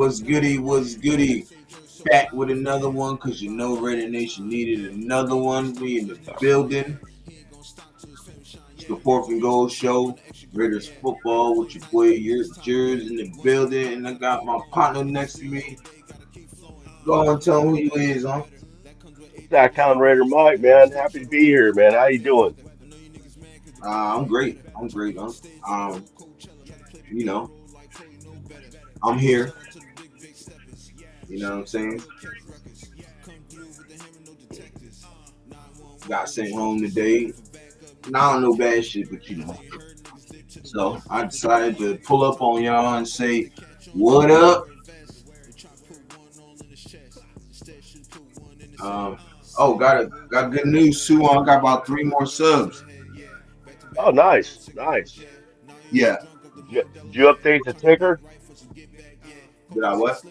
What's goody? What's goody? Back with another one because you know Raider Nation needed another one. We in the building. It's the Fourth and Goal Show. Raiders football with your boy Jers in the building. And I got my partner next to me. Go on, tell him who you is, huh? Sacktown Raider Mike, man. Happy to be here, man. How you doing? I'm great. I'm great, huh? Um, you know, I'm here. You know what I'm saying? Got sent home today. Nah, no bad shit, but you know. So I decided to pull up on y'all and say, "What up?" Um, oh, got good news too. I got about three more subs. Oh, nice, nice. Yeah, Did you update the ticker? did I what?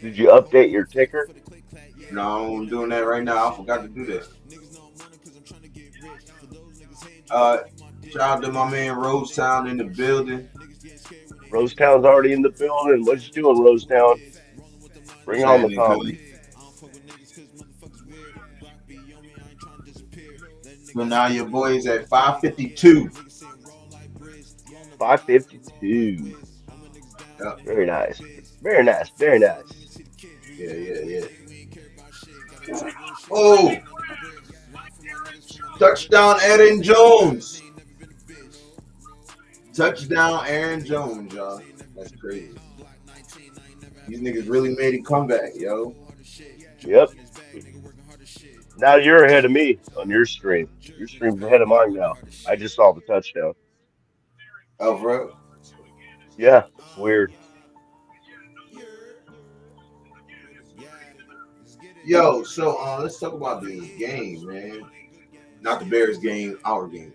Did you update your ticker? No, I'm doing that right now. I forgot to do that. Uh, Shout out to my man Rosetown in the building. Rosetown's already in the building. What you doing, Rosetown? Bring on the Saying and comedy. coming. So now your boy is at 552. 552. Yeah, Very nice. Very nice. Very nice. yeah. Oh, touchdown, Aaron Jones. Touchdown, Aaron Jones, y'all. That's crazy. These niggas really made a comeback, yo. Yep. Now you're ahead of me on your stream. Your stream's ahead of mine now. I just saw the touchdown. Oh, bro. Yeah, it's weird. Yo, so let's talk about this game, man. Not the Bears game, our game.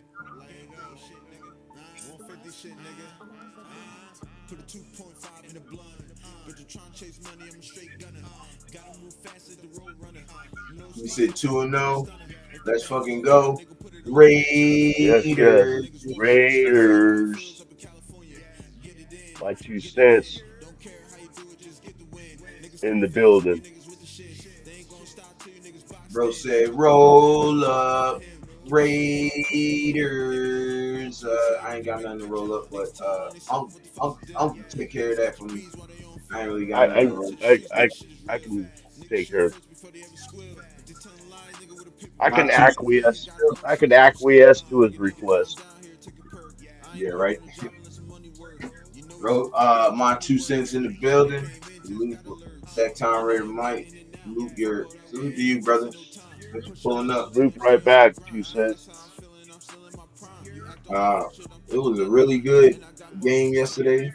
We said 2-0. Let's fucking go. Yes, yes. Raiders. Raiders. My 2 cents in the building. Bro said, roll up. Raiders. I ain't got nothing to roll up, but Uncle take care of that for me. I ain't really got I nothing I to roll. I I, I can take her. I My can two, acquiesce. I can acquiesce to his request. yeah, right. Bro, my 2 cents in the building. Salute that time Raider Mike. Salute to you, brother. Thanks for pulling up. Loop right back. 2 cents. Uh, it was a really good game yesterday.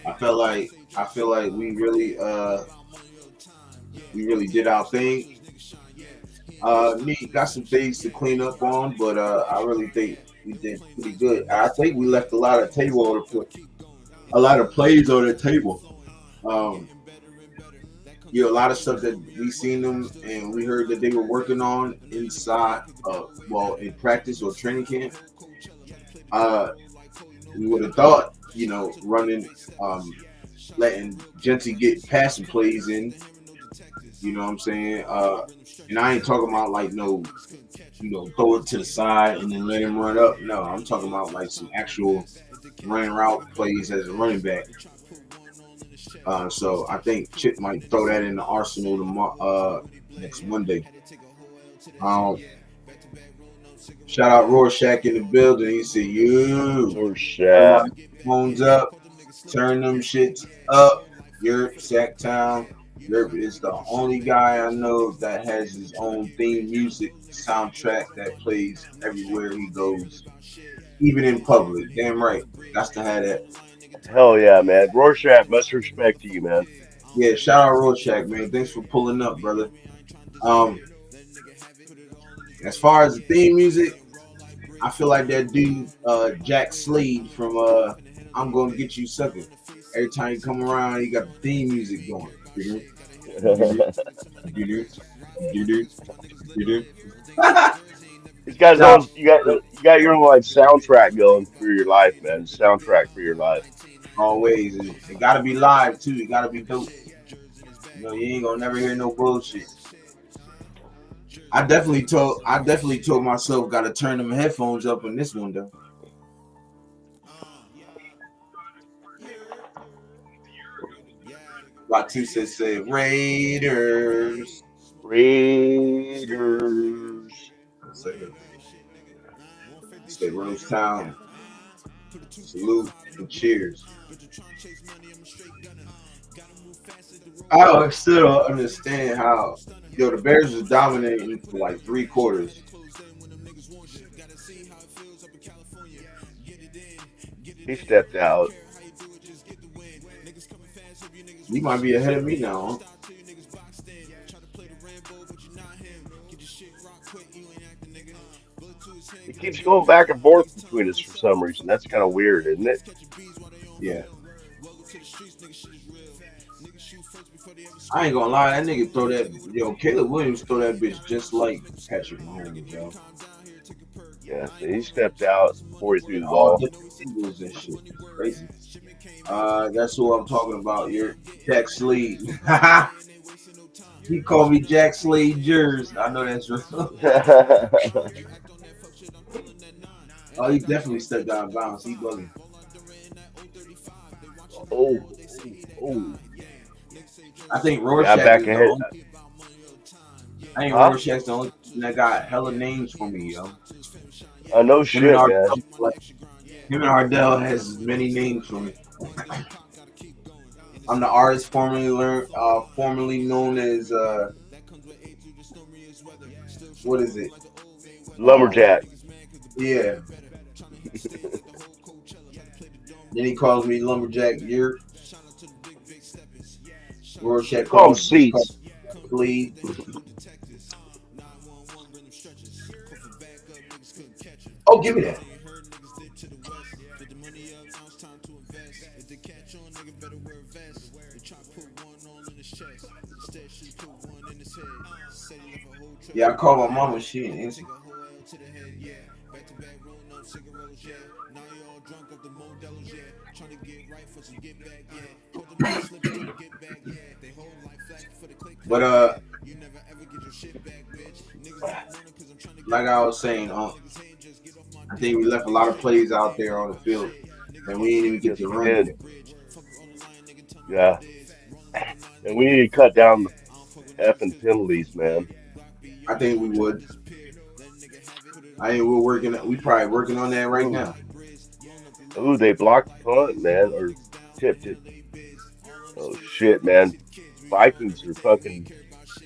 I feel like we really did our thing. Me got some things to clean up on, but I really think we did pretty good. I think we left a lot of table on the a lot of plays on the table. Um, a lot of stuff that we seen them and we heard that they were working on inside, in practice or training camp. Uh, we would have thought, running, letting Genty get passing plays in. You know what I'm saying? And I ain't talking about like no, throw it to the side and then let him run up. No, I'm talking about like some actual running route plays as a running back. So I think Chip might throw that in the arsenal next Monday. Um, Shout out Rorschach in the building. He said, "You Or turn shit. my phones up, turn them shits up." Yerp, Sacktown. Yerp is the only guy I know that has his own theme music soundtrack that plays everywhere he goes, even in public. Damn right, that's to have that. Hell yeah, man. Rorschach, much respect to you, man. Yeah, shout out Rorschach, man. Thanks for pulling up, brother. Um, as far as the theme music, I feel like that dude, Jack Slade from I'm Gonna Get You Sucker. Every time you come around, he got the theme music going. Do-do, do-do, do-do, do-do. It's got its Nah, own. You got your own like soundtrack going through your life, man. Soundtrack for your life. always. It gotta be live too. It gotta be dope. You know, you ain't gonna never hear no bullshit. I definitely told myself gotta turn them headphones up in this one though. Like two said Raiders. Raiders. Say, say Rose Town. Salute and cheers. I still don't understand how the Bears was dominating for like 3 quarters. He stepped out. You might be ahead of me now. Huh? He keeps going back and forth between us for some reason. That's kind of weird, isn't it? Yeah. I ain't gonna lie, that nigga throw that Caleb Williams throw that bitch just like Patrick Mahomes, yo. Yeah, so he stepped out before he threw the All ball. different angles and shit. Crazy. That's who I'm talking about. You're Jack Slade. He called me Jack Slade Jers. I know that's real. Oh, he definitely stepped out of bounds. He bugging. oh, oh, I think got Rorschach back is the ahead. only. I think Huh? Rorschach's the only person that got hella names for me, yo. No Him and shit, man. Ardell, like, him and Ardell has many names for me. I'm the artist formerly known as what is it? Um, Lumberjack. yeah. Then he calls me Lumberjack Year. Rorschach Call him calls Seats. Bleed. Oh, give me that. Yeah, I called my mama. She ain't answer. But like I was saying, I think we left a lot of plays out there on the field, and we didn't even get Yes, to we run. did. Yeah, and we need to cut down the effing penalties, man. I think we would. I think we're working. We probably working on that right Ooh, now. ooh, they blocked the punt, man, or tipped it. Oh shit, man. Vikings are fucking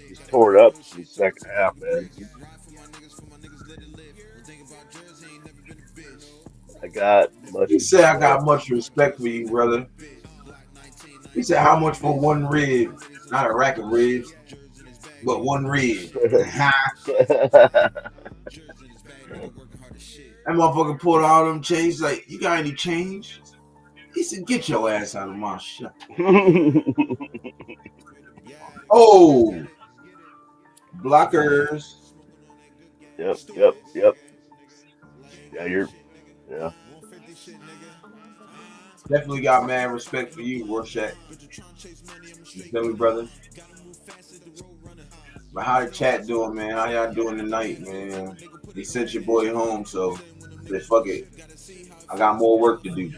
just tore it up in the second half, man. I got He much said, "I respect. got much respect for you, brother." He said, "How much for one rib? Not a rack of ribs, but one rib." That motherfucker pulled all them change. Like, you got any change? He said, "Get your ass out of my shop." Oh, blockers. Yep, yep, yep. Yeah, yeah. Definitely got mad respect for you, Rorschach. You feel me, brother? But how the chat doing, man? How y'all doing tonight, man? They sent your boy home, so they fuck it. I got more work to do.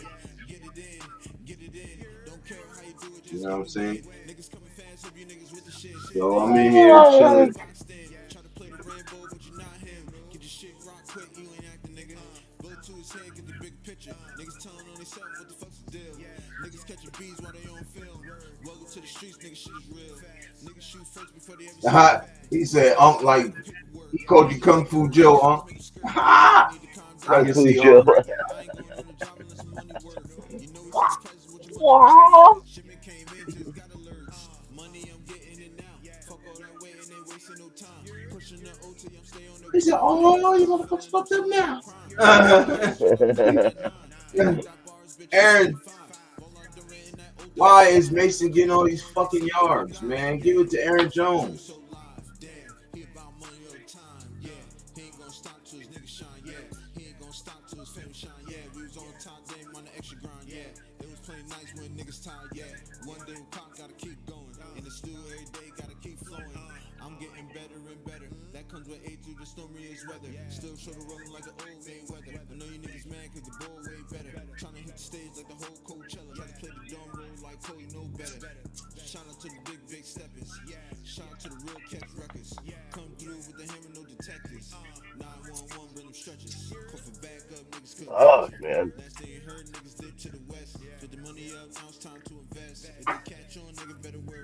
You know what I'm saying? So I'm in here chilling. He said, like he called you Kung Fu Joe, I Kung can Fu see Joe. He said, "Oh, you motherfuckers fucked up now." Aaron, why is Mason getting all these fucking yards, man? Give it to Aaron Jones. Fuck, man.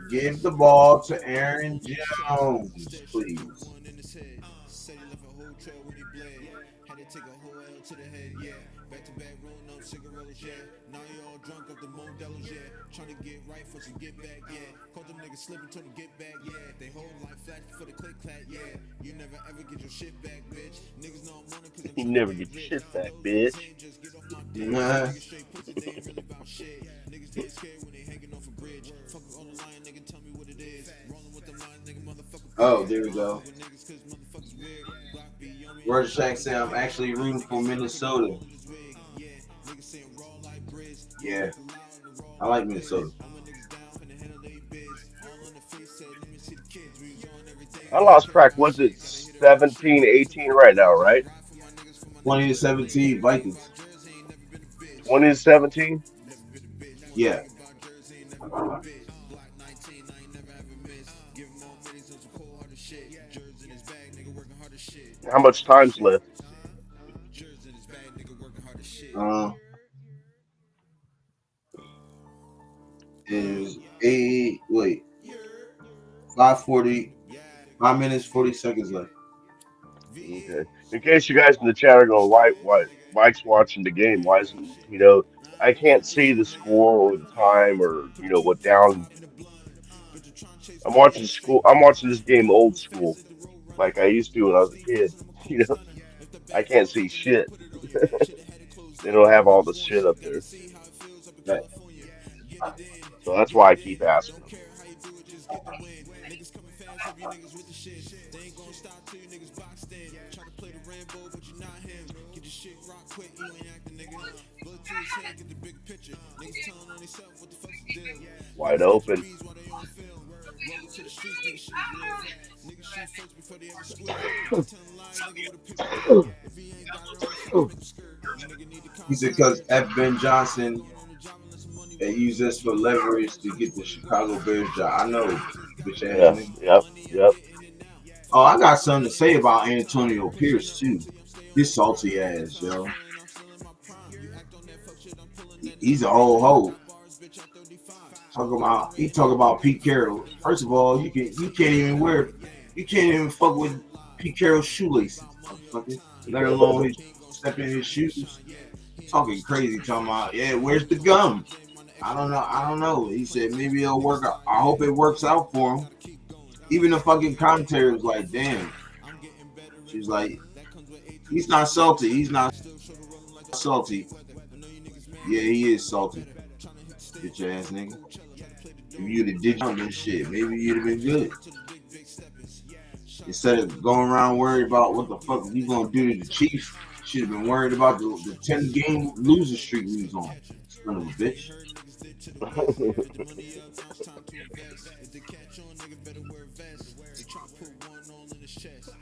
Give the ball to Aaron Jones, please. You never get your shit back, bitch. Nah. Oh, there we go. Rorschach said I'm actually rooting for Minnesota. Yeah, I like Minnesota. I lost track. Was it 17-18 right now, right? 20-17 Vikings. 20-17? Yeah. How much time's left? Uh, is eight. Wait, 5:40. 5 minutes 40 seconds left. Okay. In case you guys in the chat are going, why Mike's watching the game? Why isn't, I can't see the score or the time or, what down. I'm watching this game old school, like I used to when I was a kid. You know, I can't see shit. They don't have all the shit up there. Right. So that's why I keep asking them. Wide open. He said because F. Ben Johnson used this for leverage to get the Chicago Bears job. I know, bitch ass Yeah, nigga. yep. Oh, I got something to say about Antonio Pierce too. This salty ass, yo. He's a whole hoe. Talk about Pete Carroll. First of all, you can't even fuck with Pete Carroll's shoelaces, motherfucker. Let alone step in his shoes. Talking crazy, talking about where's the gum? I don't know. He said maybe it'll work out. I hope it works out for him. Even the fucking commentary was like, damn. She's like, he's not salty. He's not salty. Yeah, he is salty. Bitch ass nigga. If you'd have did this shit, maybe you'd have been good. Instead of going around worried about what the fuck you gonna do to the Chiefs, should have been worried about the 10-game losing streak we was on. Son of a bitch.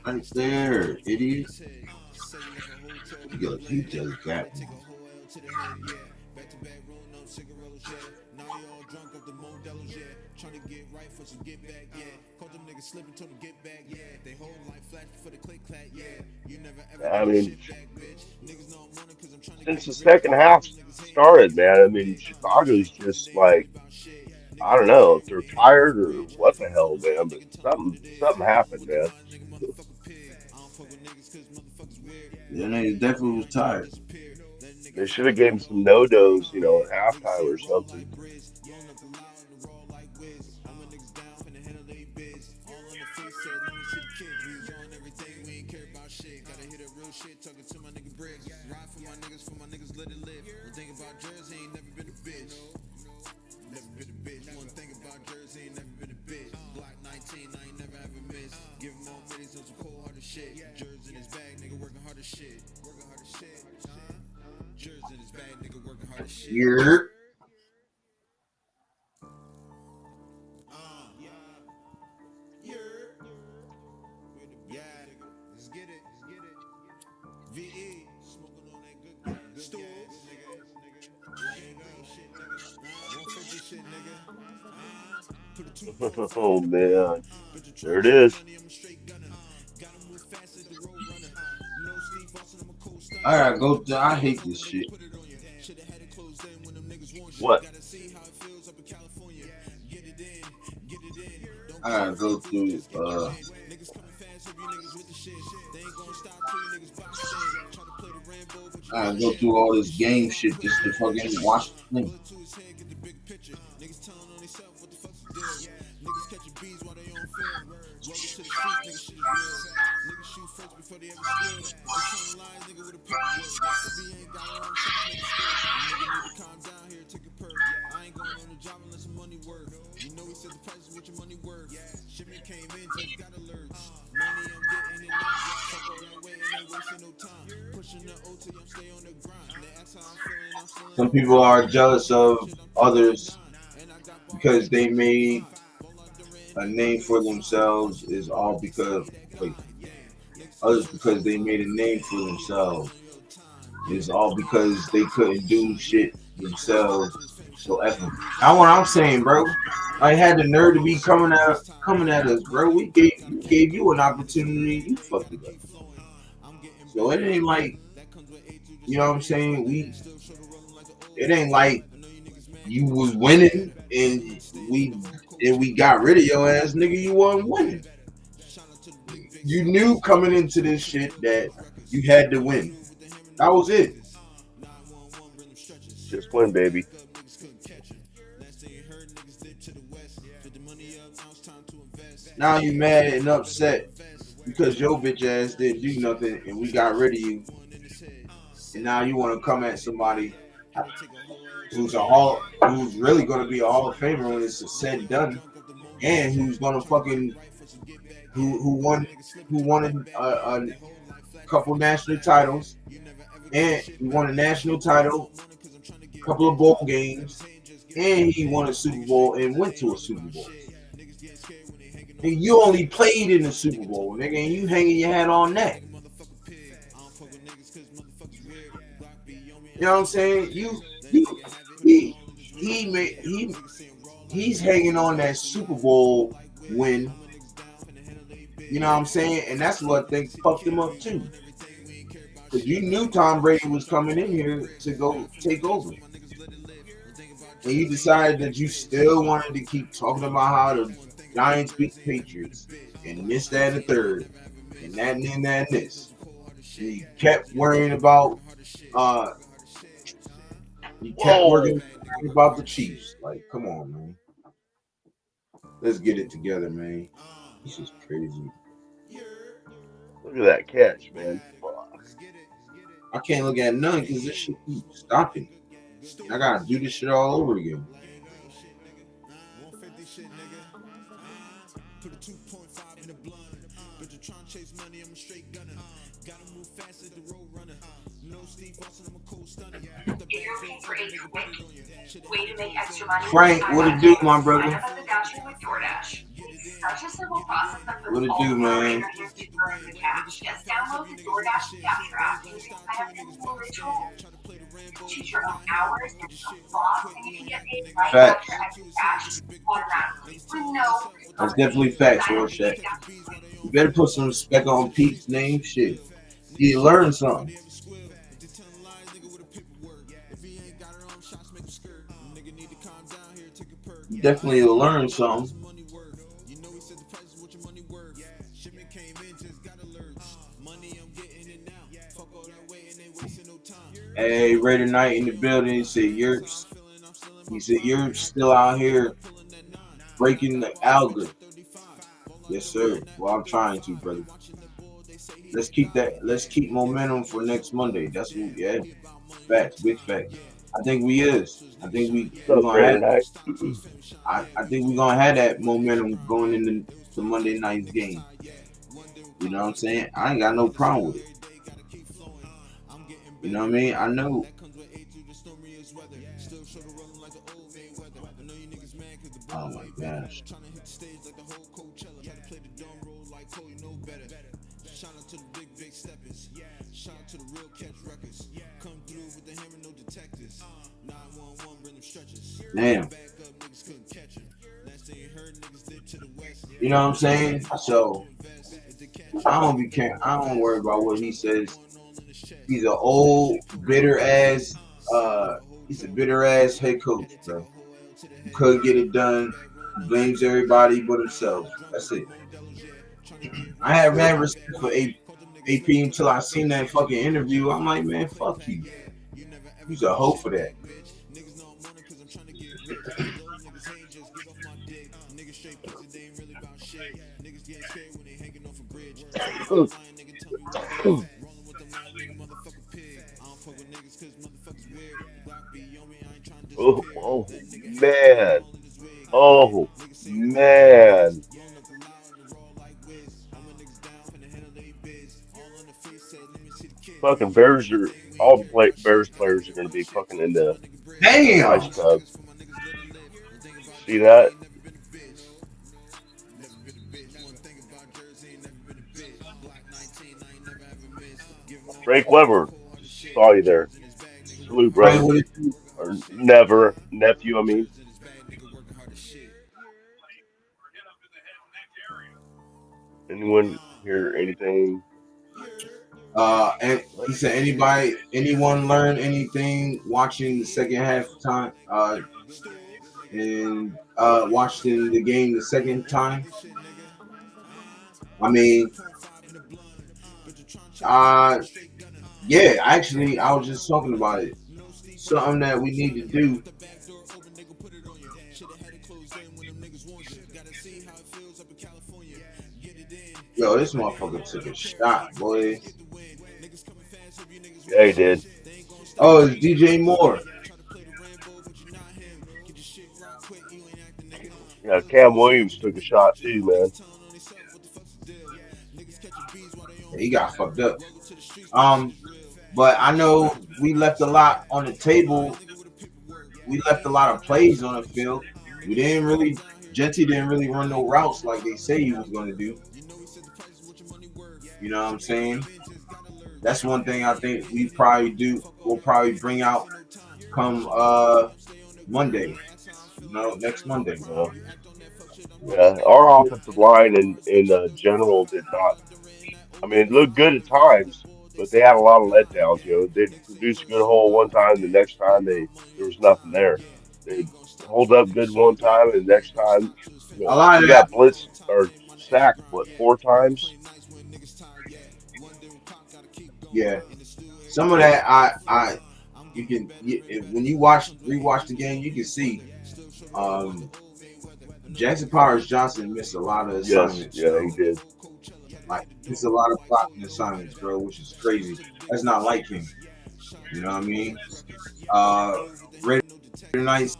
Right there, idiot. He just got me. I mean, since the second half started, man, I mean, Chicago's just like, I don't know if they're tired or what the hell, man, but something happened, man. Yeah, nigga definitely was tired. They should have gave him some no-dos, at halftime or something. Jersey in his bag, nigga, You're Oh man, there it is. I gotta go to. I hate this shit. What? I gotta go through. I gotta go through all this game shit just to fucking watch the thing. Some people are jealous of others because they made a name for themselves. Is all because like, others because they made a name for themselves. Is all because they couldn't do shit themselves. So F them. That's what I'm saying, bro. I had the nerve to be coming at us, bro. We gave you an opportunity, you fucked it up. So it ain't like you know what I'm saying. It ain't like you was winning and we got rid of your ass, nigga. You wasn't winning. You knew coming into this shit that you had to win. That was it. Just win, baby. Now you mad and upset because your bitch ass didn't do nothing and we got rid of you. And now you want to come at somebody who's really going to be a Hall of Famer when it's said and done, and who's going to fucking who won a couple national titles, and he won a national title, a couple of bowl games, and he won a Super Bowl and went to a Super Bowl. And you only played in the Super Bowl, nigga, and you hanging your hat on that. You know what I'm saying? He's hanging on that Super Bowl win. You know what I'm saying? And that's what they fucked him up too. Because you knew Tom Brady was coming in here to go take over. And you decided that you still wanted to keep talking about how the Giants beat the Patriots and this, that, and the third, and that, and that, and this. And you kept worrying about worrying about the Chiefs. Like, come on, man. Let's get it together, man. This is crazy. Look at that catch, man. Fuck. I can't look at none because this shit keeps stopping. I gotta do this shit all over again. If you're looking for a quick way to make extra money, Frank, what it do, my brother? sign up at the Dashing with DoorDash. It's such a simple process that puts What it all do, the man? work in your hands to earn the cash. Just download the DoorDash capture app. You can sign up in a simple ritual. Choose your own hours and some slots, and you can get paid right Facts. after extra cash automatically. With no That's definitely facts, Rorschach. You better put some respect on Pete's name. Shit. You learn something. You definitely learn something. Hey, Raider Knight in the building. He said, Yerps. He said, Yerps still out here breaking the algorithm. Yes, sir. Well, I'm trying to, brother. Let's keep momentum for next Monday. That's what, yeah. Facts, big facts. I think we is. I think we What's up, gonna Brandon? have. I think we're gonna have that momentum going into the Monday night's game. You know what I'm saying? I ain't got no problem with it. You know what I mean? I know Oh my gosh. Damn. You know what I'm saying? So I don't be caring. I don't worry about what he says. He's an old, bitter ass. He's a bitter ass head coach, bro. He couldn't get it done. He blames everybody but himself. That's it. I had mad respect for AP until I seen that fucking interview. I'm like, man, fuck you. He's a hoe for that. Oh man. Oh man. Fucking Bears are all the Bears players are gonna be fucking in the Damn. ice tub. See that? Frank Weber, just saw you there. Salute, Right brother. with it. Or never, nephew, I mean. Anyone hear anything? And he said, anyone learn anything watching the second half time? And watching the game the second time. I mean, yeah. Actually, I was just talking about it. Something that we need to do. Yo, this motherfucker took a shot, boy. Yeah, he did. Oh, it's DJ Moore. Yeah, Cam Williams took a shot too, man. He got fucked up. But I know we left a lot on the table. We left a lot of plays on the field. We didn't really, Genty didn't really run no routes like they say he was going to do. You know what I'm saying? That's one thing I think we'll probably bring out come Monday. Next Monday. Yeah, our offensive line in general did not. I mean, it looked good at times, but they had a lot of letdowns. They'd produce a good hole one time, the next time there was nothing there. They'd hold up good one time, and the next time, A lot we of that, got blitzed or sacked what 4 times? yeah. Some of that, you can when you rewatch the game, you can see Jackson Powers Johnson missed a lot of Yes, assignments. yeah, he did. Like missed a lot of blocking assignments, bro, which is crazy. That's not like him. You know what I mean? Raider Knights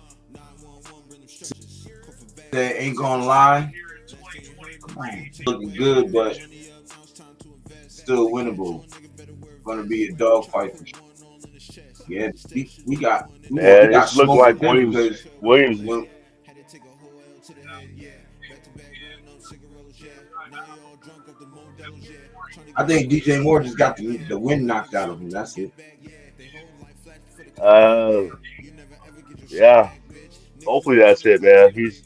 that ain't gonna lie, looking good, but still winnable. Gonna be a dogfight for sure. Yeah, we got And it's looking smoke like with them because Williams when, I think DJ Moore just got the wind knocked out of him. That's it. uh, yeah, hopefully that's it, man. He's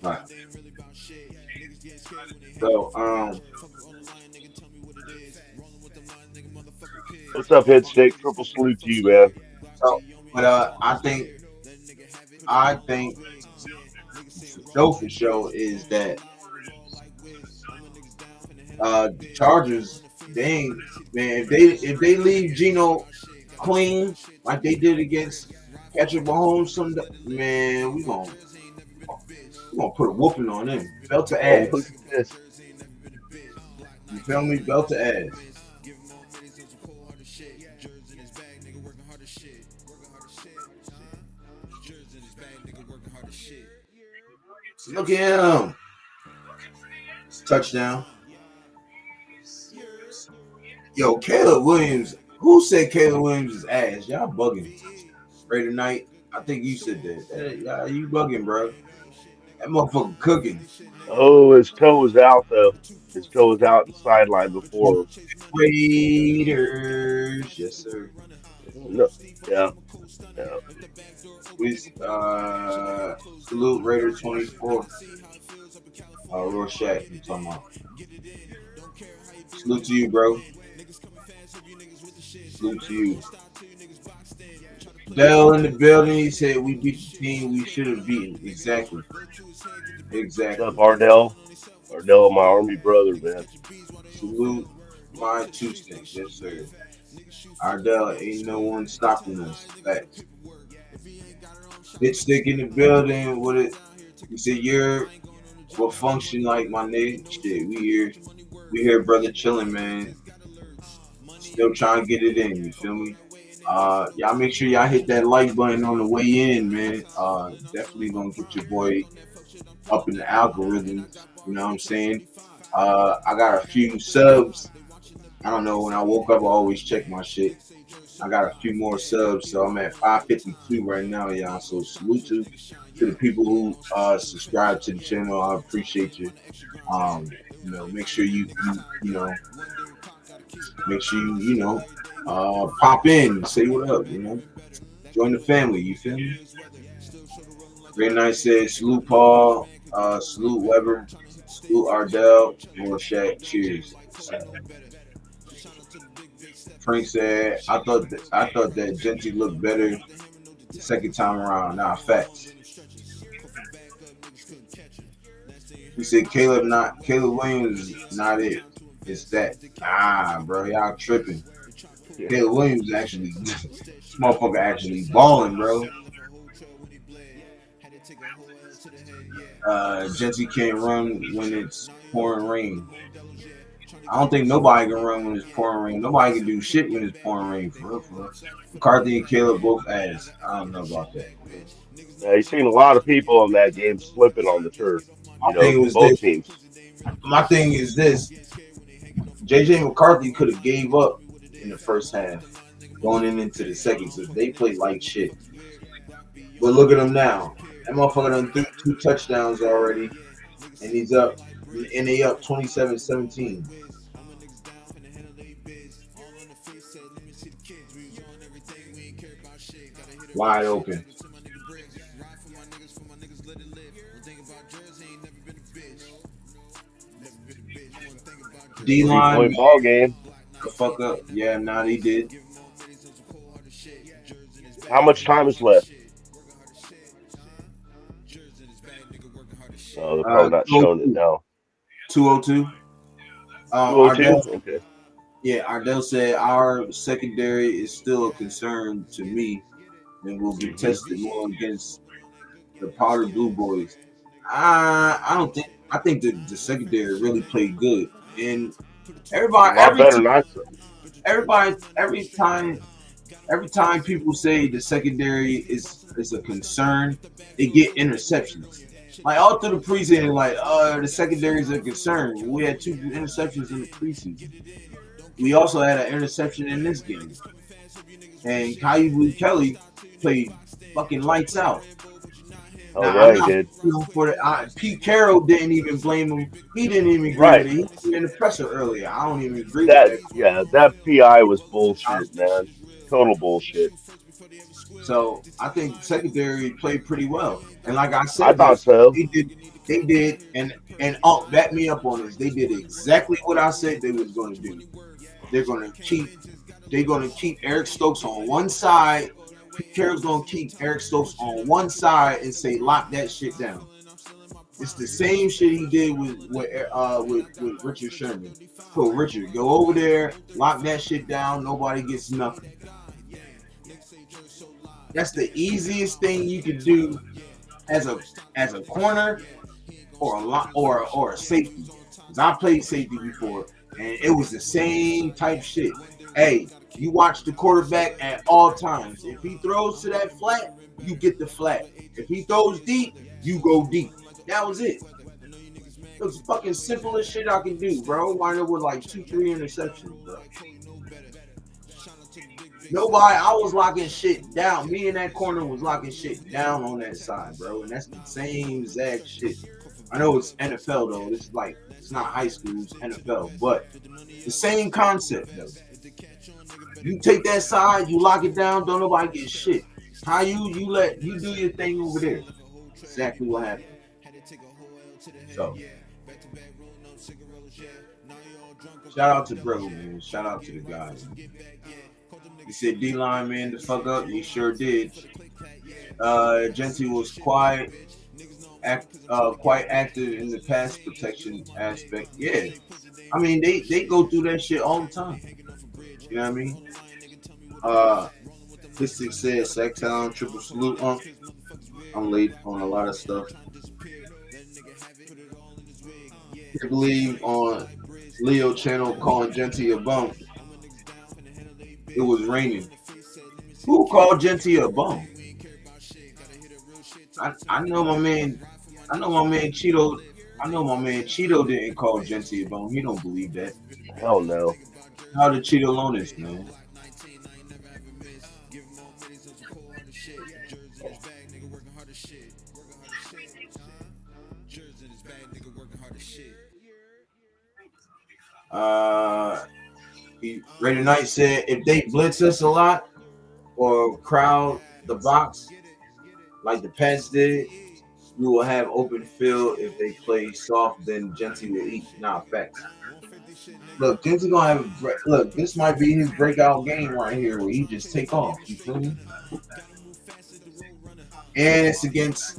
Right. So what's up, Head Steak? Triple salute to you, man. but I think for sure is that the Chargers, they ain't, man, if they leave Geno clean like they did against Patrick Mahomes, man, we gonna put a whooping on them, belt to Oh, look ass. at this. You feel me? Belt to ass. Look at him. Touchdown. Yo, Caleb Williams Who said Caleb Williams is ass? Y'all bugging. Raider Knight, I think you said that. Yeah, you bugging, bro. That motherfucker cooking. Oh, his toe was out though. His toe was out in the sideline before. Raiders, yes sir. No, yeah, yeah. We salute Raider 24. Rorschach, you talking about? Salute to you, bro. Salute to you. Dell in the building. He said we beat the team we should have beaten. Exactly. What's up, Exactly. Ardell? Ardell, my army brother, man. Salute my two sticks. Yes, sir. Ardell, ain't no one stopping us. Facts. Bitch stick in the building. What it? You said you're what function like my nigga? Shit, we here, brother, chilling, man. Still trying to get it in. You feel me? Y'all make sure y'all hit that like button on the way in, man. Definitely gonna get your boy up in the algorithms. You know what I'm saying? I got a few subs. I don't know. When I woke up, I always check my shit. I got a few more subs, so I'm at 552 right now, y'all. So salute to the people who subscribe to the channel. I appreciate you. Make sure you know, make sure pop in, say what up, join the family. You feel me? Very nice. Said salute Paul, salute Weber, salute Ardell, more Shaq. Cheers. Frank said, I thought that Genty looked better the second time around. Nah, facts. He said Caleb Williams not it. It's that. Bro, y'all tripping. Yeah. Caleb Williams actually this motherfucker actually balling, bro. Genty can't run when it's pouring rain. I don't think nobody can run when it's pouring rain. Nobody can do shit when it's pouring rain. For real, for real. McCarthy and Caleb both ass. I don't know about that. Yeah, you've seen a lot of people in that game slipping on the turf. My thing was Both this. teams. My thing is this. JJ McCarthy could have gave up in the first half, going into the second, because they played like shit. But look at him now. That motherfucker done threw 2 touchdowns already, and he's up, and they up 27-17. Wide open. D-line, 3-point ball game. the fuck up. Yeah, nah, they did. How much time is left? Oh, they're probably not showing it now. 202. 202? Okay. Ardell said our secondary is still a concern to me and will be tested more against the Powder Blue Boys. I don't think. I think the secondary really played good, and everybody, A lot better than I said. every time people say the secondary is a concern, they get interceptions. Like all through the preseason, like the secondary is a concern. We had 2 interceptions in the preseason. We also had an interception in this game, and Kyle Kelly played fucking lights out. Oh, Now, yeah, he did. For Pete Carroll didn't even blame him. He didn't even agree Right. with it. He was in the presser earlier. I don't even agree with that. That PI was bullshit, man. Total bullshit. So I think the secondary played pretty well. And like I I said, thought so. they did, and back me up on this. They did exactly what I said they was going to do. They're going to keep Eric Stokes on one side. Pete Carroll's going to keep Eric Stokes on one side and say lock that shit down. It's the same shit he did with Richard Sherman. So Richard, go over there, lock that shit down. Nobody gets nothing. That's the easiest thing you can do as a corner or a safety. Because I played safety before, and it was the same type shit. Hey, you watch the quarterback at all times. If he throws to that flat, you get the flat. If he throws deep, you go deep. That was it. It was fucking simplest shit I can do, bro. Wind up with like 2-3 interceptions, bro. Nobody, I was locking shit down. Me in that corner was locking shit down on that side, bro. And that's the same exact shit. I know it's NFL though. It's like it's not high school, it's NFL, but the same concept though. You take that side, you lock it down, don't nobody get shit. How you let you do your thing over there. Exactly what happened. So shout out to bro, man. Shout out to the guys. He said D line man the fuck up. He sure did. Genty was quite active in the pass protection aspect. Yeah. I mean they go through that shit all the time. You know what I mean? Mystic said Sacktown, triple salute. I'm late on a lot of stuff. I believe on Leo channel calling Genty a bum. It was raining. Who called Genty a bum? I know my man. I know my man Cheeto. I know my man Cheeto didn't call Genty a bum. He don't believe that. Hell no. How did Cheeto loan this, man? Raider Knight said if they blitz us a lot or crowd the box like the Pats did, we will have open field. If they play soft, then Genty will eat. Nah, facts. Look, Genty gonna have look. This might be his breakout game right here, where he just take off. You feel me? And it's against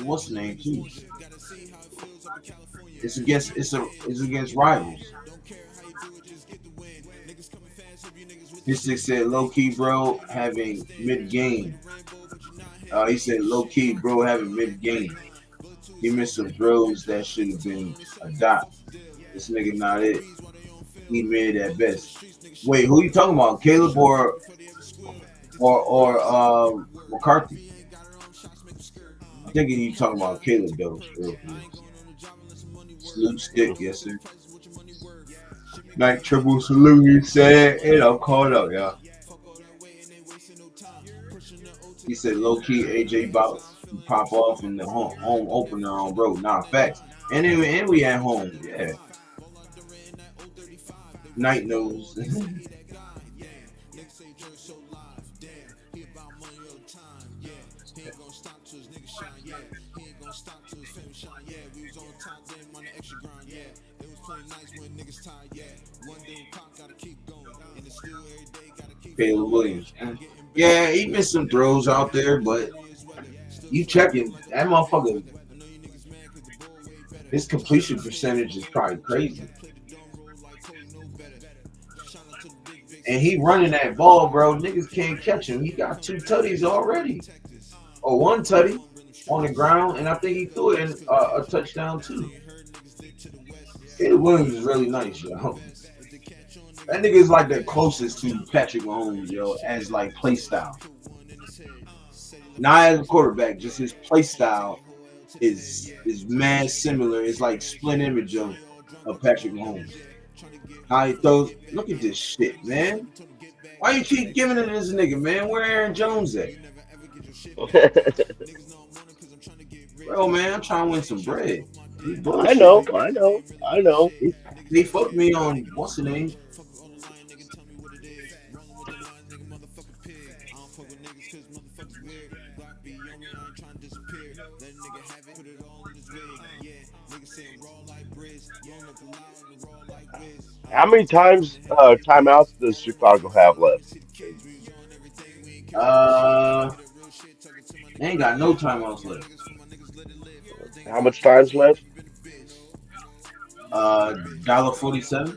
what's the name too? It's against rivals. Mystic said low key bro having mid game. He said low key bro having mid game. He missed some throws that should have been a dot. This nigga not it. He mid at best. Wait, who you talking about? Caleb or McCarthy? I'm thinking you talking about Caleb though. Salute stick, yes sir. Night triple salute, he said, and I'm caught up, y'all. He said low key AJ about to pop off in the home opener on bro. Nah, facts. And we at home, yeah. Night knows. Caleb Williams. Yeah, he missed some throws out there, but you checking that motherfucker. His completion percentage is probably crazy. And he running that ball, bro. Niggas can't catch him. He got 2 tutties already. Or 1 tutty on the ground, and I think he threw it in a touchdown too. Caleb Williams is really nice, yo. That nigga is like the closest to Patrick Mahomes, yo, as like play style. Not as a quarterback, just his play style is mad similar. It's like split image of Patrick Mahomes. How he throws. Look at this shit, man. Why you keep giving it to this nigga, man? Where Aaron Jones at? Bro, man, I'm trying to win some bread. I know. They fucked me on what's the name? How many timeouts does Chicago have left? They ain't got no timeouts left. How much time's left? $1.47.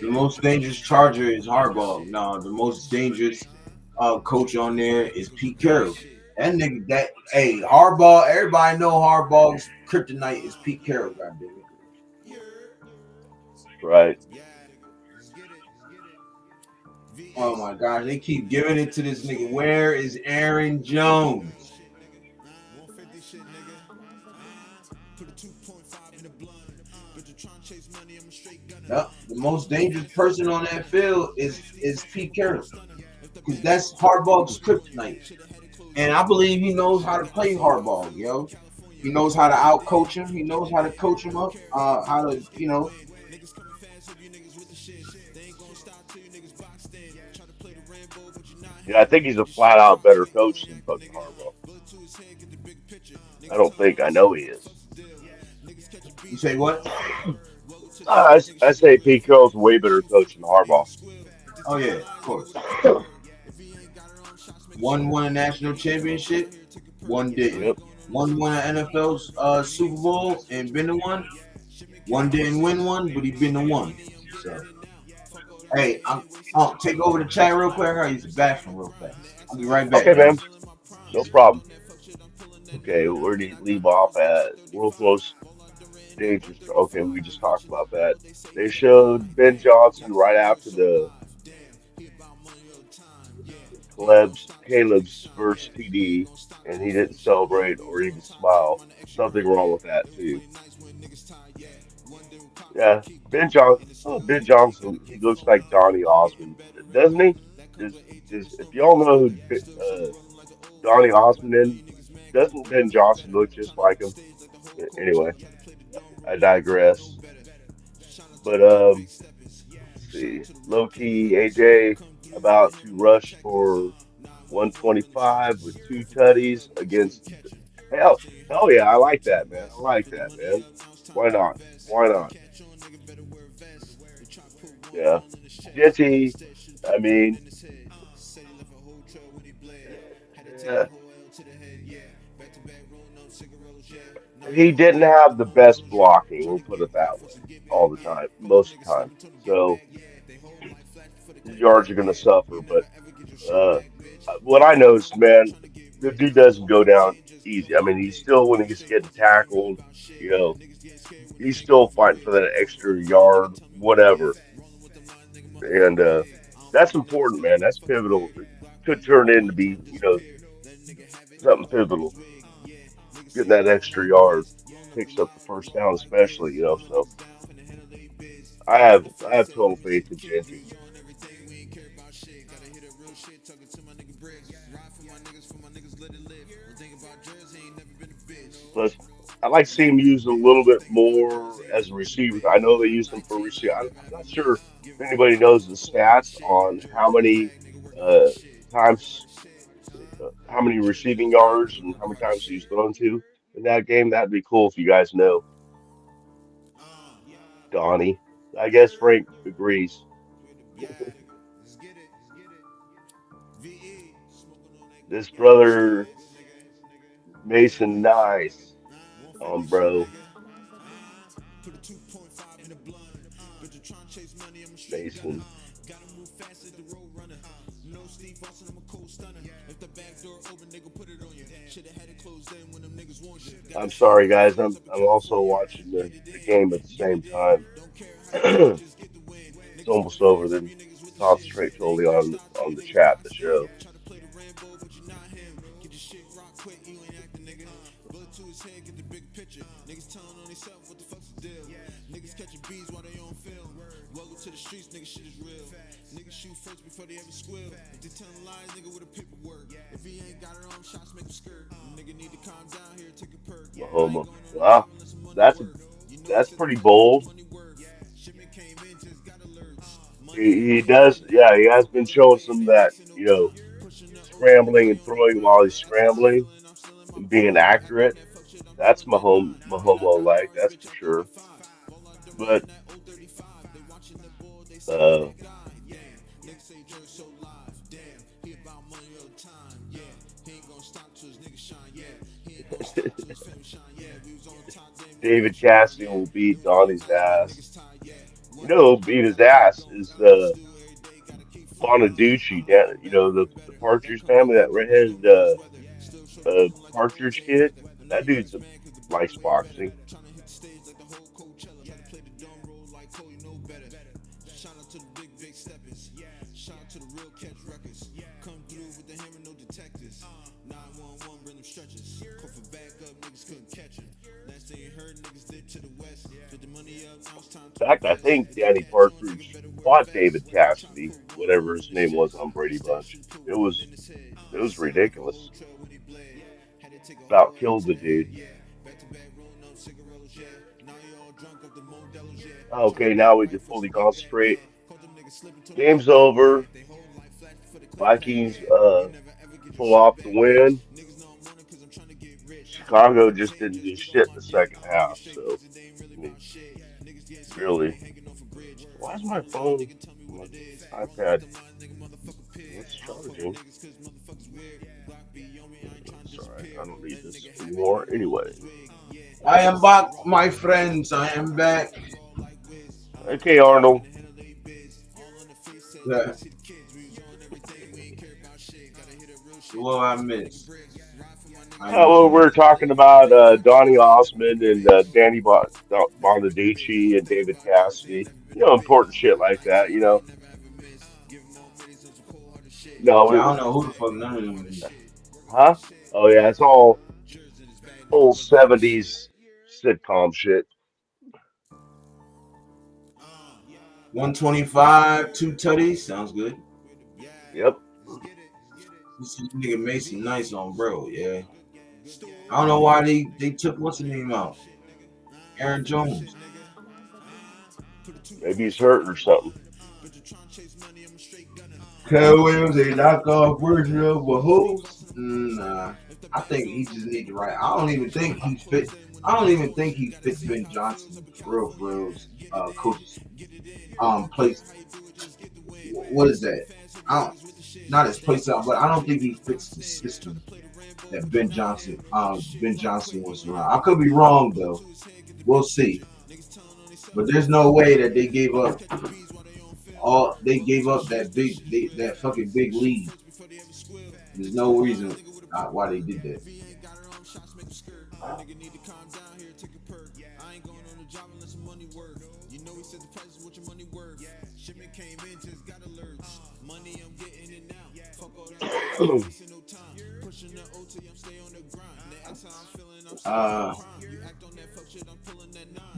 The most dangerous Charger is Harbaugh. No, the most dangerous coach on there is Pete Carroll. That nigga, hey, Harbaugh, everybody know Harbaugh's kryptonite is Pete Carroll, goddamn it. Right. Oh my God, they keep giving it to this nigga. Where is Aaron Jones? Yep. The most dangerous person on that field is Pete Carroll because that's Harbaugh's kryptonite, and I believe he knows how to play Harbaugh. Yo, he knows how to outcoach him. He knows how to coach him up. How to Yeah, I think he's a flat out better coach than fucking Harbaugh. I don't think I know he is. You say what? I say Pete Carroll's a way better coach than Harbaugh. Oh yeah, of course. One won a national championship, one didn't. Yep. One won an NFL's Super Bowl and been to one. One didn't win one, but he been to one. So hey, I'll take over the chat real quick. I gotta use the bathroom real fast. I'll be right back, Okay, man. man. No problem. Okay, where do you leave off at? World's most dangerous. Okay, we just talked about that. They showed Ben Johnson right after the Caleb's first TD, and he didn't celebrate or even smile. Something wrong with that too. Yeah, Ben Johnson, he looks like Donnie Osmond, doesn't he? If y'all know who Donnie Osmond is, doesn't Ben Johnson look just like him? Anyway, I digress. But let's see, low key AJ about to rush for 125 with two tutties against hell. Hell yeah, I like that, man. I like that, man. Why not? Why not? Yeah. Genty, I mean, yeah, he didn't have the best blocking, we'll put it that way, all the time, most of the time. So his yards are going to suffer. But uh, what I noticed, man, the dude doesn't go down easy. I mean, he's still, when he's getting tackled, you know, he's still fighting for that extra yard, whatever. And that's important, man. That's pivotal. It could turn into be, something pivotal. Getting that extra yard picks up the first down, especially. So I have total faith in Genty. Plus, I like to see him used a little bit more as a receiver. I know they use him for receiver. I'm not sure if anybody knows the stats on how many uh, times, how many receiving yards, and how many times he's thrown to in that game. That'd be cool if you guys know, Donnie. I guess Frank agrees. This brother Mason, nice, bro, Mason. I'm sorry, guys. I'm also watching the game at the same time. It's almost over. Then concentrate totally on the chat, the show. Mahoma. Wow, that's that's pretty bold. He does, yeah, he has been showing some of that, scrambling and throwing while he's scrambling and being accurate. That's Mahomo like, that's for sure. But uh, David Cassidy will beat Donnie's ass. You know who'll beat his ass is Bonaducci, the Partridge family, that redheaded Partridge kid. That dude's likes boxing. In fact, I think Danny Partridge fought David Cassidy, whatever his name was on Brady Bunch. It was it was ridiculous. About killed the dude. Okay, now we can fully concentrate. Game's over. Vikings pull off the win. Chicago just didn't do shit in the second half. So, I mean, really, why is my phone, my iPad, it's charging? Sorry, I don't need this anymore. Anyway, I am back, my friends. I am back. okay, Arnold. Yeah. What I missed? I missed Well, one. we're talking about Donny Osmond and Bonaducci and David Cassidy. Important shit like that. No, Yeah, I don't know who the fuck none of them is. huh? Oh yeah, it's all old '70s sitcom shit. 125, two tutties. Sounds good. Yep. This nigga Mason nice on bro. Yeah. I don't know why they took what's the name out. Aaron Jones. Maybe he's hurt or something. Cal Williams, a knockoff version of a host. Nah. I think he just need to write. I don't even think he fit. I don't even think he fits Ben Johnson for reals coaches. Place. What is that? I don't. Not his place out, but I don't think he fits the system that Ben Johnson was around. I could be wrong though. We'll see. But there's no way that they gave up that fucking big lead. There's no reason why they did that. Uh,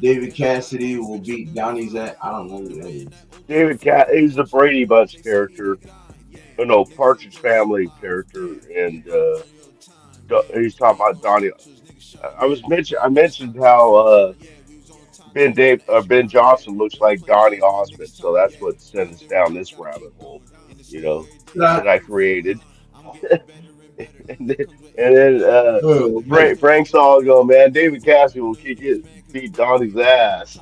David Cassidy will beat Donnie's at. I don't know who that is. David Cat, he's the Brady Bunch character. Oh no, Partridge Family character, and he's talking about Donnie. I mentioned how Ben Johnson looks like Donnie Osmond, so that's what sent us down this rabbit hole, you know, Uh, that I created. And then oh, man. Frank's all go, man. David Cassidy will beat Donnie's ass.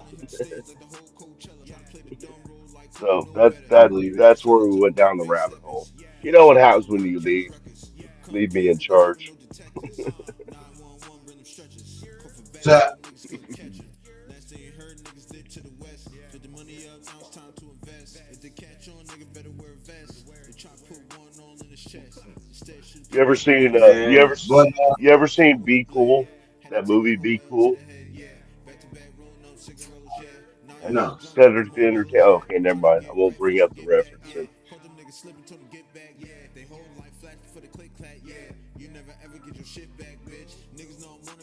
So I believe it. that's where we went down the rabbit hole. You know what happens when you leave me in charge. So, You ever seen man, but you ever seen Be Cool? That movie Be Cool? no. Cedric the Entertainer. Okay, never mind. I won't bring up the reference. Then.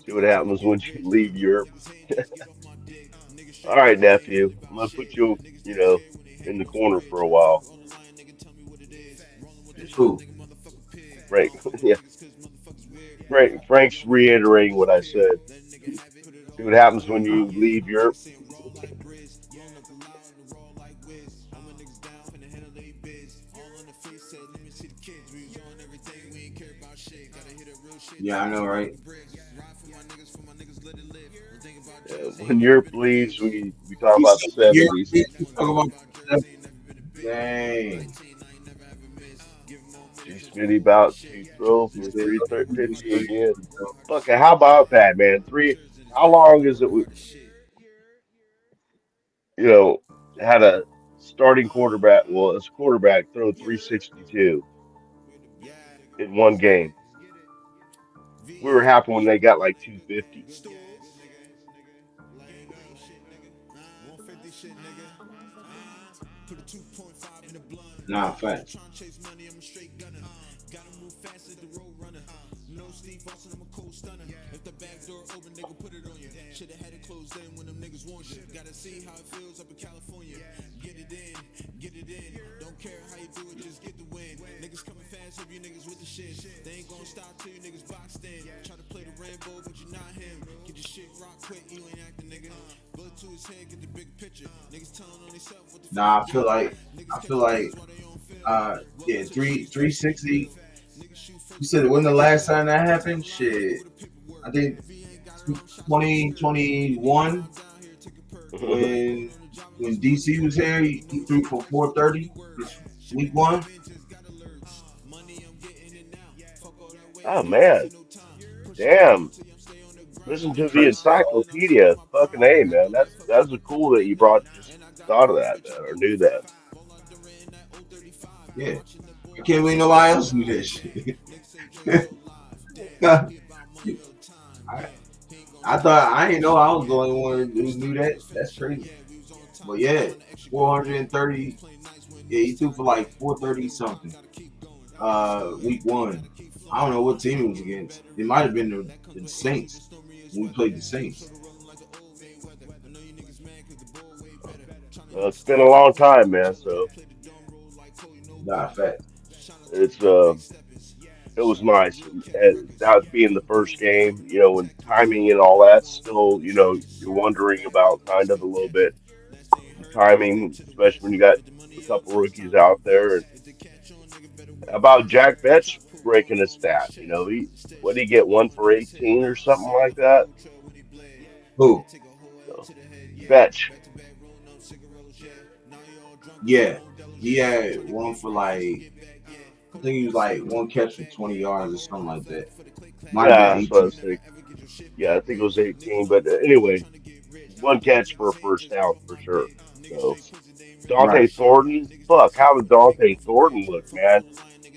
See what happens when you leave Europe. All right, nephew. I'm gonna put you, in the corner for a while. Who? Frank. Yeah, Frank's reiterating what I said. See what happens when you leave Europe. Yeah, I know, right? When Europe leaves, we talk You about the said you're '70s. talking about dang. G Smitty about to throw You for said, 350 again. Fuck it, how about that, man? How long is it? You know, had a starting quarterback, well, as quarterback throw 362 in one game. We were happy when they got like 250. nah, facts. Nah, I feel like yeah, 360. You said when the last time that happened? Shit. I think 2021 when DC was here, he threw for 430 this week one. Oh man, damn! Listen to the Trey, encyclopedia. Fucking a man, that's cool that you brought just thought of that man, or knew that. yeah. I can't believe nobody else knew that shit. I, I thought I didn't know I was the only one who knew that. That's crazy. But yeah, 430. Yeah, he threw for like 430 something. Week one. I don't know what team it was against. It might have been the Saints when we played the Saints. It's been a long time, man. So Nah, fact. it's it was nice. And that being the first game, when timing and all that, still, you're wondering about kind of a little bit the timing, especially when you got a couple rookies out there. And about Jack Betts breaking a stat, what did he get, 1 for 18 or something like that? Who? So, Betts, Yeah, he had one for like I think he was like one catch for 20 yards or something like that. Might have been yeah, that's what I 18. was thinking. Yeah, I think it was 18, but anyway, one catch for a first down for sure. So Dante Right. Thornton, fuck, how did Dante Thornton look, man?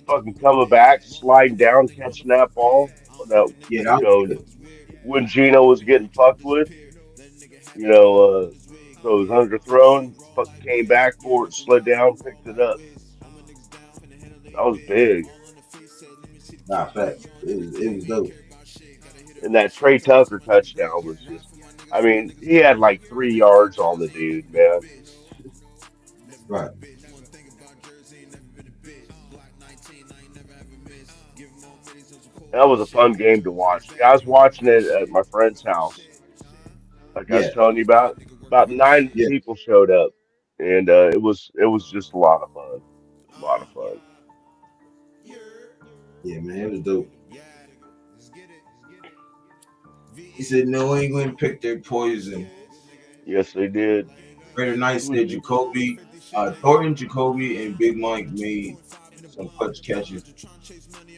Fucking coming back, sliding down, catching that ball. That Yeah, that you was know good. when Gino was getting fucked with, you know, so it was underthrown, fucking came back for it, slid down, picked it up. That was big. Nah, fact. It was dope. And that Trey Tucker touchdown was just, I mean, he had like 3 yards on the dude, man. Right. That was a fun game to watch. I was watching it at my friend's house, like I was Yeah. telling you about. About nine Yeah. people showed up, and it was just a lot of fun. A lot of fun. Yeah, man, it was dope. He said New England picked their poison. Yes, they did. Greater Knights Who's said Jacoby, Thornton, Jacoby, and Big Mike made some clutch catches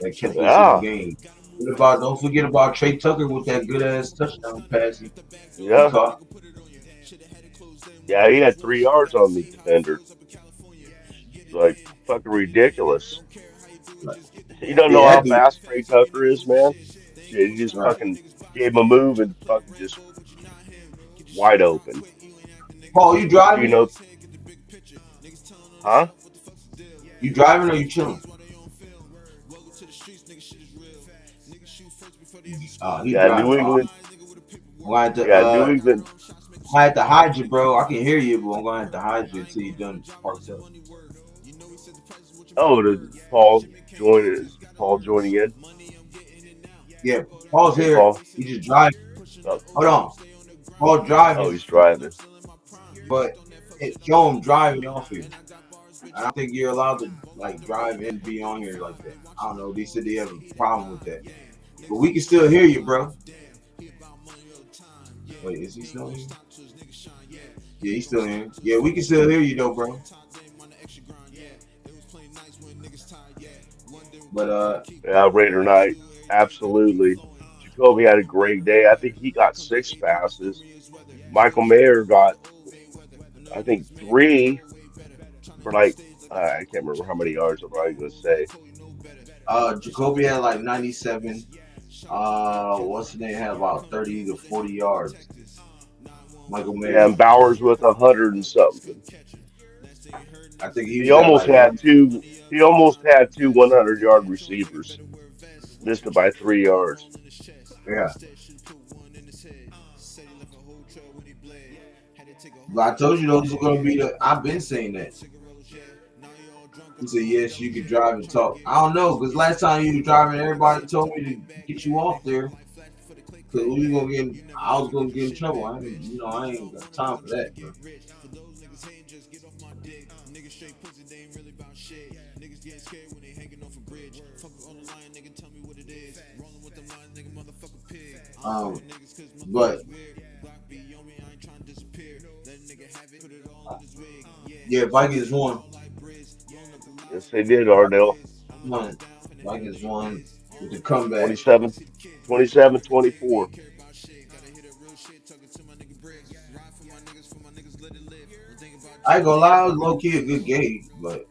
that kept us in the yeah, game. What about? Don't forget about Trey Tucker with that good ass touchdown pass he yeah, caught. yeah. He had 3 yards on the defender. Like fucking ridiculous. Right. You don't know Yeah, how that dude. fast Trey Tucker is, man. Shit, he just Right. fucking gave him a move and fucking just wide open. Paul, you driving? Gino, huh? You driving or you chilling? He Yeah, driving. New England. I'm gonna have to Yeah, New England. I had to hide you, bro. I can hear you, but I'm gonna have to hide you until you done parked up. Oh, Paul joining in. Yeah, Paul's Hey, here. Paul. He just driving. Oh, Hold on. Paul oh, driving, he's driving. but show him driving off here. I don't think you're allowed to like drive and be on here like that. I don't know. They said they have a problem with that, but we can still hear you, bro. Wait, is he still here? Yeah, he's still here. Yeah, we can still hear you though, bro. But Yeah, Raider night. Absolutely. Jacoby had a great day. I think he got 6 passes. Michael Mayer got, I think, 3 for like, I can't remember how many yards I'm probably going to say. Jacoby had like 97. What's his name had about 30 to 40 yards. Michael Yeah, Mayer. and Bowers with 100 and something. I think he He was at almost like had one. two. He almost had two 100-yard receivers. Missed it by 3 yards. Yeah. But I told you those are gonna be the. I've been saying that. He said yes, you could drive and talk. I don't know because last time you were driving, everybody told me to get you off there because we gonna get. I was gonna get in trouble. I ain't got time for that, bro. Um, but yeah, Vikings won. Yes, they did, Ardell. Won. Vikings won with the comeback. 27, 27-24. I ain't gonna lie, it was low key a good game, but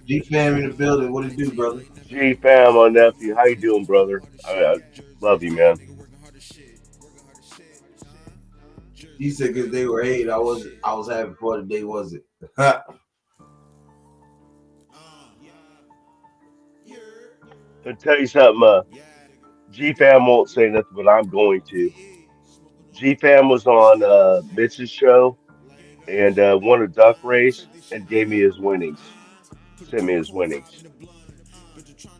G fam in the building. What it do, brother? G fam, my nephew, how you doing, brother? I love you, man. He said because they were eight, I was having fun today, was it? I'll tell you something. G fam won't say nothing, but I'm going to. G fam was on Mitch's show and won a duck race and gave me his winnings. Sent me his winnings.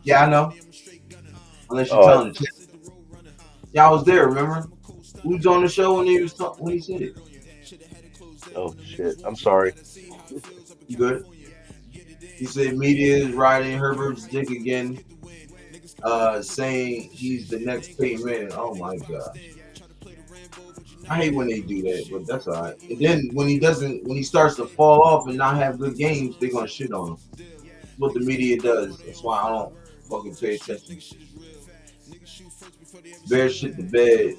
Yeah, I know. Unless you're Oh, telling the truth. Yeah, I was there. Remember? Who was on the show when when he said it? oh shit. I'm sorry. You good? He said media is riding Herbert's dick again, saying he's the next Peyton Manning. Oh my god. I hate when they do that, but that's all right. And then when he starts to fall off and not have good games, they're gonna shit on him. That's what the media does. That's why I don't fucking pay attention. Bears shit the bed,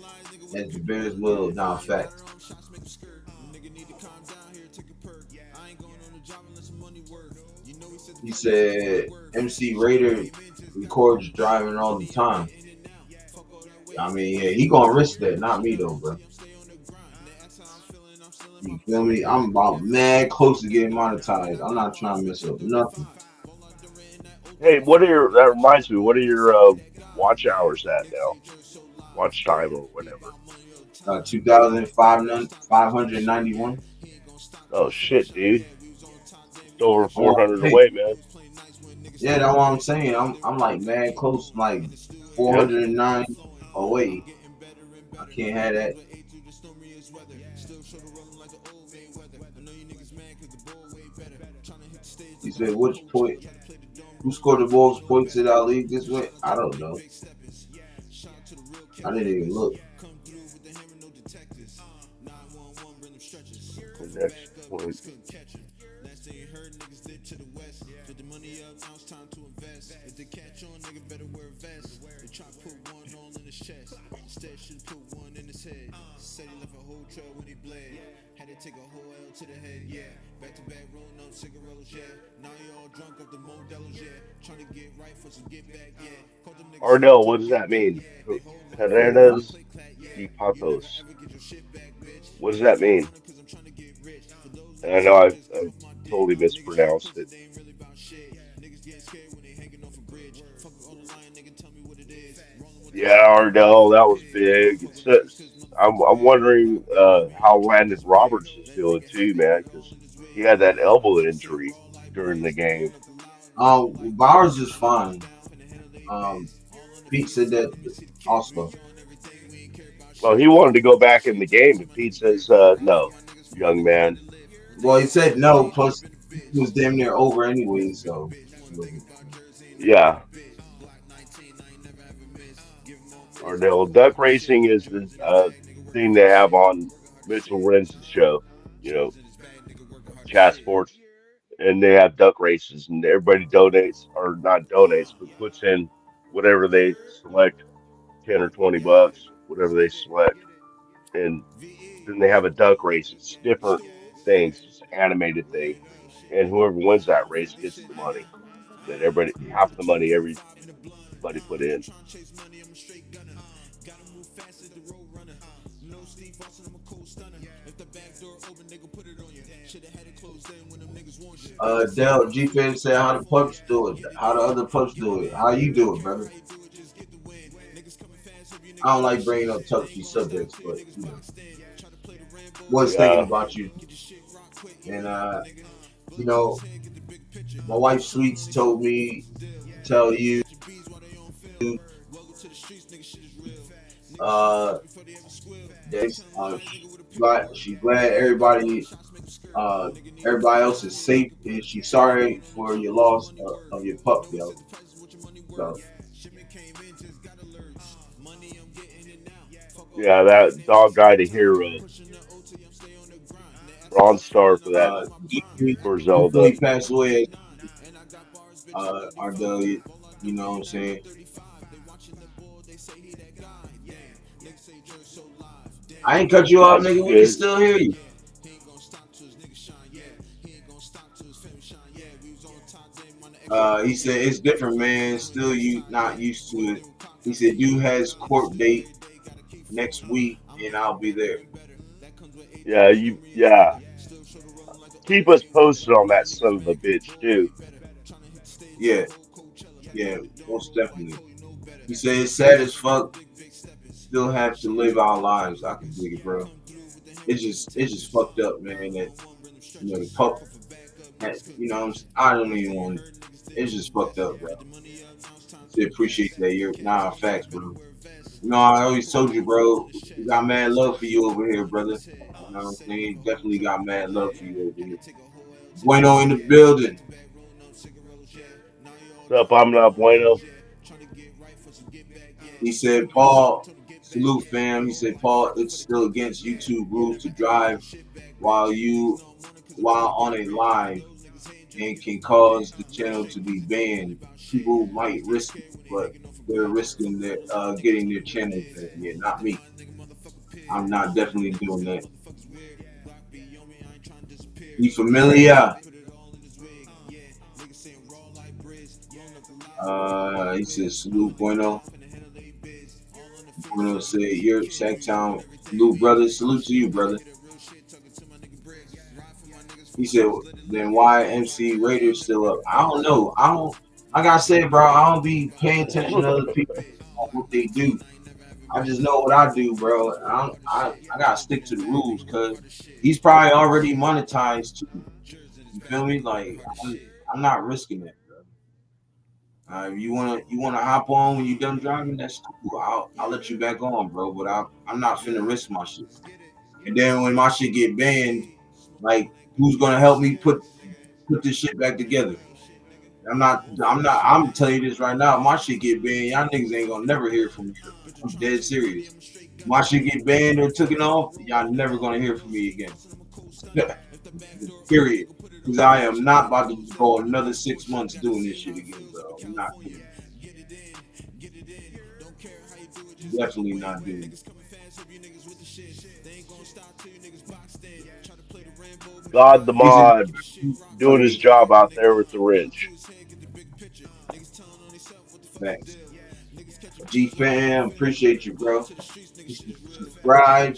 as the Bears will. Now, fact. He said MC Raider records driving all the time. I mean, yeah, he gonna risk that, not me though, bro. You feel me? I'm about mad close to getting monetized. I'm not trying to mess up nothing. Hey, that reminds me, what are your watch hours at now? Watch time or whatever. 2,591. Oh shit, dude. It's over Oh, 400 hey, away, man. yeah, that's what I'm saying. I'm like mad close, like Yep. 409. Oh wait, I can't have that. He said, which point? Who scored the most points in our league this week? I don't know. I didn't even look. The next point. Ardell, what does that mean? Hernandez y Patos. What does that mean? And I know I totally mispronounced it. Yeah, Ardell, that was big. I'm wondering how Landon Roberts is feeling too, man, because he had that elbow injury during the game. Bowers is fine. Um, Pete said that also. Well, he wanted to go back in the game, but Pete says, no, young man. Well, he said no. Plus, he was damn near over anyway. So, Yeah, Ardell. Duck racing is the thing they have on Mitchell Ren's show, you know, Chat Sports, and they have duck races, and everybody donates or not donates, but puts in whatever they select, 10 or 20 bucks, whatever they select, and then they have a duck race. It's different things, it's an animated thing, and whoever wins that race gets the money. That everybody, half the money everybody put in. Dell G Fan said how the pups do it. How the other pups do it. How you do it, brother? I don't like bringing up touchy subjects, but you know. Was thinking Yeah, about you, and you know, my wife Sweets told me to tell you, uh, that she's glad uh, everybody else is safe, and she's sorry for your loss of your pup, yo. So, yeah, that dog died a hero. Bronze star for that for before Zelda. he passed away, Ardell, you know what I'm saying? I ain't cut you off, That's nigga. We can good. still hear you. He said it's different, man. Still, you not used to it. He said you has court date next week, and I'll be there. Yeah, yeah. Keep us posted on that son of a bitch too. Yeah, yeah, most definitely. He said it's sad as fuck. Still have to live our lives. I can dig it, bro. It's just fucked up, man. That the pup. I don't even want. It's just fucked up, bro. I appreciate that. You're nah facts, bro. I always told you, bro. We got mad love for you over here, brother. You know what I'm saying? Definitely got mad love for you over here. Bueno in the building. What's up? I'm not bueno. He said, Paul, salute fam. He said, Paul, it's still against YouTube rules to drive while you while on a live and can cause the channel to be banned. People might risk it, but they're risking their getting their channel banned. Yeah, not me. I'm not definitely doing that. Be familiar. He says salute bueno. Bueno said you're Sacktown salute brother. Salute to you, brother. He said then why MC Raiders still up? I don't know. I don't like I said, bro, I don't be paying attention to other people what they do. I just know what I do, bro. I gotta stick to the rules because he's probably already monetized too. You feel me? Like I'm not risking it. If you wanna hop on when you done driving, that's cool. I'll let you back on, bro. But I'm not finna risk my shit. And then when my shit get banned, like who's gonna help me put this shit back together? I'm telling you this right now. If my shit get banned, y'all niggas ain't gonna never hear from me. I'm dead serious. If my shit get banned or took it off, y'all never gonna hear from me again. Period. Because I am not about to go another 6 months doing this shit again, bro. I'm not doing it. Definitely not doing it. God the He's in mod doing his job out there with the wrench. Thanks. G fam, appreciate you, bro. Subscribe,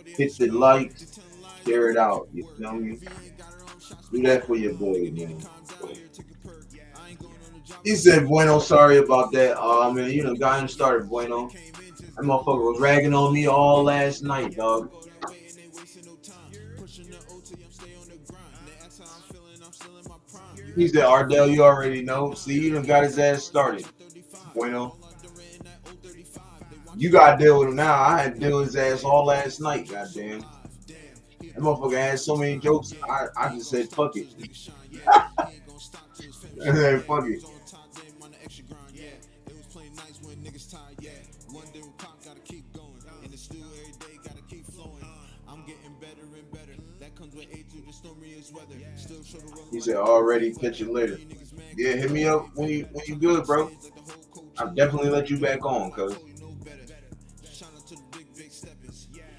hit the like, share it out. You feel me? Do that for your boy, man. He said, Bueno, sorry about that. Man, got him started, Bueno. That motherfucker was ragging on me all last night, dog. He said, Ardell, you already know. See, he done got his ass started. Bueno. You gotta deal with him now. I had to deal with his ass all last night, goddamn. That motherfucker had so many jokes. I just said, fuck it. I said, fuck it. He said, already catch you later. Yeah, hit me up when you good, bro. I'll definitely let you back on, cuz.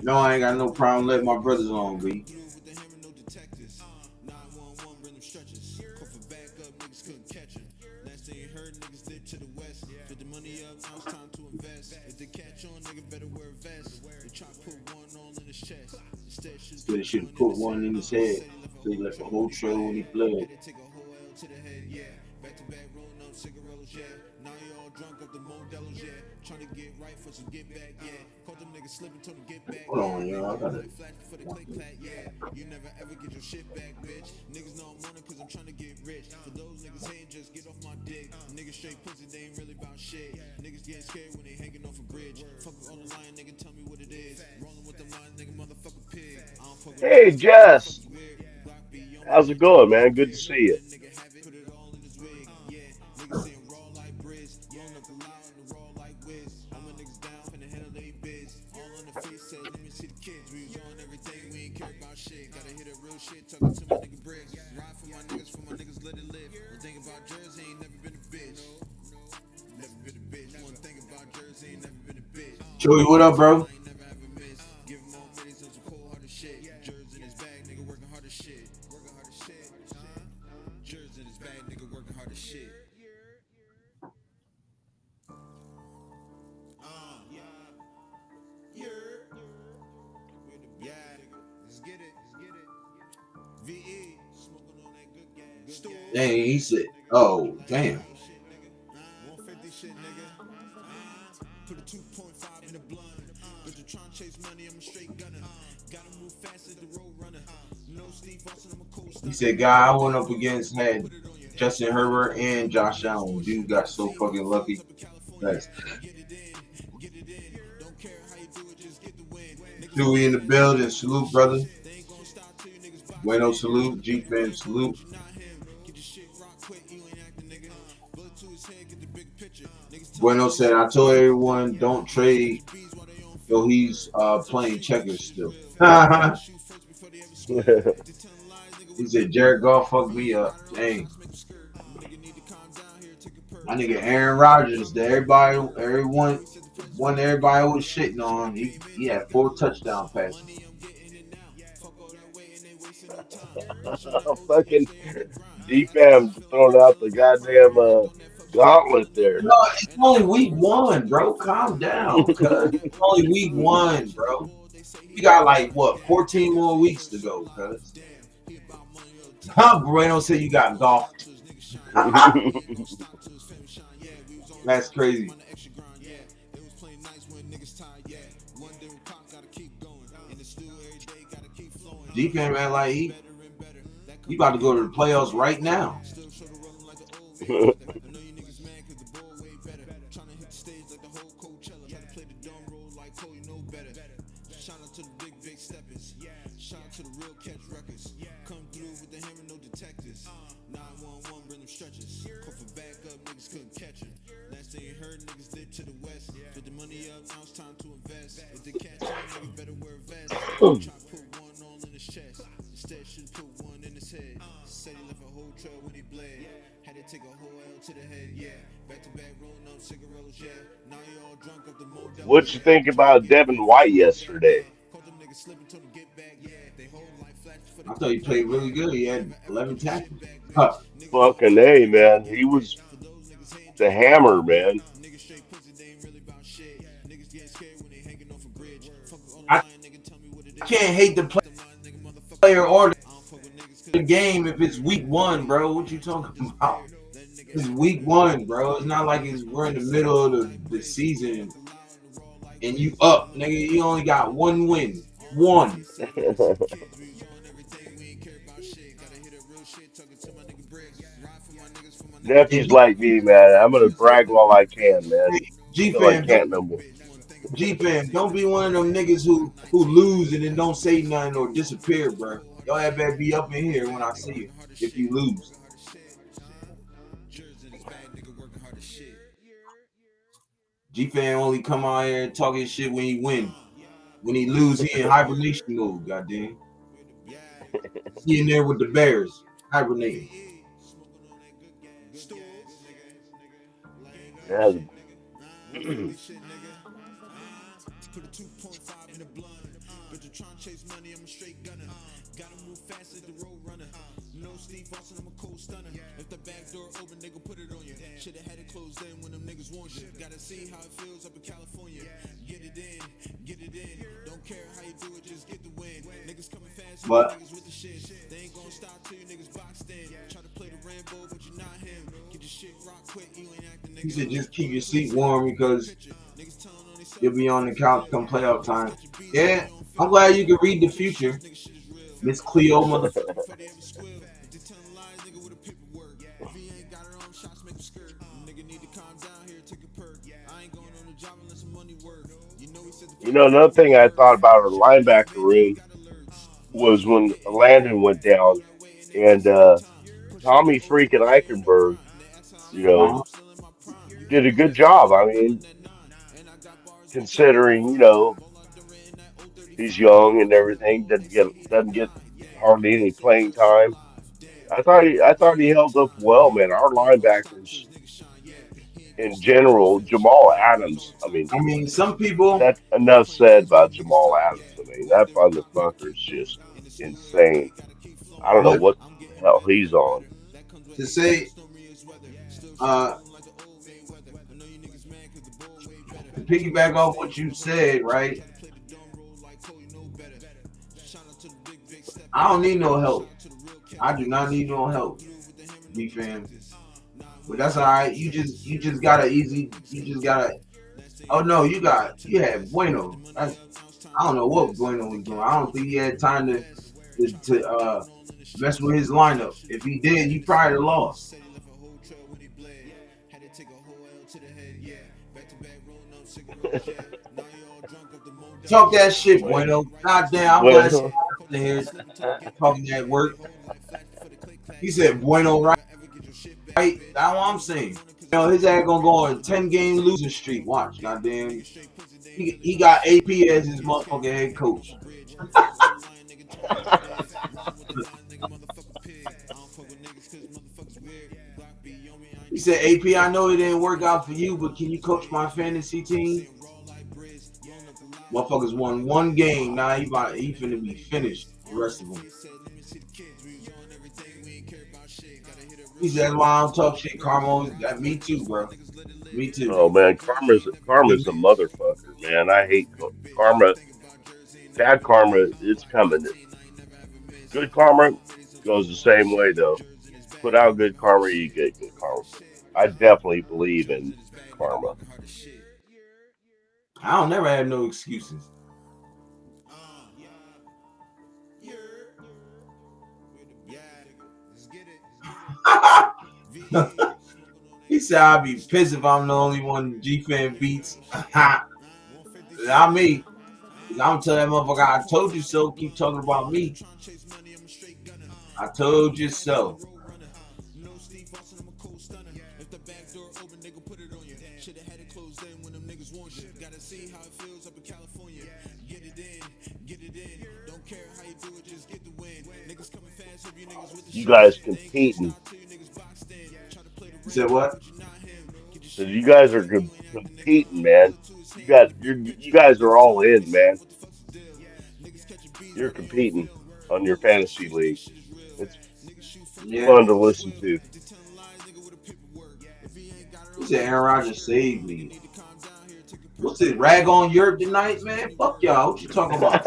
No, I ain't got no problem letting my brothers on, B. They should have put one in his head. So he left a whole trail when he fled. Hold on, yo. I gotta. Hey, Jess, how's it going, man? Good to see you. Joey, what up, bro? Dang, he said, "Oh, damn." He said, "Guy, I went up against had Justin Herbert and Josh Allen. Dude got so fucking lucky." That's Dewey in the building. Salute, brother. Bueno, salute. G-Fan, salute. Bueno said, "I told everyone don't trade, though he's playing checkers still." He said, "Jared Goff fucked me up." Dang. My nigga Aaron Rodgers, that everyone was shitting on. He had 4 touchdown passes. Fucking DFAM throwing out the goddamn gauntlet there. No, it's only week 1, bro. Calm down, cuz. It's only week 1, bro. We got like what 14 more weeks to go, cuz. Bueno said you got golf. That's crazy. Defense, man, like he about to go to the playoffs right now. What'd you think about Devin White yesterday? I thought he played really good. He had 11 tackles. Huh. Fucking A, man. He was the hammer, man. I can't hate the player or the game if it's week 1, bro. What you talking about? It's week 1, bro. It's not like we're in the middle of the season and you up, nigga. You only got 1 win. 1. Nephew's like me, man. I'm gonna brag while I can, man. Until I G-Fan, can't no more. G-Fan, don't be one of them niggas who lose and then don't say nothing or disappear, bro. Y'all had better be up in here when I see you if you lose. G-Fan only come out here and talk his shit when he win. When he lose, he in hibernation mode, goddamn. He in there with the Bears, hibernating. Yeah. But He said just keep your seat warm because you'll be on the couch come playoff time. Yeah, I'm glad you can read the future, Miss Cleo, mother. Another thing I thought about our linebacker room was when Landon went down and Tommy freaking Eichenberg, you know, Uh-huh. did a good job. I mean, considering, he's young and everything, doesn't get hardly any playing time. I thought he held up well, man. Our linebackers in general, Jamal Adams. I mean, I mean, some people that enough said about Jamal Adams. I mean, that motherfucker is just insane. I don't know look what the hell he's on. to say, uh, to piggyback off what you said, right? I don't need no help. I do not need no help, B fam. But that's all right. You just got a easy. You just got a. Oh no, you had Bueno. I don't know what Bueno was doing. I don't think he had time to mess with his lineup. If he did, he probably lost. Talk that shit, Wait, Bueno. God damn, I'm glad well, somebody's in here talking that work. He said Bueno, right? That's what I'm saying. His ass gonna go on a 10-game losing streak. Watch, goddamn. He got AP as his motherfucking head coach. He said, AP, I know it didn't work out for you, but can you coach my fantasy team? Motherfuckers won one game. Now he finna be finished. The rest of them. He said, that's why I don't talk shit. Carmo, me too, bro. Me too. oh man, karma's a motherfucker, man. I hate karma. Bad karma, it's coming. Good karma goes the same way though. Put out good karma, you get good karma. I definitely believe in karma. I don't never have no excuses. He said I'd be pissed if I'm the only one G fan beats. Not me. I'm telling that motherfucker, I told you so. Keep talking about me. I told you so. You guys competing. You said what? So you guys are competing, man. You guys are all in, man. You're competing on your fantasy league. It's Yeah. fun to listen to. He said Aaron Rodgers saved me. What's it? Rag on Europe tonight, man? Fuck y'all. What you talking about?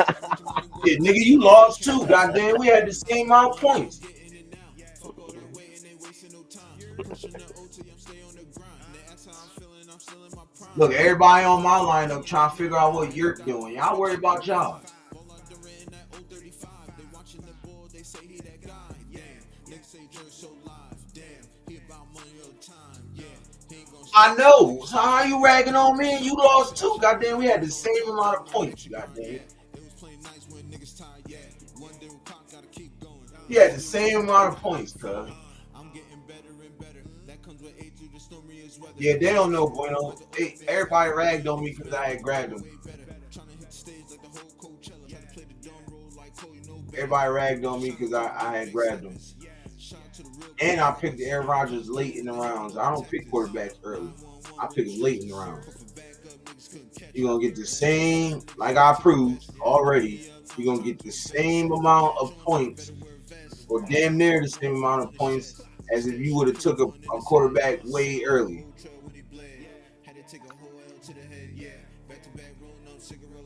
Yeah, nigga, you lost too. Goddamn, we had the same amount of points. Look, everybody on my lineup trying to figure out what you're doing. Y'all worry about y'all. I know. So how you ragging on me and you lost too? Goddamn, we had the same amount of points. Goddamn. He had the same amount of points, cuz. Yeah, they don't know, Bueno. Everybody ragged on me because I had grabbed him. Everybody ragged on me because I had grabbed him. And I picked Aaron Rodgers late in the rounds. I don't pick quarterbacks early. I pick him late in the round. You're going to get the same, like I proved already, you're going to get the same amount of points or damn near the same amount of points as if you would have took a quarterback way early.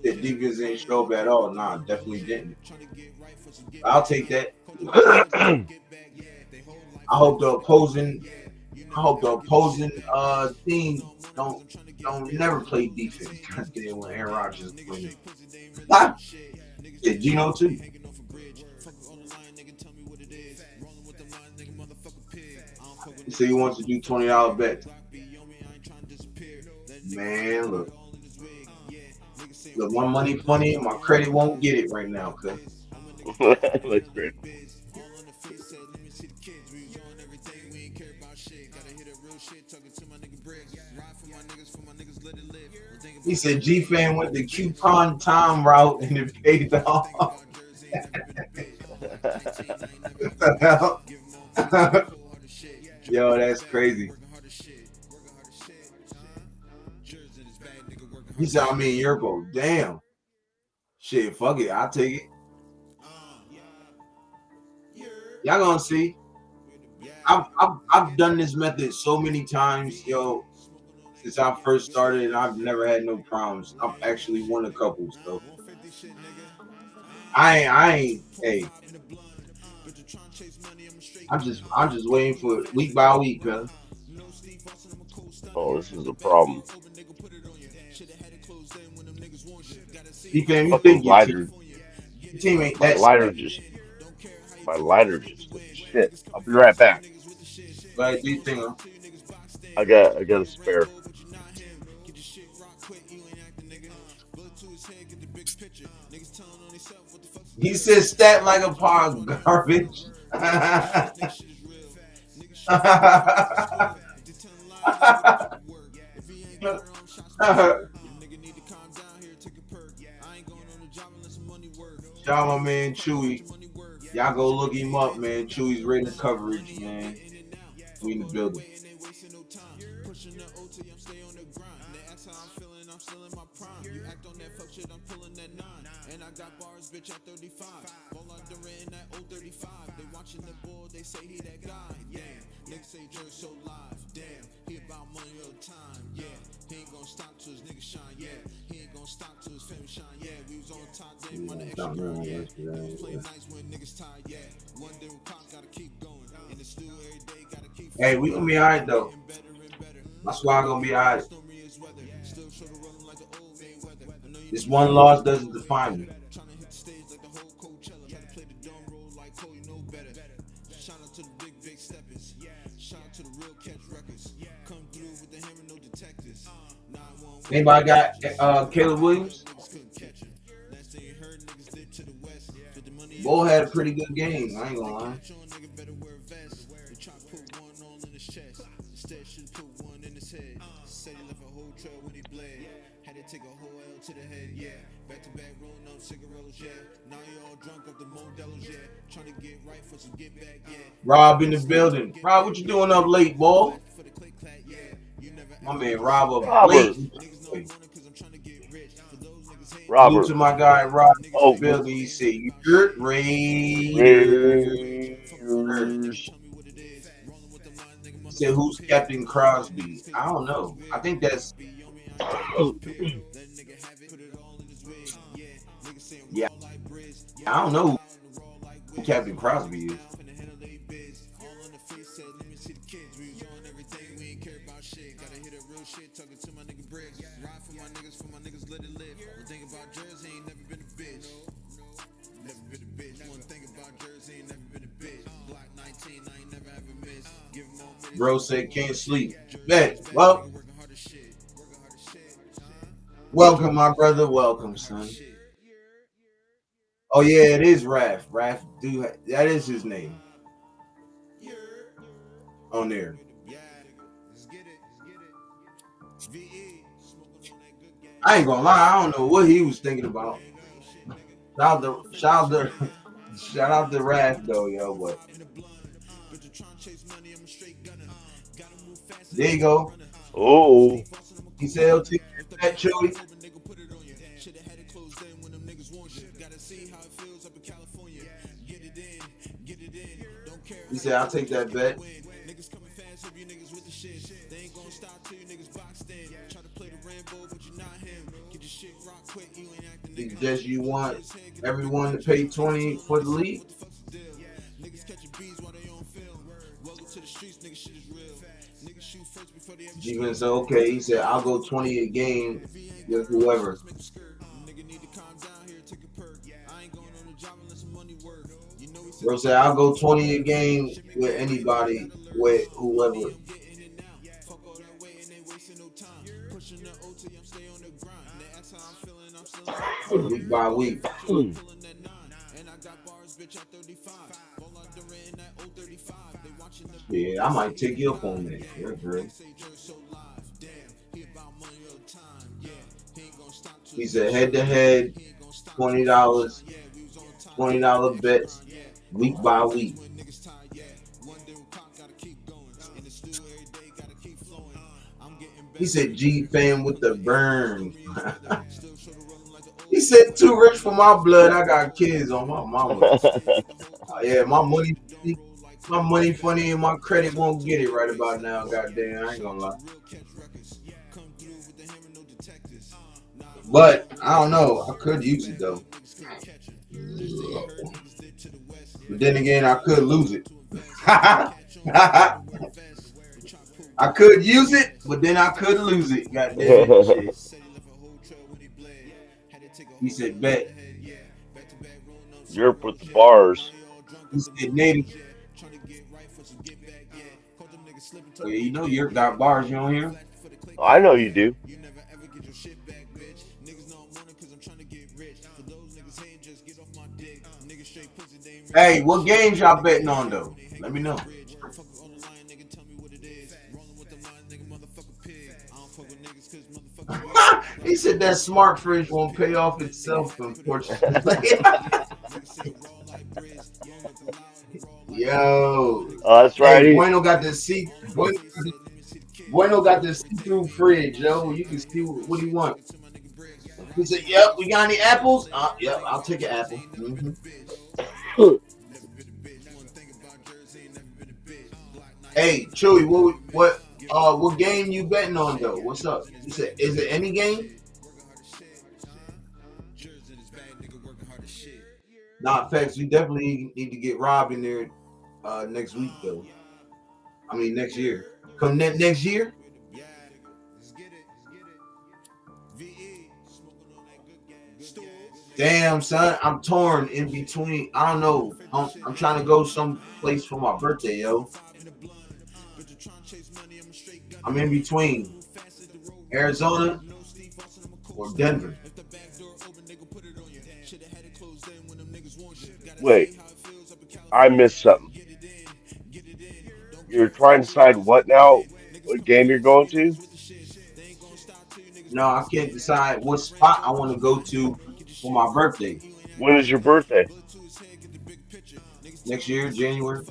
The defense ain't show up at all. Nah, definitely didn't. I'll take that. I hope the opposing I hope the opposing team don't never play defense. Goddamn, when Aaron Rodgers is playing. Yeah, Gino too. He said he wants to do $20 bets. Man, look, my money funny, my credit won't get it right now, cuz. That's great. He said G Fan went the coupon time route and it paid off. What the hell? Yo, that's crazy. He said, I'm in your boat. Damn. Shit, fuck it. I'll take it. Y'all gonna see. I've done this method so many times, yo, since I first started, and I've never had no problems. I've actually won a couple, so I ain't. Hey, I'm just waiting for it week by week, man. Oh, this is a problem. Defam, you Fucking think your lighter. team ain't My that lighter just. My lighter just. Shit. I'll be right back. right? Do you think? I got a spare. He said stat like a pile of garbage. Shout out my man Chewy. Y'all go look him up, man. Chewy's rated coverage, man. We in the building. Hey, we gonna be alright though. My squad gonna be alright. This one loss doesn't define me. Anybody got Caleb Williams? Bull had a pretty good game. I ain't gonna lie. Rob in the building. Rob, what you doing up late, boy? My man Rob up late. Robert. Salute to my guy Rob in Oh, the building. He said, "You're Raiders." He said, "Who's Captain Crosby?" I don't know. I think that's yeah. I don't know who Captain Crosby is. Bro said can't sleep. Man, well, welcome, my brother. Welcome, son. Oh yeah, it is Raph. Raph, that is his name on there. I ain't gonna lie, I don't know what he was thinking about. Shout out to Raph though, yo. But there you go. oh. He said he'll take that Chewy. He said I'll take that bet. Does you want everyone to pay 20 for the league? G-Man said, okay. He said, I'll go 20 a game with whoever. Bro said, I'll go 20 a game with anybody, with whoever. Week by week. Yeah, I might take you up on that. Yeah, girl. He said head to head, $20 bets, week by week. He said G fan with the burn. He said too rich for my blood. I got kids on my mama. Yeah, my money funny and my credit won't get it right about now. Goddamn, I ain't gonna lie. But I don't know. I could use it though. But then again, I could lose it. I could use it, but then I could lose it. Goddamn it. He said bet. Europe with the bars. He said native. Oh, yeah, you know Europe got bars, you don't hear? I know you do. Hey, what games y'all betting on though? Let me know. He said that smart fridge won't pay off itself, unfortunately. Yo. Oh, that's right. Hey, Bueno got the Bueno got the see-through fridge, yo. You can see what he wants. He said, "Yep, we got any apples? Yep, I'll take an apple." Mm-hmm. Hey, Chewy, what game you betting on though? What's up? You said, is it any game? Nah, facts. We definitely need to get Rob in there next week though. I mean next year. Come next year. Damn, son, I'm torn in between. I don't know. I'm trying to go someplace for my birthday, yo. I'm in between Arizona or Denver. Wait, I missed something. You're trying to decide what now? What game you're going to? No, I can't decide what spot I want to go to for my birthday. When is your birthday? Next year, January.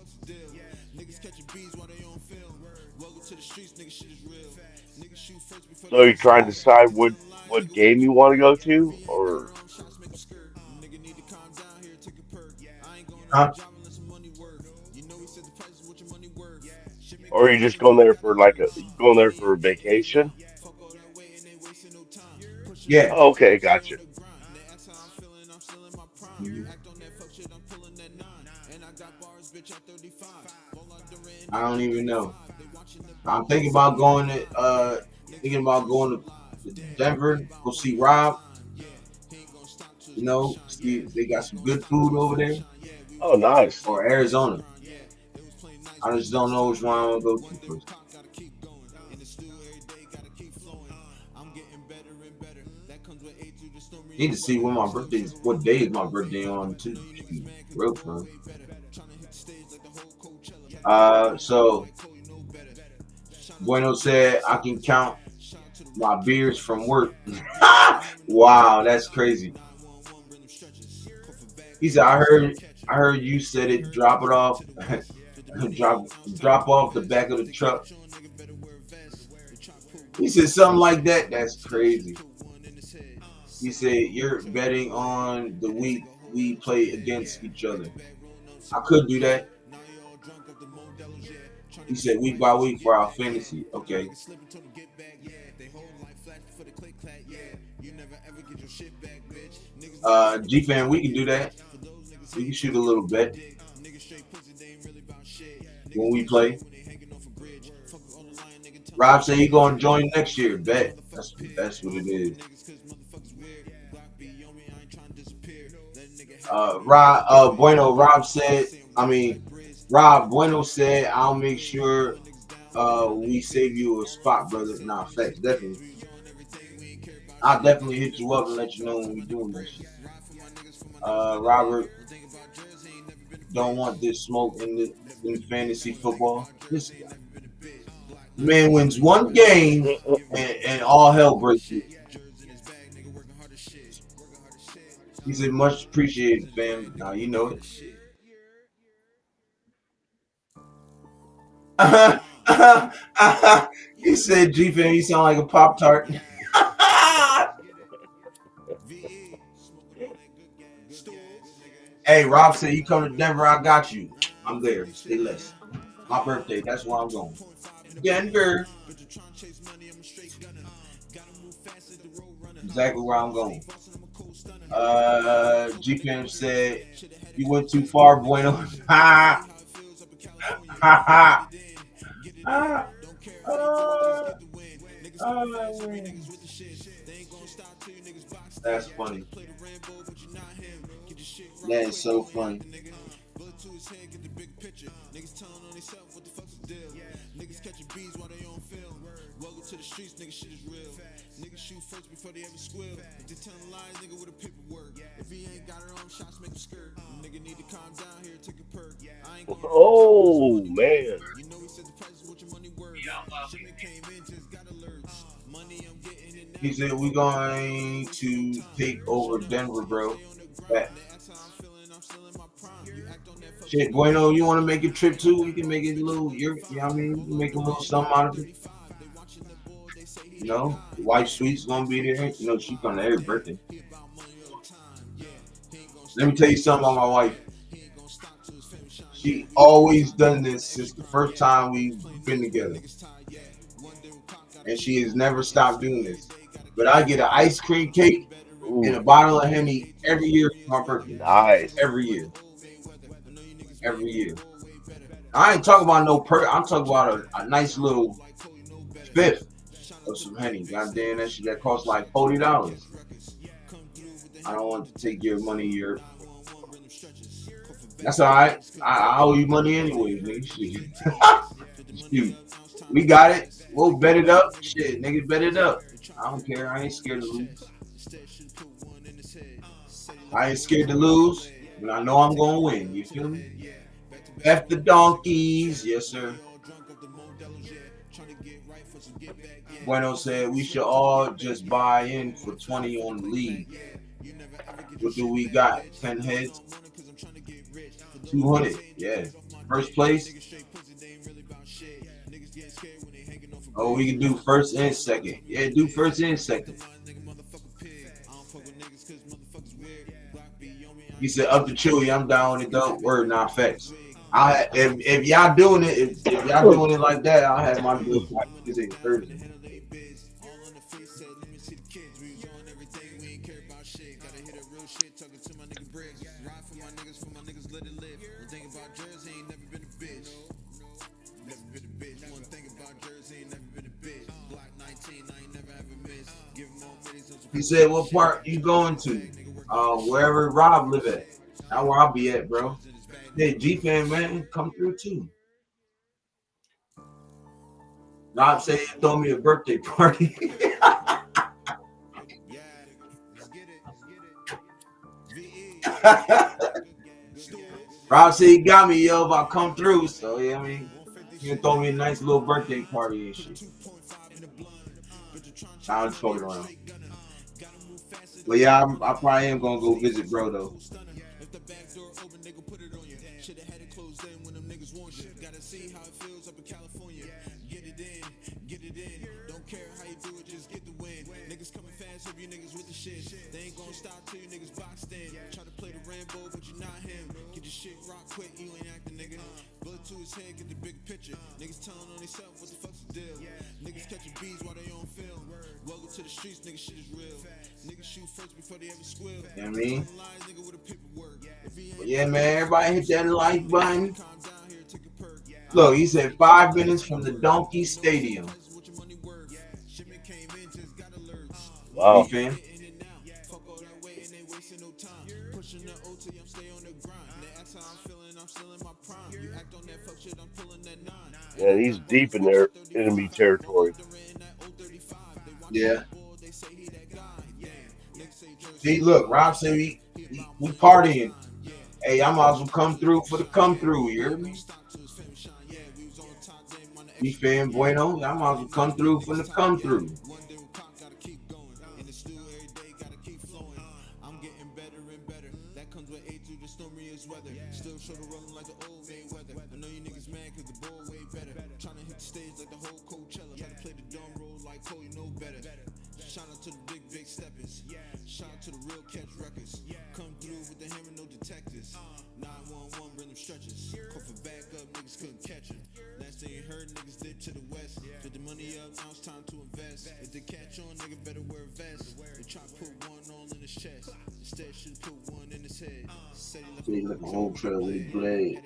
So you're trying to decide what game you want to go to, Huh? or are you just going there for like going there for a vacation? Yeah. Oh, okay, gotcha. Mhm. I don't even know. I'm thinking about going to Denver, go see Rob. You know, see if they got some good food over there, Oh, nice. or Arizona. I just don't know which one I want to go to first. Need to see when my birthday is. What day is my birthday on? Too. Real fun. So Bueno said I can count my beers from work. Wow, that's crazy. He said, I heard you said it. Drop it off, drop off the back of the truck. He said something like that. That's crazy. He said you're betting on the week we play against each other. I could do that. He said week by week for our fantasy. Okay. G fan, we can do that. We can shoot a little bet when we play. Rob said he gonna join next year. Bet that's what it is. Rob said. I mean, Rob Bueno said, "I'll make sure we save you a spot, brother." Nah, facts, definitely. I'll definitely hit you up and let you know when we doing that shit. Robert don't want this smoke in fantasy football. This man wins one game and all hell breaks loose. He said, "Much appreciated, fam." Now you know it. He said, "G fam, you sound like a Pop Tart." Hey, Rob said, "You come to Denver, I got you. I'm there. Stay less. My birthday. That's where I'm going. Denver. Exactly where I'm going." GPM said, "You went too far, Bueno." Ha ha ha. That's funny. That is so funny. Oh man. He said, "We're going to take over Denver, bro." That shit, Bueno, you want to make a trip too? You can make it a little, you know what I mean? You can make a little something out of it. You know, the wife Sweet's gonna be there. You know, she's coming to every birthday. Let me tell you something about my wife. She always done this since the first time we've been together. And she has never stopped doing this. But I get an ice cream cake and a bottle of Henny every year for my birthday. Nice. Every year. Every year. I ain't talking about no I'm talking about a nice little fifth of some Henny. God damn, that shit that costs like $40. I don't want to take your money. That's all right. I owe you money anyway, nigga. Shoot. We got it. We'll bet it up. Shit, nigga, bet it up. I don't care. I ain't scared to lose. I ain't scared to lose, but I know I'm gonna win. You feel me? F the donkeys, yes sir. Bueno said we should all just buy in for 20 on the league. What do we got? 10 heads? 200. Yeah. First place. Oh, we can do first and second. Yeah, do first and second. He said, "Up to Chewy, I'm down with it though." Word, not facts. If y'all doing it, if y'all doing it like that, I'll have my good Tuesday, Thursday. He said, "What part you going to?" Wherever Rob live at. That's where I'll be at, bro. Hey, G-Fan, man, come through too. Rob said, "Throw me a birthday party." Rob said, "He got me, yo, if I come through." So, yeah, I mean, he can throw me a nice little birthday party and shit. I'm just fucking around. But yeah, I probably am gonna go visit bro though. You know what I mean? But yeah, man, everybody hit that like button. Look, he said 5 minutes from the Donkey Stadium. Me Wow. fan. Yeah, he's deep in their enemy territory. Yeah. See, look, Rob said we partying. Hey, I might as well come through for the come through. You hear me? Me fan bueno. I might as well come through for the come through. See, like a whole trail with a blade.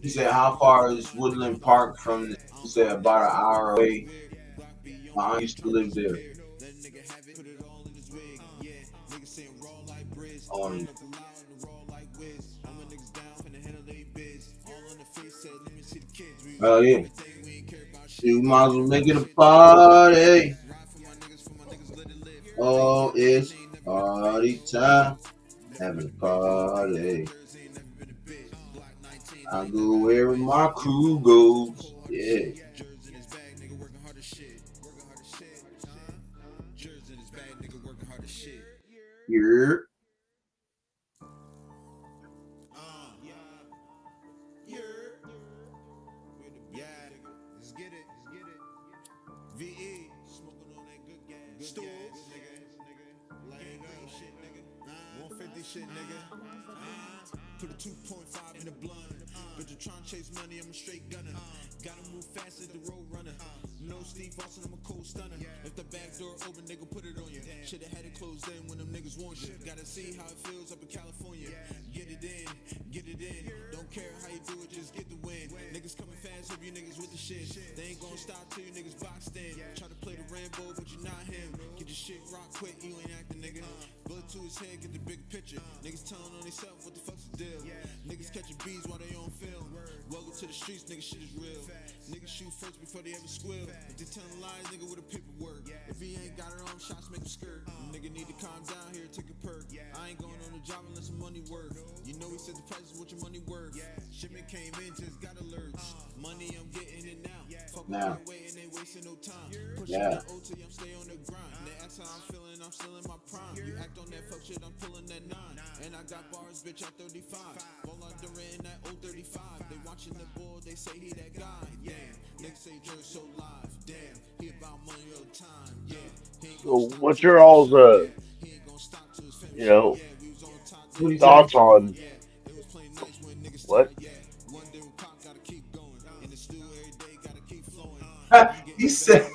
He said, "How far is Woodland Park from?" He said, "About an hour away. My aunt used to live there." On yeah. You might as well make it a party. Oh, it's party time. Having a party. I go where my crew goes. Yeah. Here. Now. Yeah. So, what's your all's you know, What do you say? thoughts on what? He said,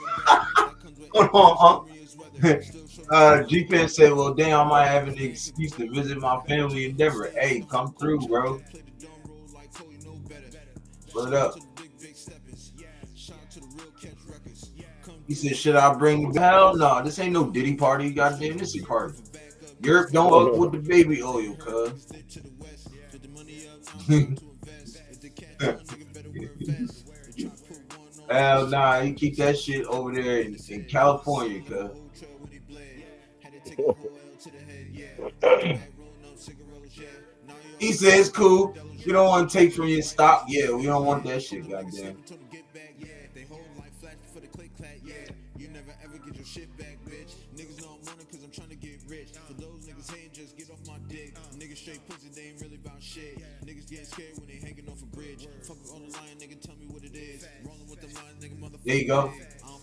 hold on. G-Fan said, well, damn, I might have an excuse to visit my family in Denver. Hey, come through, bro. What up? He said, should I bring the hell? No, this ain't no Diddy party. Goddamn, this is a party. Europe don't fuck with the baby oil, cuz. Hell nah, he keep that shit over there in California, cuz. He says cool. You don't want to take from your stock. Yeah, we don't want that shit, goddamn. There you go.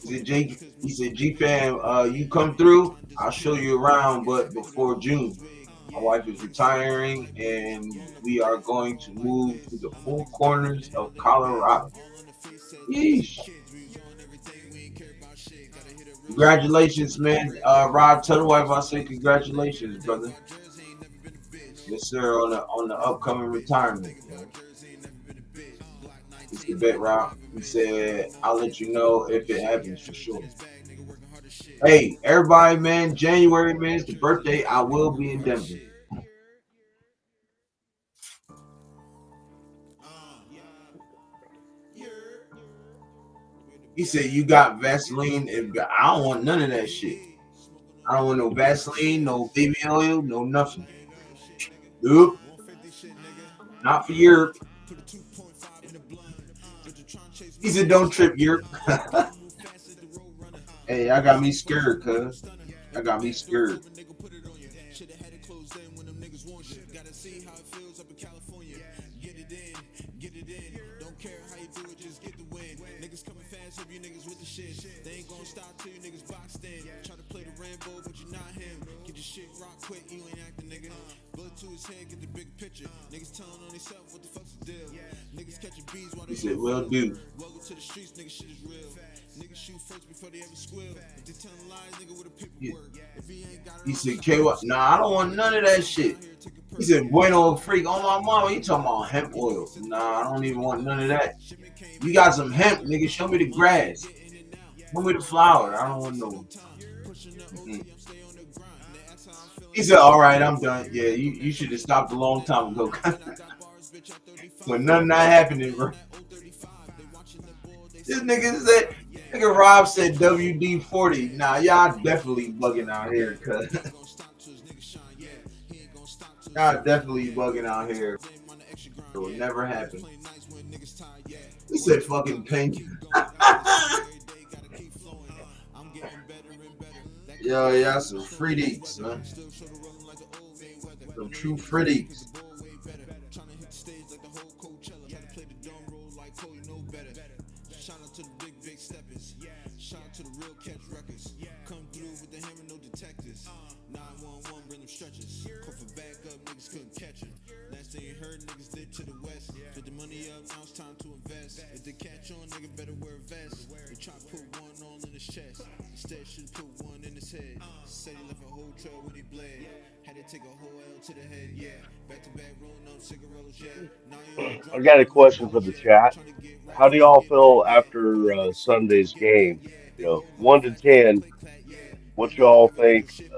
He said, G fam, you come through, I'll show you around, but before June. My wife is retiring, and we are going to move to the four corners of Colorado. Yeesh. Congratulations, man. Rob, tell the wife I say congratulations, brother. Yes, sir, on the upcoming retirement. Man. It's the bet, Rob. He said, I'll let you know if it happens for sure. Hey, everybody, man, January, man, it's the birthday. I will be in Denver. He said, you got Vaseline. I don't want none of that shit. I don't want no Vaseline, no baby oil, no nothing. Nope. Not for Europe. He said, don't trip Europe. Hey, I got me scared, cuz. I got me scared. He said, well, dude. Yeah. He said, KY, nah, I don't want none of that shit. He said, bueno freak. On my mama, you talking about hemp oil. Nah, I don't even want none of that. You got some hemp, nigga. Show me the grass. Show me the flower. I don't want no. Mm-hmm. He said, all right, I'm done. Yeah, you should have stopped a long time ago. When nothing not happening, bro. This nigga Rob said WD-40. Nah, y'all definitely bugging out here, cuz. Y'all definitely bugging out here. It will never happen. He said fucking pink. Yo, y'all some freedies, man. Some true freedies. I got a question for the chat. How do y'all feel after Sunday's game? 1 to 10. What y'all think?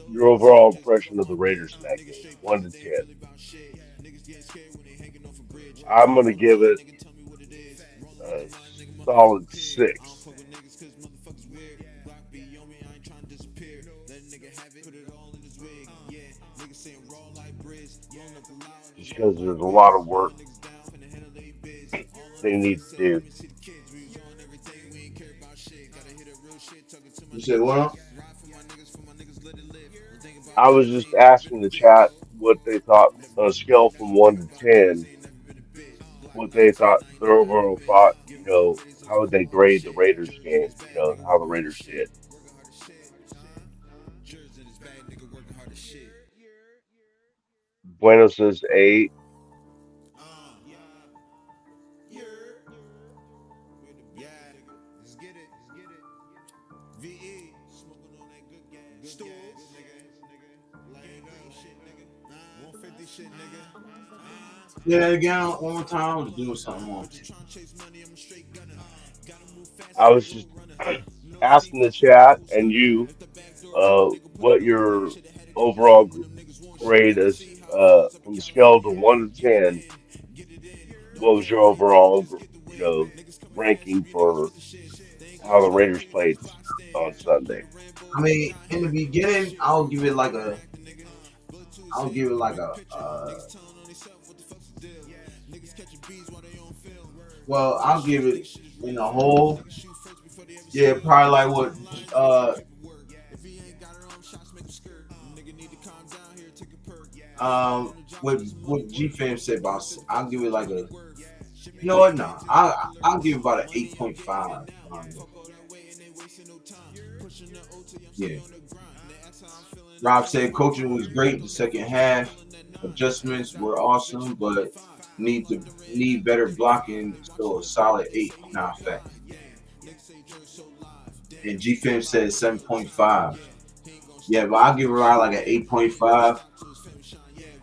Your overall impression of the Raiders in that game? 1 to 10. I'm gonna give it a solid 6. Just because there's a lot of work they need to do. You said what? I was just asking the chat what they thought on a scale from 1 to 10, what they thought their overall thought, how would they grade the Raiders game, how the Raiders did. Bueno says 8. Yeah, again, one more time. I was doing something wrong. I was just asking the chat and you what your overall grade is from a scale of 1 to 10. What was your overall, ranking for how the Raiders played on Sunday? I mean, in the beginning, I'll give it like a. Well, I'll give it in a whole. Yeah, probably like what. What G Fam said about. I'll give it like a. You know what? No, I'll give it about an 8.5. Yeah. Rob said coaching was great the second half. Adjustments were awesome, but need better blocking. So a solid 8. Nah, facts. And G Fim said 7.5. Yeah, but I'll give Rod like an 8.5.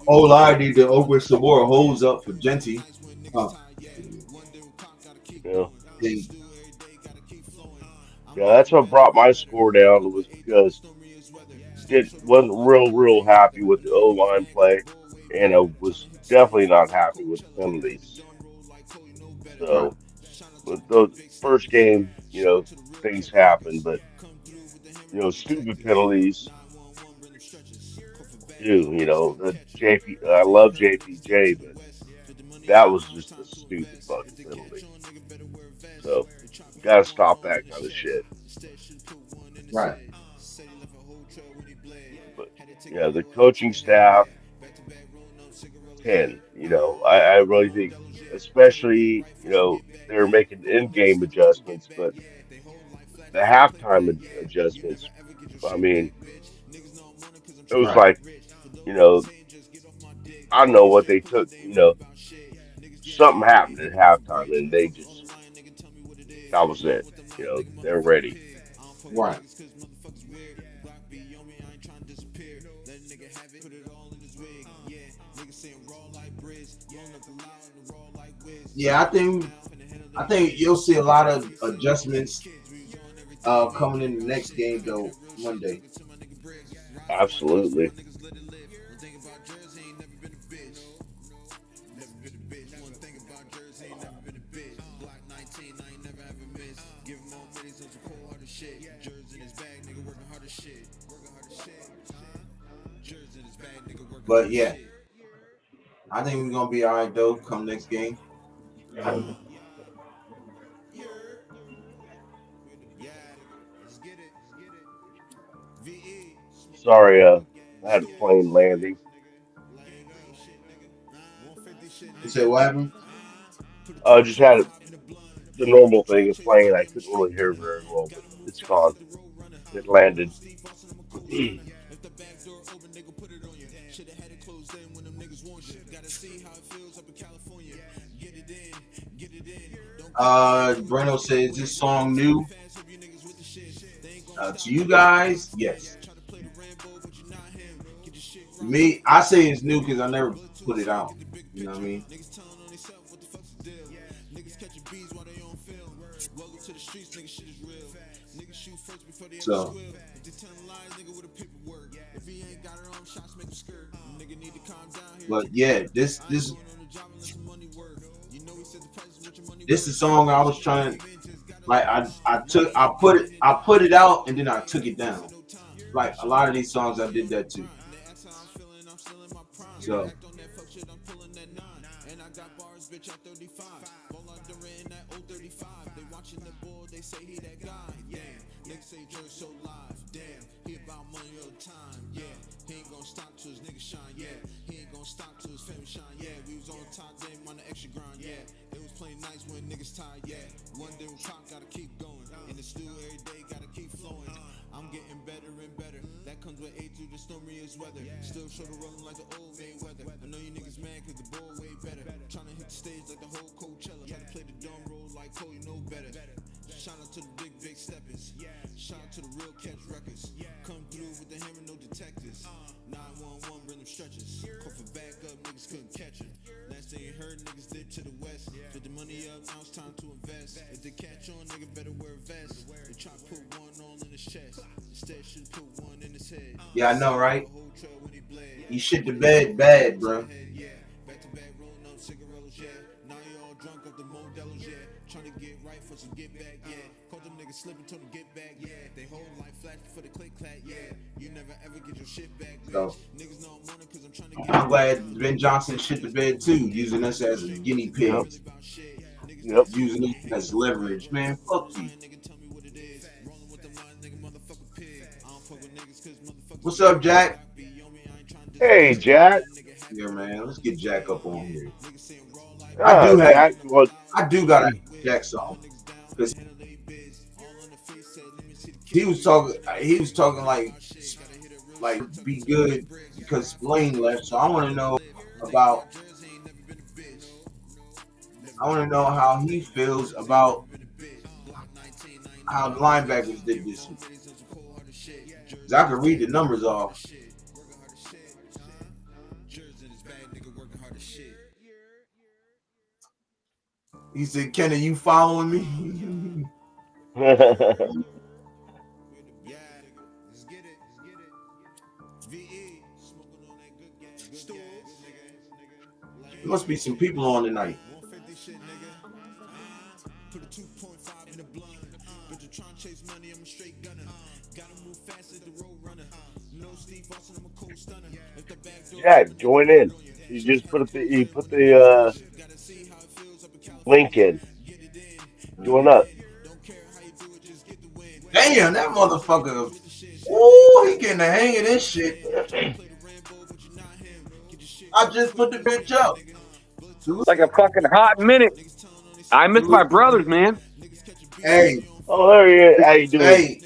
Oh, I need to open some more holes up for Genty. Huh. You know, Then- yeah, that's what brought my score down was because did wasn't real happy with the O line play, and I was definitely not happy with the penalties. right. So, with the first game, things happen, but stupid penalties do. The JP, I love JPJ, but that was just a stupid fucking penalty. So, you gotta stop that kind of shit. Right. But yeah, the coaching staff 10. I really think, especially, they're making in-game adjustments, but the halftime adjustments, I mean, it was Right. like, you know, I don't know what they took, something happened at halftime and they just, that was it. They're ready. Right. Yeah, I think you'll see a lot of adjustments coming in the next game though Monday. Absolutely. But yeah, I think we're gonna be all right though come next game. Sorry, I had a plane landing. You say what happened? Just had the normal thing of playing. I couldn't really hear very well, but it's gone. It landed. Breno says this song new to you guys. Yes. Me, I say it's new because I never put it out. You know what I mean? So, but yeah, this is the song I was trying. Like I put it out and then I took it down. Like a lot of these songs, I did that too. So yeah, I know, right? He shit the bed bad, bro. So I'm glad Ben Johnson shit the bed too, using us as guinea Yep. pigs, Yep. using us as leverage. Man, fuck you. What's up, Jack? Hey, Jack. Yeah, man. Let's get Jack up on here. I do have, Jack. Well, I do got a Jack song because he was talking. He was talking like be good because Spillane left. So I want to know about. I want to know how he feels about how the linebackers did this week. 'Cause I could read the numbers off. He said, "Ken, are you following me?" There must be some people on tonight. Jack, join in. He put the link in. Join up. Damn, that motherfucker. Ooh, he getting the hang of this shit. I just put the bitch up. Like a fucking hot minute. I miss my brothers, man. Hey, Oh, there he is. How you doing?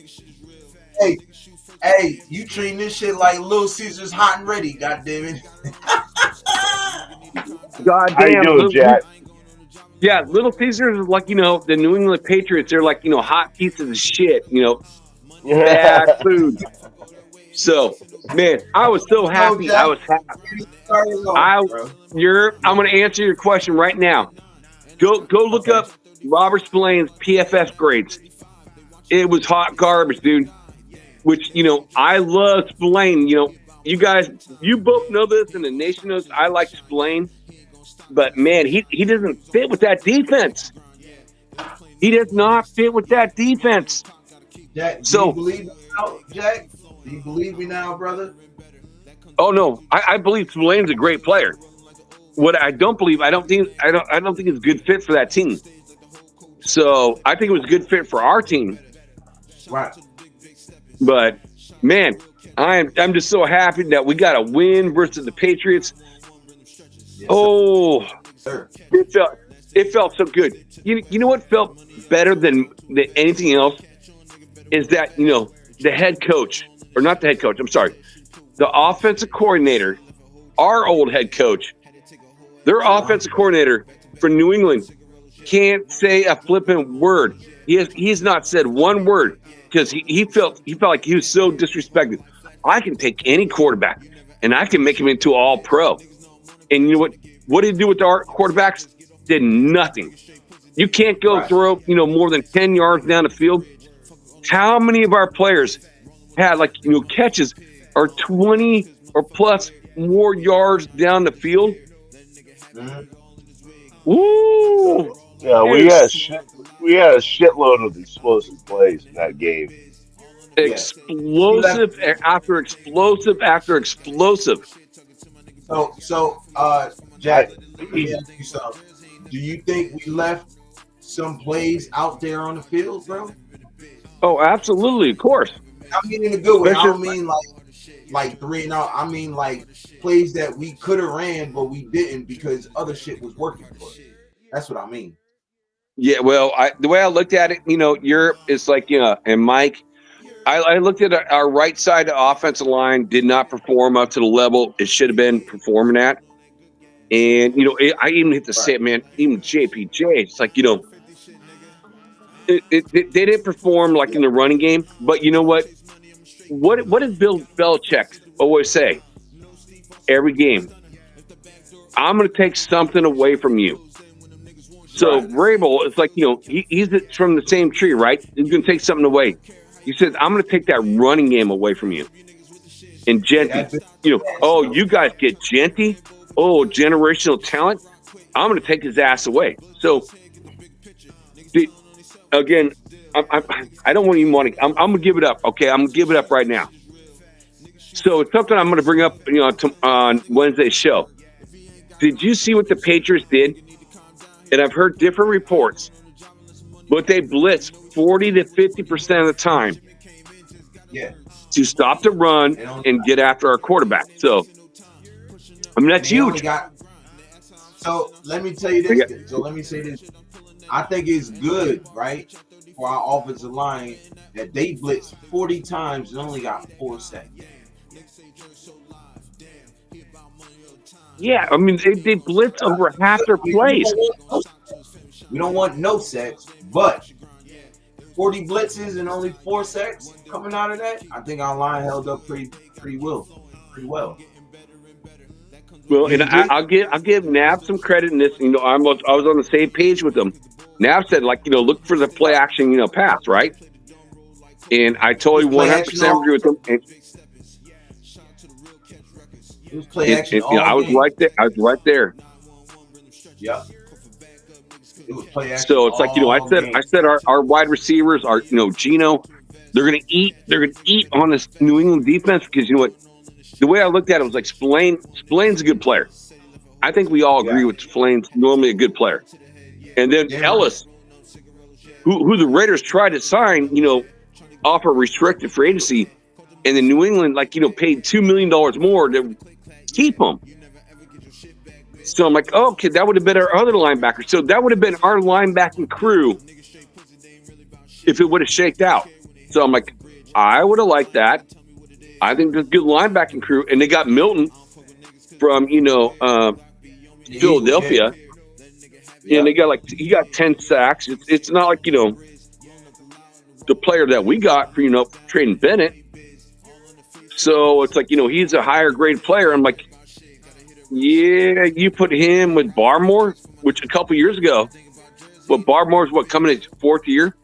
hey, you treating this shit like Little Caesar's hot and ready, goddammit. Goddamn. How you doing, Jack? Yeah, Little Caesars is like, the New England Patriots. They're like, hot pieces of shit, bad food. So, man, I was so happy. I was happy. I'm going to answer your question right now. Go look up Robert Spillane's PFF grades. It was hot garbage, dude. Which, I love Spillane. You guys, you both know this, and the nation knows I like Spillane. But, man, he doesn't fit with that defense. He does not fit with that defense. Jack, do you believe me now, Jack? Do you believe me now, brother? Oh no, I believe Spillane's a great player. What I don't believe, I don't think it's a good fit for that team. So I think it was a good fit for our team. Right. But man, I'm just so happy that we got a win versus the Patriots. Yes, sir. It felt so good. You know what felt better than anything else is that the head coach, or not the head coach, I'm sorry, the offensive coordinator, our old head coach, their offensive coordinator for New England can't say a flippant word. He's not said one word because he felt like he was so disrespected. I can take any quarterback and I can make him into all pro. And you know what? What did he do with our quarterbacks? Did nothing. You can't go throw more than 10 yards down the field. How many of our players had catches are 20 or plus more yards down the field? Woo! Yeah, we had a shitload of explosive plays in that game. Explosive after explosive after explosive. So, Jack, let me ask you something. Do you think we left some plays out there on the field, bro? Oh, absolutely, of course. I mean in a good way. I don't mean like 3 and out. I mean like plays that we could have ran, but we didn't because other shit was working for us. That's what I mean. Yeah, well, the way I looked at it, Europe is like, and Mike, I looked at our right side offensive line did not perform up to the level it should have been performing at. And, I even hit the say, man, even JPJ, it's like, they didn't perform like in the running game. But you know what? What does Bill Belichick always say? Every game, I'm going to take something away from you. So Vrabel, it's like, he's from the same tree, right? He's going to take something away. He says, I'm going to take that running game away from you. And Genty, you guys get Genty. Oh, generational talent. I'm going to take his ass away. So, again, I don't even want to. I'm going to give it up. Okay, I'm going to give it up right now. So it's something I'm going to bring up, on Wednesday's show. Did you see what the Patriots did? And I've heard different reports, but they blitz 40 to 50% of the time to stop the run and get after our quarterback. So, I mean, that's huge. So let me tell you this. So let me say this. I think it's good, right, for our offensive line that they blitzed 40 times and only got 4 sacks. Yeah, I mean they blitz over half their plays. We don't want no sacks, but 40 blitzes and only 4 sacks coming out of that. I think our line held up pretty well. Well, and I'll give Nav some credit in this. You know, I was on the same page with them. Nav said, like, you know, look for the play action, you know, pass, right? And I totally 100% agree with them. And, it was play action. You know, I was right there. Yeah. It was play action. So it's like, you know, I said our wide receivers are, you know, Geno, they're gonna eat on this New England defense because you know what? The way I looked at it was like Spillane's a good player. I think we all agree with Spillane's normally a good player. And then Ellis, who the Raiders tried to sign, you know, off a restricted free agency, and then New England, like, you know, paid $2 million more to keep him. So I'm like, oh, okay, that would have been our other linebacker. So that would have been our linebacking crew if it would have shaked out. So I'm like, I would have liked that. I think there's a good linebacking crew. And they got Milton from, you know, Philadelphia. Yeah. And he got 10 sacks. It's not like, you know, the player that we got for, you know, trading Bennett. So it's like, you know, he's a higher grade player. I'm like, yeah, you put him with Barmore, which a couple years ago, but Barmore's coming in his 4th year.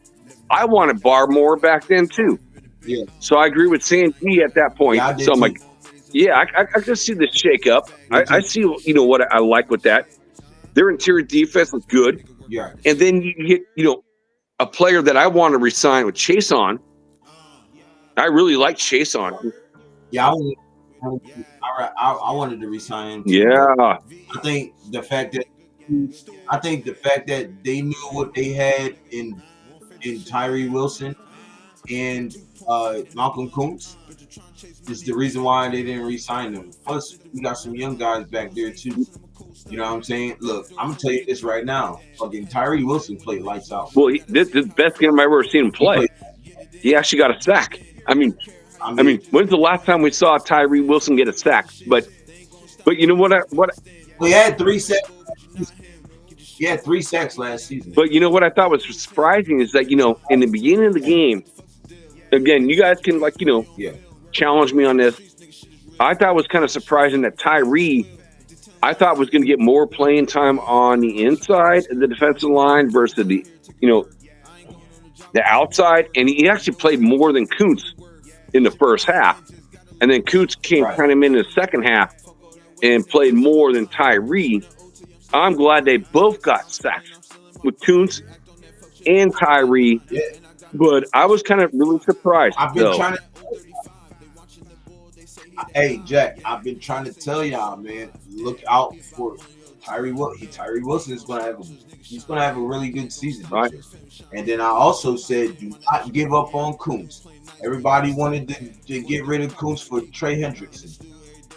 I wanted Barmore back then too. Yeah. So I agree with Sandy at that point. Yeah, so I'm like, yeah, I can see the shake up. I see, you know, what I like with that. Their interior defense was good. Yeah. And then you get, you know, a player that I want to resign with Chase on. I really like Chase on. Yeah, I wanted to resign him. Yeah. I think the fact that they knew what they had in Tyree Wilson and Malcolm Kuntz is the reason why they didn't re-sign them. Plus, we got some young guys back there too. You know what I'm saying? Look, I'm gonna tell you this right now. Fucking Tyree Wilson played lights out. Well, this is the best game I've ever seen him play. He actually got a sack. I mean, when's the last time we saw Tyree Wilson get a sack? But you know what? He had 3 sacks. He had 3 sacks last season. But you know what I thought was surprising is that, you know, in the beginning of the game, again, you guys can, like, you know, challenge me on this. I thought it was kind of surprising that Tyree, I thought was going to get more playing time on the inside of the defensive line versus the, you know, the outside, and he actually played more than Kuntz in the first half, and then Kuntz came kind of in the second half and played more than Tyree. I'm glad they both got sacks with Kuntz and Tyree, but I was kind of really surprised. Hey, Jack, I've been trying to tell y'all, man, look out for Tyree Wilson. Tyree Wilson is gonna have a really good season, right? And then I also said, do not give up on Kuntz. Everybody wanted to get rid of Kuntz for Trey Hendrickson.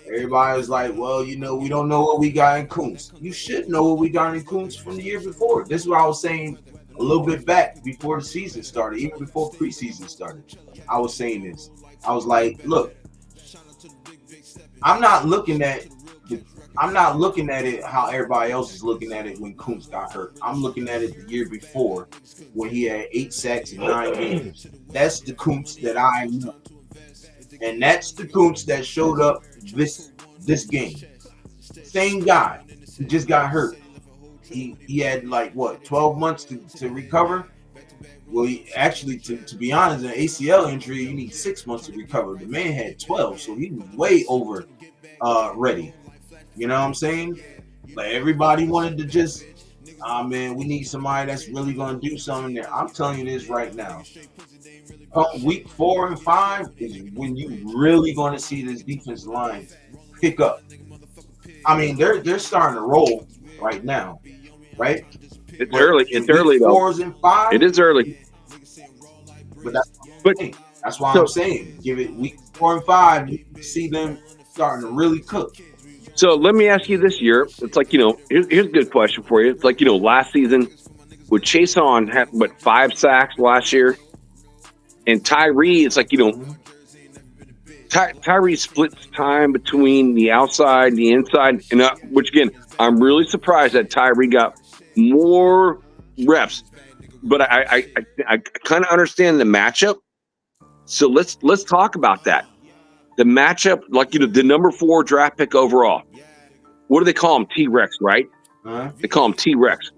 Everybody was like, well, you know, we don't know what we got in Kuntz. You should know what we got in Kuntz from the year before. This is what I was saying a little bit back before the season started, even before preseason started. I was saying this. I was like, look, I'm not looking at it how everybody else is looking at it when Kuntz got hurt. I'm looking at it the year before when he had 8 sacks in 9 games. That's the Kuntz that I know. And that's the Kuntz that showed up this game. Same guy. He just got hurt. He had 12 months to recover. Well, he actually, to be honest, an ACL injury, you need 6 months to recover. The man had 12, so he was way over ready. You know what I'm saying? Like, everybody wanted to just, man, we need somebody that's really going to do something there. I'm telling you this right now. Week 4 and 5 is when you really going to see this defensive line pick up. I mean, they're starting to roll right now, right? It's early. It's early, though. 4s and 5. It is early. But that's why I'm saying, give it week 4 and 5. You see them starting to really cook. So let me ask you this year. It's like, you know, here's a good question for you. It's like, you know, last season, with Chase on had 5 sacks last year. And Tyree, it's like, Tyree splits time between the outside and the inside. And which, again, I'm really surprised that Tyree got more reps. But I kind of understand the matchup. So let's talk about that. The matchup, like, the number 4 draft pick overall. What do they call him? T-Rex, right? Huh? They call him T-Rex.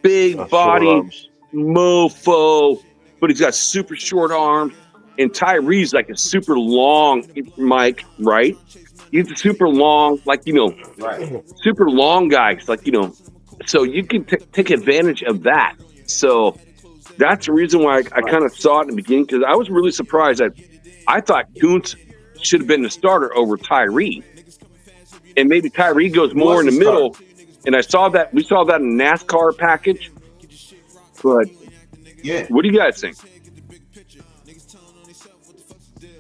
Big Short body, arms. mofo, but he's got super short arms. And Tyree's like a super long Mike, right? He's a super long, like, Right. super long guy. It's like, so you can take advantage of that. So that's the reason why I kind of saw it in the beginning, because I was really surprised that I thought Kuntz should have been the starter over Tyree. And maybe Tyree goes more in the middle. And we saw that in the NASCAR package. But Yeah. what do you guys think?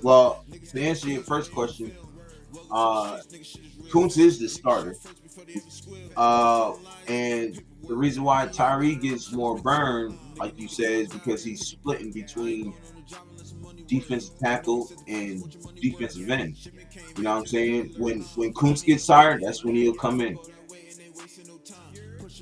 Well, to answer your first question, Kuntz is the starter. And the reason why Tyree gets more burn, like you said, is because he's splitting between defensive tackle and defensive end. You know what I'm saying? When Kuntz gets tired, that's when he'll come in.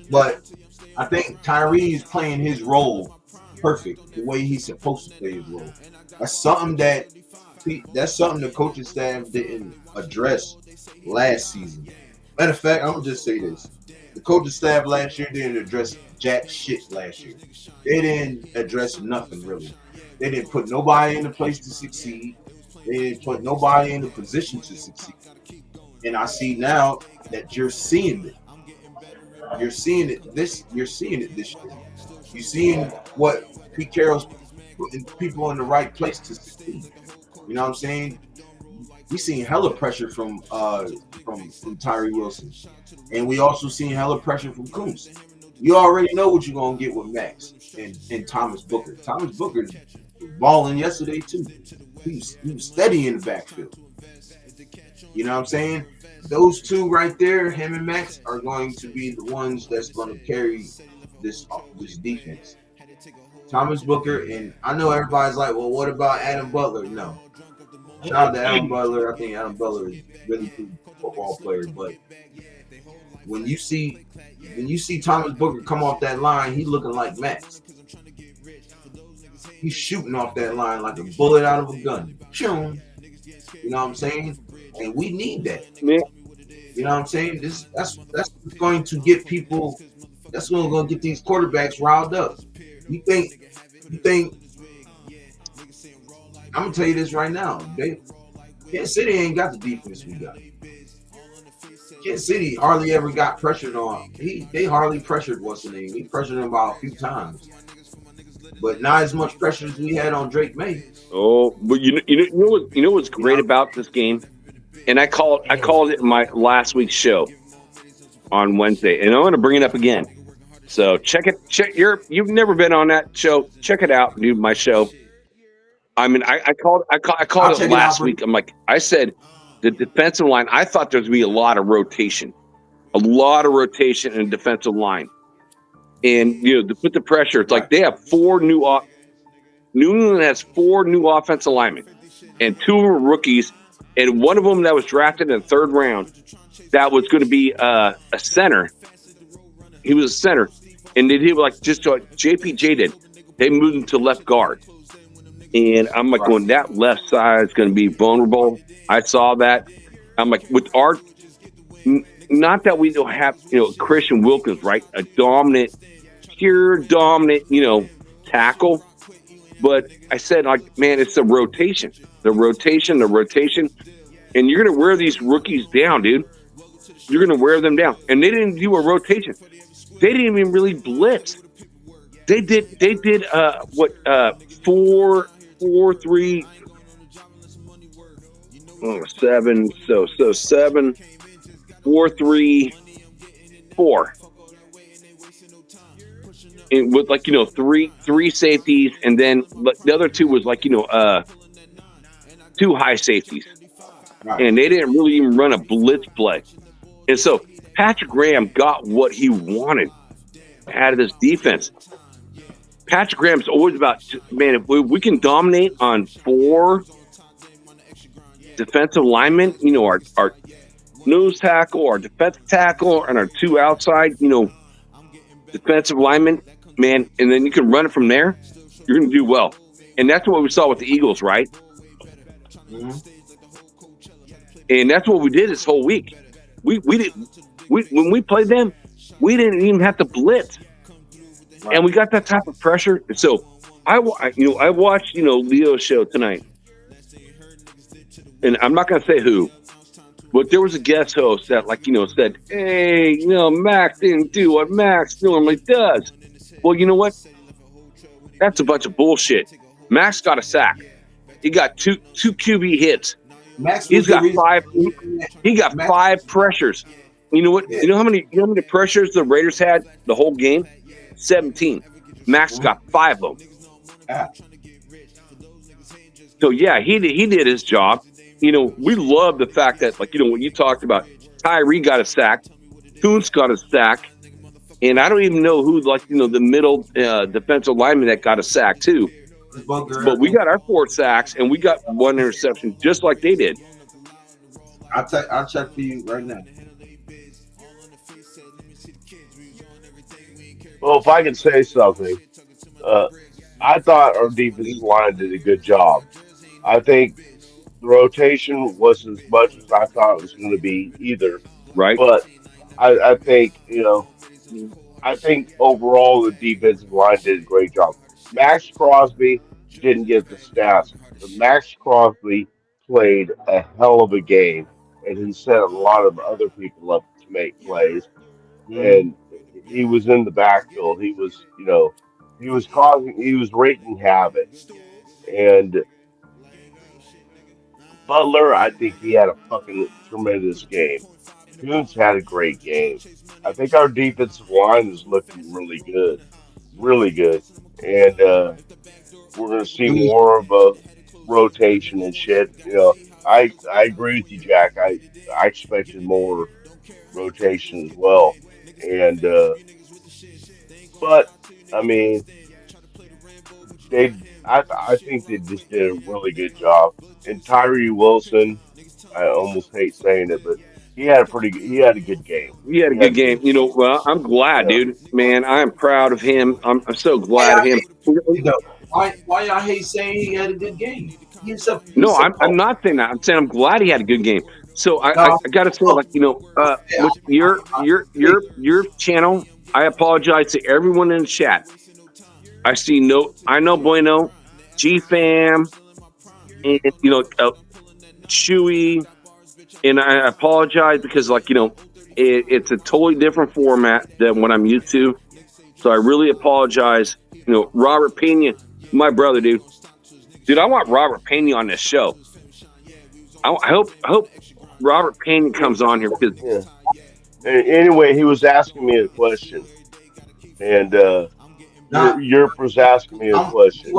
But I think Tyree is playing his role perfect, the way he's supposed to play his role. That's something the coaching staff didn't address last season. Matter of fact, I'm gonna just say this: the coaching staff last year didn't address jack shit last year. They didn't address nothing really. They didn't put nobody in the place to succeed. They didn't put nobody in the position to succeed. And I see now that you're seeing it. You're seeing it this year. You're seeing what Pete Carroll's putting people in the right place to succeed. You know what I'm saying? We seen hella pressure from Tyree Wilson, and we also seen hella pressure from Kuntz. You already know what you're gonna get with Max and Thomas Booker. Thomas Booker was balling yesterday too. He was steady in the backfield. You know what I'm saying? Those two right there, him and Max, are going to be the ones that's going to carry this defense. Thomas Booker, and I know everybody's like, well, what about Adam Butler? No. Shout out to Adam Butler. I think Adam Butler is a really good football player, but when you see Thomas Booker come off that line, he's looking like Max. He's shooting off that line like a bullet out of a gun. You know what I'm saying? And we need that. Yeah. You know what I'm saying? That's going to get people. That's what's going to get these quarterbacks riled up. You think? I'm gonna tell you this right now. Kansas City ain't got the defense we got. Kansas City hardly ever got pressured on. They hardly pressured what's the name. He pressured him about a few times, but not as much pressure as we had on Drake May. Oh, but you know what's great about this game, and I called it in my last week's show on Wednesday, and I'm going to bring it up again. So check it. You've never been on that show. Check it out, dude. My show. I mean, I called it last week. I'm like, I said, the defensive line. I thought there was going to be a lot of rotation in the defensive line, and to put the pressure. It's like they have New England has 4 new offensive linemen, and 2 were rookies, and one of them that was drafted in the 3rd round, that was going to be a center. He was a center, and they did like just what JPJ did. They moved him to left guard, and I'm like, going, that left side is going to be vulnerable. I saw that. I'm like, with our, not that we don't have Christian Wilkins, right, a pure dominant tackle. But I said, like, man, it's the rotation. And you're going to wear these rookies down, dude. You're going to wear them down. And they didn't do a rotation. They didn't even really blitz. They did 4-3 7. So 7 4-3-4. And with three safeties, and then the other 2 was 2 high safeties, right. And they didn't really even run a blitz play. And so Patrick Graham got what he wanted out of this defense. Patrick Graham's always about, man, if we can dominate on 4 defensive linemen, our nose tackle, our defensive tackle, and our 2 outside, defensive linemen, man, and then you can run it from there, you're going to do well. And that's what we saw with the Eagles, right? Mm-hmm. And that's what we did this whole week. When we played them, we didn't even have to blitz. Right. And we got that type of pressure. So I watched, Leo's show tonight. And I'm not going to say who, but there was a guest host that said, hey, Max didn't do what Max normally does. Well, you know what? That's a bunch of bullshit. Max got a sack. He got two QB hits. He's got 5. He got 5 pressures. You know what? Yeah. You know how many pressures the Raiders had the whole game? 17. Max got 5 of them. Ah. So yeah, he did his job. We love the fact that what you talked about. Tyree got a sack. Koontz got a sack. And I don't even know who, the middle defensive lineman that got a sack too. But we got our 4 sacks, and we got 1 interception, just like they did. I'll check for you right now. Well, if I can say something, I thought our defensive line did a good job. I think the rotation wasn't as much as I thought it was going to be either. Right. But I think, I think overall the defensive line did a great job. Max Crosby didn't get the stats, but Max Crosby played a hell of a game, and he set a lot of other people up to make plays. And he was in the backfield. He was, he was wreaking havoc. And Butler, I think he had a fucking tremendous game. Koontz had a great game. I think our defensive line is looking really good. Really good. And we're going to see more of a rotation and shit. I agree with you, Jack. I expected more rotation as well. And but I mean, I think they just did a really good job. And Tyree Wilson, I almost hate saying it, but he had a good game. He had a good game. Well, I'm glad, dude. Man, I am proud of him. I'm so glad of him. Why y'all hate saying he had a good game? No, I'm not saying that. I'm saying I'm glad he had a good game. So I got to say, with your channel, I apologize to everyone in the chat. I know Bueno, G-Fam, and Chewy, and I apologize because it's a totally different format than what I'm used to. So I really apologize. Robert Pena, my brother, dude. I want Robert Pena on this show. I hope Robert Pena comes on here because. Anyway, he was asking me a question, and Europe was asking me a question.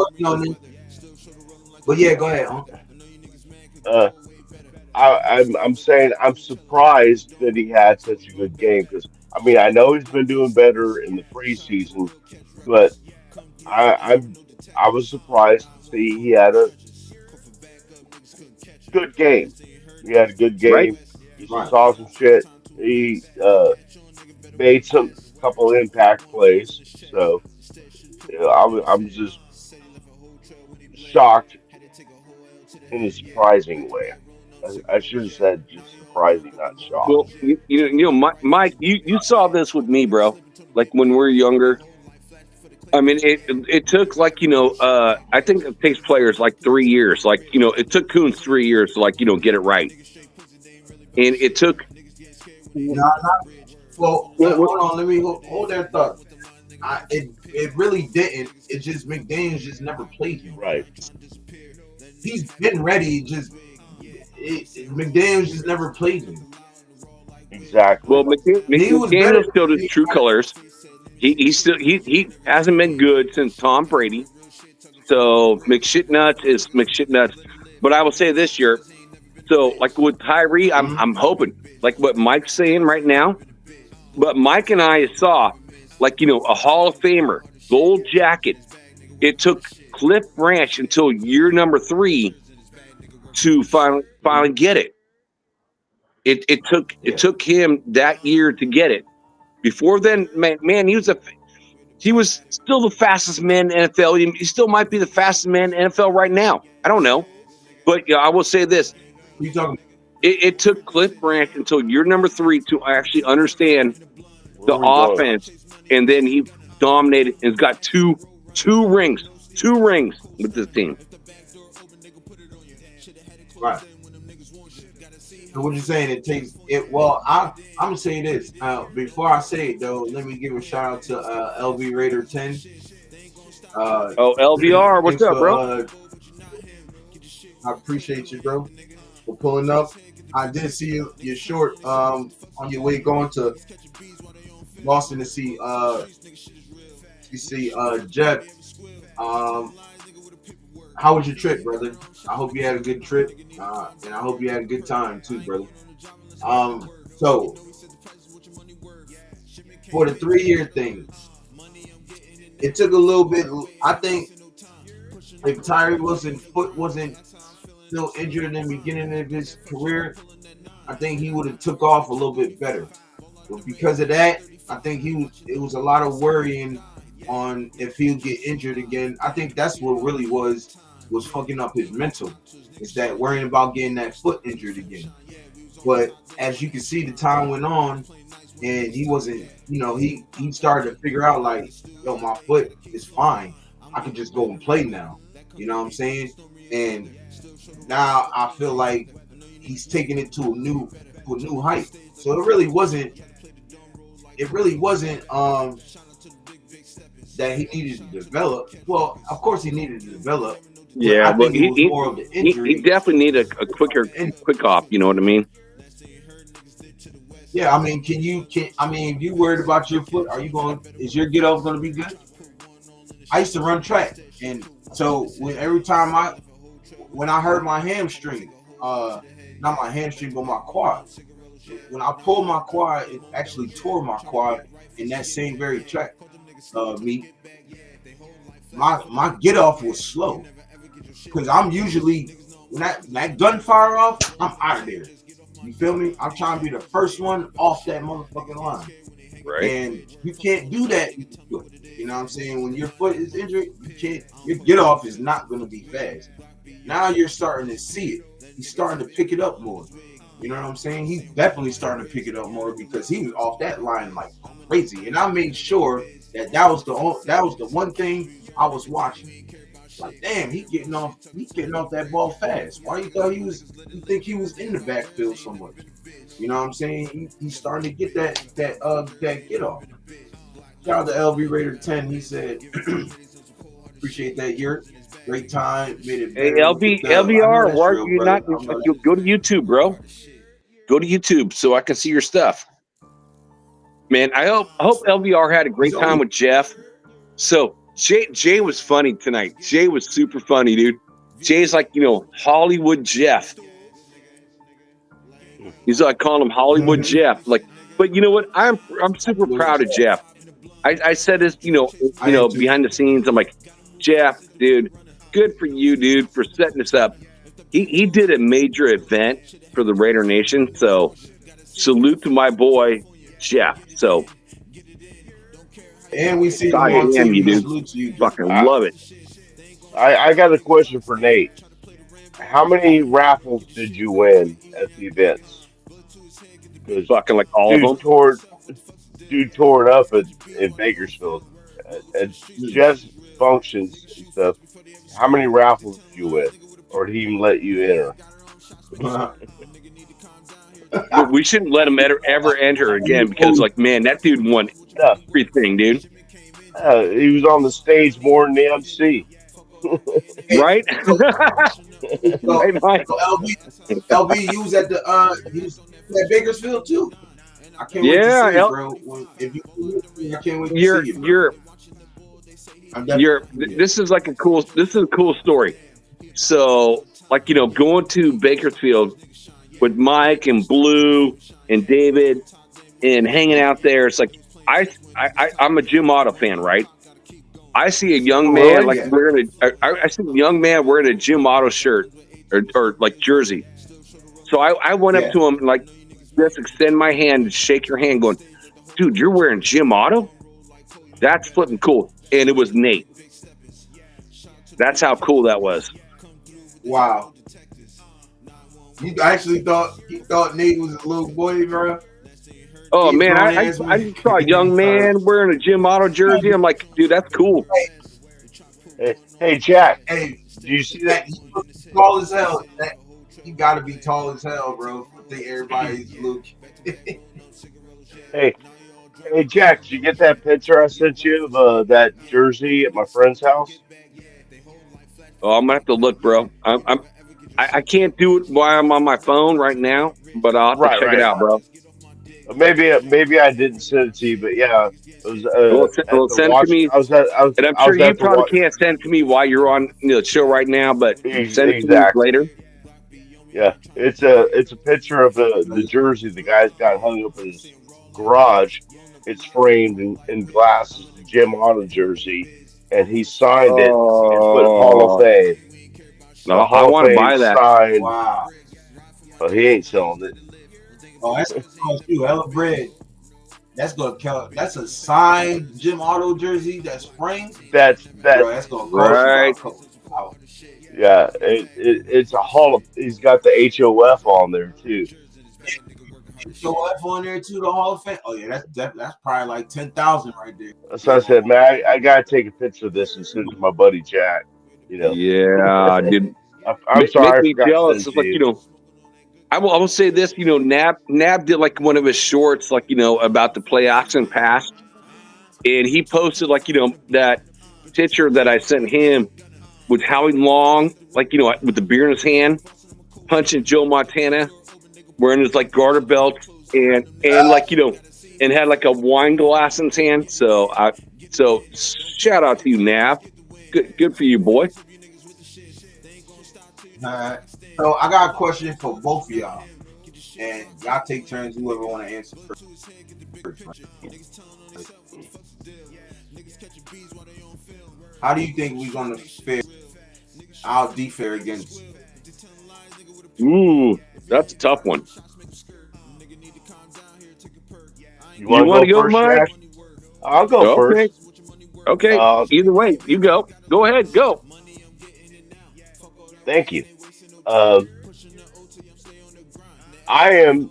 But yeah, go ahead. I'm saying I'm surprised that he had such a good game because I know he's been doing better in the preseason, but I was surprised to see he had a good game. He had a good game. Right. He saw some shit. He made some couple impact plays. So I'm just shocked in a surprising way. I should have said just surprising, not shocked. Well, Mike, you saw this with me, bro. Like when we were younger. It took I think it takes players 3 years. It took Koontz 3 years to get it right, and it took. Well, hold on. Let me hold that thought. It really didn't. It just McDaniels just never played him. Right. He's been ready. McDaniels just never played him. Exactly. Well, McDaniels showed his true colors. He hasn't been good since Tom Brady. So McShitnuts is McShitnuts. But I will say this year. So with Tyree, I'm hoping what Mike's saying right now. But Mike and I saw a Hall of Famer, gold jacket, It took Cliff Branch until year number 3 to finally get it. It took him that year to get it. Before then, man, he was still the fastest man in NFL. He still might be the fastest man in NFL right now. I don't know, but I will say this: You talking? it took Cliff Branch until year number 3 to actually understand the Where we going? offense, and then he dominated and got two rings with this team. Right. So what you're saying? It takes it. Well, I'm gonna say this. Before I say it though, let me give a shout out to LV Raider 10. Oh, LVR, what's thanks up, for, bro? I appreciate you, bro, for pulling up. I did see your short on your way going to Boston to see Jeff. How was your trip, brother? I hope you had a good trip, and I hope you had a good time too, brother. So for the 3-year thing, it took a little bit. I think if Tyree foot wasn't still injured in the beginning of his career, I think he would have took off a little bit better. But because of that, I think it was a lot of worrying on if he'll get injured again. I think that's what really was fucking up his mental. Is that worrying about getting that foot injured again. But as you can see, the time went on and he wasn't, he started to figure out like, yo, my foot is fine. I can just go and play now. You know what I'm saying? And now I feel like he's taking it to a new height. So it really wasn't that he needed to develop. Well, of course he needed to develop. Yeah, but it was more of the injury. He definitely needed a quick off. You know what I mean? Yeah, I mean, if you worried about your foot, is your get off going to be good? I used to run track, and so when I hurt my hamstring, not my hamstring, but my quad. When I pulled my quad, it actually tore my quad in that same very track meet. My get off was slow because I'm usually when that gun fire off, I'm out of there. You feel me? I'm trying to be the first one off that motherfucking line. Right. And you can't do that. You know what I'm saying? When your foot is injured, your get off is not going to be fast. Now you're starting to see it. He's starting to pick it up more. You know what I'm saying? He's definitely starting to pick it up more because he was off that line like crazy. And I made sure that was the one thing I was watching. Like, damn, he's getting off that ball fast. Why you think he was in the backfield so much? You know what I'm saying? He's starting to get that get off. Shout out to LV Raider 10. He said, appreciate that year. Great time. Made it Hey, better. LVR, why are you not? Brother. Go to YouTube, bro. Go to YouTube so I can see your stuff. Man, I hope LVR had a great time with Jeff. So Jay was funny tonight. Jay was super funny, dude. Jay's like, Hollywood Jeff. He's like calling him Hollywood Jeff. Like, but you know what? I'm super proud of Jeff. I said this, behind the scenes. I'm like, Jeff, dude, good for you, dude, for setting this up. He did a major event for the Raider Nation. So salute to my boy Jeff. So. And we see I you on am you, TV. dude. Fucking love it. I got a question for Nate. How many raffles did you win at the events? Fucking like all of them. Dude tore it up in Bakersfield. At Jeff's functions and stuff. How many raffles did you win? Or did he even let you enter? We shouldn't let him ever enter again because, like, man, that dude won everything, dude. He was on the stage more than the MC. Right? LB, you was at at Bakersfield too. I can't wait to see you, bro. I can't wait to see you. This is a cool story. So, like, going to Bakersfield with Mike and Blue and David and hanging out there. It's like I'm a Jim Otto fan, right? I see a young Oh, man like yeah. wearing I see a young man wearing a Jim Otto shirt or like jersey. So I went up Yeah. to him and like just extend my hand and shake your hand, going, dude, you're wearing Jim Otto? That's flipping cool. And it was Nate. That's how cool that was. Wow. You actually thought Nate was a little boy, bro? Oh He man, grown I ass just man. saw a young man wearing a Jim Otto jersey. I'm like, dude, that's cool. Hey, Jack, Hey, do you see that that? he tall as hell. He gotta be tall as hell, bro. I think everybody's Luke. Hey, hey, Jack, did you get that picture I sent you of that jersey at my friend's house? Oh, I'm gonna have to look, bro. I can't do it while I'm on my phone right now, but I'll have to Right, check it right. out, bro. Maybe I didn't send it to you, but yeah, it was at Well, the send it to watch. me, and I'm I sure was you at the probably watch. can't send it to me while you're on the show right now, but send it to me Exactly. later. Yeah, it's a picture of the jersey the guy's got hung up in his garage. It's framed in glass as the Jim Otto jersey, and he signed it and put Hall of Oh, Fame. The no, I Hall of want to Fame buy that. signed. Wow. Well, he ain't selling it. Oh, that's gonna cost you hella bread. That's gonna count. That's a signed Jim Otto jersey that's framed, That. bro. That's gonna cost you Right? about a couple hours. Yeah, it's a Hall of. He's got the HOF on there too. Show up on there too, the Hall of Fame. Oh yeah, that's probably like 10,000 right there. So I said, man, I gotta take a picture of this and send it to my buddy Jack. You know, Yeah, dude. I'm Make sorry, I me forgot to send jealous. it It's to like, you. I will say this, Nab did like one of his shorts, like, about the play action pass. And he posted like, that picture that I sent him with Howie Long, like, with the beer in his hand, punching Joe Montana, wearing his like garter belt and like, and had like a wine glass in his hand. So shout out to you, Nab. Good for you, boy. All right. So I got a question for both of y'all, and y'all take turns. Whoever want to answer first. How do you think we're gonna fare? Our defare against? Ooh, that's a tough one. You You want to want go to go, first, Mike? Jack? I'll go Okay. first. Okay. Uh, Either way, you go. Go ahead. Go. Thank you. Um, I am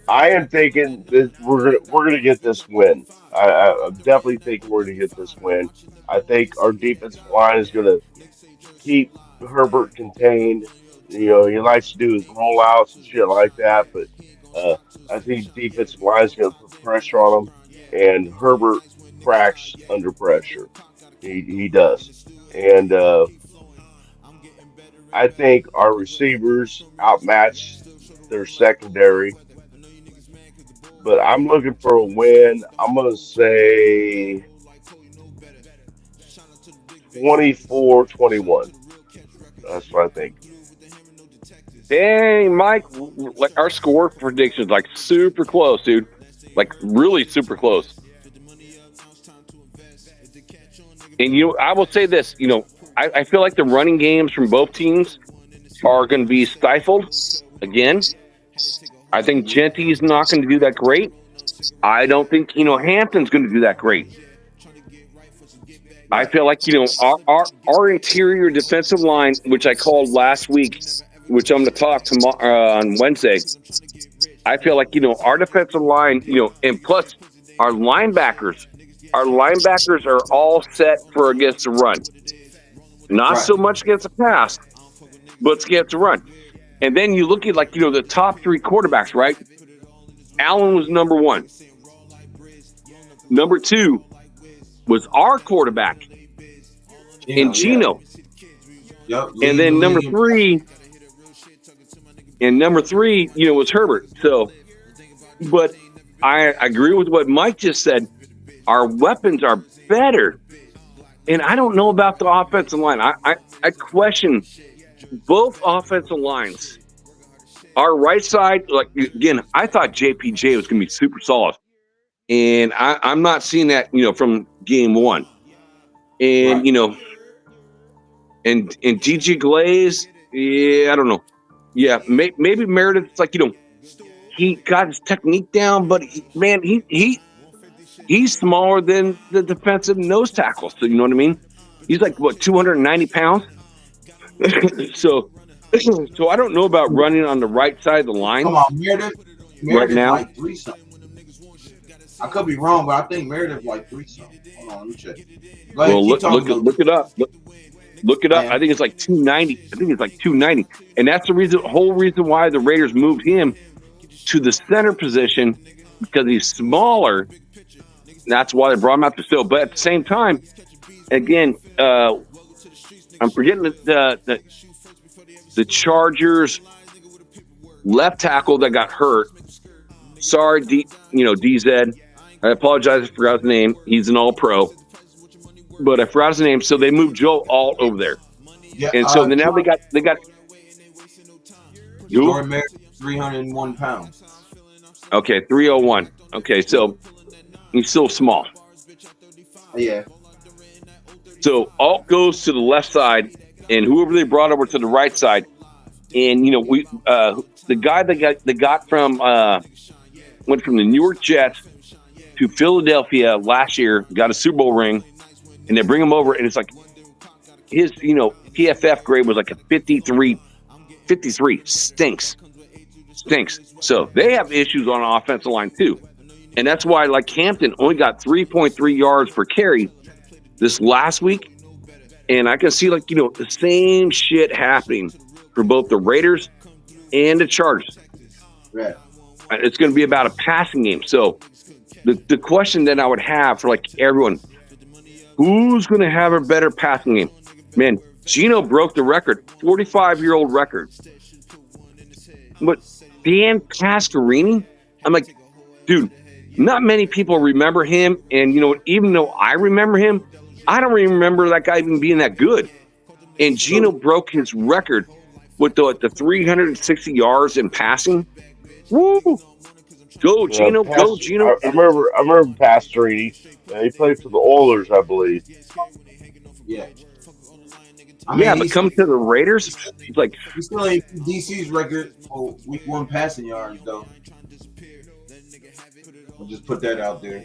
I am thinking that we're gonna get this win. I'm definitely thinking we're gonna get this win. I think our defensive line is gonna keep Herbert contained. You know, he likes to do his rollouts and shit like that, but uh, I think defensive line is gonna put pressure on him, and Herbert cracks under pressure. He does, and I think our receivers outmatch their secondary, but I'm looking for a win. I'm going to say 24-21. That's what I think. Dang, Mike. Like our score predictions, like super close, dude. Like really super close. And I will say this. I feel like the running games from both teams are going to be stifled again. I think Genty's not going to do that great. I don't think Hampton's going to do that great. I feel like our interior defensive line, which I called last week, which I'm going to talk tomorrow on Wednesday. I feel like our defensive line, and plus our linebackers are all set for against the run. Not Right. so much against the pass, but against the run. And then you look at the top three quarterbacks, right? Allen was number one. Number two was our quarterback in Gino. Yeah. Yep. And then number three was Herbert. So, but I agree with what Mike just said. Our weapons are better. And I don't know about the offensive line. I question both offensive lines. Our right side, like again, I thought JPJ was going to be super solid. And I'm not seeing that, from game one. And, Right. And DJ Glaze, yeah, I don't know. Yeah, maybe Meredith, it's like, he got his technique down, but he's smaller than the defensive nose tackle. So you know what I mean? He's like, what, 290 pounds? so I don't know about running on the right side of the line. Come on, Meredith right now. like 3 something. I could be wrong, but I think Meredith like 3 something. Hold on, let me check. Well, look it up. Look it up. I think it's like 290. And that's the whole reason why the Raiders moved him to the center position, because he's smaller. That's why they brought him out to fill. But at the same time, again, I'm forgetting the Chargers left tackle that got hurt. Sorry, DZ. I apologize. I forgot his name. He's an All-Pro, but I forgot his name. So they moved Joe Alt over there, and so now they got Jordan Meredith, 301 pounds. Okay, 301. Okay, so he's still small. Yeah. So Alt goes to the left side, and whoever they brought over to the right side, and we the guy that got from went from the New York Jets to Philadelphia last year, got a Super Bowl ring, and they bring him over, and it's like his PFF grade was like a 53. 53 stinks. So they have issues on the offensive line too, and that's why like Hampton only got 3.3 yards per carry this last week, and I can see the same shit happening for both the Raiders and the Chargers. Yeah. It's going to be about a passing game. So the question that I would have for everyone, who's going to have a better passing game? Man, Geno broke the record, 45-year-old record. But Dan Pastorini, I'm like, dude, not many people remember him. And, even though I remember him, I don't even remember that guy even being that good. And Geno broke his record with the 360 yards in passing. Woo! Go, Geno. Go, Geno. I remember Pastorini. He played for the Oilers, I believe. Yeah. But coming to the Raiders, it's like he's still in DC's record for week 1 passing yards, though. I'll just put that out there.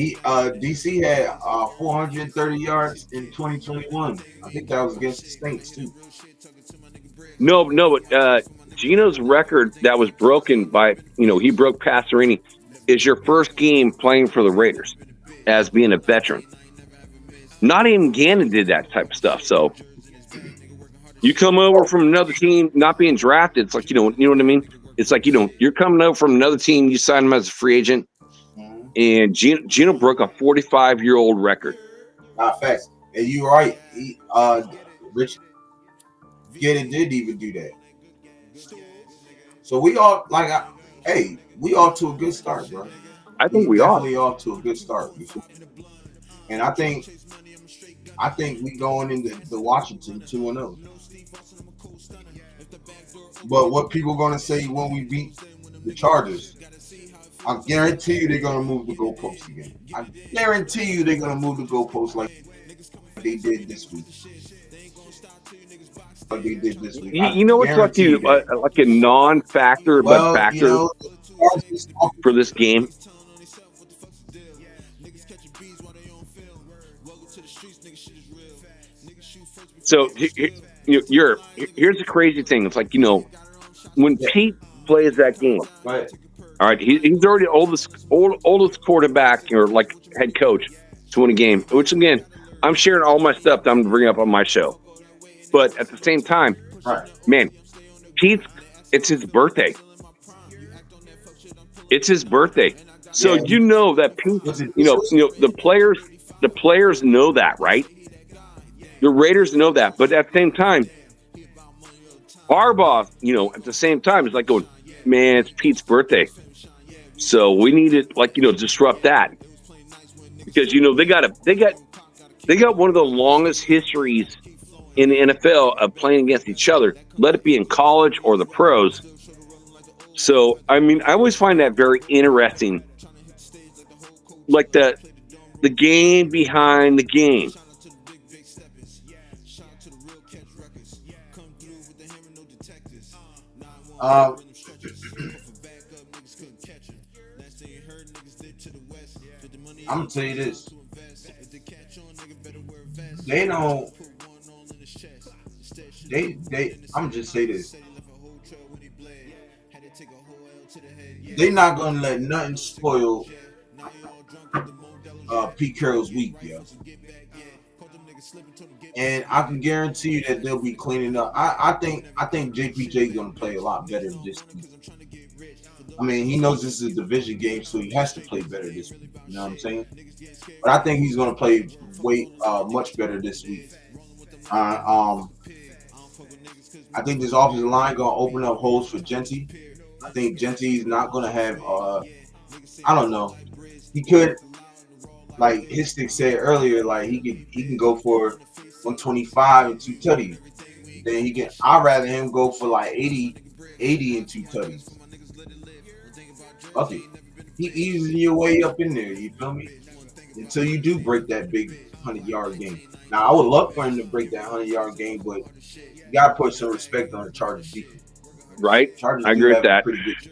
DC had 430 yards in 2021. I think that was against the Saints too. No, but Geno's record that was broken by he broke Pastorini is your first game playing for the Raiders as being a veteran. Not even Gannon did that type of stuff. So you come over from another team, not being drafted. It's like you know what I mean. It's like you're coming over from another team. You sign him as a free agent, and Geno broke a 45-year-old record. Facts. And you're right. Rich Gannon did even do that. So we all we off to a good start, bro. I think we are definitely off to a good start. And I think we going into the Washington 2-0. But what people going to say when we beat the Chargers, I guarantee you they're going to move the goalposts again. I guarantee you they're going to move the goalposts like they did this week. You know what's like a non-factor but factor for this game? So here's the crazy thing. It's like when Pete plays that game. Right. All right, he's already oldest quarterback or like head coach to win a game. Which again, I'm sharing all my stuff that I'm gonna bring up on my show. But at the same time, man, it's his birthday. It's his birthday. So that Pete, the players know that, right? The Raiders know that. But at the same time, Harbaugh, at the same time, is like going, man, it's Pete's birthday. So we need to disrupt that. Because they got one of the longest histories in the NFL of playing against each other, let it be in college or the pros. So I mean, I always find that very interesting, like the game behind the game. Uh, I'm gonna tell you this. They don't. They. I'm just say this. They not gonna let nothing spoil Pete Carroll's week, yo. And I can guarantee you that they'll be cleaning up. I think JPJ is gonna play a lot better this week. I mean, he knows this is a division game, so he has to play better this week. You know what I'm saying? But I think he's gonna play much better this week. Uh, um, I think this offensive line gonna open up holes for Genty. I think Genty is not gonna have. I don't know. He could, like Histic said earlier, like he can go for 125 and 2 tutties. Then he can. I'd rather him go for like 80 and 2 tutties. Fuck it. He easing your way up in there. You feel me? Until you do break that big 100-yard game. Now I would love for him to break that 100-yard game, but you gotta put some respect on the Chargers defense. Right? Chargers I agree with that. pretty good.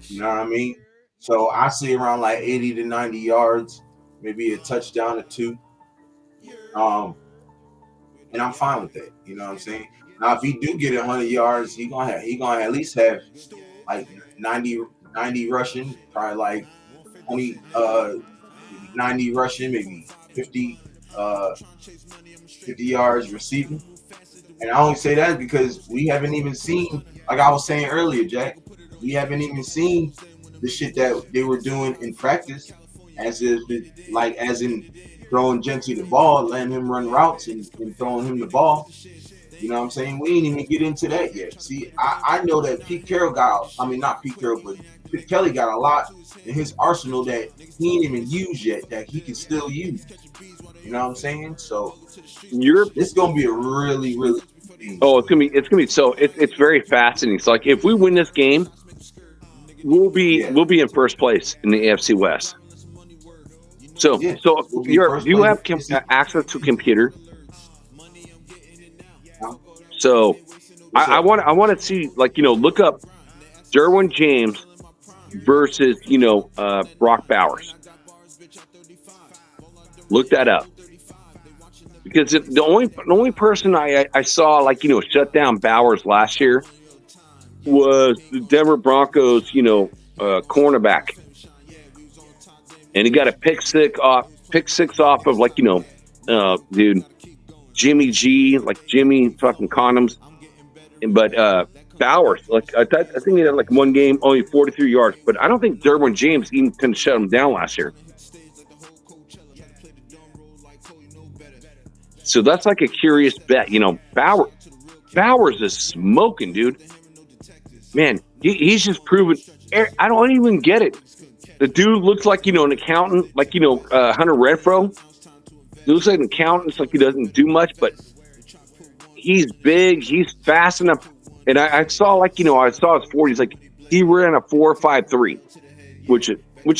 You know what I mean? So I see around like 80 to 90 yards, maybe a touchdown or two. And I'm fine with that. You know what I'm saying? Now if he do get 100 yards, he gonna at least have like 90 rushing, probably like 20 90 rushing, maybe 50 yards receiving. And I only say that because we haven't even seen, like I was saying earlier, Jack, we haven't even seen the shit that they were doing in practice, as in throwing Genty the ball, letting him run routes and throwing him the ball. You know what I'm saying? We ain't even get into that yet. See, I know that Pete Carroll not Pete Carroll, but Pete Kelly got a lot in his arsenal that he ain't even used yet, that he can still use. You know what I'm saying? So it's gonna be a really, really game. Oh, it's gonna be so it's very fascinating. So like if we win this game, we'll be in first place in the AFC West. So do you have access to a computer? So I want to see, like, look up Derwin James versus Brock Bowers. Look that up, because the only person I saw shut down Bowers last year was the Denver Broncos cornerback, and he got a pick six off of dude, Jimmy G, like Jimmy fucking condoms. But Bowers, I think he had one game, only 43 yards. But I don't think Derwin James even couldn't shut him down last year. So that's like a curious bet. Bowers is smoking, dude. Man, he's just proven. I don't even get it. The dude looks like an accountant, Hunter Renfrow. He looks like an accountant. It's like he doesn't do much, but he's big. He's fast enough. And I saw I saw his 40s. Like he ran a 4.53, which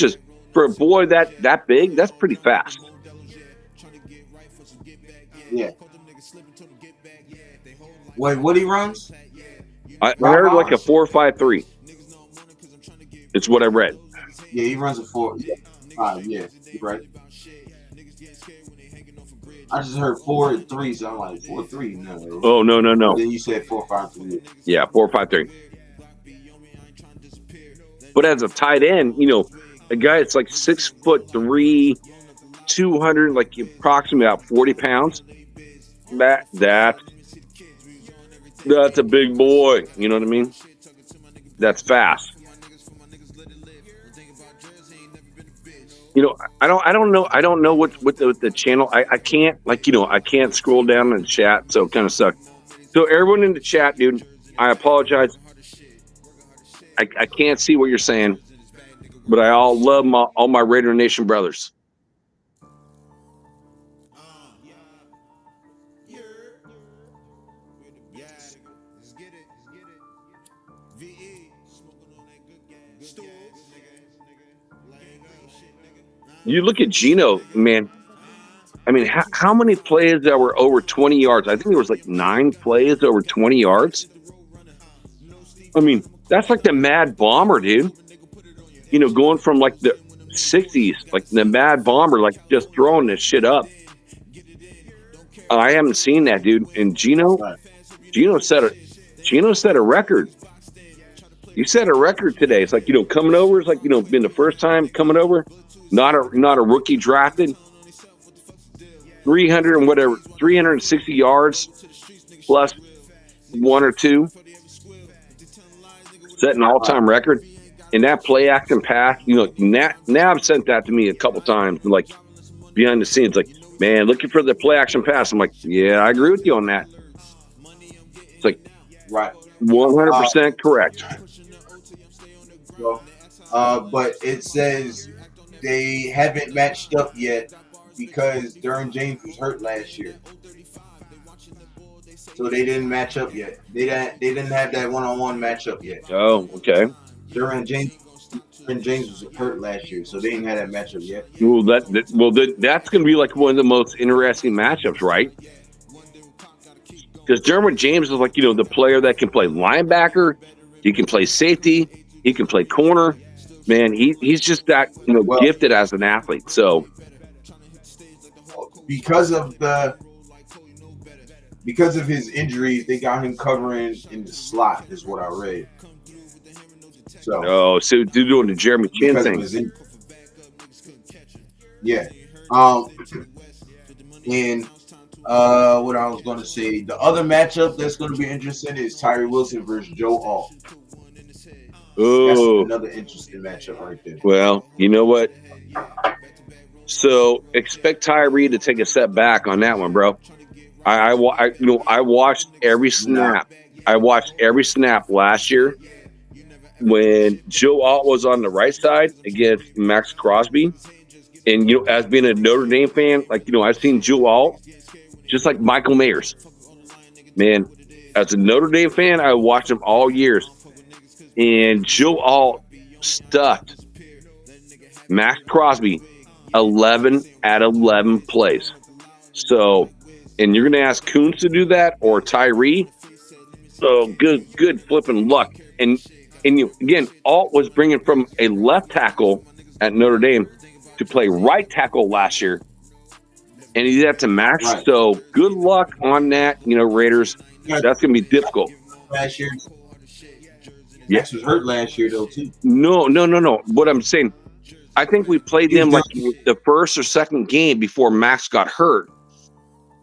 is for a boy that big. That's pretty fast. Yeah. Wait, what he runs? I heard like a 4.53. It's what I read. Yeah, he runs a 4. Yeah, yeah, you're right. I just heard 4.3, so I'm like 4.3. No. Oh no. But then you said 4.53. Yeah, 4.53. But as a tight end, a guy that's like 6'3", 200, like approximately about 40 pounds. That's a big boy. You know what I mean? That's fast. I don't know. I don't know what the channel. I can't I can't scroll down in the chat, so it kind of sucks. So everyone in the chat, dude, I apologize. I can't see what you're saying, but I love all my Raider Nation brothers. You look at Geno, man. I mean, how many plays that were over 20 yards? I think there was like 9 plays over 20 yards. I mean, that's like the Mad Bomber, dude. You know, going from like the 60s, like the Mad Bomber, like just throwing this shit up. I haven't seen that, dude. And Geno set a record. You set a record today. It's like, you know, coming over. It's like, you know, been the first time coming over. Not a rookie drafted. 300 and whatever, 360 yards plus 1 or 2. Set an all-time record. And that play action pass, you know, Nav sent that to me a couple times, like behind the scenes, like, man, looking for the play action pass. I'm like, yeah, I agree with you on that. It's like, Right. 100% correct. But it says they haven't matched up yet because Derwin James was hurt last year, so they didn't match up yet. They didn't have that one-on-one matchup yet. Oh, okay. Derwin James was hurt last year, so they didn't have that matchup yet. Well, that's going to be like one of the most interesting matchups, right? Because Derwin James is like, you know, the player that can play linebacker, he can play safety, he can play corner. Man, he's just that, you know, gifted as an athlete. So because of his injuries, they got him covering in the slot, is what I read. So they're doing the Jeremy Chin thing. Yeah. And what I was going to say, the other matchup that's going to be interesting is Tyree Wilson versus Joe Alt. Oh, that's another interesting matchup right there. Well, you know what? So expect Tyree to take a step back on that one, bro. I watched every snap. I watched every snap last year when Joe Alt was on the right side against Max Crosby. And, you know, as being a Notre Dame fan, like, you know, I've seen Joe Alt just like Michael Mayers. Man, as a Notre Dame fan, I watched him all years. And Joe Alt stuffed Max Crosby 11 at 11 plays. So, and you're going to ask Coons to do that or Tyree? So good flipping luck. And you, again, Alt was bringing from a left tackle at Notre Dame to play right tackle last year. And he did that to Max. Right. So good luck on that, you know, Raiders. That's going to be difficult. Last year. Max was hurt last year, though, too. No. What I'm saying, I think we played them like the first or second game before Max got hurt.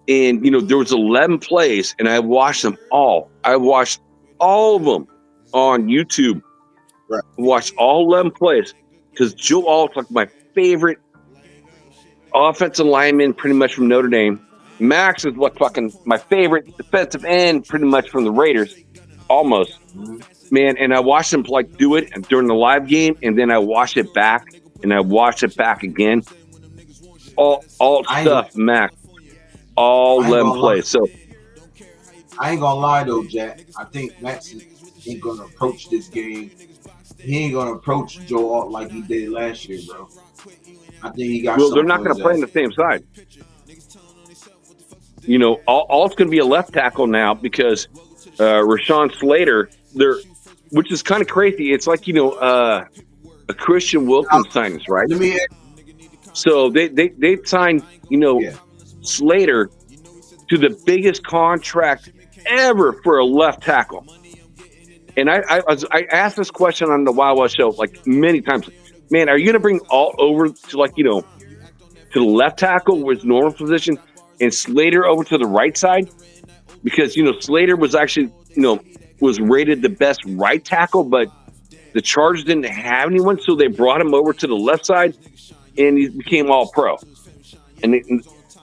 And, you know, there was 11 plays, and I watched them all. I watched all of them on YouTube. Right. Watched all 11 plays because Joe Alt's like my favorite offensive lineman pretty much from Notre Dame. Max is what fucking my favorite defensive end pretty much from the Raiders. Almost. Man, and I watched him like do it during the live game, and then I watched it back, and I watched it back again. All stuff, Max. All 11 plays. So I ain't gonna lie though, Jack. I think Max ain't gonna approach this game. He ain't gonna approach Joe Alt like he did last year, bro. I think he got. Well, they're not gonna play on the same side. You know, Alt's gonna be a left tackle now because Rashawn Slater, which is kind of crazy. It's like, you know, a Christian Wilkins signings, right? So they signed, you know, Slater to the biggest contract ever for a left tackle. And I asked this question on the Wild West show like many times. Man, are you going to bring Alt over to, like, you know, to the left tackle with normal position and Slater over to the right side? Because, you know, Slater was actually, you know, was rated the best right tackle, but the Chargers didn't have anyone, so they brought him over to the left side, and he became all-pro. And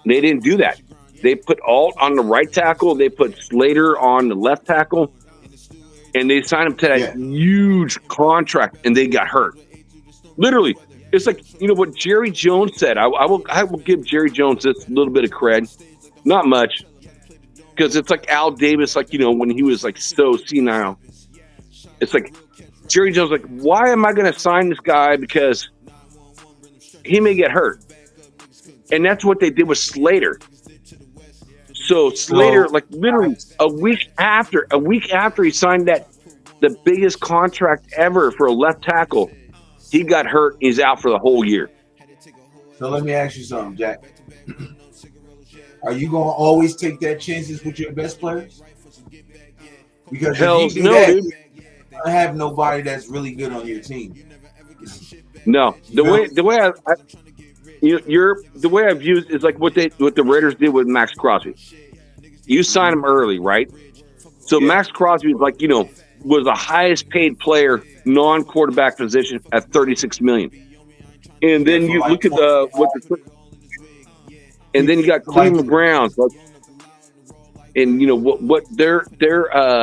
they didn't do that. They put Alt on the right tackle, they put Slater on the left tackle, and they signed him to that huge contract, and they got hurt. Literally, it's like, you know what Jerry Jones said. I will give Jerry Jones this little bit of cred, not much, because it's like Al Davis, like, you know, when he was like so senile. It's like Jerry Jones like, why am I going to sign this guy because he may get hurt? And that's what they did with Slater. So Slater, like literally a week after he signed the biggest contract ever for a left tackle, he got hurt. He's out for the whole year. So let me ask you something, Jack. Are you gonna always take that chances with your best players? Because Hell's if you do no, that, dude. you don't have nobody that's really good on your team. No, the way I've used is like what the Raiders did with Max Crosby. You sign him early, right? So Yeah. Max Crosby, like was the highest paid player non-quarterback position at $36 million. And then Yeah, for you like look at and then you got Cleveland Browns, like, and what their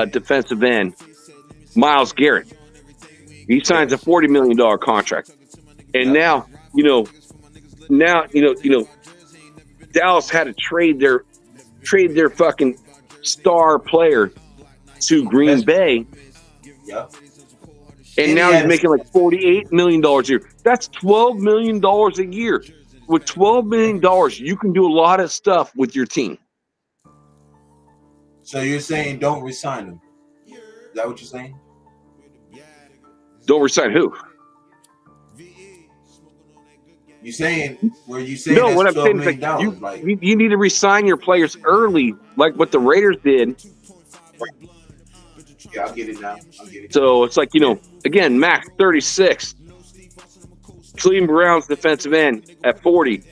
defensive end, Myles Garrett, he signs a $40 million contract, and now Dallas had to trade their fucking star player to Green Bay. Yeah. And now he's making like $48 million a year. That's $12 million a year. With $12 million, you can do a lot of stuff with your team. So you're saying don't resign him? Is that what you're saying? Don't resign who? You saying no? that's What I'm saying $12 is million? like you need to resign your players early, like what the Raiders did. Yeah, I get it now. I get it. So it's like again, Max 36, Cleveland Browns defensive end at 40,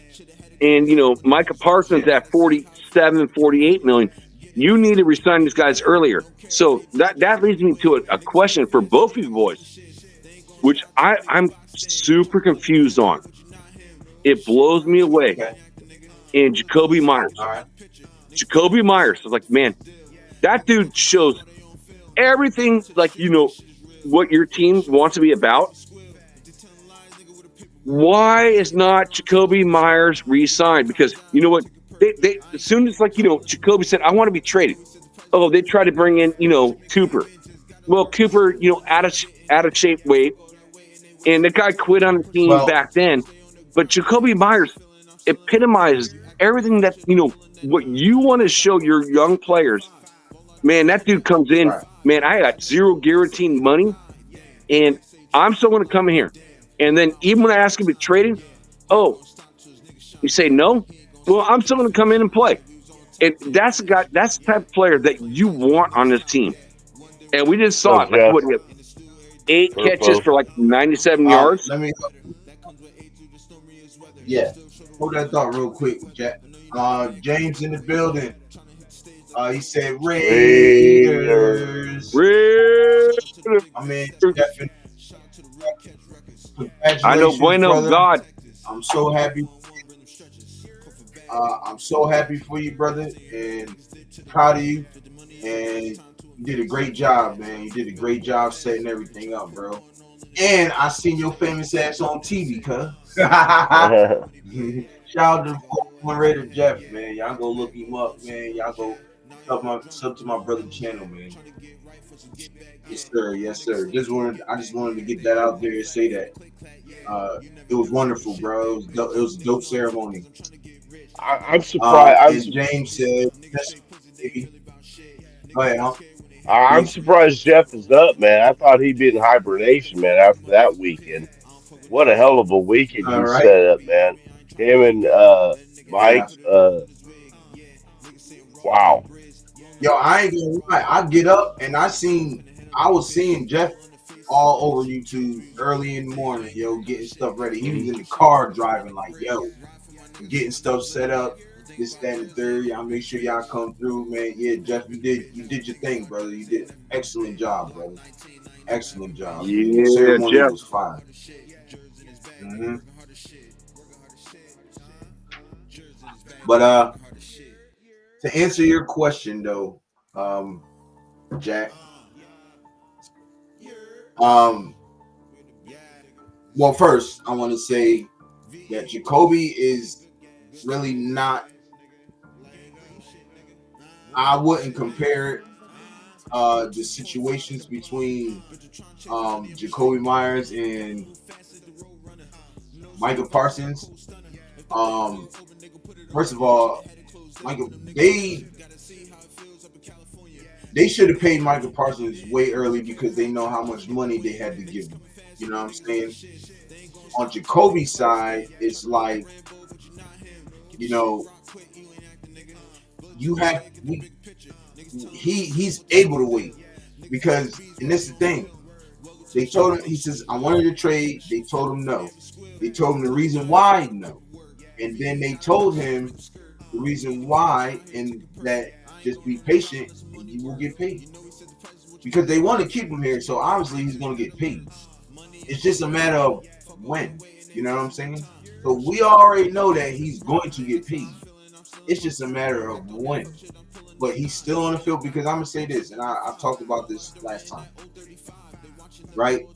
and Micah Parsons at 47, 48 million. You need to resign these guys earlier. So that leads me to a question for both of you boys, which I'm super confused on. It blows me away. Okay. And Jacoby Myers. All right. Jacoby Myers is like, man, that dude shows everything like what your team wants to be about. Why is not Jacoby Myers re-signed? Because you know what? They as soon as Jacoby said, I want to be traded. Oh, they tried to bring in, Cooper. Well, Cooper, out of shape weight. And the guy quit on the team back then. But Jacoby Myers epitomizes everything that, what you want to show your young players. Man, that dude comes in, Right. Man, I got zero guaranteed money, and I'm still going to come in here. And then even when I ask him to be traded, you say no? Well, I'm still going to come in and play. And that's the guy, that's the type of player that you want on this team. And we just saw it. Like, what, 8 catches for like 97 yards? Let me. Yeah. Hold that thought real quick, Jack. James in the building. He said Raiders. I mean, definitely. I know, bueno, brother. God. I'm so happy. I'm so happy for you, brother, and proud of you. And you did a great job, man. You did a great job setting everything up, bro. And I seen your famous ass on TV, cuz. Shout out to my Raider Jeff, man. Y'all go look him up, man. Y'all go sub to my brother's channel, man. Yes, sir. Yes, sir. I just wanted to get that out there and say that. It was wonderful, bro. It was a dope ceremony. I'm surprised. And James said, go ahead, huh? I'm surprised Jeff is up, man. I thought he'd be in hibernation, man, after that weekend. What a hell of a weekend you set up, man. Him and Mike. Wow. Yo, I ain't gonna lie. I get up and I was seeing Jeff all over YouTube early in the morning, yo, getting stuff ready. He was in the car driving, like, yo, getting stuff set up. This, that, and the third. Y'all make sure y'all come through, man. Yeah, Jeff, you did your thing, brother. You did an excellent job, brother. Excellent job. Yeah, the ceremony Jeff was fine. Mm-hmm. But to answer your question though, Jack. Well, first I want to say that Jacoby is really not. I wouldn't compare it the situations between Jacoby Myers and Michael Parsons. Um, First of all, Michael they should have paid Michael Parsons way early because they know how much money they had to give him. You know what I'm saying? On Jacoby's side, it's like, you know, you have he's able to wait because, and this is the thing. They told him, he says, I wanted to trade. They told him no. They told him the reason why no. And then they told him the reason why, and that just be patient and you will get paid. Because they want to keep him here, so obviously he's going to get paid. It's just a matter of when. You know what I'm saying? So we already know that he's going to get paid. It's just a matter of when. But he's still on the field because I'm going to say this, and I talked about this last time. Right?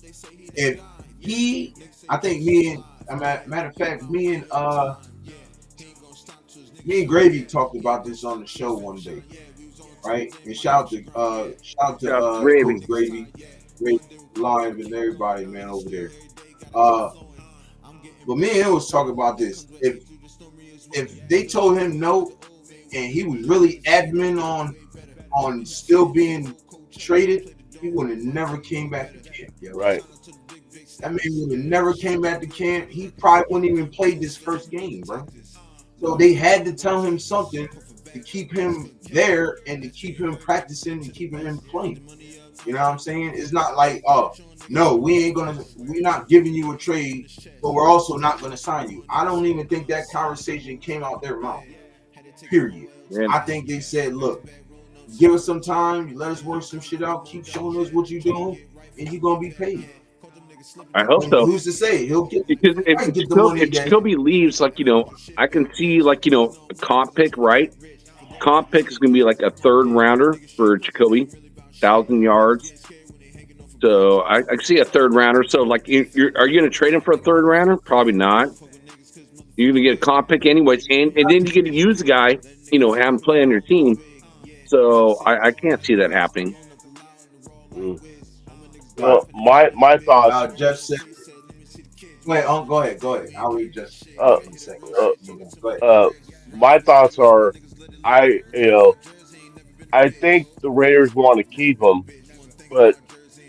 If he, I think matter of fact, me and Gravy talked about this on the show one day, right? And shout out to Gravy. Coach Gravy, Live, and everybody, man, over there. But me and him was talking about this. If they told him no, and he was really adamant on still being traded, he would have never came back to camp. Yo. Right. That man would have never came back to camp. He probably wouldn't even played this first game, bro. So they had to tell him something to keep him there and to keep him practicing and keeping him playing. You know what I'm saying? It's not like, oh, no, we're not giving you a trade, but we're also not gonna sign you. I don't even think that conversation came out their mouth. Period. Yeah. I think they said, look, give us some time, let us work some shit out, keep showing us what you're doing, and you're gonna be paid. I hope And so. who's to say he'll get Because get the money if that Jacoby leaves, like, I can see, like, a comp pick, right? Comp pick is going to be like a third rounder for Jacoby, 1,000 yards. So I can see a third rounder. So, like, are you going to trade him for a third rounder? Probably not. You're going to get a comp pick anyways. And then you get to use the guy, have him play on your team. So I can't see that happening. Well, my thoughts. Jeff said, wait, go ahead. I'll read just Uh, in a second. uh, Go ahead. my thoughts are, I I think the Raiders want to keep him, but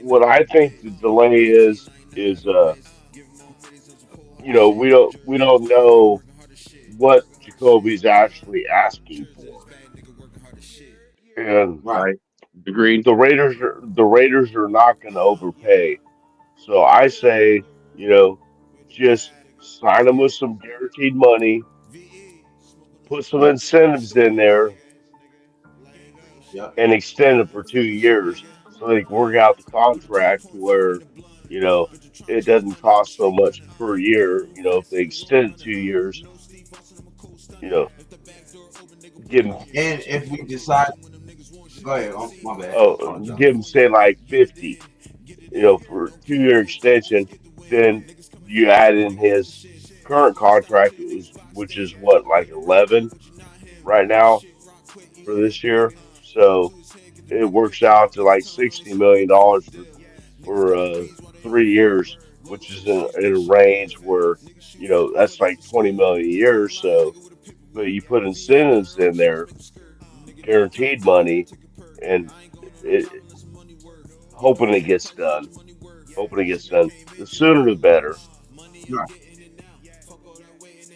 what I think the delay is we don't know what Jacoby's actually asking for, and Right. Right. Agreed. the Raiders are not going to overpay. So I say, just sign him with some guaranteed money, put some incentives in there, Yep. and extend it for 2 years so they can work out the contract to where, you know, it doesn't cost so much per year. If they extend it 2 years, you know, give them, And if we decide, go ahead. Oh, my bad. give them say like 50, for 2 year extension. Then you add in his current contract, which is what, like 11 right now for this year. So it works out to like $60 million for 3 years, which is in a range where that's like 20 million a year. So, but you put incentives in there, guaranteed money, and it, hoping it gets done. Hoping it gets done. The sooner the better. Right.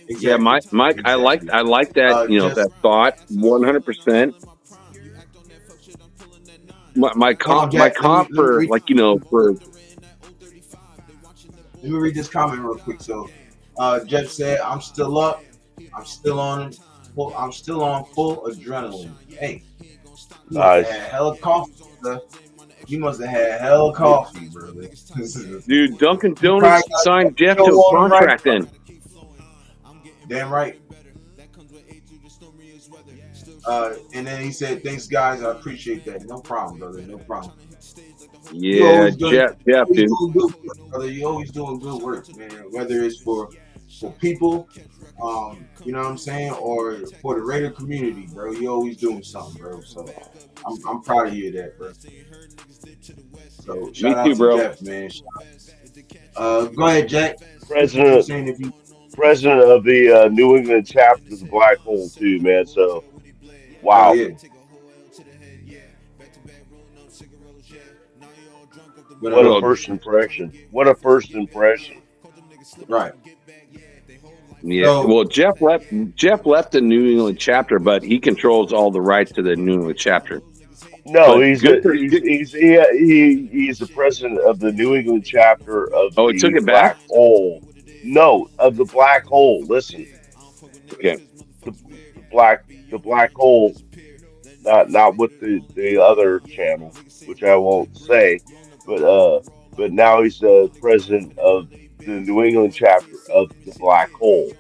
Yeah, Exactly. Mike, I like Exactly. that, Just that thought 100%. My hold on, comp, my Jack. comp for, like, for Let me read this comment real quick. So, Jeff said, "I'm still up. I'm still on. I'm still on full adrenaline. Hey, you must have Nice. had hella coffee, bro. You must have had hella coffee, brother. dude, Dunkin' You probably Donuts got signed Jeff show to a on him right contract. now. Then Damn right. And then he said, "Thanks, guys. I appreciate that. No problem, brother. No problem. You yeah, always doing, Jeff, always dude. doing good work, brother. You always doing good work, man. Whether it's for people, You know what I'm saying, or for the Raider community, bro. You always doing something, bro. So I'm proud of you that, bro. So Me shout too, out to bro. Jeff, man. Go ahead, Jack. Finish what you were President saying if you. president of the New England chapter of the Black Hole too, man. So Oh wow, yeah, but what a Well, first impression! What a first impression! right. yeah. So Well, Jeff left the New England chapter, but he controls all the rights to the New England chapter. No, But good for good. he's the president of the New England chapter of Oh, it took the it back. Black Hole. No, of the Black Hole. Listen, Okay. the, the black the Black Hole, not with the other channel, which I won't say, but now he's the president of the New England chapter of the Black Hole.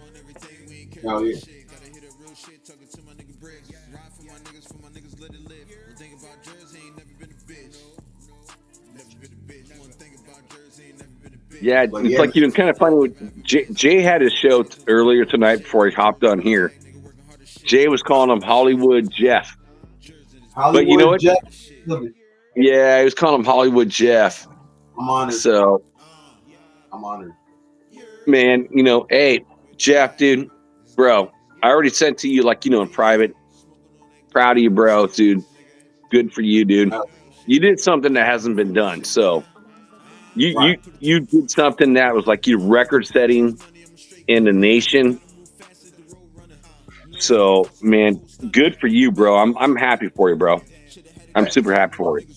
oh yeah. Yeah, But it's yeah, like kind of funny. Jay had his show earlier tonight before he hopped on here. Jay was calling him Hollywood Jeff, but you know Hollywood what? Jeff. Look, Yeah, he was calling him Hollywood Jeff. I'm honored. So, I'm honored. man, hey, Jeff, dude, bro, I already sent to you, like, in private. Proud of you, bro, dude. Good for you, dude. You did something that hasn't been done. So Right. you did something that was like you record setting in the nation. So, man, good for you, bro. I'm happy for you, bro. I'm super happy for you.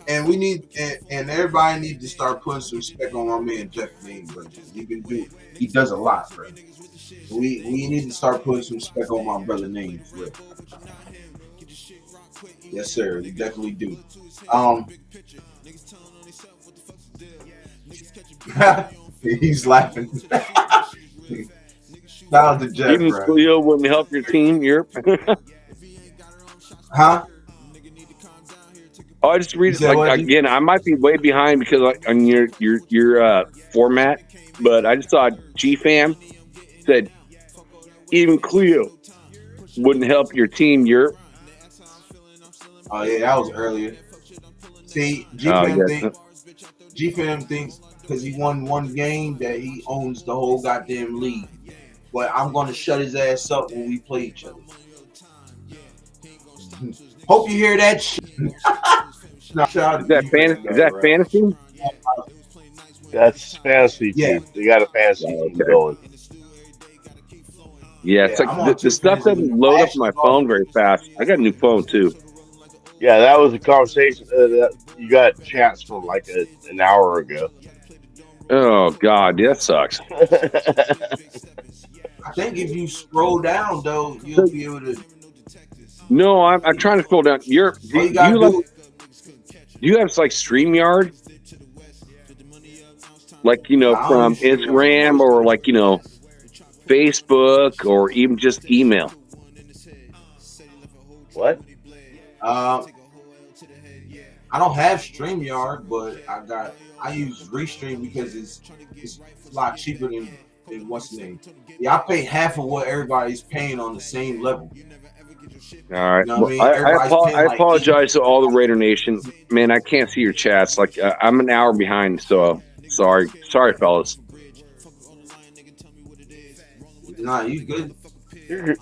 And we need and everybody need to start putting some respect on my man Jeff name, bro. He does a lot, bro. We need to start putting some respect on my brother name, for real. Yes, sir. We definitely do. Um, he's laughing. Shout out to Jeff, Even bro. Cleo wouldn't help your team. Huh? Oh, I just read You it said like what? again. I might be way behind because like, on your format, but I just saw GFam said even Cleo wouldn't help your team. Oh yeah, that was earlier. See, Oh yeah, G Fam thinks because he won one game that he owns the whole goddamn league. But I'm gonna shut his ass up when we play each other. Hope you hear that shit. No, shout out is to that G fan? Fam, Is though, that right? fantasy? That's fantasy Yeah, team. They got a fantasy Oh, team okay. going. Yeah, it's yeah. like I'm on the two stuff fantasy doesn't leagues. load I up on actually my lost. phone very fast. I got a new phone too. Yeah, that was a conversation that you got chats from like an hour ago. Oh God, that sucks. I think if you scroll down though, you'll be able to. No, I'm trying to scroll down. Do All you do you gotta like do. do you have like StreamYard, like I don't from use StreamYard no Instagram more. or like Facebook or even just email? What? Uh, I don't have StreamYard, but I use Restream because it's a lot cheaper than what's the name. Yeah, I pay half of what everybody's paying on the same level. All right. You know what Well, I mean? Everybody's I paying like eight. apologize to all the Raider Nation. Man, I can't see your chats. Like I'm an hour behind, so sorry, fellas. Nah, you good?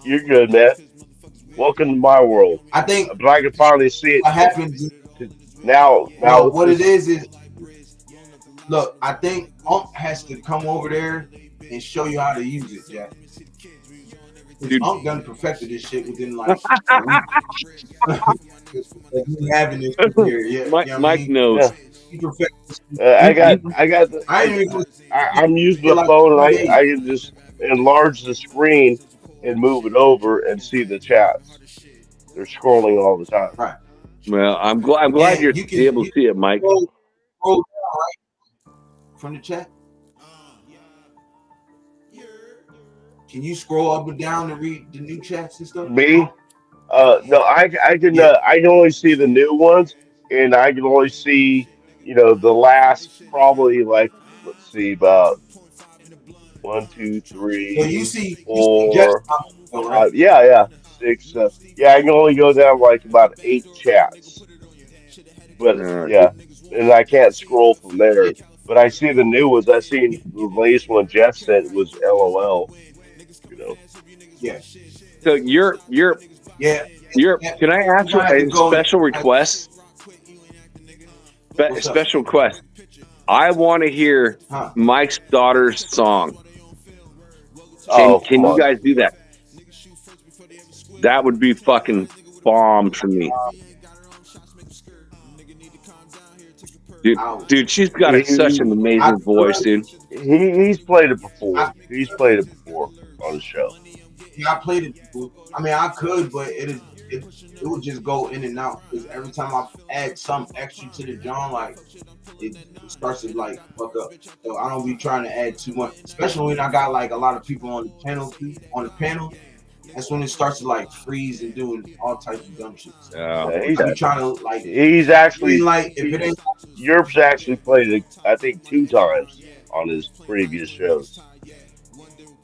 You're good, man. Welcome to my world. I think But I can finally see what happens. it now. No, With what it this, is look. I think Unk has to come over there and show you how to use it, Jack. Dude, Unk done perfected this shit within like a week. Like, he having this shit here, yeah. You know what I Mike mean? knows. yeah, He perfected this shit. I You, got you, I ain't even I'm using the like phone, and 2 days. I can just enlarge the screen and move it over and see the chats. They're scrolling all the time. Right. well, I'm glad And you're able you to see it, Mike. scroll down, right? From the chat. Can you scroll up and down to read the new chats and stuff? Me? No, Yeah. I can only see the new ones, and I can only see the last probably like let's see about 1, 2, So 3, you see Jeff, 4, right? 5. Yeah. 6. Yeah, I can only go down like about 8 chats. But Dude, yeah, and I can't scroll from Yeah, there. But I see the new ones. I seen the latest one Jeff sent was LOL. You know. yeah, so yeah. Yeah. Can I You ask you might have to a go. special request? What's up? Special request. I want to hear Huh? Mike's daughter's song. Oh, Can come you on. guys do that? That would be fucking bomb for me. Dude, I, dude, she's got such an He, I amazing voice, could. dude. he's played it I, before. He's played it before on the show. yeah, I played it before. I mean, I could, but it would just go in and out because every time I add some extra to the John, like it starts to like fuck up. So I don't be trying to add too much, especially when I got like a lot of people on the panel too. On the panel, that's when it starts to like freeze and doing all types of dumb shit. So Oh, Yeah, I he's be trying to like, he's I mean, actually like if it he, ain't, Europe's actually played it. I think 2 times on his previous shows.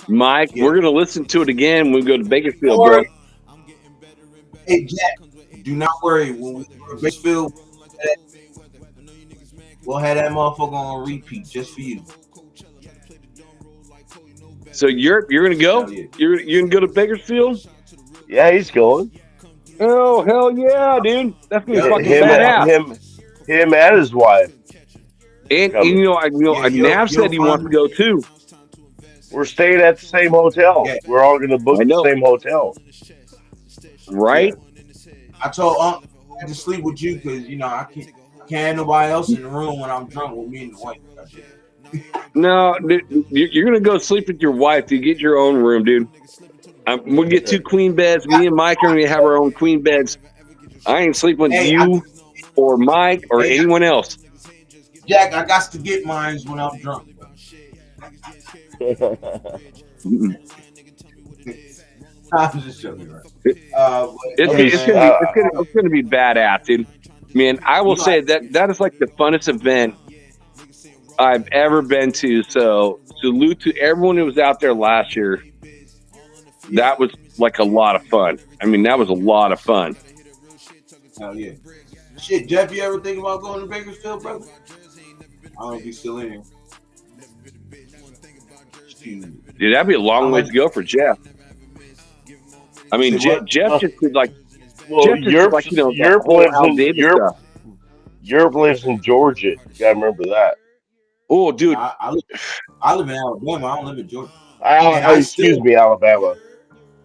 Mike, yeah. we're gonna listen to it again when we go to Don't Bakersfield, bro. worry, hey Jack, do not worry. When we go to Bakersfield, we'll have that motherfucker on repeat just for you. So you're gonna go? Hell yeah. You're gonna go to Bakersfield? Yeah, he's going. Oh hell yeah, dude! That's gonna be Yep. fucking Him, badass. him, and his wife And coming. Yeah, Nav said he wants to go too. We're staying at the same hotel. Yeah. We're all gonna book I the know, same hotel. right? I told Unc I had to sleep with you because I can't have nobody else in the room when I'm drunk with me and the wife. No, dude, you're gonna go sleep with your wife. You get your own room, dude. We'll get 2 queen beds. Me and Mike are gonna have our own queen beds. I ain't sleeping with Hey, you or Mike or hey, anyone else. Jack, I got to get mine when I'm drunk. Mm-mm. I'm just joking, right? It- But It's, hey, it's man, gonna be it's gonna be badass, dude. Man, I will say that is like the funnest event I've ever been to. So salute to everyone who was out there last year. That was like a lot of fun. I mean, that was a lot of fun. hell yeah. Shit, Jeff, you ever think about going to Bakersfield, brother? I don't know if he's still in here. Shoot. Dude, that'd be a long way to go for Jeff. I mean, Say what? Jeff just did like Well, Jeff just did like that Europe whole lives Al in Davis Europe. stuff. Europe lives in Georgia. You gotta remember that. Oh, dude, I live in Alabama. I don't live in Georgia. Excuse me, Alabama.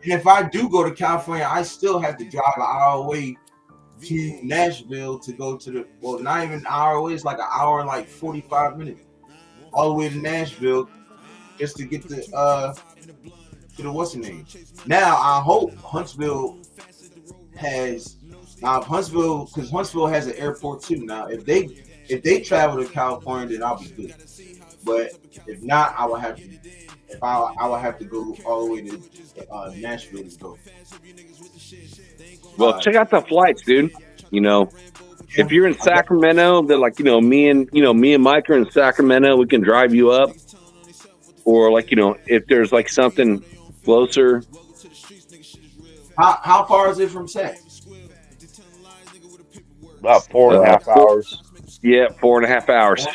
And if I do go to California, I still have to drive an hour away to Nashville to go to not even an hour away. It's like an hour and like 45 minutes all the way to Nashville just to get to the what's the name. Now I hope Huntsville has because Huntsville has an airport too. Now if they travel to California, then I'll be good. But if not, I will have to. I will have to go all the way to Nashville to go. well, check out the flights, dude. If you're in Sacramento, then like me and Mike are in Sacramento. We can drive you up, or like if there's like something closer. How far is it from Sac? About 4.5 hours. Yeah, 4.5 hours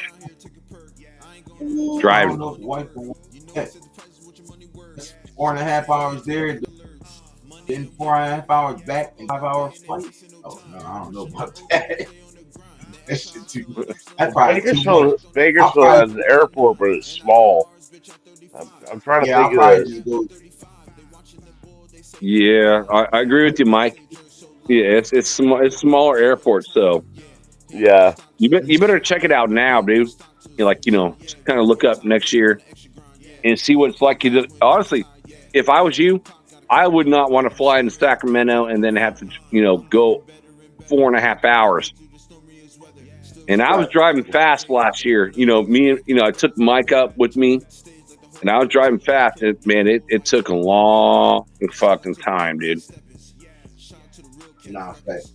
I driving. don't know if the wife can. 4.5 hours there, then 4.5 hours back, and 5 hours flight. Oh no, I don't know about that. That shit too. That's probably too much. Bakersfield has an airport, but it's small. I'm trying to Yeah, I'll think probably of this. just go. Yeah, I agree with you, Mike. Yeah, it's smaller airport, so Yeah, you better check it out now, dude. Just kind of look up next year and see what it's like. Honestly, if I was you, I would not want to fly into Sacramento and then have to go 4.5 hours. And I was driving fast last year. I took Mike up with me, and I was driving fast. And man, it took a long fucking time, dude. Nah, fact.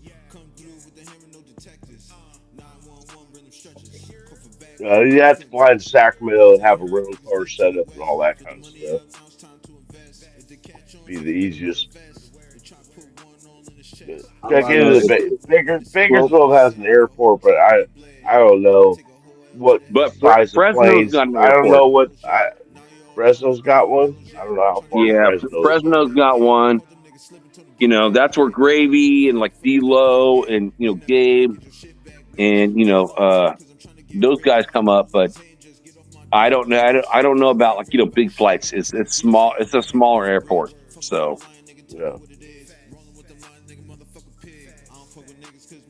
You have to fly in Sacramento and have a rental car set up and all that kind of stuff. Be the easiest. I'm Check not into gonna. Well, Bakersfield has an airport, but I don't know what but size of Fresno's planes. got an I don't airport. know what Fresno's got one. I don't know how far Yeah, Fresno is from Fresno's got one. You know, that's where Gravy and like D-Lo and Gabe and those guys come up. But I don't know. I don't know about like big flights. It's small. It's a smaller airport. So, yeah.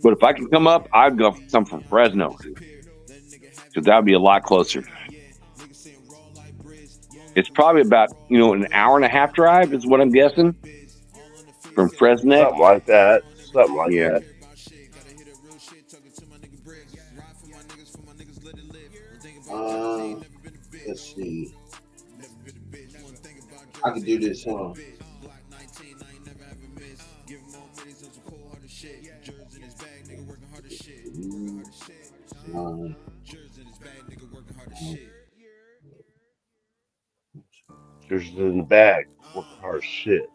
but if I can come up, I'd go come from Fresno because that would be a lot closer. It's probably about an hour and a half drive is what I'm guessing from Fresno. Something like that. Something like Yeah. that. Uh, let's see. I can do this, huh? Um, Just in the bag. Working hard as shit.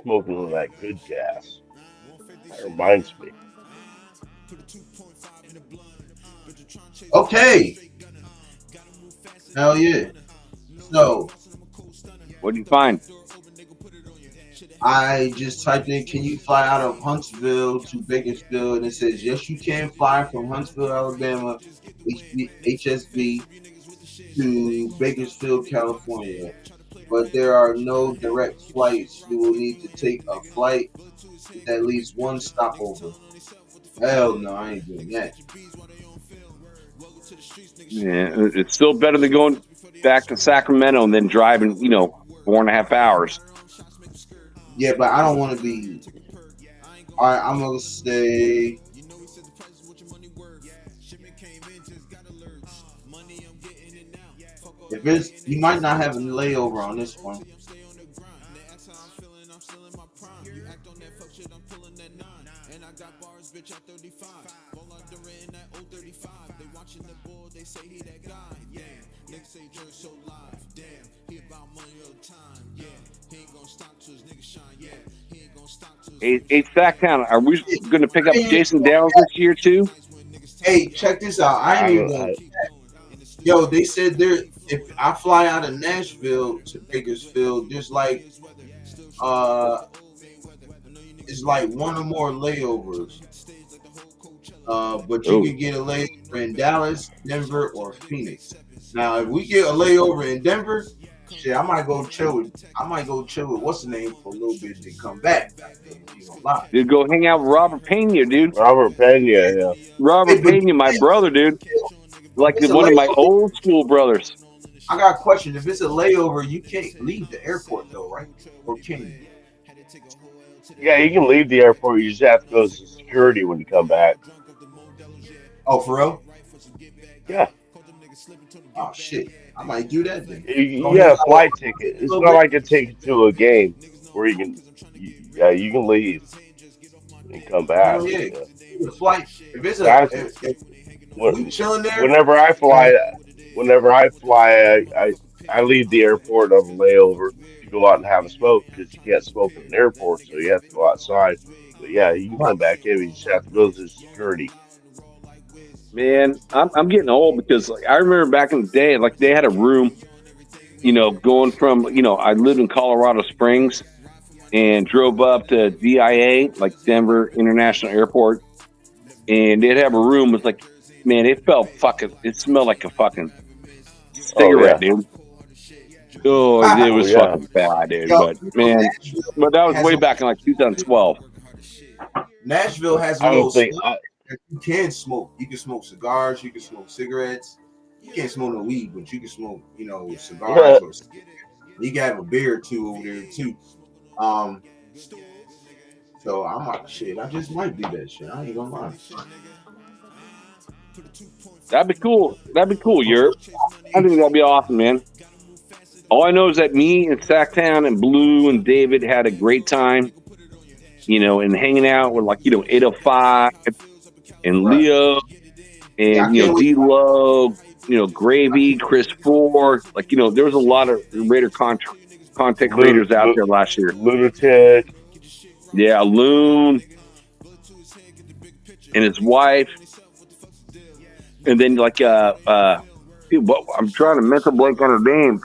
Smoking on that good gas. That reminds me. okay. Hell yeah. So What do you find? I just typed in, can you fly out of Huntsville to Bakersfield? And it says, yes, you can fly from Huntsville, Alabama, HSV to Bakersfield, California. But there are no direct flights. You will need to take a flight with at least one stopover. Hell no, I ain't doing that. Yeah, it's still better than going back to Sacramento and then driving 4.5 hours. Yeah, but I don't want to be. All right, I'm gonna say. If it's, you might not have a layover on this one. Hey, Sacktown, are we going to pick up Jason Downs this year too? Hey, check this out. I ain't even gonna. Yo, they said there. If I fly out of Nashville to Bakersfield, there's like, it's like one or more layovers. But you can get a layover in Dallas, Denver, or Phoenix. Now, if we get a layover in Denver, shit, I might go chill with what's the name for a little bit and come back. Dude, go hang out with Robert Pena, dude. Robert Pena, yeah. Robert Pena, my brother, dude. Like one of my old school brothers. I got a question. If it's a layover, you can't leave the airport though, right? Or can you? Yeah, you can leave the airport. You just have to go to security when you come back. Oh, for real? Yeah. Oh shit! I might do that then. You got a flight ticket. It's not like a ticket to a game where you can leave and come back. Oh, yeah. The flight. If it's we chilling there. Whenever I fly, I leave the airport on a layover to go out and have a smoke because you can't smoke in an airport, so you have to go outside. But yeah, you can come back in. You just have to go to security. Man, I'm getting old because I remember back in the day, like they had a room, going from I lived in Colorado Springs and drove up to DIA, like Denver International Airport, and they'd have a room. It's like, man, it smelled like a fucking cigarette, dude. Oh, it was fucking bad, dude. But man, that was way back in like 2012. Nashville has a little you can smoke. You can smoke cigars. You can smoke cigarettes. You can't smoke no weed, but you can smoke, cigars. Or you can have a beer or two over there too. So I'm like, shit. I just might do that shit. I ain't gonna lie. That'd be cool. Europe. I think that'd be awesome, man. All I know is that me and Sacktown and Blue and David had a great time, and hanging out with 805 and Right. Leo Yeah, I and, can't wait. D-Lo, Gravy, Chris Ford. There was a lot of Raider content creators out there last year. Lunatic. Yeah, Loon and his wife. And then I'm trying to mental blank on her name.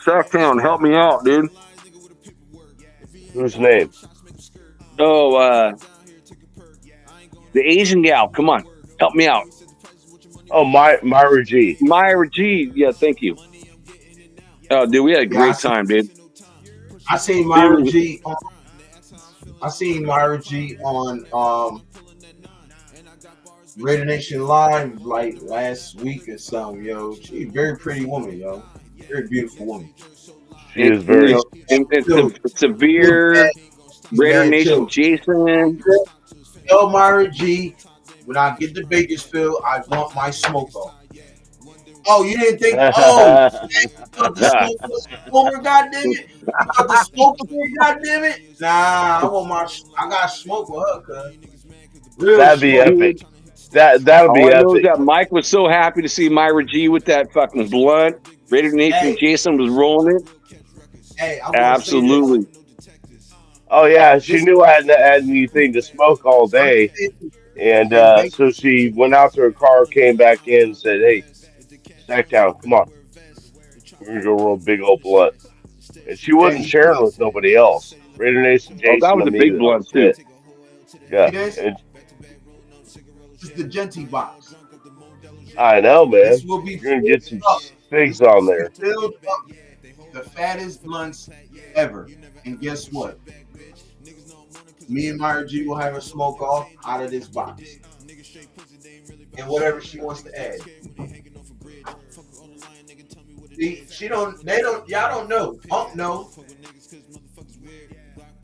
Sacktown, help me out, dude. Whose name? Oh, the Asian gal. Come on, help me out. Oh, Myra G. Myra G. Yeah, thank you. Oh, dude, we had a great time, dude. I seen Myra G. On Raider Nation Live like last week or something, yo. She's a very pretty woman, yo. Very beautiful woman. She is very severe. Raider Nation Jason. Yo, Myra G. When I get to Bakersfield, I want my smoke off. Oh, you didn't think? Oh, the smoke over, goddamn it! You got the smoke over, goddamn it! Nah, I got smoke with her, cuz. That'd be epic. That'll be epic. That Mike was so happy to see Myra G with that fucking blunt. Raider Nation Jason was rolling it. Hey, absolutely. Oh yeah, she knew I hadn't had anything to smoke all day, and so she went out to her car, came back in, and said, "Hey, Sacktown, come on, we're gonna go roll a big old blunt." And she wasn't sharing with nobody else. Raider Nation Jason. That was a big blunt too. Yeah, it's the Genty box. I know, man. You're gonna get some figs on there. The fattest blunts ever, and guess what? Me and Myra G will have her smoke off out of this box, and whatever she wants to add. See, y'all don't know. Punk know.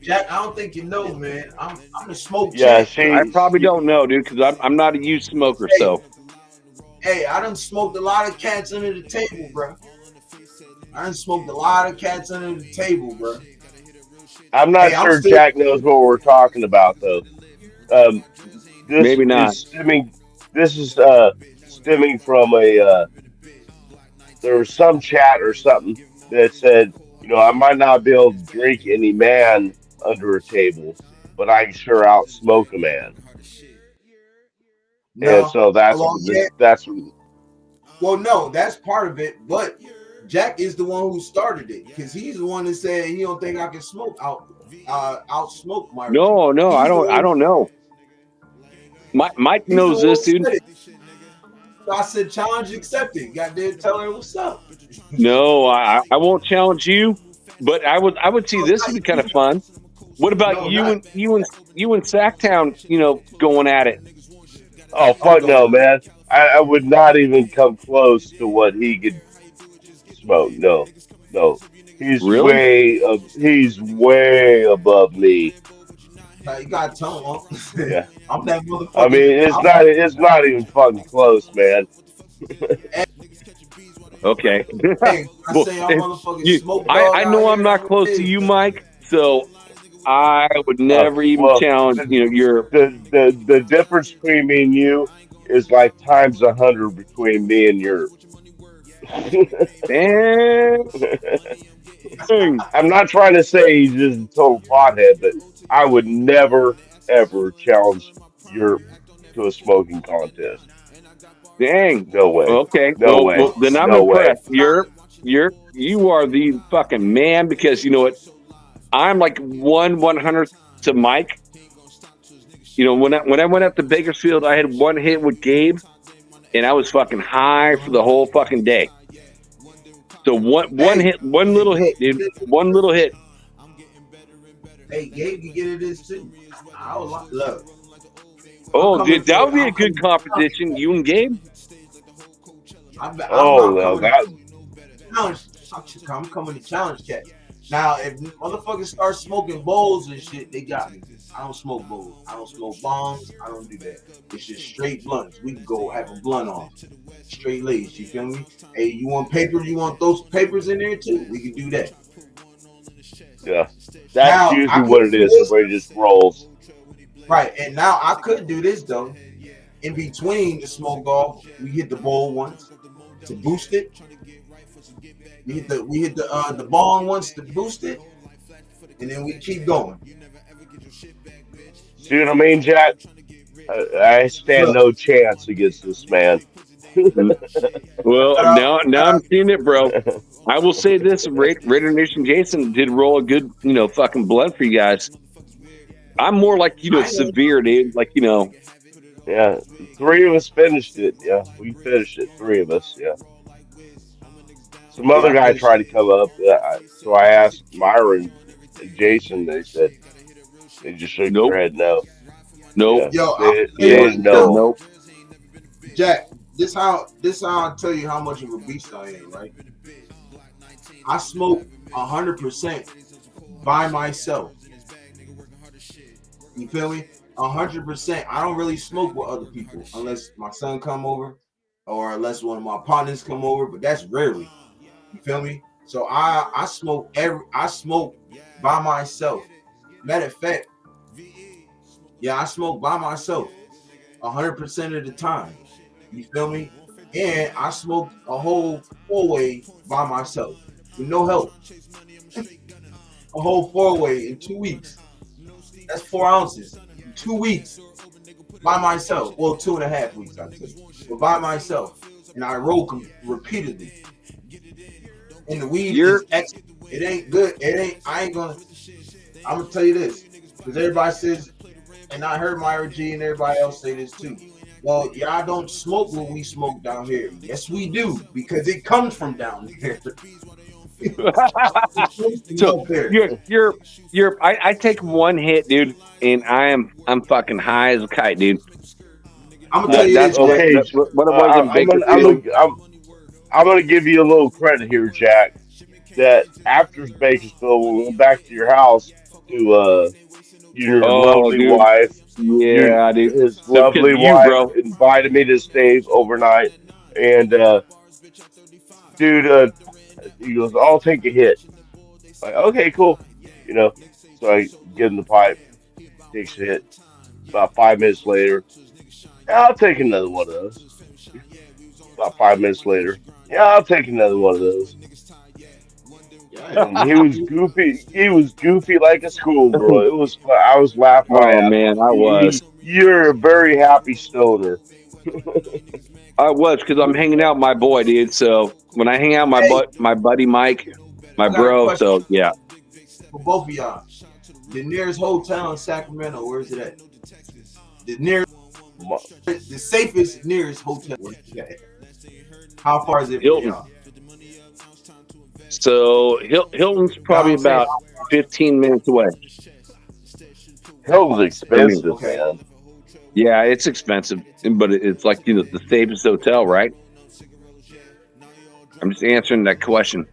Jack, I don't think you know, man. I'm the smoke. Yeah, I probably don't know, dude, because I'm not a huge smoker. Hey, I done smoked a lot of cats under the table, bro. I'm not sure Jack knows what we're talking about, though. Maybe not. This is stemming from there was some chat or something that said, I might not be able to drink any man under a table, but I can sure out smoke a man. No, and so that's well, no, that's part of it, but Jack is the one who started it because he's the one that said he don't think I can smoke out smoke my. No, I don't know. Mike knows this, dude. So I said, challenge accepted. Goddamn, tell her what's up. No, I won't challenge you, but I would see this would be kind of fun. What about you and Sacktown? Going at it. Oh fuck no, man! I would not even come close to what he could smoke. No. He's really? way above me. You gotta tell him. Yeah. I'm that motherfucker. I mean, it's not even fucking close, man. Okay. Hey, I know I'm not close to you, Mike, so I would never even challenge. The difference between me and you is like times 100 between me and yours. I'm not trying to say he's just a total pothead, but I would never ever challenge you to a smoking contest. Dang. No way. Okay. No way. Well, then I'm impressed. You are the fucking man because you know what? I'm like 1/100th to Mike. When I went up to Bakersfield, I had one hit with Gabe, and I was fucking high for the whole fucking day. So one little hit, dude. One little hit. Hey, Gabe, you get this too. Look. Oh, dude, that would be a good competition. You and Gabe. I'm coming to challenge cat. Now, if motherfuckers start smoking bowls and shit, they got me. I don't smoke bowls. I don't smoke bongs. I don't do that. It's just straight blunts. We can go have a blunt off. Straight lace. You feel me? Hey, you want paper? You want those papers in there too? We can do that. Yeah, that's Now usually I what could it do is. this. Everybody just rolls. Right. And now I could do this though. In between the smoke off, we hit the bowl once to boost it. We hit the bong once to boost it, and then we keep going. See what I mean, Jack? I stand Look, no chance against this man. Well, cut out, now cut I'm out. seeing it, bro. I will say this: Raider Nation Jason did roll a good, fucking blood for you guys. I'm more like, I ain't gonna, severe, dude. Like, Yeah, three of us finished it. Yeah, we finished it. Three of us. Yeah. Some yeah, other I guy finished tried it. to come up. So I asked Myron and Jason. They said they just shook their nope, head no. nope, Yeah, Yo, I'll tell they you nope, what, didn't yo, know. nope. Jack. This how I tell you how much of a beast I am. Right? I smoke 100% by myself. You feel me? 100%. I don't really smoke with other people unless my son come over or unless one of my partners come over, but that's rarely. You feel me? So I smoke by myself. Matter of fact, yeah, I smoke by myself 100% of the time. You feel me? And I smoked a whole 4-way by myself with no help. A whole 4-way in 2 weeks. That's 4 ounces in 2 weeks by myself. Well, 2.5 weeks, I'd say, but by myself. And I roll repeatedly. And the weed You're is excellent. It ain't good. It ain't. I'm gonna tell you this because everybody says, and I heard Myra G and everybody else say this too. Well, y'all don't smoke what we smoke down here. Yes, we do because it comes from down there. It comes from so up there. I take one hit, dude, and I'm fucking high as a kite, dude. I'm gonna tell you That's this, Jack. Okay, what it was in Bakersfield. I'm gonna give you a little credit here, Jack. That after Bakersfield, when we went back to your house to your Oh, lovely dude, wife, yeah, dude. his So because lovely of you, wife bro. invited me to stay overnight, and dude, he goes, "I'll take a hit." Like, okay, cool, you know. So I give him the pipe, takes a hit. About 5 minutes later, yeah, I'll take another one of those. About 5 minutes later, yeah, I'll take another one of those. Yeah, And he was goofy. He was goofy like a schoolgirl. It was. I was laughing my Oh ass man, off. You're a very happy stoner. I was because I'm hanging out with my boy, dude. So when I hang out with hey, my buddy Mike, my I got a bro. question So yeah. for both of y'all. The nearest hotel in Sacramento, where is it at? The nearest, the safest nearest hotel. Where is it at? How far is it from Hilton. y'all? So Hilton's You know what probably I'm saying? about 15 minutes away. Hell's For me. expensive, Okay. man. Yeah, it's expensive, but it's like the safest hotel, right? I'm just answering that question.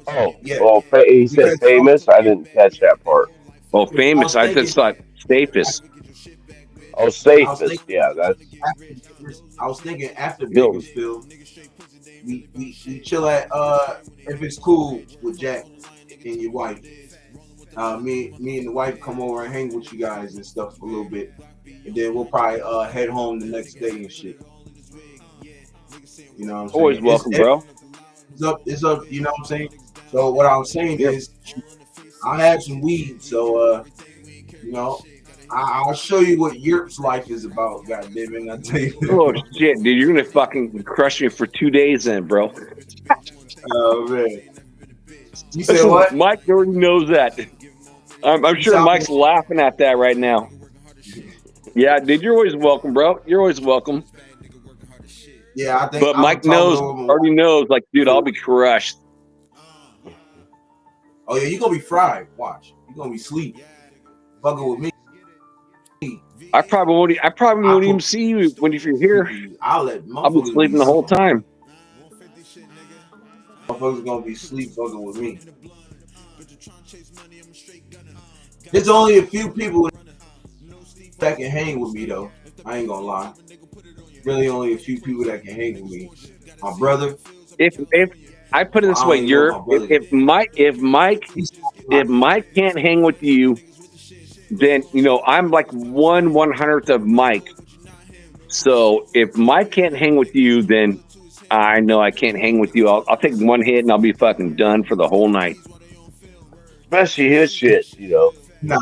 Oh, Yeah, well, he said because famous. I didn't catch that part. Oh, I famous. was I thinking, just thought safest. Oh, I was safest. thinking, Yeah, that's I was thinking after Hilton. Bakersfield, we chill at if it's cool with Jack and your wife. Me and the wife come over and hang with you guys and stuff for a little bit, and then we'll probably head home the next day and shit. You know what I'm Always saying? welcome, bro. It's up. You know what I'm saying? So what I was saying Yeah. is, I have some weed, so you know, I'll show you what Europe's life is about. God damn it, I tell Oh you. shit, dude, you're gonna fucking crush me for 2 days then, bro. Oh man, you said what? Mike already knows that. I'm You sure sound Mike's laughing at that right now. Yeah, dude, you're always welcome, bro. You're always welcome. Yeah, I think But I was Mike talking knows, over my already wife. knows, like, dude, I'll be crushed. Oh yeah, you're gonna be fried. Watch, you're gonna be sleep. Fucking with me. I probably I won't even put see you when if you're here. I'll let I'll be motherfuckers be sleeping the whole time. motherfuckers gonna be sleep fucking with me. There's only a few people that can hang with me though. I ain't gonna lie. Really, only a few people that can hang with me. My brother. If I put it this I way, don't even know you're my brother. if Mike can't hang with you, then I'm like 1/100th of Mike. So if Mike can't hang with you, then I know I can't hang with you. I'll take one hit and I'll be fucking done for the whole night. Especially his shit, Nah.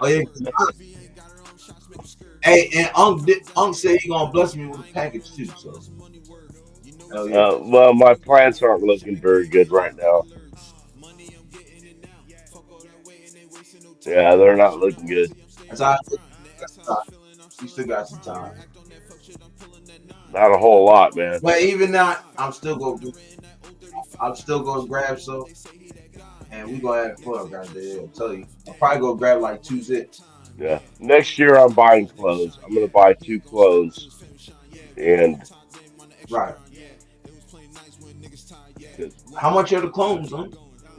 Oh, yeah. Hey, and Unc said he gonna bless me with a package too. So, hell yeah. Well, my plants aren't looking very good right now. Yeah, they're not looking good. That's all right. We still got some time. Not a whole lot, man. But even not, I'm still gonna grab some, and we gonna have fun, goddamn. I'll tell you, I'll probably go grab like 2 zips. Yeah. Next year I'm buying clothes. I'm gonna buy 2 clones, and Right. 'cause How much are the clones, huh?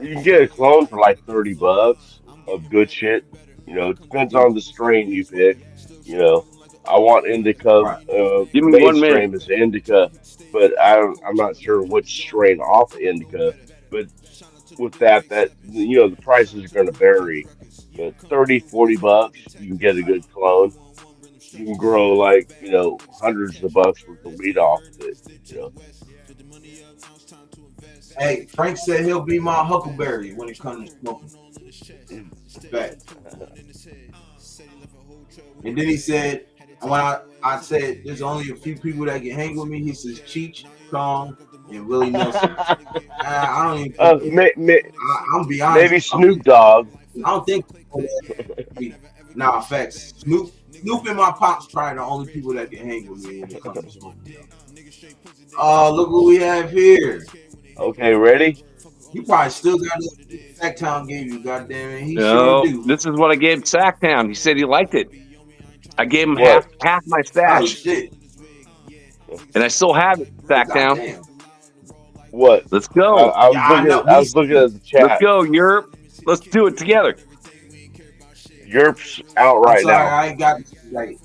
you can get a clone for like $30 of good shit. It depends on the strain you pick. You know, I want indica. Right. Give me 1 minute. Mainstream is indica, but I'm not sure which strain off of indica. But with that the prices are going to vary. But 30, $40, you can get a good clone. You can grow like hundreds of bucks worth of weed off of it. You know, Hey, Frank said he'll be my huckleberry when it comes to smoking. Fact. And then he said, when I said there's only a few people that can hang with me, he says Cheech, Kong, and Willie Nelson. I don't even. I'm be honest. maybe Snoop Dogg. I don't think. Nah, facts. Snoop and my pops probably the only people that can hang with me when it comes to smoking. Look what we have here. Okay, ready? You probably still got it. Sacktown gave you, goddamn it. He No, sure do. this is what I gave Sacktown. He said he liked it. I gave him What? half my Oh stash, shit. and I still have it. Sacktown. Goddamn. What? Let's go. Yeah, I know. I was looking at the chat. Let's go, Europe. Let's do it together. Europe's out I'm right sorry, now. I ain't got like.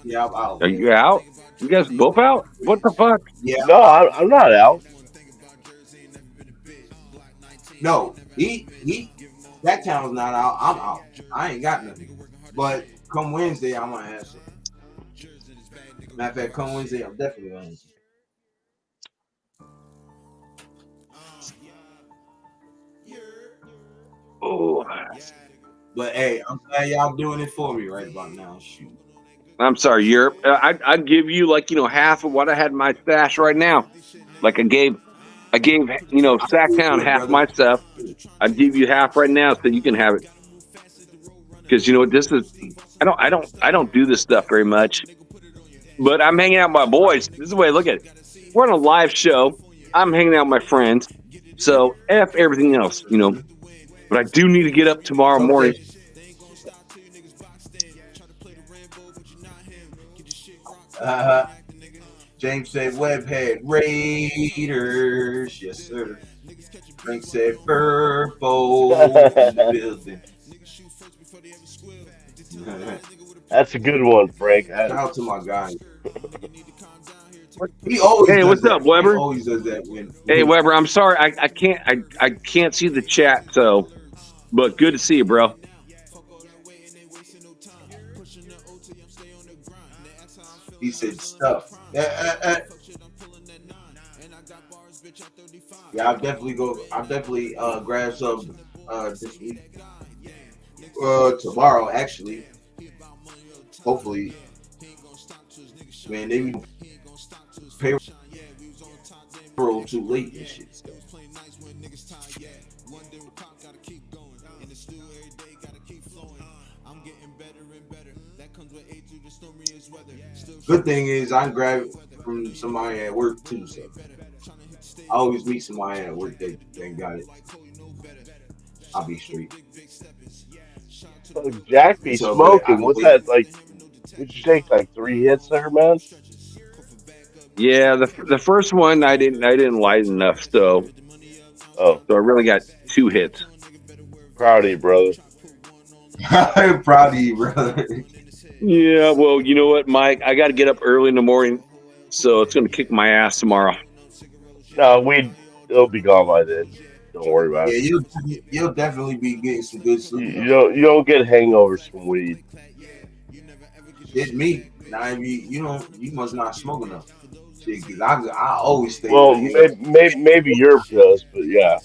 Yeah, I'm out. Are you out? You guys both out? What the fuck? Yeah. No, I'm not out. No, he that town's not out. I'm out. I ain't got nothing. But come Wednesday, I'm gonna answer. Matter of fact, come Wednesday, I'm definitely gonna answer. Oh, But hey, I'm glad y'all doing it for me right about now. Shoot. I'm sorry, Europe. I'd give you half of what I had in my stash right now. Like I gave Sacktown half my stuff. I'd give you half right now so you can have it. Because this is I don't do this stuff very much. But I'm hanging out with my boys. This is the way I look at it. We're on a live show. I'm hanging out with my friends. So F everything else, But I do need to get up tomorrow morning. James said Webhead Raiders. Yes, sir. Frank said Purple in the building. That's a good one, Frank. Shout out to my guy. He always Hey, does what's that. up, Weber? He always does that when. Hey, Weber, I'm sorry. I can't see the chat, but good to see you, bro. He said stuff. Yeah, I'll definitely grab some this week. Tomorrow actually. Hopefully. Man, they be payroll too late and shit. So. Good thing is I can grab it from somebody at work too. So I always meet somebody at work that got it. I'll be straight. So Jack be So, smoking. but What's that like? Did you take like 3 hits there, man? Yeah, the first one I didn't light enough, so Oh, I really got 2 hits. Proud of you, brother. I'm proud of you, brother. Yeah, well, you know what, Mike? I got to get up early in the morning, so it's going to kick my ass tomorrow. No, it'll be gone by then. Don't worry about Yeah, it. you'll definitely be getting some good You, sleep. you don't get hangovers from weed. It's me. Now you must not smoke enough. Shit, 'cause I always stay Well, with it. maybe Europe does, but yeah.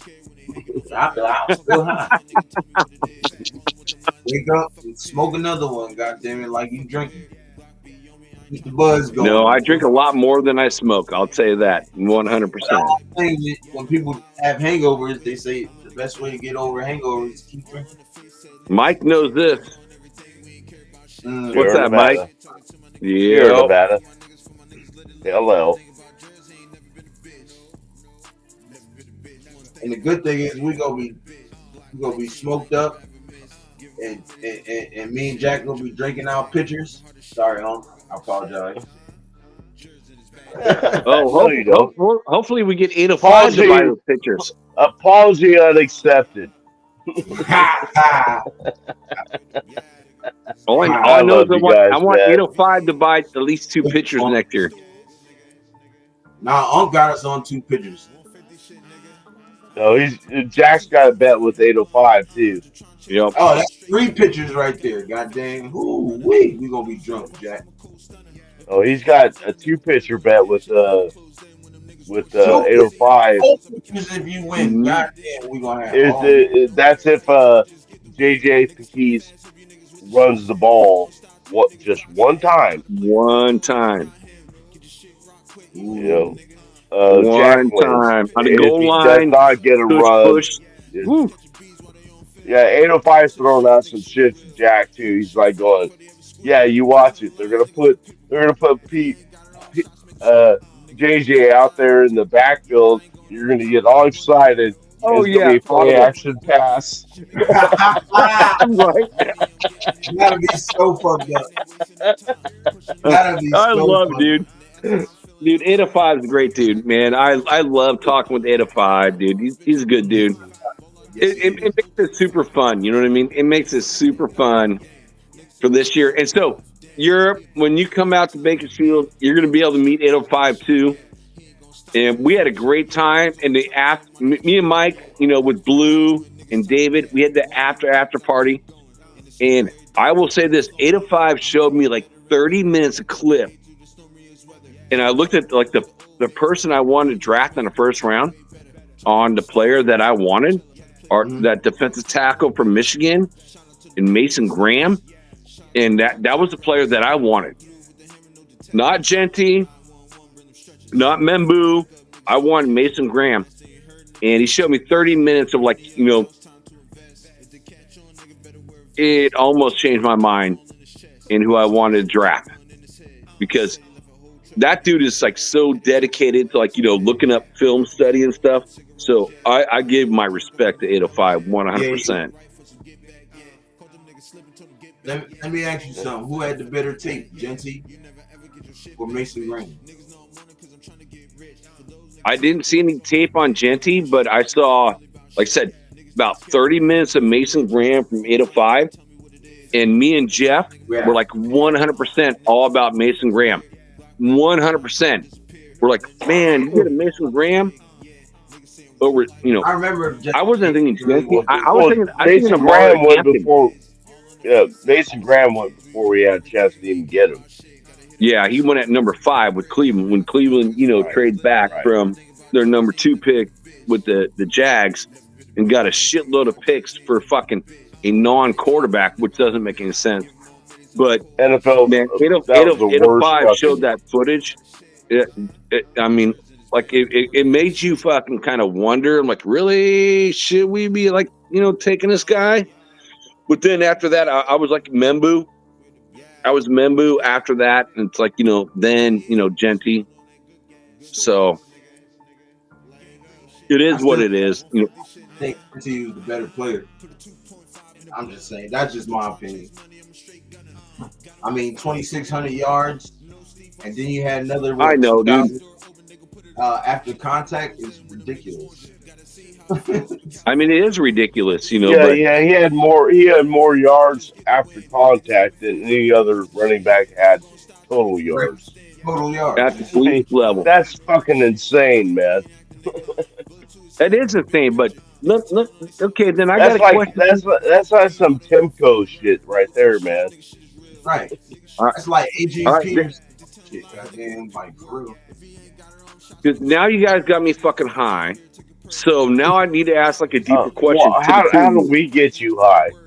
I'm still high. Wake up, and smoke another one. God damn it, like you drinking. Keep the buzz going. No, I drink a lot more than I smoke. I'll tell you that, 100%. When people have hangovers, they say the best way to get over hangovers is keep drinking. Mike knows this. Mm. What's Sierra that, Mike? Nevada. Sierra Yeah. Nevada. Hello. And the good thing is we gonna be smoked up, and me and Jack gonna be drinking out pitchers. Sorry, home. I apologize. Oh, No, you don't. hopefully we get 805 to buy those pictures. Apology unaccepted. All I I know is love you guys, I want man. 805 to buy at least 2 pictures next year. Now, Unc got us on 2 pitchers. No, Jack's got a bet with 805 too. Yep. Oh, that's 3 pitchers right there. God dang. Ooh, we gonna be drunk, Jack. Oh, he's got a 2-pitcher bet with 805. 4 pitchers if you win. Mhm. God damn, we gonna have That's if JJ Pequise runs the ball just one time. One time. You know, One Jack wins. time. On the If goal he line, does not get a run, push. Woo. yeah, 805's throwing out some shit to Jack too. He's like going, "Yeah, you watch it. They're gonna put JJ out there in the backfield. You're gonna get all excited. Oh, It's gonna be a play audible. action pass." Right. That'll be so fucked up. That'll be I so love fucked it, dude. Dude, 805 is a great dude, man. I love talking with 805, dude. He's a good dude. It makes it super fun. You know what I mean? It makes it super fun for this year. And so, Europe, when you come out to Bakersfield, you're going to be able to meet 805 too. And we had a great time. And me and Mike, with Blue and David, we had the after party. And I will say this: 805 showed me like 30 minutes of clip. And I looked at like the person I wanted to draft in the first round on the player that I wanted, or that defensive tackle from Michigan, and Mason Graham. And that was the player that I wanted. Not Genty, not Membu. I wanted Mason Graham. And he showed me 30 minutes of it almost changed my mind in who I wanted to draft. Because that dude is like so dedicated to looking up film study and stuff. So I give my respect to 805 100%. Let me ask you something. Who had the better tape, Genty or Mason Graham? I didn't see any tape on Genty, but I saw, like I said, about 30 minutes of Mason Graham from 805. And me and Jeff were like 100% all about Mason Graham. 100%. We're like, man, you get a Mason Graham over, I remember. I wasn't thinking Genty. I Well, was thinking Mason of Graham went Hampton. before. Yeah, Mason Graham went before we had a chance to even get him. Yeah, he went at number 5 with Cleveland when Cleveland, trade back from their number 2 pick with the Jags and got a shitload of picks for fucking a non-quarterback, which doesn't make any sense. But NFL, man, that was the worst 805 showed fucking- that footage. It made you fucking kind of wonder. I'm like, really? Should we be taking this guy? But then after that, I was like Membu. I was Membu after that, and it's like then Genty. So it is what it is. I think Genty was the better player. I'm just saying. That's just my opinion. I mean, 2,600 yards, and then you had another. I know, dude. After contact is ridiculous. I mean, it is ridiculous, you know. Yeah, But yeah, he had more yards after contact than any other running back had total Right. yards. Total at yards. the I police mean, level, that's fucking insane, man. that is the thing. But look. Okay, then I got a question. That's like some Timco shit right there, man. Right. All right, That's like all Adrian right. Peterson shit. Goddamn, like for real. Because now you guys got me fucking high. So now I need to ask like a deeper question Well, to the two how of do you. we get you high? Did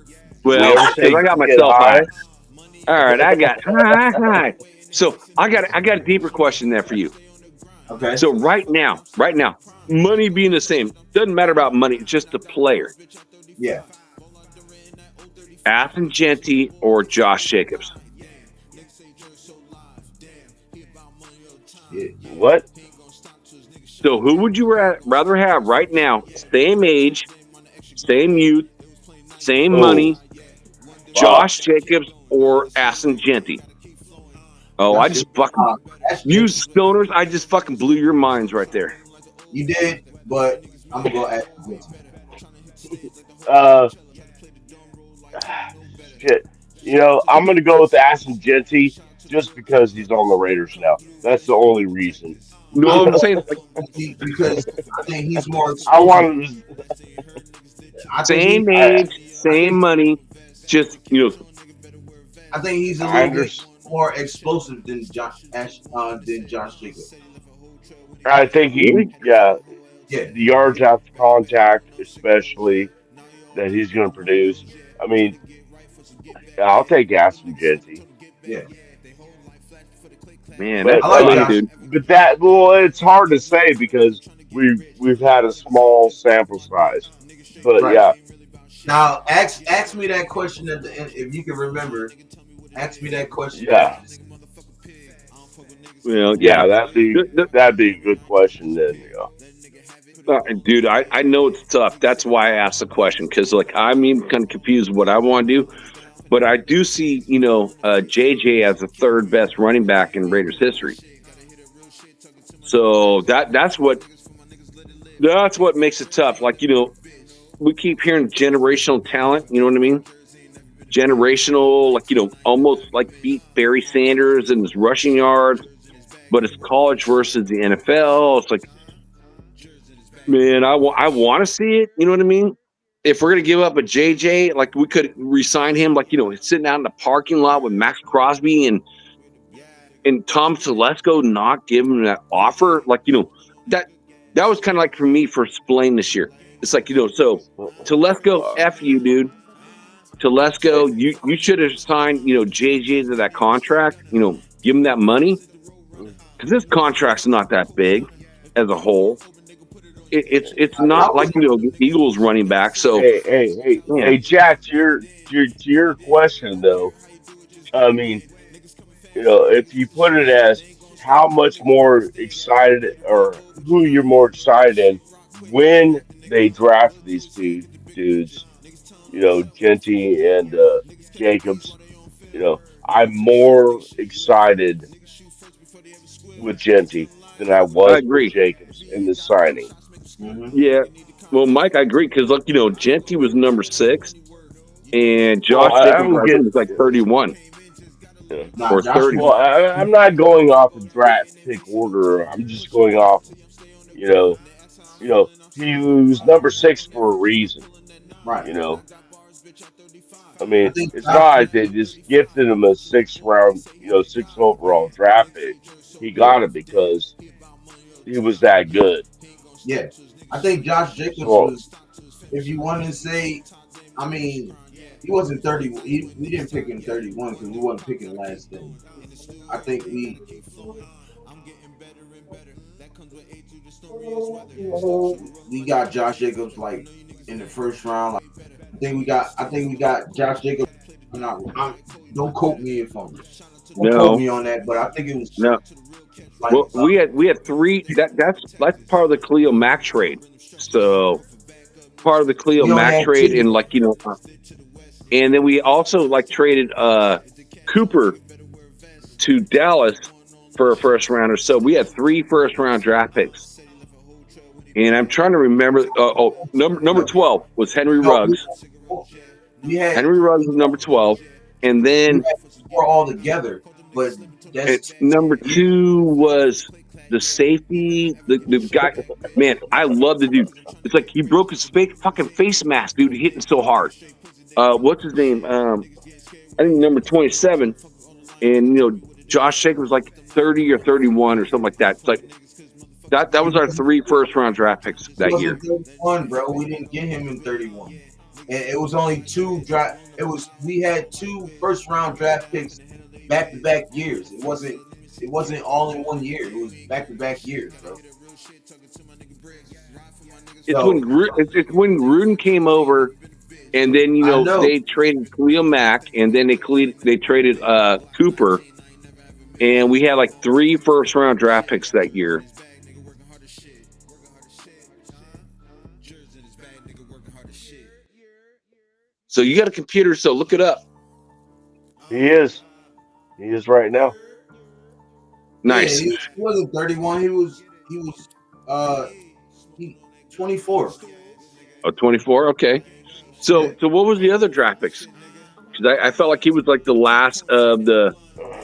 we Well, ever because say I got get myself high. high? All right, I got high. So I got a deeper question there for you. Okay. So right now, money being the same doesn't matter about money. It's just the player, Yeah. Athan Genty or Josh Jacobs. Yeah. What? So who would you rather have right now? Same age, same youth, same money. Josh Jacobs or Athan Genty? Oh, I just fucking That's you just, stoners! I just fucking blew your minds right there. you did, but I'm gonna go at Uh, shit. You know, I'm gonna go with Aston Genty just because he's on the Raiders now. That's the only reason. No, I'm saying like because I think he's more I explosive. wanted. I think same he, age, same money. Just I think he's a I little bit understand. more explosive than Josh Jacobs. I think he, yeah, Yeah. the yards after contact, especially that he's going to produce. I mean, yeah, I'll take Aston Genty, Yeah. man, but that's I I like tough, mean, Josh. dude. but that well, it's hard to say because we've had a small sample size. But Right. yeah, Now ask me that question at the end if you can remember. Ask me that question. yeah, Well, yeah, yeah, that'd be a good question then. Yeah. dude, I know it's tough. That's why I asked the question because like I'm even kind of confused what I want to do. But I do see, JJ as the third best running back in Raiders history. So that's what makes it tough. Like, we keep hearing generational talent, you know what I mean? Generational, like, almost like beat Barry Sanders in his rushing yards, but it's college versus the NFL. It's like, man, I want to see it, you know what I mean? If we're going to give up a JJ, like we could re-sign him, like, sitting out in the parking lot with Max Crosby and Tom Telesco not giving him that offer. Like, that was kind of like for me for Spillane this year. It's like, so Telesco, F you, dude. Telesco, you should have signed, JJ to that contract, give him that money. Because this contract's not that big as a whole. It's not like the Eagles running back. So Hey, Jack, to your question though, I mean, if you put it as how much more excited or who you're more excited in when they draft these two dudes, Genty and Jacobs, I'm more excited with Genty than I I was agree. with Jacobs in the signing. Mm-hmm. Yeah. Well, Mike, I agree because look, Genty was number 6, and Well, Josh I Jacobs don't I think get. was like 31 Nah, or Josh 30. Well, I'm not going off the draft pick order. I'm just going off, you know, he was number 6 for a reason. right. You know, I I mean, think it's Josh not like they just gifted him a 6th round, 6th overall draft pick. He got it because he was that good. Yeah, I think Josh Jacobs So, was. If you want to say, I mean, he wasn't 30. We didn't pick him 31 because we wasn't picking last thing. I think we got Josh Jacobs like in the first round. Like, I think we got Josh Jacobs. Don't quote me if I'm. Don't quote me on that, but I think it was No. like Well, we had 3. That's part of the Khalil Mack trade. So part of the Khalil we only Mack had trade, 2. and like and then we also like traded Cooper to Dallas for a first rounder. So we had 3 first round draft picks. And I'm trying to remember. Number 12 was Henry No, Ruggs. we had Henry Ruggs was number 12, and then 4 all together, but that's number 2 was the safety. The guy, man, I love the dude. It's like he broke his fucking face mask, dude, hitting so hard. What's his name? I think number 27, and Josh Jacobs was like 30 or 31 or something like that. It's like that was our 3 first-round draft picks that year. 31, bro. We didn't get him in 31, and it was only 2 draft. We had 2 first-round draft picks back-to-back years. It wasn't all in one year. It was back-to-back years, bro. It's when Gruden came over, and then they traded Khalil Mack, and then they traded Cooper, and we had like 3 first-round draft picks that year. So you got a computer, so look it up. He is right now. Nice. Yeah, he wasn't 31. He was 24. Oh, 24. Okay. So what was the other draft picks? Because I felt like he was like the last of the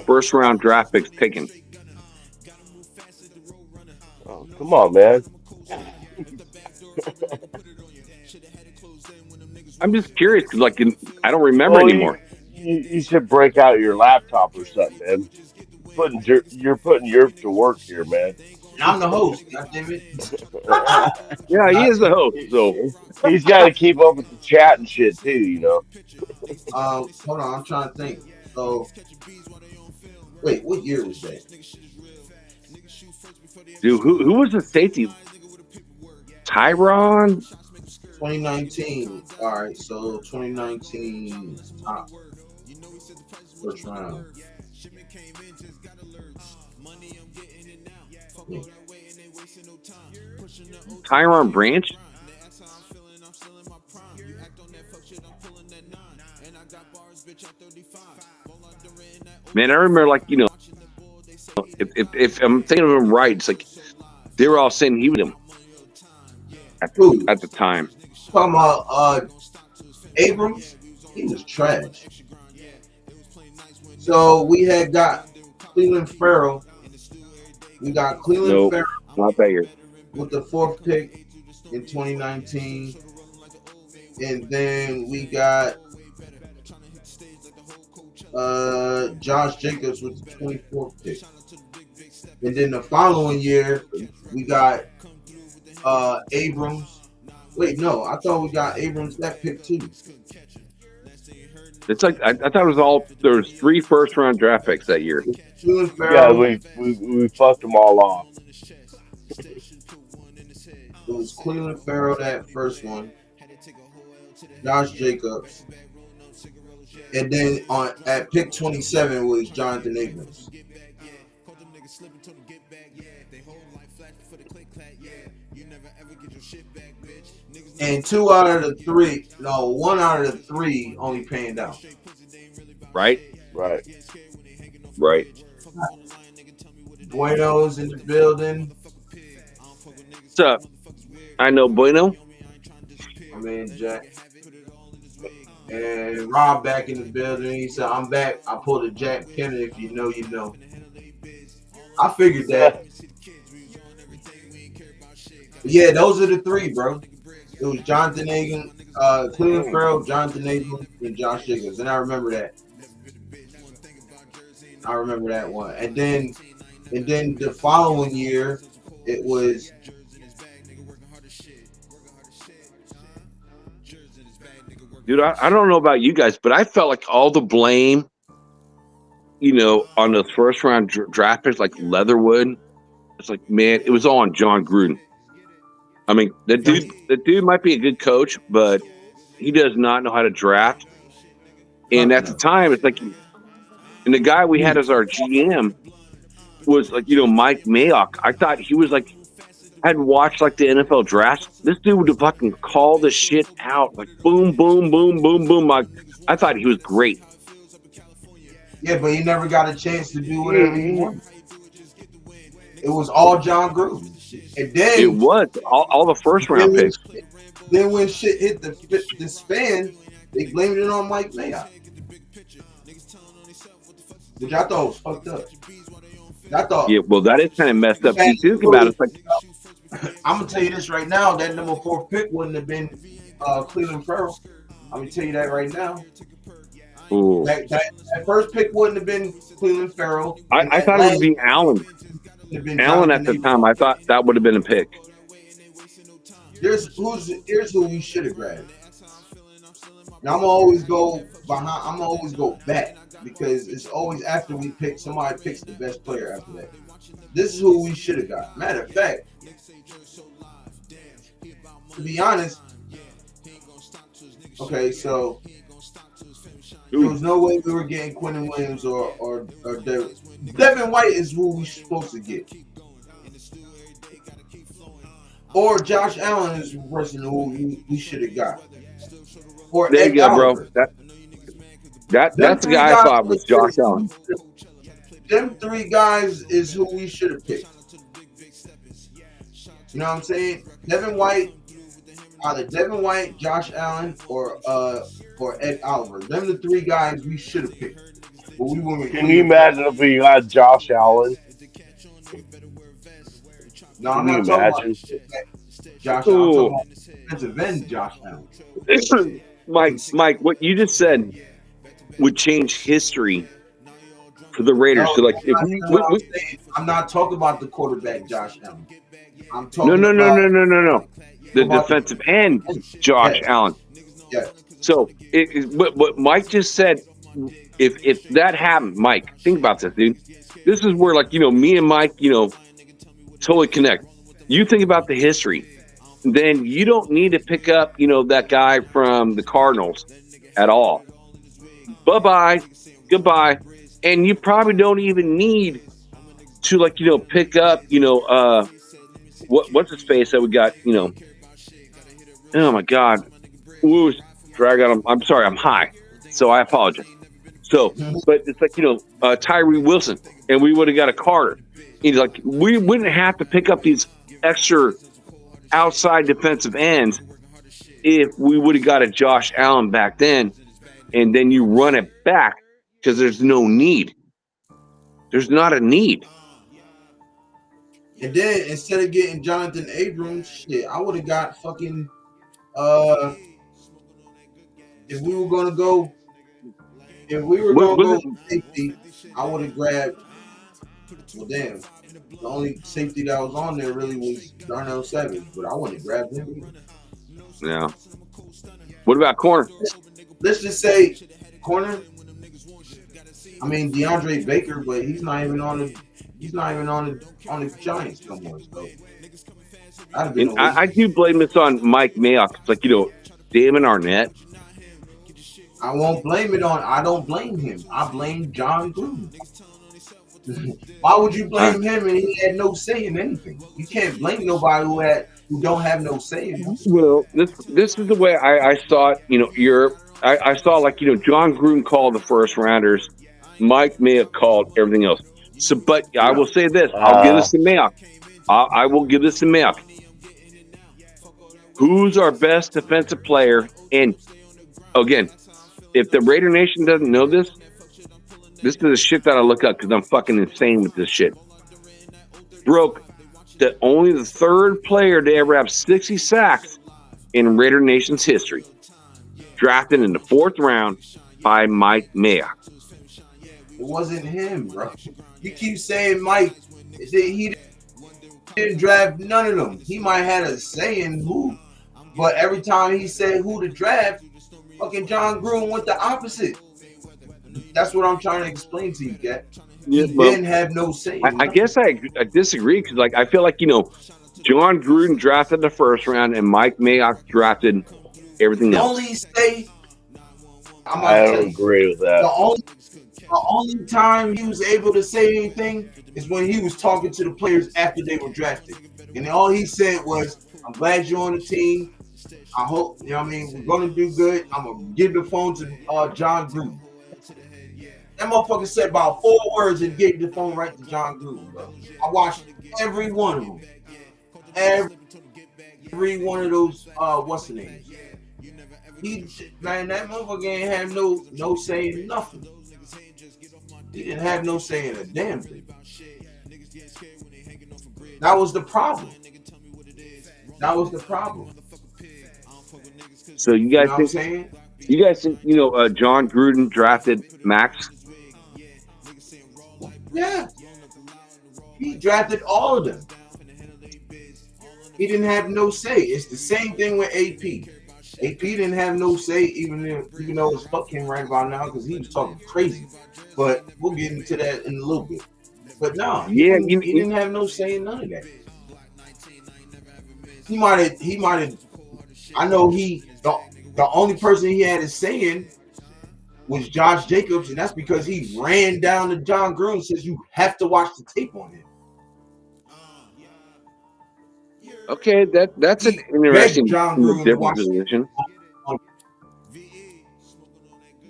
first round draft picks taken. Oh, come on, man. I'm just curious because I don't remember anymore. You should break out your laptop or something, man. You're putting your to work here, man. And I'm the host. God damn it. Yeah, he is the host. So he's got to keep up with the chat and shit too, Hold on, I'm trying to think. So, wait, what year was that? Dude, who was the safety? Tyron? 2019. All right, so 2019 top first round. Yeah. Tyron Branch? Man, I remember if I'm thinking of him right, it's like they were all saying he was him at the time. Talking about Abrams, he was trash. So we had got Cleveland Farrell. We got Cleveland Farrell not that year with the 4th pick in 2019, and then we got Josh Jacobs with the 24th pick, and then the following year we got Abrams. Wait, no, I thought we got Abrams that pick too. It's like I thought it was all there was 3 first round draft picks that year. Yeah, we fucked them all off. It was Cleveland Farrell that first one, Josh Jacobs, and then at pick 27 was Jonathan Abrams. And 1 out of the 3 only panned out. Right. Bueno's in the building. What's up? I know Bueno. I mean, Jack. And Rob back in the building. He said, I'm back. I pulled a Jack Kennedy. If you know, you know. I figured that. Yeah, those are the 3, bro. It was Jonathan Abrams, Cleveland Farrell, Jonathan Abrams, and Josh Jacobs. And I remember that. I remember that one. And then the following year, it was Dude, I don't know about you guys, but I felt like all the blame, on those first round draft picks like Leatherwood, it's like, man, it was all on John Gruden. I mean, the dude might be a good coach, but he does not know how to draft. And at the time, it's like, and the guy we had as our GM was like, Mike Mayock. I thought he was like, I'd watched like the NFL drafts. This dude would fucking call the shit out, like boom, boom, boom, boom, boom. I thought he was great. Yeah, but he never got a chance to do whatever he wanted. It was all John Gruden. And It then, was all the first then round when, picks. then when shit hit this fan, they blamed it on Mike Mayock, which I thought was fucked up. I thought, Yeah, well, that is kind of messed up. You think about it, it's like, I'm gonna tell you this right now: that number 4 pick wouldn't have been Cleveland Farrell. I'm gonna tell you that right now. ooh. That first pick wouldn't have been Cleveland Farrell. I thought it would be Allen. Allen at the time, I thought that would have been a pick. Here's who we should have grabbed. Now I'm gonna always go behind. I'm gonna always go back because it's always after we pick, somebody picks the best player after that. This is who we should have got. Matter of fact, to be honest, okay, so there was no way we were getting Quentin Williams or Devin White is who we're supposed to get. Or Josh Allen is the person who we should have got. Or There Ed you go, bro. Oliver. That's the guy I thought was Josh Allen. Them 3 guys is who we should have picked. You know what I'm saying? Devin White, either Devin White, Josh Allen, or Ed Oliver. Them the 3 guys we should have picked. But we wouldn't. Can you imagine if we got Josh Allen? No, I'm Can you not talking imagine? about Josh Allen. I'm talking about defensive end Josh Allen. Mike, what you just said would change history for the Raiders. So, like, I'm not talking about the quarterback Josh Allen. I'm talking no. about The defensive end, Josh Allen. Yeah. So, what Mike just said, if that happened, Mike, think about this, dude. This is where, like, me and Mike, totally connect. You think about the history, then you don't need to pick up, that guy from the Cardinals at all. Bye-bye, goodbye. And you probably don't even need to, like, pick up, what's his face that we got, oh my God. Ooh, drag on him. I'm sorry, I'm high. So I apologize. So, but it's like, Tyree Wilson, and we would have got a Carter. He's like, we wouldn't have to pick up these extra outside defensive ends if we would have got a Josh Allen back then, and then you run it back because there's no need. There's not a need. And then instead of getting Jonathan Abrams, shit, I would have got fucking if we were gonna go safety, I would have grabbed. Well, damn, the only safety that was on there really was Darnell Savage, but I wouldn't have grabbed him either. Yeah. What about corner? Let's just say corner. I mean DeAndre Baker, but he's not even on the Giants no more. So I do blame this on Mike Mayock. It's like, Damon Arnett. I won't blame it on. I don't blame him. I blame John Gruden. Why would you blame him and he had no say in anything? You can't blame nobody who don't have no say in it. Well, this is the way I saw it. I saw, like, John Gruden called the first rounders. Mike Mayock called everything else. So, but I will say this: I'll give this to Mayock. I will give this to Mayock. Who's our best defensive player? And again, if the Raider Nation doesn't know this is the shit that I look up because I'm fucking insane with this shit. Broke that only the 3rd player to ever have 60 sacks in Raider Nation's history. Drafted in the 4th round by Mike Mayock. It wasn't him, bro. You keep saying Mike. He didn't draft none of them. He might have had a say in who, but every time he said who to draft, fucking John Gruden went the opposite. That's what I'm trying to explain to you, Gat. He didn't have no say. I guess I disagree because, like, I feel like, John Gruden drafted the 1st round and Mike Mayock drafted everything else. I don't agree with that. The only time he was able to say anything is when he was talking to the players after they were drafted. And all he said was, I'm glad you're on the team. I hope, we're going to do good. I'm going to give the phone to John Gruden. That motherfucker said about 4 words and gave the phone right to John Gruden, bro. I watched every one of them. every one of those what's the name? Man, that motherfucker ain't have no say in nothing. He didn't have no say in a damn thing. That was the problem. So you You guys know what I'm think saying? John Gruden drafted Max? Yeah. He drafted all of them. He didn't have no say. It's the same thing with AP. AP didn't have no say, even though it's fuck him right about now because he was talking crazy. But we'll get into that in a little bit. But no, he didn't have no say in none of that. He might have. I know the only person he had his say in was Josh Jacobs, and that's because he ran down to John Gruden and says you have to watch the tape on him. Okay, that's an interesting different position.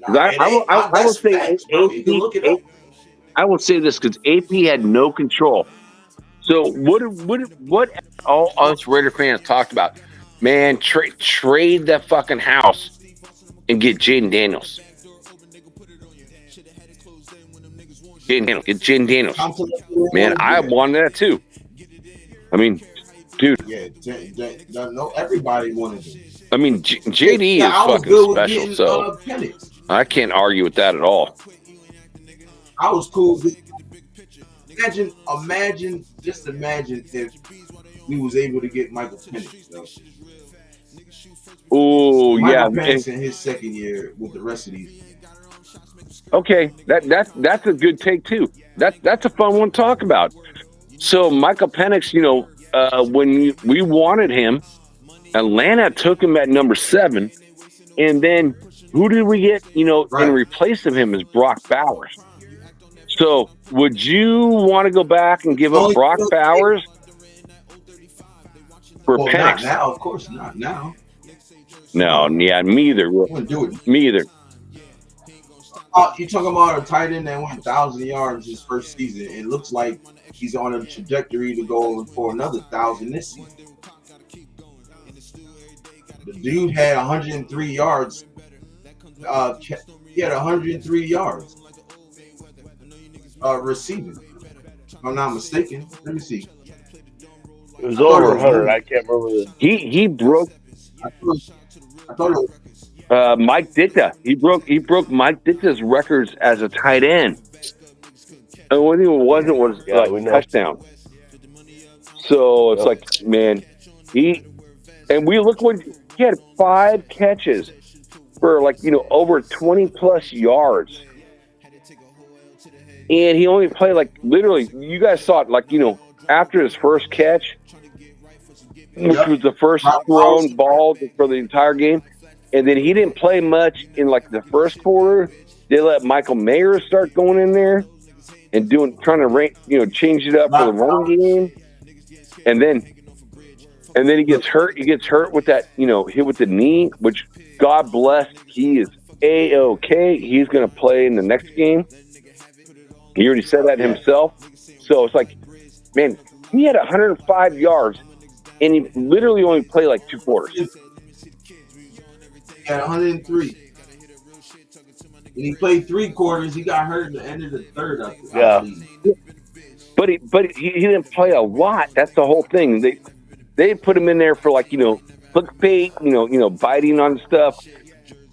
I will say facts, bro. You can look it up. I will say this because AP had no control. So what all us Raider fans talked about? Man, trade that fucking house and get Jaden Daniels. Get Jaden Daniels. Man, I wanted that too. I mean, dude. Yeah, no, everybody wanted him. I mean, JD is fucking special, so I can't argue with that at all. I was cool. Imagine if we was able to get Michael Penix. Oh yeah, Penix in his second year with the rest of these. Okay, that's a good take too. That's a fun one to talk about. So Michael Penix, when we wanted him, Atlanta took him at number 7, and then who did we get? In replace of him is Brock Bowers. So would you want to go back and give up Brock Bowers for Penix? Not now, of course not now. No, yeah, me either. Me either. You're talking about a tight end that went 1,000 yards his first season. It looks like he's on a trajectory to go for another 1,000 this season. The dude had 103 yards. He had 103 yards receiving. If I'm not mistaken. Let me see. It was over 100. I can't remember. He broke. I thought it was. Mike Ditka. He broke Mike Ditka's records as a tight end. And one thing it was like a touchdown. So it's like, man, we look what he had 5 catches for over 20 plus yards. And he only played literally, you guys saw it after his first catch, which was the first thrown ball for the entire game. And then he didn't play much in the first quarter. They let Michael Mayer start going in there and trying to change it up for the run game. And then he gets hurt. He gets hurt with that, hit with the knee, which God bless, he is A-OK. He's going to play in the next game. He already said that himself. So it's like, man, he had 105 yards and he literally only played 2 quarters. He had 103. And he played 3 quarters. He got hurt at the end of the third. I believe. But he didn't play a lot. That's the whole thing. They put him in there for clickbait, biting on stuff.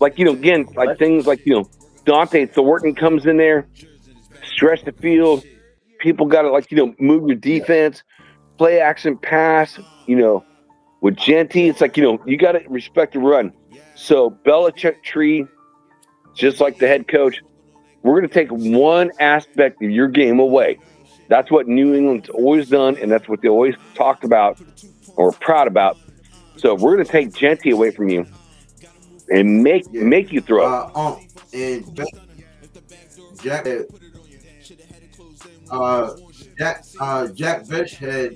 Again, things Dante Thornton comes in there, stretch the field. People got to move your defense, play action pass. With Genty, it's you got to respect the run. So Belichick tree, just like the head coach, we're going to take one aspect of your game away. That's what New England's always done, and that's what they always talked about or proud about. So we're going to take Genty away from you and make you throw. And Jack Vesh had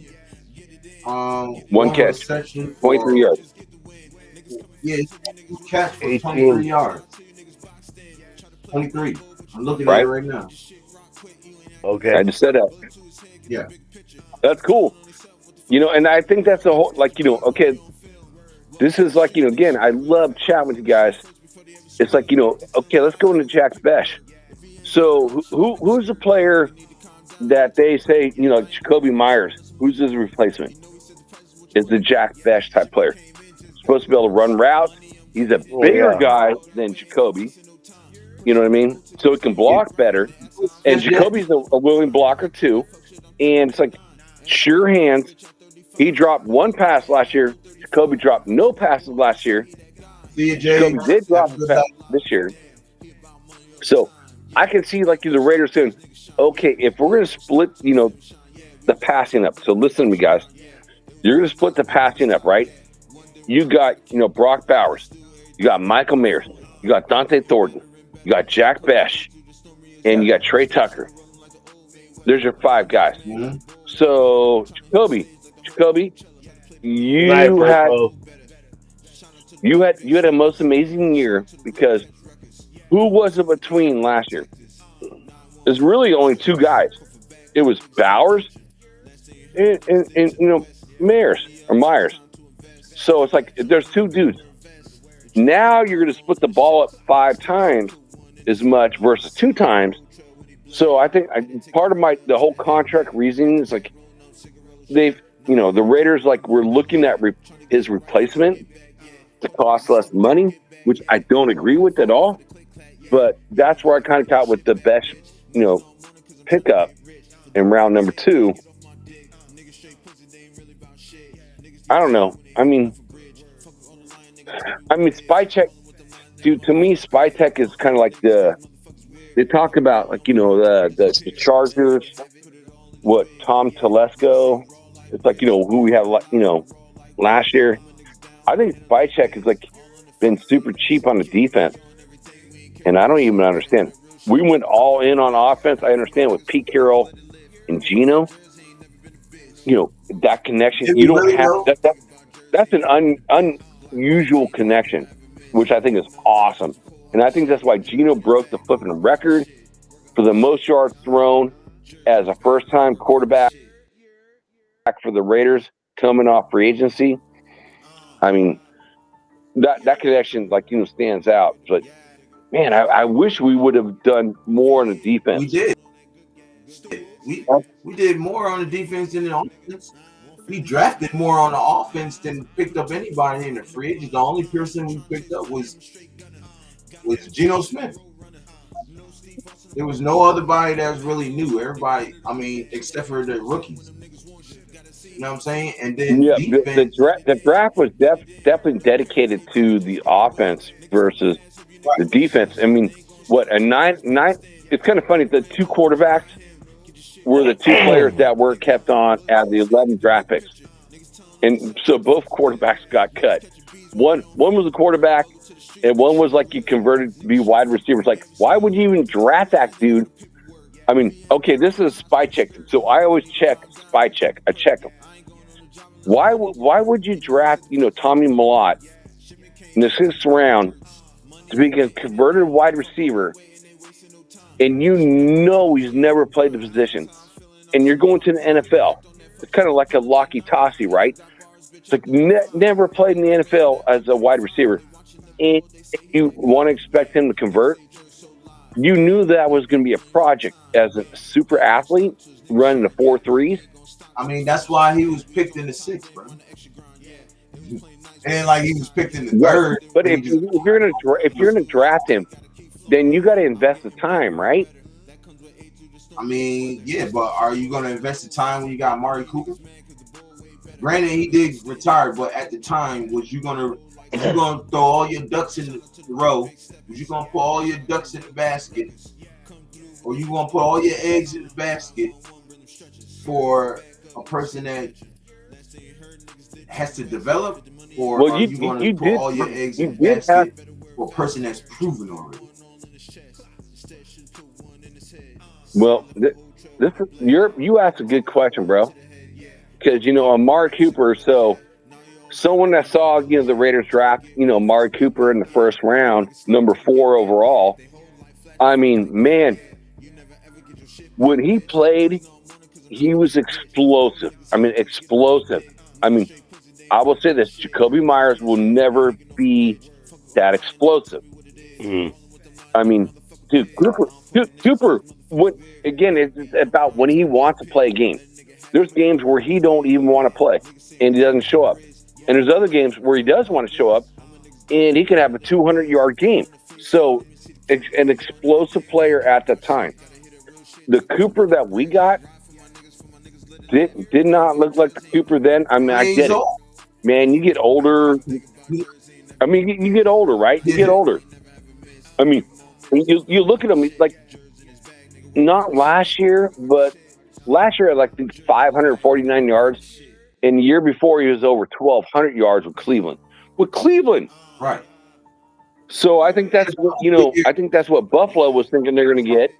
one catch, 23 yards. Yeah, catch for 23 yards. 23. I'm looking at it right now. Okay. I just said that. Yeah. That's cool. And I think that's the whole, like, okay, this is like, again, I love chatting with you guys. It's like, okay, let's go into Jack Besh. So who's the player that they say, Jacoby Myers, who's his replacement? Is the Jack Besh type player. Supposed to be able to run routes. He's a bigger guy than Jacoby. You know what I mean? So he can block better. And Jacoby's a willing blocker too. And it's like, sure hands. He dropped one pass last year. Jacoby dropped no passes last year. Jacoby did drop a pass this year. So I can see like the Raiders saying, okay, if we're going to split, the passing up. So listen to me, guys. You're going to split the passing up, right? You got, Brock Bowers. You got Michael Mayers. You got Dante Thornton. You got Jack Besh. And you got Trey Tucker. There's your 5 guys. Mm-hmm. So, Jacoby, you had a most amazing year because who was it between last year? There's really only 2 guys. It was Bowers and Myers. So it's like there's 2 dudes. Now you're going to split the ball up 5 times as much versus 2 times. So I think part of the whole contract reasoning is like they've, the Raiders were looking at his replacement to cost less money, which I don't agree with at all. But that's where I kind of got with the best, pickup in round number 2. I don't know. I mean, Spycheck, dude, to me, Spycheck is kind of like they talk about, the Chargers, what, Tom Telesco. It's like, who we have, last year. I think Spycheck has, been super cheap on the defense. And I don't even understand. We went all in on offense. I understand with Pete Carroll and Geno. That connection. You don't have that. That's an unusual connection, which I think is awesome. And I think that's why Geno broke the flipping record for the most yards thrown as a first-time quarterback for the Raiders coming off free agency. I mean, that connection, stands out. But, man, I wish we would have done more on the defense. We did. We did more on the defense than the offense. We drafted more on the offense than picked up anybody in the free agents. The only person we picked up was Geno Smith. There was no other body that was really new. Everybody, except for the rookies. You know what I'm saying? And then the draft was definitely dedicated to the offense versus the defense. I mean, what, a nine? It's kind of funny. The 2 quarterbacks were the 2 players that were kept on at the 11 draft picks. And so both quarterbacks got cut. One was a quarterback, and one was you converted to be wide receivers. Why would you even draft that dude? I mean, okay, this is a Spycheck. So I always check Spycheck. I check them. Why would you draft, Tommy Mellott in the 6th round to be a converted wide receiver, and he's never played the position, and you're going to the NFL? It's kind of like a Lockie Tossie, right? It's never played in the NFL as a wide receiver, and you want to expect him to convert. You knew that was going to be a project as a super athlete running the 4.3s. That's why he was picked in the 6th, bro. And he was picked in the 3rd. But if you're gonna draft him, then you got to invest the time, right? Yeah, but are you going to invest the time when you got Amari Cooper? Granted, he did retire, but at the time, was you going to throw all your ducks in the row? Was you going to put all your ducks in the basket? Or you going to put all your eggs in the basket for a person that has to develop? Or are you going to put all your eggs in the basket for a person that's proven already? Well, you asked a good question, bro. Because Amari Cooper. So someone that saw the Raiders draft Amari Cooper in the 1st round, number 4 overall. I mean, man, when he played he was explosive. I mean, explosive. I mean, I will say this: Jacoby Myers will never be that explosive. Mm. I mean, dude, Cooper. Again, it's about when he wants to play a game. There's games where he don't even want to play, and he doesn't show up. And there's other games where he does want to show up, and he could have a 200-yard game. So, an explosive player at the time. The Cooper that we got did not look like the Cooper then. I mean, I get it. Man, you get older. I mean, you get older, right? You get older. I mean, you look at him, like, not last year, but last year at like 549 yards. And the year before, he was over 1,200 yards with Cleveland. Right. So I think that's what, I think that's what Buffalo was thinking they're going to get.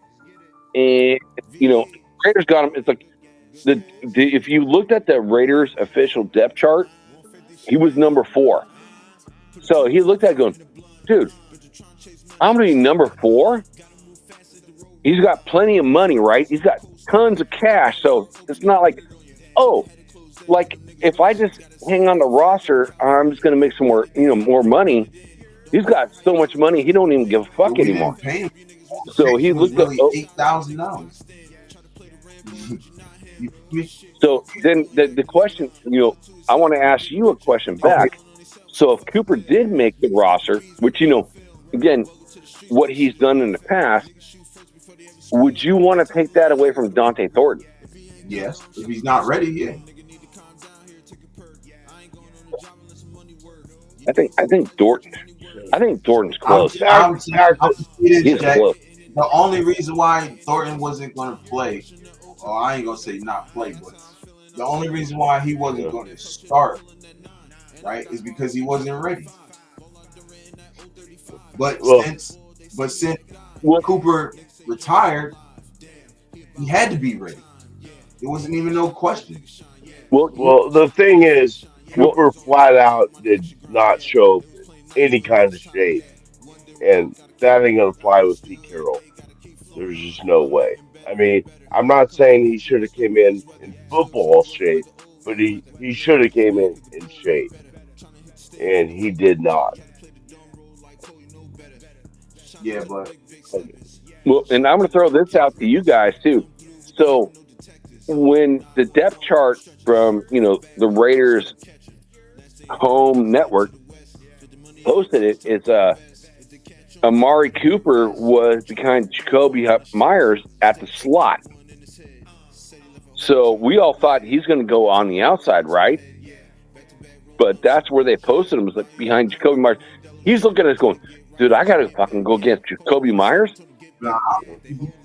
And, Raiders got him. It's like, if you looked at the Raiders official depth chart, he was number 4. So he looked at it going, dude, I'm going to be number 4? He's got plenty of money, right? He's got tons of cash. So it's not like, like if I just hang on the roster, I'm just going to make some more, more money. He's got so much money, he don't even give a fuck anymore. So he looked at $8,000. So then the question, I want to ask you a question back. Okay. So if Cooper did make the roster, which, again, what he's done in the past, would you want to take that away from Dante Thornton? Yes, if he's not ready, yeah. I think Thornton's close. He's close. The only reason why Thornton wasn't going to play, I ain't going to say not play, but the only reason why he wasn't going to start, right, is because he wasn't ready. But since Cooper retired, he had to be ready. There wasn't even no question. Well, the thing is, Cooper flat out did not show any kind of shape, and that ain't gonna fly with Pete Carroll. There's just no way. I mean, I'm not saying he should have came in football shape, but he should have came in shape, and he did not. Yeah, but well, and I'm gonna throw this out to you guys too. So when the depth chart from the Raiders home network posted it's Amari Cooper was behind Jacoby Myers at the slot. So we all thought he's going to go on the outside, right? But that's where they posted him, was like behind Jacoby Myers. He's looking at us going, dude, I got to fucking go against Jacoby Myers.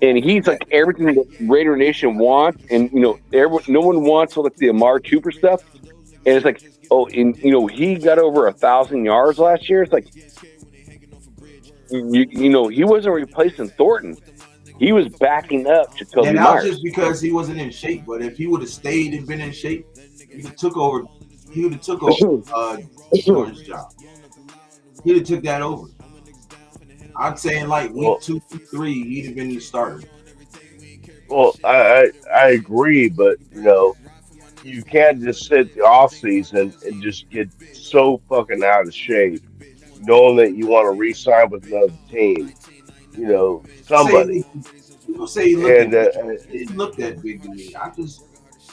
And he's like everything that Raider Nation wants, and no one wants like the Amari Cooper stuff. And it's like, he got over 1,000 yards last year. It's like, he wasn't replacing Thornton. He was backing up Jacoby Myers. And that was just because he wasn't in shape. But if he would have stayed and been in shape, he would have took over Thornton's job. He would have took that over. I'd say in like week 2, 3, he'd have been the starter. Well, I agree, but you can't just sit the off season and just get so fucking out of shape, knowing that you want to re-sign with another team. Somebody. People say he looked that big to me. I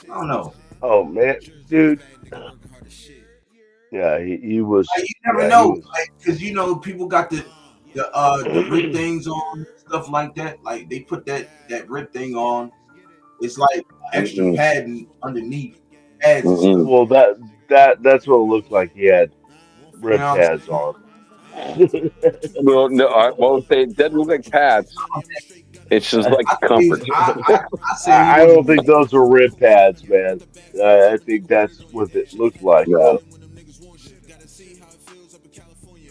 don't know. Oh man, dude. Yeah, he was. Like, you never know, because people got the rib things on, stuff like that. Like they put that rib thing on. It's like extra padding underneath. Well, that's what it looked like. He had rib pads on. Well, no, they doesn't look like pads. It's just like comfort. I don't think those are rib pads, man. I think that's what it looked like. Yeah.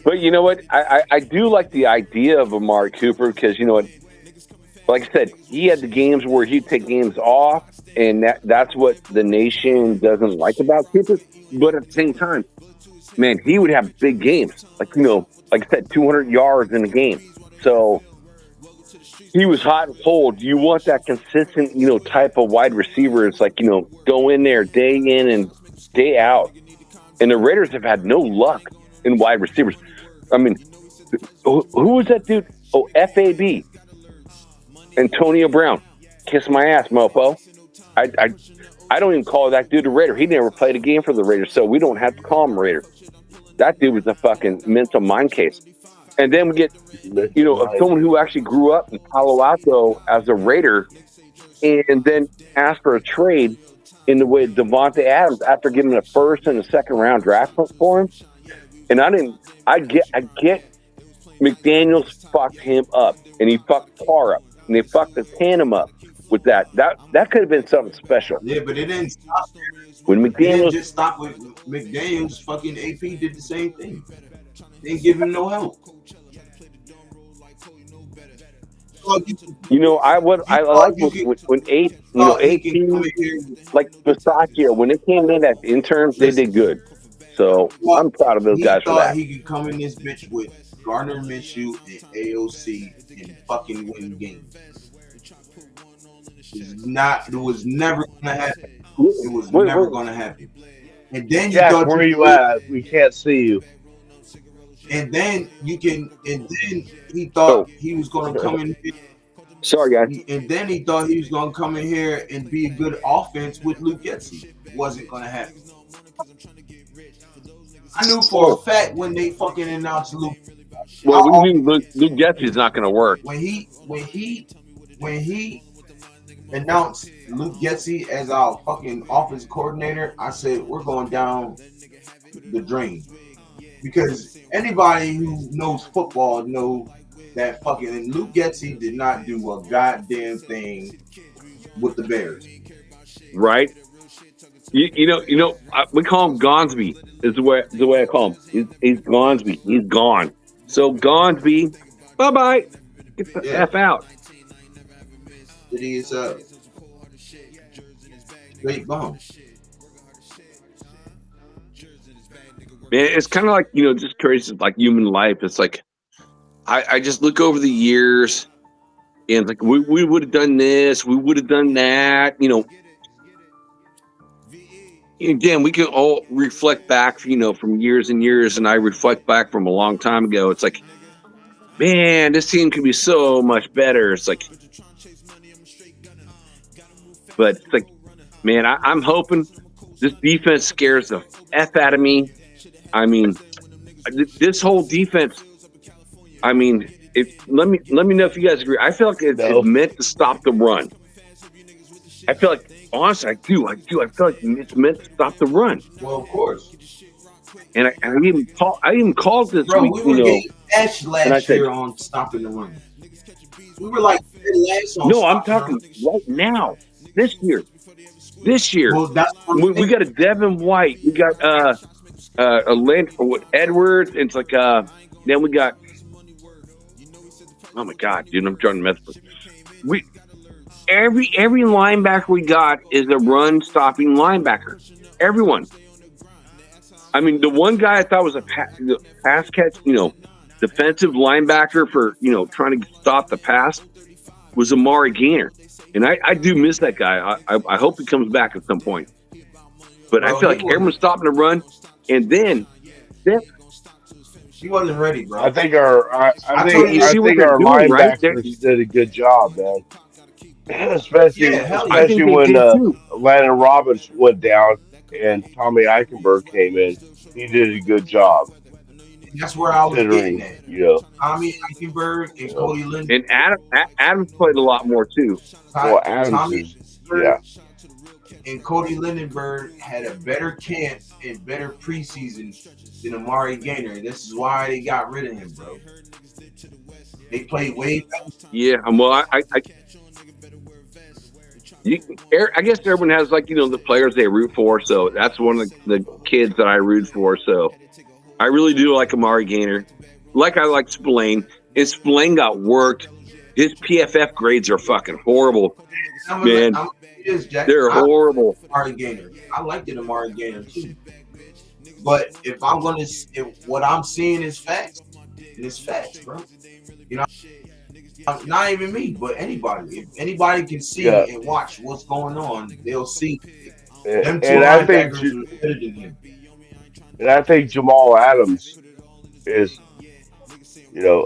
But you know what? I do like the idea of Amari Cooper because like I said, he had the games where he'd take games off, and that's what the nation doesn't like about Cooper. But at the same time, man, he would have big games. Like I said, 200 yards in a game. So he was hot and cold. You want that consistent, type of wide receiver. It's like, go in there day in and day out. And the Raiders have had no luck in wide receivers. I mean, who was that dude? Oh, FAB. Antonio Brown. Kiss my ass, mofo. I don't even call that dude a Raider. He never played a game for the Raiders, so we don't have to call him a Raider. That dude was a fucking mental mind case. And then we get, someone who actually grew up in Palo Alto as a Raider and then asked for a trade in the way of Devontae Adams after giving a first and a second round draft for him. And I get McDaniels fucked him up and he fucked Parr up and they fucked the tandem up with that. That could have been something special. Yeah, but it didn't stop there. When It didn't McDaniels, just stop with McDaniels. Fucking AP did the same thing. Didn't give him no help. I like when AP, like Pistachio, when they came in as interns, they did good. So I'm proud of those guys for that. He could come in this bitch with Gardner Minshew and AOC and fucking win games. It was never gonna happen. It was never gonna happen. And then Jack, where are you at? We can't see you. And then he thought he was gonna come in here. Sorry, guys. And then he thought he was gonna come in here and be a good offense with Luke Getsy. Wasn't gonna happen. I knew for a fact when they fucking announced Luke. Well, we knew Luke Getsy's not gonna work. When he announced Luke Getsy as our fucking offense coordinator, I said we're going down the drain. Because anybody who knows football knows that fucking Luke Getsy did not do a goddamn thing with the Bears. Right? We call him Gonsby. Is the way I call him. He's Gonsby. He's gone. So Gonsby, bye. Get the F out. It is straight bomb. Man, it's kind of like, just crazy, like human life. It's like, I just look over the years and it's like, we would have done this, we would have done that, Again, we can all reflect back, from years and years, and I reflect back from a long time ago. It's like, man, this team could be so much better. It's like, but it's like, man, I'm hoping this defense scares the F out of me. I mean, this whole defense. I mean, let me know if you guys agree. I feel like it's meant to stop the run. I feel like, honestly, I do. I feel like it's meant to stop the run. Well, of course. And I even called this week. We were getting bashed last year on stopping the run. We were like last on. No, I'm talking right now. This year. Well, we got a Devin White. We got a Lynch Edwards. And it's like then we got. Oh my God, dude! I'm trying to mess with we. Every linebacker we got is a run stopping linebacker. Everyone. I mean, the one guy I thought was a pass catch, defensive linebacker for trying to stop the pass was Amari Gainer, and I do miss that guy. I hope he comes back at some point. But I feel like everyone's stopping the run, and then he wasn't ready, bro. I think our linebackers did a good job, man. Especially when Landon Robbins went down and Tommy Eichenberg came in. He did a good job. That's where I was getting at. Tommy Eichenberg and Cody Linden. And Adams played a lot more too. And Cody Lindenberg had a better camp and better preseason than Amari Gainer. And this is why they got rid of him, bro. They played way better. Yeah, well, I guess everyone has the players they root for. So that's one of the kids that I root for. So I really do like Amari Gainer. I like Spillane. And Spillane got worked. His PFF grades are fucking horrible. Man, they're horrible. Amari Gainer. I liked it, Amari Gainer too. But if what I'm seeing is facts, and it's facts, bro. not even me, but anybody. If anybody can see Yeah, and watch what's going on, they'll see them two and I think linebackers are better than him. Jamal Adams is,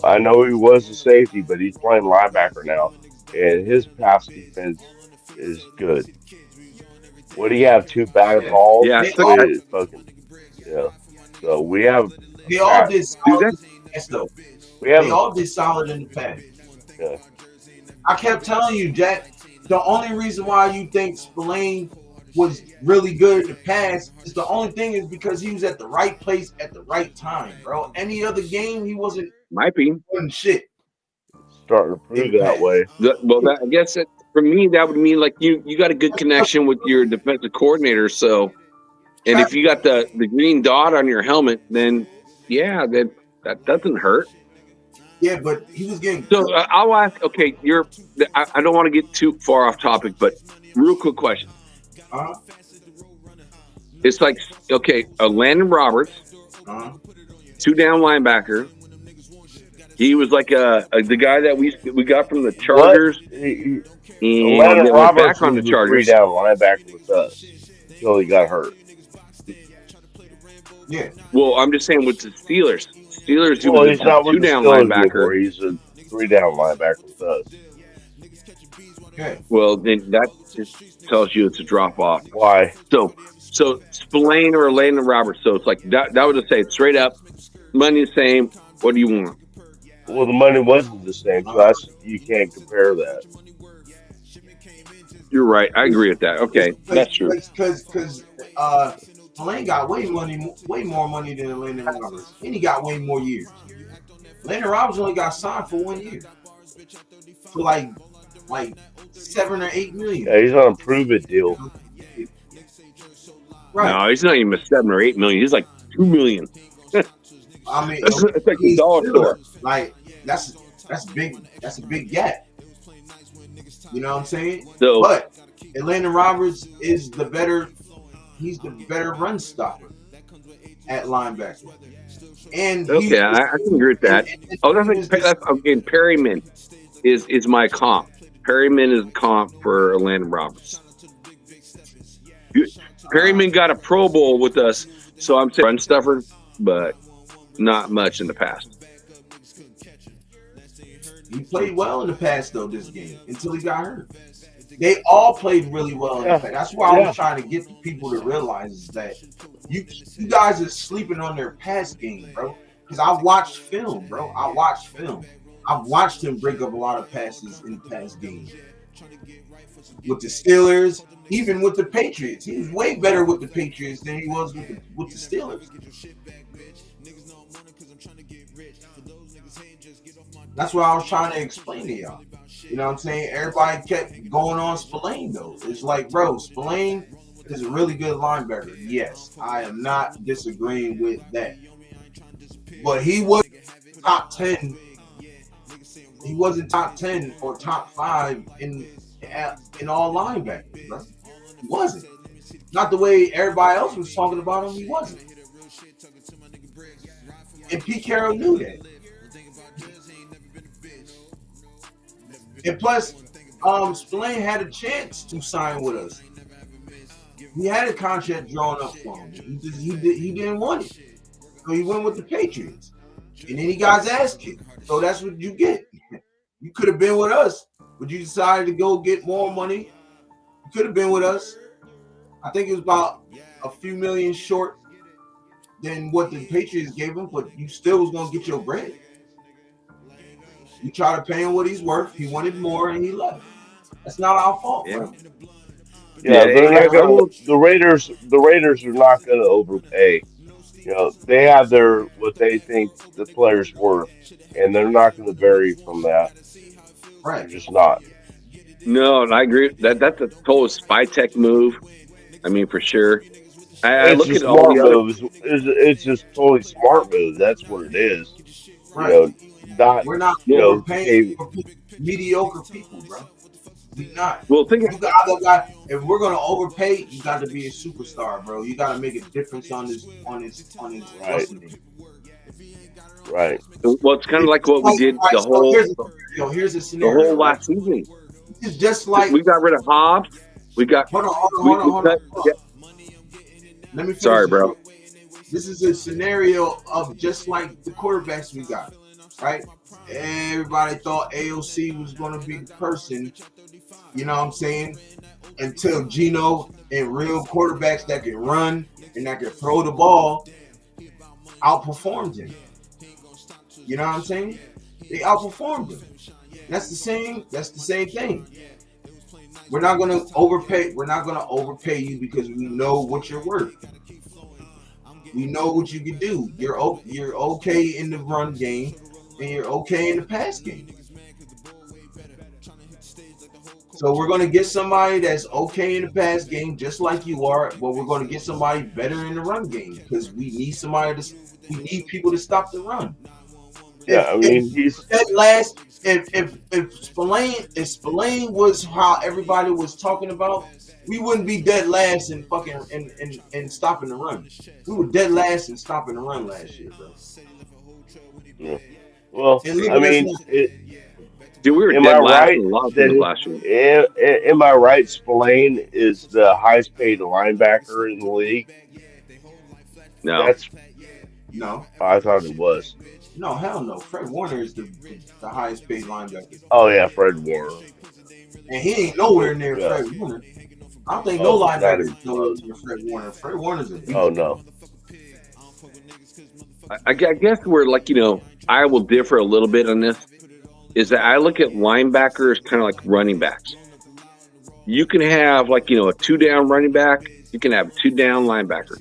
I know he was a safety, but he's playing linebacker now, and his pass defense is good. What do you have? Two bad Yeah, balls Yeah, they so, all with fucking yeah. So we have they a all pass. did dude, solid that in the past, though. We have They a all did solid in the past. yeah. I kept telling you, Jack. The only reason why you think Spillane was really good in the past is the only thing is because he was at the right place at the right time, bro. Any other game, he wasn't might be. doing shit Starting to in prove the that past. way. Well, I guess that, for me, that would mean like you got a good connection with your defensive coordinator. So, and if you got the green dot on your helmet, then yeah, that doesn't hurt. Yeah, but he was getting So cooked. I'll ask. Okay, I don't want to get too far off topic, but real quick question. Uh-huh. It's like, okay, Landon Roberts, Uh-huh. 2-down linebacker. He was like the guy that we got from the What? Chargers, and Landon then went Roberts back on the was the three Chargers. down linebacker with us until he got hurt. Yeah. Well, I'm just saying with the Steelers. Steelers, he Well, was he's a not with the 2-down Steelers anymore. linebacker. He's a 3-down linebacker with us. Yeah. Well, then that just tells you it's a drop off. Why? So Spillane or Landon Roberts. So it's like that would just say straight up, money the same. What do you want? Well, the money wasn't the same, so you can't compare that. You're right. I agree with that. Okay, that's true. Because Spillane got way more money than Landon Roberts, and he got way more years. Landon Roberts only got signed for 1 year, for like 7 or 8 million. Yeah, he's on a prove it deal. Right. No, he's not even 7 or 8 million. He's like 2 million. I mean, It's like the he's dollar still, store. like that's big. That's a big gap. You know what I'm saying? So But Landon Roberts is the better. He's the better run stopper at linebacker. And okay, I can agree with that. Oh, that's okay. Perryman is my comp. Perryman is the comp for Landon Roberts. Perryman got a Pro Bowl with us, so I'm saying run stuffer, but not much in the past. He played well in the past though this game until he got hurt. They all played really well in the past. That's why I was trying to get the people to realize is that you guys are sleeping on their pass game, bro. Because I've watched film, bro. I've watched him break up a lot of passes in the past game. With the Steelers, even with the Patriots. He was way better with the Patriots than he was with the Steelers. That's what I was trying to explain to y'all. You know what I'm saying? Everybody kept going on Spillane, though. It's like, bro, Spillane is a really good linebacker. Yes, I am not disagreeing with that. But he was top 10. He wasn't top 10 or top 5 in all linebackers, bro. He wasn't. Not the way everybody else was talking about him. He wasn't. And Pete Carroll knew that. And plus, Spillane had a chance to sign with us. He had a contract drawn up for him. He didn't want it. So he went with the Patriots. And then he got his ass kicked. So that's what you get. You could have been with us, but you decided to go get more money. You could have been with us. I think it was about a few million short than what the Patriots gave him, but you still was going to get your bread. You try to pay him what he's worth. He wanted more, and he left. That's not our fault, bro. Yeah, the Raiders are not going to overpay. They have what they think the player's worth, and they're not going to vary from that. Right. They're just not. No, I agree. That's a total spy tech move. I mean, for sure. I look at all the moves. It's just totally smart move. That's what it is. Right. We're not paying for mediocre people, bro. We're not. Well, if we're gonna overpay, you got to be a superstar, bro. You got to make a difference on his right. Right. Well, it's kind of like what we did. here's a The whole scenario, right? last season. It's just like, We got rid of Hobbs. We got hold on, hold on, we, hold on, we hold on. cut. Hold Yeah, on. Let me finish sorry, this. bro. This is a scenario of just like the quarterbacks we got, right? Everybody thought AOC was going to be the person, you know what I'm saying? Until Gino and real quarterbacks that can run and that can throw the ball outperformed him. You know what I'm saying? They outperformed him. That's the same. That's the same thing. We're not gonna overpay. We're not gonna overpay you because we know what you're worth. We know what you can do. You're okay in the run game, and you're okay in the pass game. So we're gonna get somebody that's okay in the pass game, just like you are, but we're gonna get somebody better in the run game because we need somebody to. We need people to stop the run. Yeah, I If mean, he's that last if Spillane was how everybody was talking about, we wouldn't be dead last in fucking and stopping the run. We were dead last in stopping the run last year, bro. yeah. Well, And look I at us mean, now. Dude, we were am dead I last right in a lot of things that last year. am I right? Spillane is the highest paid linebacker in the league. No, That's No, I thought it was. no, hell no. Fred Warner is the highest paid linebacker, Oh yeah, Fred Warner. and he ain't nowhere But near yeah, Fred Warner. I don't think no oh, not linebacker even is nowhere close. near Fred Warner. Fred Warner's a Oh beast, bro. no. I guess we're like I will differ a little bit on this. Is that I look at linebackers kind of like running backs. You can have a 2-down running back. You can have a 2-down linebacker.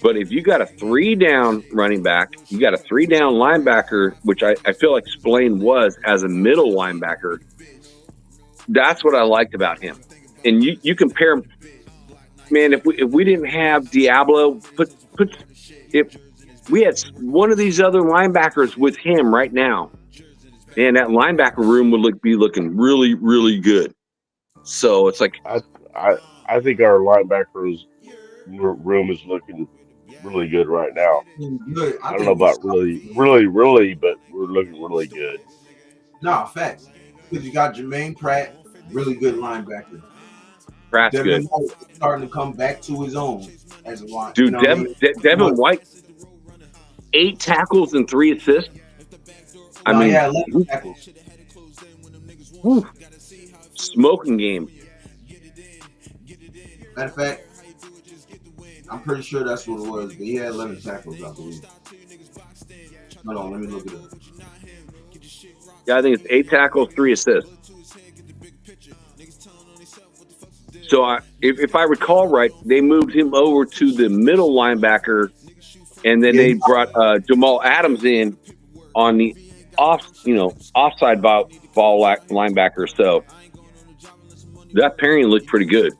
But if you got a 3-down running back, you got a 3-down linebacker, which I feel like Spillane was as a middle linebacker. That's what I liked about him. And you compare him, man. If we didn't have Diablo, if we had one of these other linebackers with him right now, and that linebacker room would be looking really, really good. So it's like, I I I think our linebackers room is looking really good right now. Good. I I don't know think we about stopped. really, but we're looking really good. Nah, facts. Because you got Jermaine Pratt, really good linebacker. Pratt's Devin good. White is starting to come back to his own as a line. You Dude, know what I mean? Devin But White, 8 tackles and 3 assists. I no, he mean, had 11 tackles. whew, smoking game. Matter of fact, I'm pretty sure that's what it was. But he had 11 tackles, I believe. Hold on, let me look it up. Yeah, I think it's 8 tackles, 3 assists. So if I recall right, they moved him over to the middle linebacker, and then Yeah, they brought Jamal Adams in on the offside ball linebacker. So that pairing looked pretty good.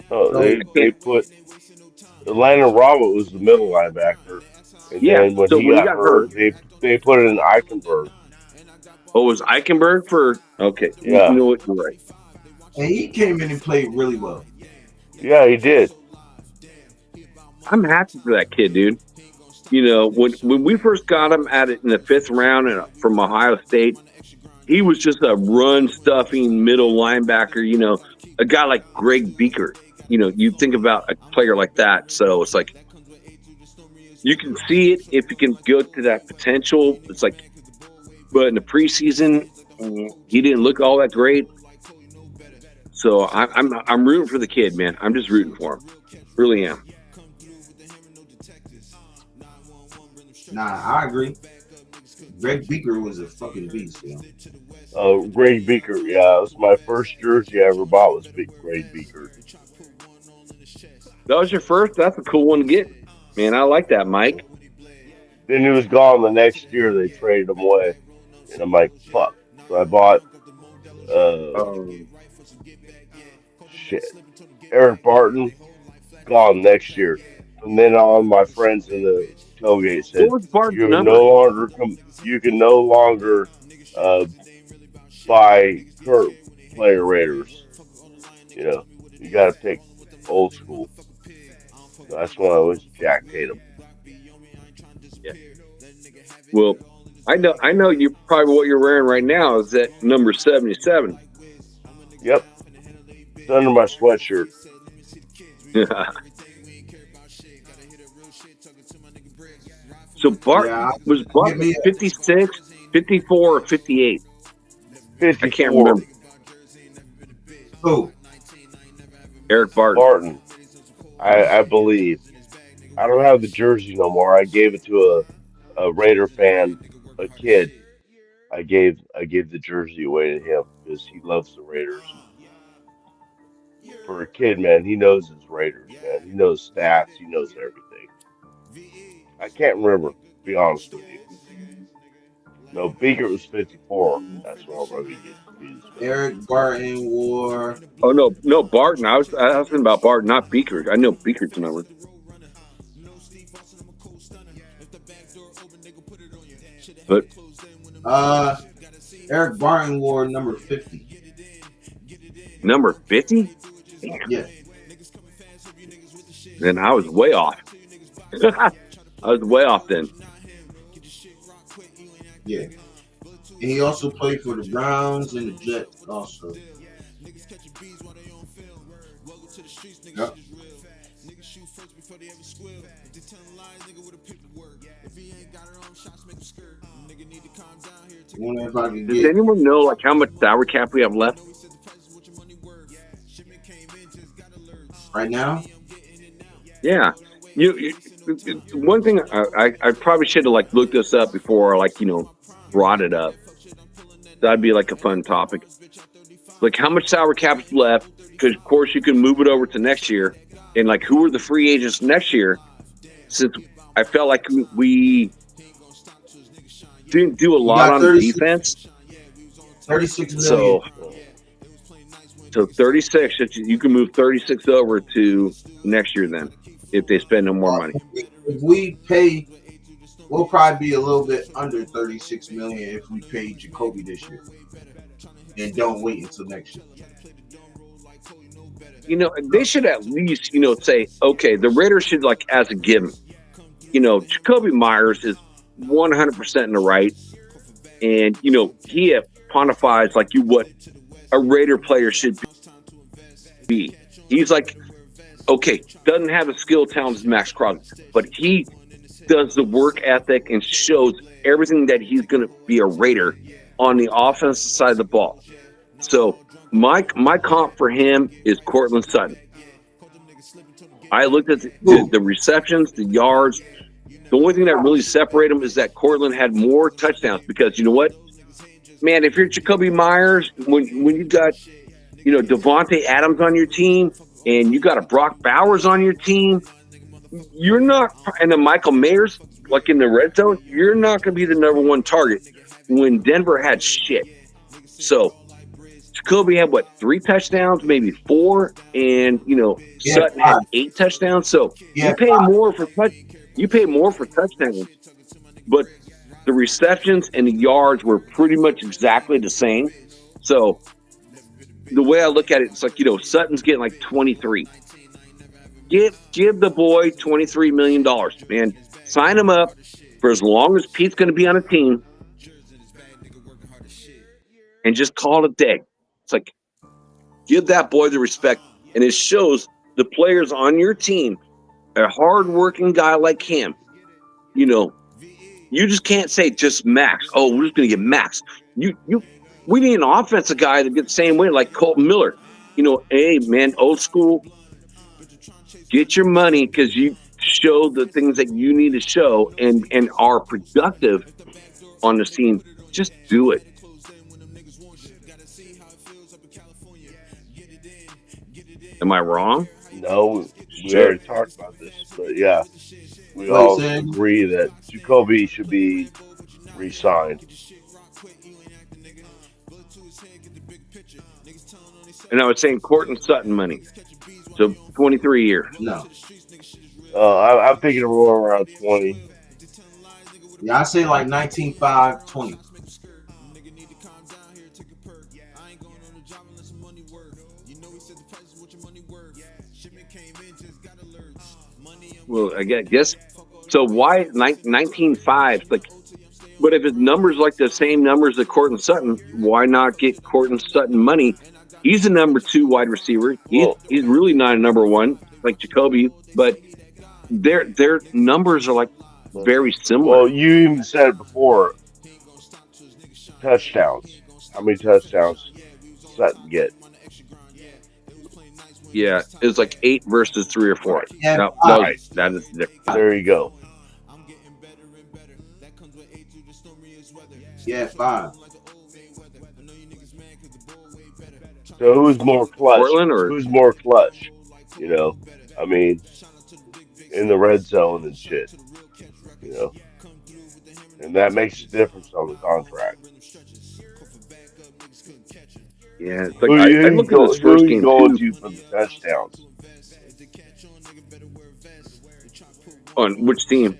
Oh, they put Landon Robert was the middle linebacker, and Yeah. then when So he when he got got hurt, hurt, they put in Eichenberg. oh, it was Eichenberg for okay. You Yeah, know what? You're right. and he came in and played really well. yeah, he did. I'm happy for that kid, dude. When we first got him at it in the 5th round from Ohio State, he was just a run stuffing middle linebacker. A guy like Greg Beaker. You think about a player like that. So it's like you can see it if you can go to that potential. It's like, but in the preseason, he didn't look all that great. So I'm rooting for the kid, man. I'm just rooting for him. Really am. Nah, I agree. Greg Beaker was a fucking beast, yo. Greg Beaker. Yeah, it was my first jersey I ever bought was Greg Beaker. That was your first? That's a cool one to get. Man, I like that, Mike. Then he was gone the next year. They traded him away, and I'm like, fuck. So I bought uh Um, shit. Eric Barton gone next year. From then on, my friends in the tailgate what said was Barton's you can number? no longer you can no longer uh, buy current player Raiders. You know, you got to pick old school. So that's when I was Jack Tatum. Yeah. Well, I know you probably what you're wearing right now is that number 77. Yep, it's under my sweatshirt. So Yeah, was give Barton me 56, 54, or 58? I can't 54. remember. who? Eric Barton. Barton, I believe. I don't have the jersey no more. I gave it to a Raider fan, a kid. I gave the jersey away to him because he loves the Raiders. For a kid, man, he knows his Raiders, man. He knows stats. He knows everything. I can't remember, to be honest with you. No, Beaker was 54. That's what I'm going to get confused with. Eric Barton wore. Oh no, Barton. I was asking about Barton, not Beaker. I know Beaker's number. But Eric Barton wore number 50. number 50? Yeah. Then I was way off. I was way off then. Yeah. And he also played for the Browns and the Jets also. Yep. Wonder if I can Does get anyone know like how much salary cap we have left? right now. Yeah. You one thing I probably should have like looked this up before like brought it up. That'd be like a fun topic. Like how much salary cap's left? Because of course you can move it over to next year, and like who are the free agents next year? Since I felt like we didn't do a lot on 36 defense, 36 million. so 36. You can move 36 over to next year then, if they spend no more money. If we pay, we'll probably be a little bit under 36 million if we pay Jacoby this year, and don't wait until next year. They should at least say, okay, the Raiders should like as a given. Jacoby Myers is 100% in the right, and he pontifies like what a Raider player should be. He's like, okay, doesn't have the skill talent as Max Crosby, but he does the work ethic and shows everything that he's going to be a Raider on the offensive side of the ball. So my comp for him is Cortland Sutton. I looked at the receptions, the yards. The only thing that really separated them is that Cortland had more touchdowns because you know what? Man, if you're Jacoby Myers, when you got, Devontae Adams on your team and you got a Brock Bowers on your team, you're not, and then Michael Mayers, like in the red zone, you're not going to be the number one target when Denver had shit. So Jacoby had 3 touchdowns, maybe 4, and Sutton had 8 touchdowns. So you pay more for touchdowns, but the receptions and the yards were pretty much exactly the same. So the way I look at it, it's like Sutton's getting like 23. Give the boy $23 million, man. Sign him up for as long as Pete's going to be on a team, and just call it a day. It's like, give that boy the respect, and it shows the players on your team, a hard-working guy like him, you just can't say just Max. Oh, we're just going to get Max. We need an offensive guy that gets the same way, like Colton Miller. Hey, man, old school, get your money because you show the things that you need to show and are productive on the team. Just do it. Am I wrong? No, we already talked about this, but yeah, we all agree that Jacoby should be re-signed. And I was saying Cortland Sutton money. So 23 years. No. I'm thinking more around 20. Yeah, I say like 19.5, 20. Well, I guess. So why 19.5? Like But if his numbers like the same numbers as Cortland Sutton, why not get Cortland Sutton money? He's a number 2 wide receiver. He's really not a number 1 like Jacoby, but their numbers are like very similar. Well, you even said it before. Touchdowns. How many touchdowns Sutton get? Yeah, it was like 8 versus 3 or 4. Yeah, No, right. that is different. There you go. Yeah, 5. So who's more clutch? Portland or Who's more clutch? You know, I mean, in the red zone and shit. You know, and that makes a difference on the contract. yeah, it's like Who I you look at this who first you game going too. to for the touchdowns? On which team?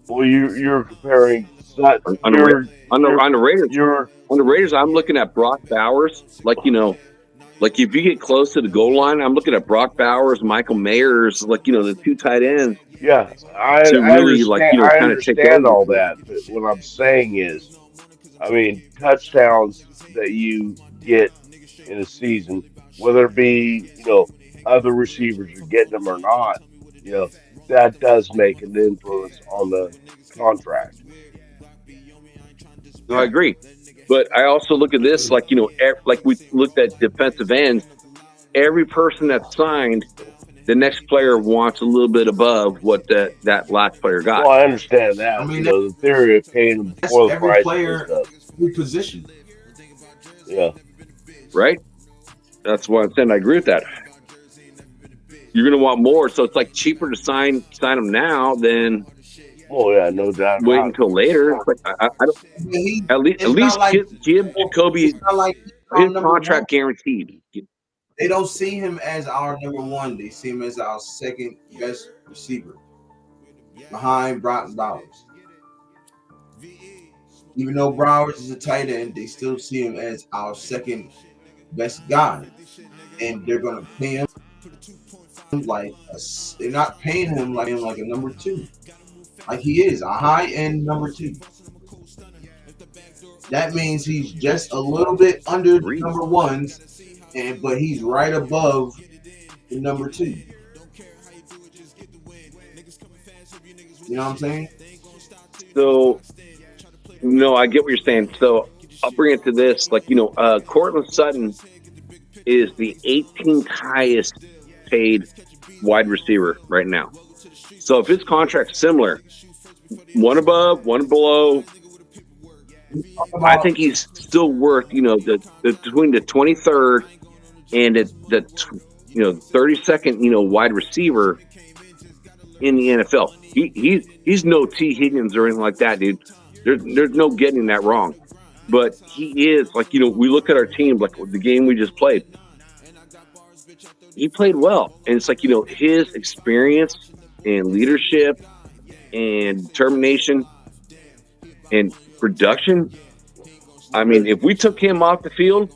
Well, you're comparing Sutton. On the Raiders. You're On the Raiders, I'm looking at Brock Bowers. Like like if you get close to the goal line, I'm looking at Brock Bowers, Michael Mayers, like the 2 tight ends. yeah. I To really, understand. like, I kind of take understand over. all that, but what I'm saying is, I mean, touchdowns that you get in a season, whether it be other receivers are getting them or not, that does make an influence on the contract. No, I agree. But I also look at this like like we looked at defensive ends. Every person that's signed, the next player wants a little bit above what that last player got. Well, I understand that. I mean, the theory of paying them that's before the every price player and stuff. every position. Yeah. Right? That's what I'm saying. I agree with that. You're going to want more, so it's like cheaper to sign them now than Oh yeah, no doubt. wait about it. until later. It's like, I don't. At It's least not like give Jacoby it's not like he's our his number contract guaranteed. They don't see him as our number 1. They see him as our second best receiver behind Brock Bowers. Even though Bowers is a tight end, they still see him as our second best guy, and they're gonna pay him they're not paying him like a number 2, like he is a high end number 2. That means he's just a little bit under the number 1s, but he's right above the number 2. You know what I'm saying? So, no, I get what you're saying. So I'll bring it to this. Like, Cortland Sutton is the 18th highest paid wide receiver right now. So if his contract's similar, one above, one below, I think he's still worth, the between the 23rd and the 32nd, wide receiver in the NFL. He's no T. Higgins or anything like that, dude. There's no getting that wrong. But he is, like, we look at our team, like the game we just played. He played well. And it's like, his experience and leadership and determination and production. I mean, if we took him off the field,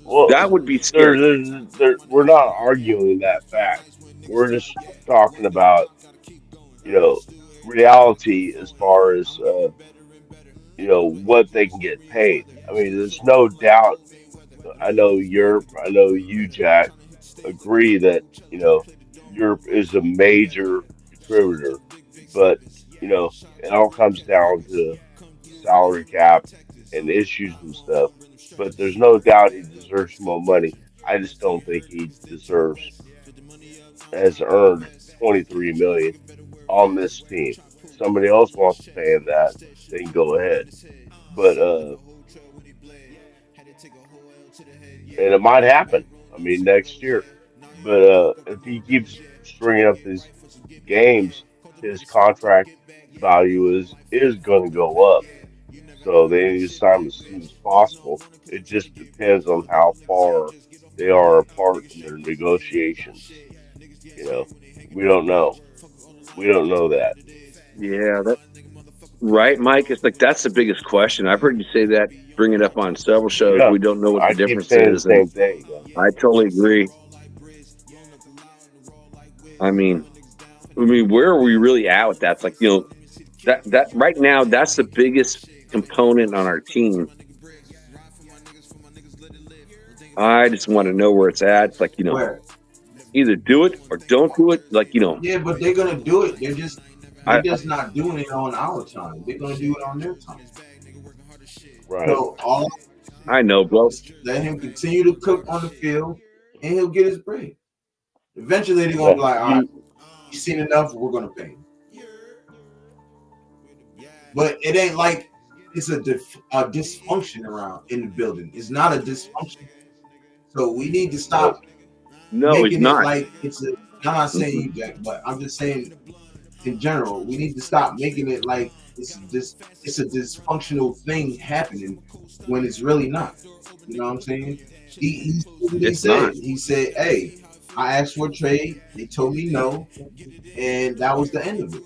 Well, that would be scary. we're not arguing that fact. We're just talking about, reality as far as, what they can get paid. I mean, there's no doubt. I know you, Jack, agree that, Europe is a major contributor, but, it all comes down to salary cap and issues and stuff. But there's no doubt he deserves more money. I just don't think he has earned 23 million on this team. If somebody else wants to pay him that, they can go ahead. But and it might happen. I mean, next year. But if he keeps stringing up these games, his contract value is going to go up. So they need to sign him as soon as possible. It just depends on how far they are apart in their negotiations. You know, we don't know. We don't know that. Yeah, right, Mike. It's like that's the biggest question. I've heard you say that, bring it up on several shows. Yeah, We don't know what I the keep difference saying the is. same And thing. I totally agree. I mean, where are we really at with that? It's like, that right now, that's the biggest component on our team. I just want to know where it's at. It's like, Where? either do it or don't do it. Like, Yeah, but they're gonna do it. They're I, just not doing it on our time. They're gonna do it on their time. Right. So all I know, bro. let him continue to cook on the field, and he'll get his bread. Eventually, they're gonna be like, all right, he's seen enough. We're gonna pay him. But it ain't like it's a dysfunction around in the building. It's not a dysfunction. So we need to stop No, it's making it not. like it's a. I'm not saying you, Jack, but I'm just saying in general, we need to stop making it like it's a dysfunctional thing happening when it's really not. You know what I'm saying? He It's said not. he said, "Hey, I asked for a trade. They told me no, and that was the end of it."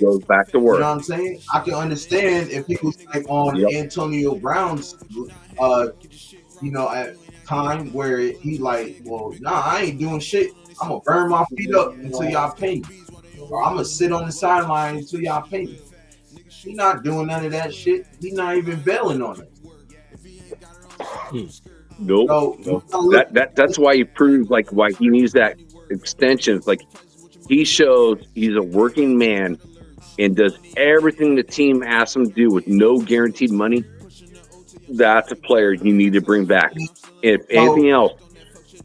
Goes back to You work. know what I'm saying? I can understand if he was like on Yep. Antonio Brown's, at time where he like, well, nah, I ain't doing shit. I'm gonna burn my feet up until y'all pay me, or I'm gonna sit on the sideline until y'all pay me. He not doing none of that shit. He not even bailing on it. Nope. So That's why he proves like why he needs that extension. It's like he shows he's a working man and does everything the team asks him to do with no guaranteed money. That's a player you need to bring back. If anything else,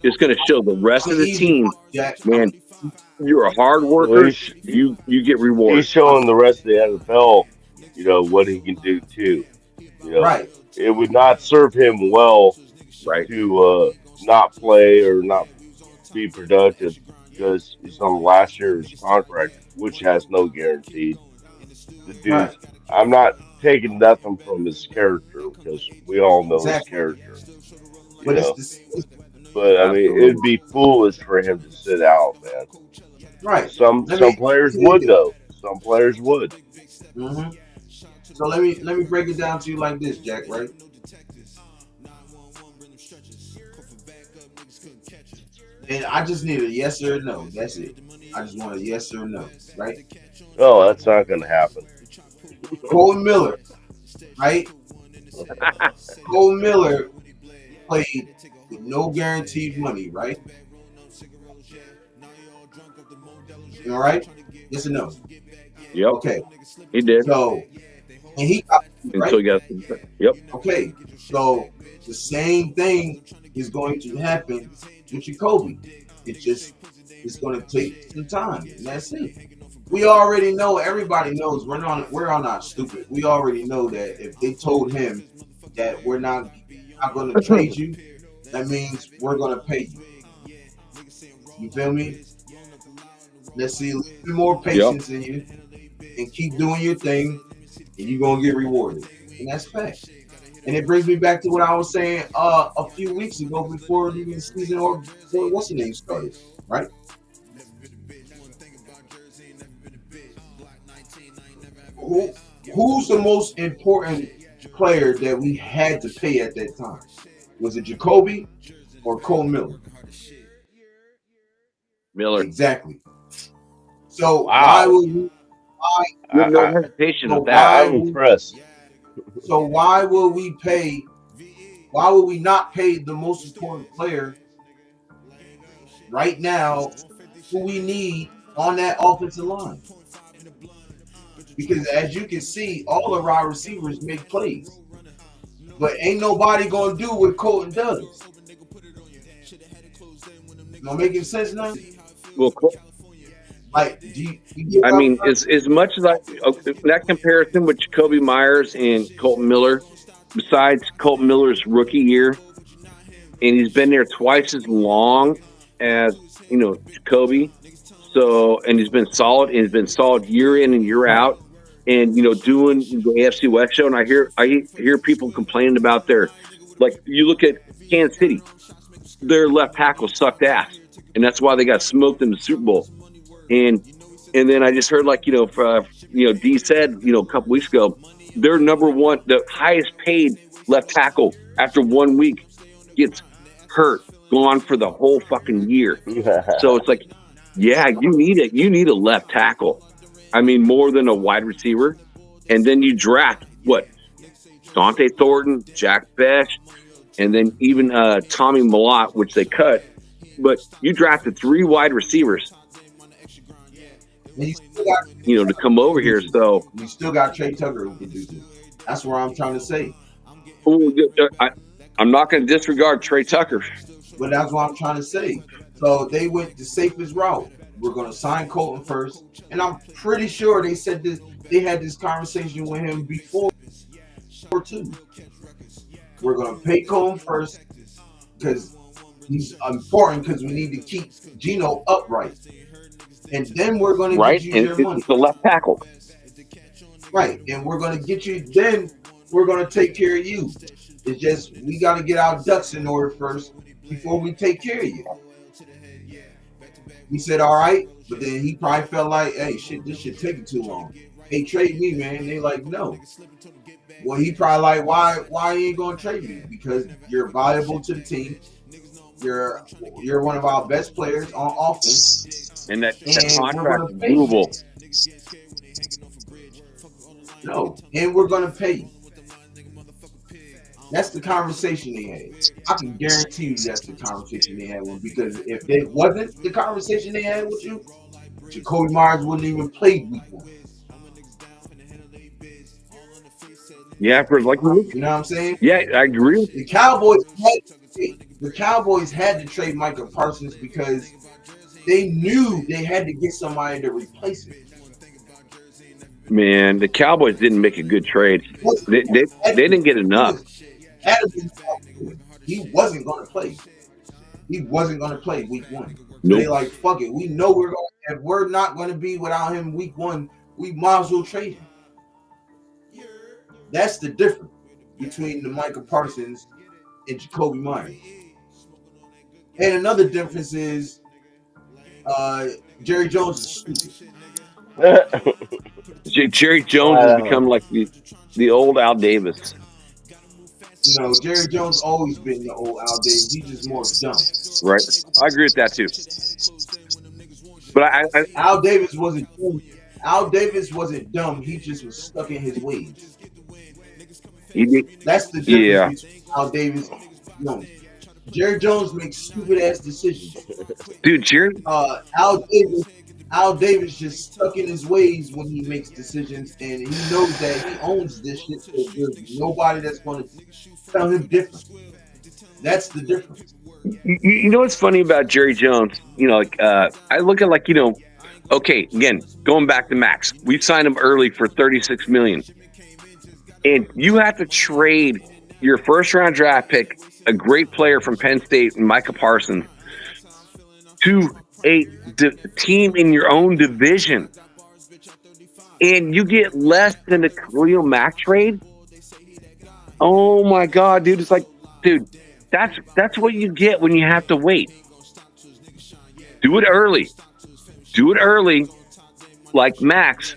it's going to show the rest of the team, Jack, man, you're a hard worker. Well, You get rewarded. he's showing the rest of the NFL, what he can do too. right. It would not serve him well Right. to not play or not be productive because he's on last year's contract, which has no guarantee. The dude, Right. I'm not taking nothing from his character because we all know his Exactly. character. But But I mean, Absolutely. it'd be foolish for him to sit out, man. right. Some players would though. Some players would. Mm-hmm. So let me break it down to you like this, Jack. Right? And I just need a yes or a no. That's it. I just want a yes or a no. Right? Oh, that's not going to happen. Cole Miller. Right? Cole Miller played with no guaranteed money. Right? All right? Yes or no? Yep. Okay. He did. So, and he got Until he got. Yep. Okay, so the same thing is going to happen with Jacoby. It's going to take some time, and that's it. We already know. Everybody knows we're not stupid. We already know that if they told him that we're not going to trade you, that means we're going to pay you. You feel me? Let's see a little bit more patience in you, and keep doing your thing, and you're gonna get rewarded. And that's fact. And it brings me back to what I was saying a few weeks ago before even the season or before what's the name started, right? Who's the most important player that we had to pay at that time? Was it Jacoby or Cole Miller? Miller. Exactly. So Wow. why would we? With no hesitation of why that. I'm impressed. So why will we pay? Why would we not pay the most important player right now, who we need on that offensive line? Because as you can see, all of our receivers make plays, but ain't nobody gonna do what Colton does. Am I making sense now? Well, Like, do you I mean, as much as that comparison with Jacoby Myers and Colton Miller, besides Colton Miller's rookie year, and he's been there twice as long as Jacoby. So, and he's been solid, and he's been solid year in and year out, and doing the AFC West show. And I hear people complaining about you look at Kansas City, their left tackle sucked ass, and that's why they got smoked in the Super Bowl. And then I just heard D said a couple weeks ago, their number one, the highest paid left tackle after 1 week gets hurt, gone for the whole fucking year. So it's like, yeah, you need a left tackle. I mean, more than a wide receiver. And then you draft what? Dante Thornton, Jack Besh, and then even Tommy Malott, which they cut. But you drafted 3 wide receivers, And you still got, to come over here. So you still got Trey Tucker who can do this. That's what I'm trying to say. I'm not going to disregard Trey Tucker. But that's what I'm trying to say. So they went the safest route. We're going to sign Colton first. And I'm pretty sure they said this. They had this conversation with him before too. We're going to pay Colton first because he's important because we need to keep Geno upright. And then we're going to Right? get you And your money. it's the left tackle. Right. And we're going to get you. Then we're going to take care of you. It's just we got to get our ducks in order first before we take care of you. We said, all right. But then he probably felt like, hey, shit, this shit taking too long. Hey, trade me, man. They like, no. Well, he probably like, why you ain't going to trade me? Because you're valuable to the team. You're one of our best players on offense. And that And contract we're is gonna pay you. doable. No, and we're going to pay you. That's the conversation they had. I can guarantee you that's the conversation they had with, because if it wasn't the conversation they had with you, Jacoby Myers wouldn't even play week 1. Yeah, for like, You know what I'm saying? yeah, I agree. The Cowboys had to trade Micah Parsons because they knew they had to get somebody to replace him. Man, the Cowboys didn't make a good trade. They didn't get enough. He wasn't going to play. He wasn't going to play week 1. So Nope. they like, fuck it. We know if we're not going to be without him week 1, we might as well trade him. That's the difference between the Micah Parsons and Jacoby Myers. And another difference is Jerry Jones is stupid. Jerry Jones has become like the old Al Davis. You know, Jerry Jones always been the old Al Davis. He's just more dumb. Right. I agree with that too. But Al Davis wasn't dumb. Al Davis wasn't dumb. He just was stuck in his ways. That's the difference between Al Davis and Jones. Jerry Jones makes stupid ass decisions. Dude, Jerry. Al Davis just stuck in his ways when he makes decisions, and he knows that he owns this shit. So there's nobody that's going to tell him different. That's the difference. You know what's funny about Jerry Jones? I look at okay, again, going back to Max, we signed him early for $36 million, and you have to trade your first round draft pick, a great player from Penn State, Micah Parsons, to a team in your own division, and you get less than the Khalil Mack trade. Oh my God, dude! It's like, dude, that's what you get when you have to wait. Do it early. Do it early, like Max.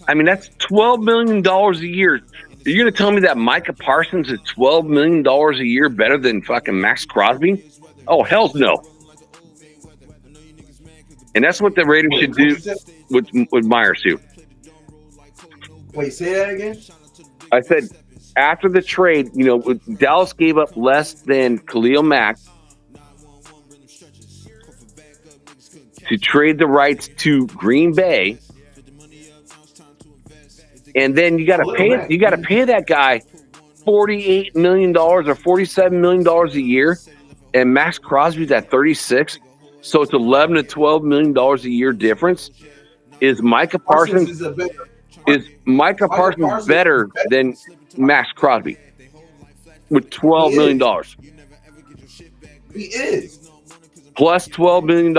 I mean, that's $12 million a year. Are you going to tell me that Micah Parsons is $12 million a year better than fucking Max Crosby? Oh, hell no. And that's what the Raiders should do with Myers too. Wait, say that again? I said after the trade, Dallas gave up less than Khalil Mack to trade the rights to Green Bay, and then you got to pay that guy $48 million or $47 million a year, and Max Crosby's at 36. So it's $11 to $12 million a year difference. Is Micah Parsons better than Max Crosby with $12 million? He is. Plus $12 million.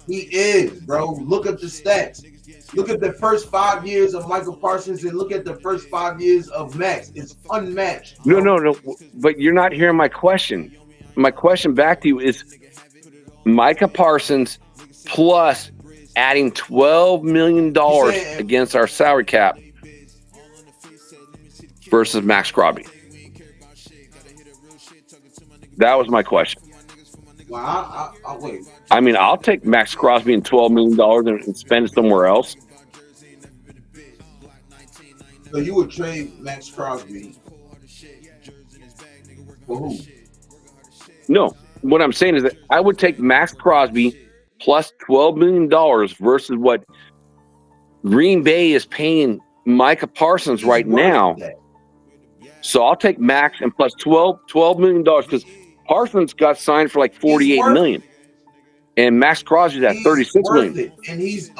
He is, bro. Look at the stats. Look at the first 5 years of Michael Parsons and look at the first 5 years of Max. It's unmatched. Bro. No. But you're not hearing my question. My question back to you is Micah Parsons plus adding $12 million against our salary cap versus Max Crosby. That was my question. Well, I wait. I mean, I'll take Max Crosby and $12 million and spend it somewhere else. So you would trade Max Crosby for who? No, what I'm saying is that I would take Max Crosby plus $12 million versus what Green Bay is paying Micah Parsons He's right worth now. that. So I'll take Max and plus $12 million because Parsons got signed for like $48 million. And Max Crosby's at $36 worth million. it, and he's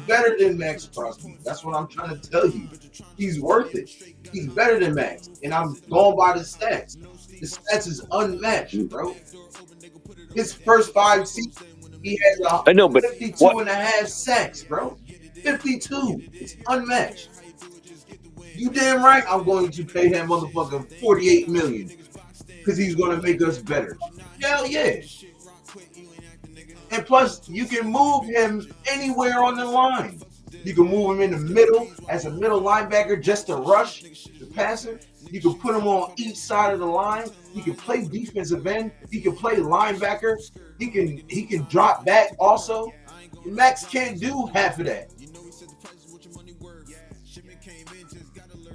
better than Max Crosby. That's what I'm trying to tell you. He's worth it. He's better than Max, and I'm going by the stats. The stats is unmatched, bro. His first 5 seasons, he had I know, but 52 and a half sacks, bro. 52. It's unmatched. You damn right I'm going to pay that motherfucker $48 million because he's going to make us better. Hell yeah. And plus, you can move him anywhere on the line. You can move him in the middle as a middle linebacker just to rush the passer. You can put him on each side of the line. He can play defensive end. He can play linebacker. He can drop back also. Max can't do half of that.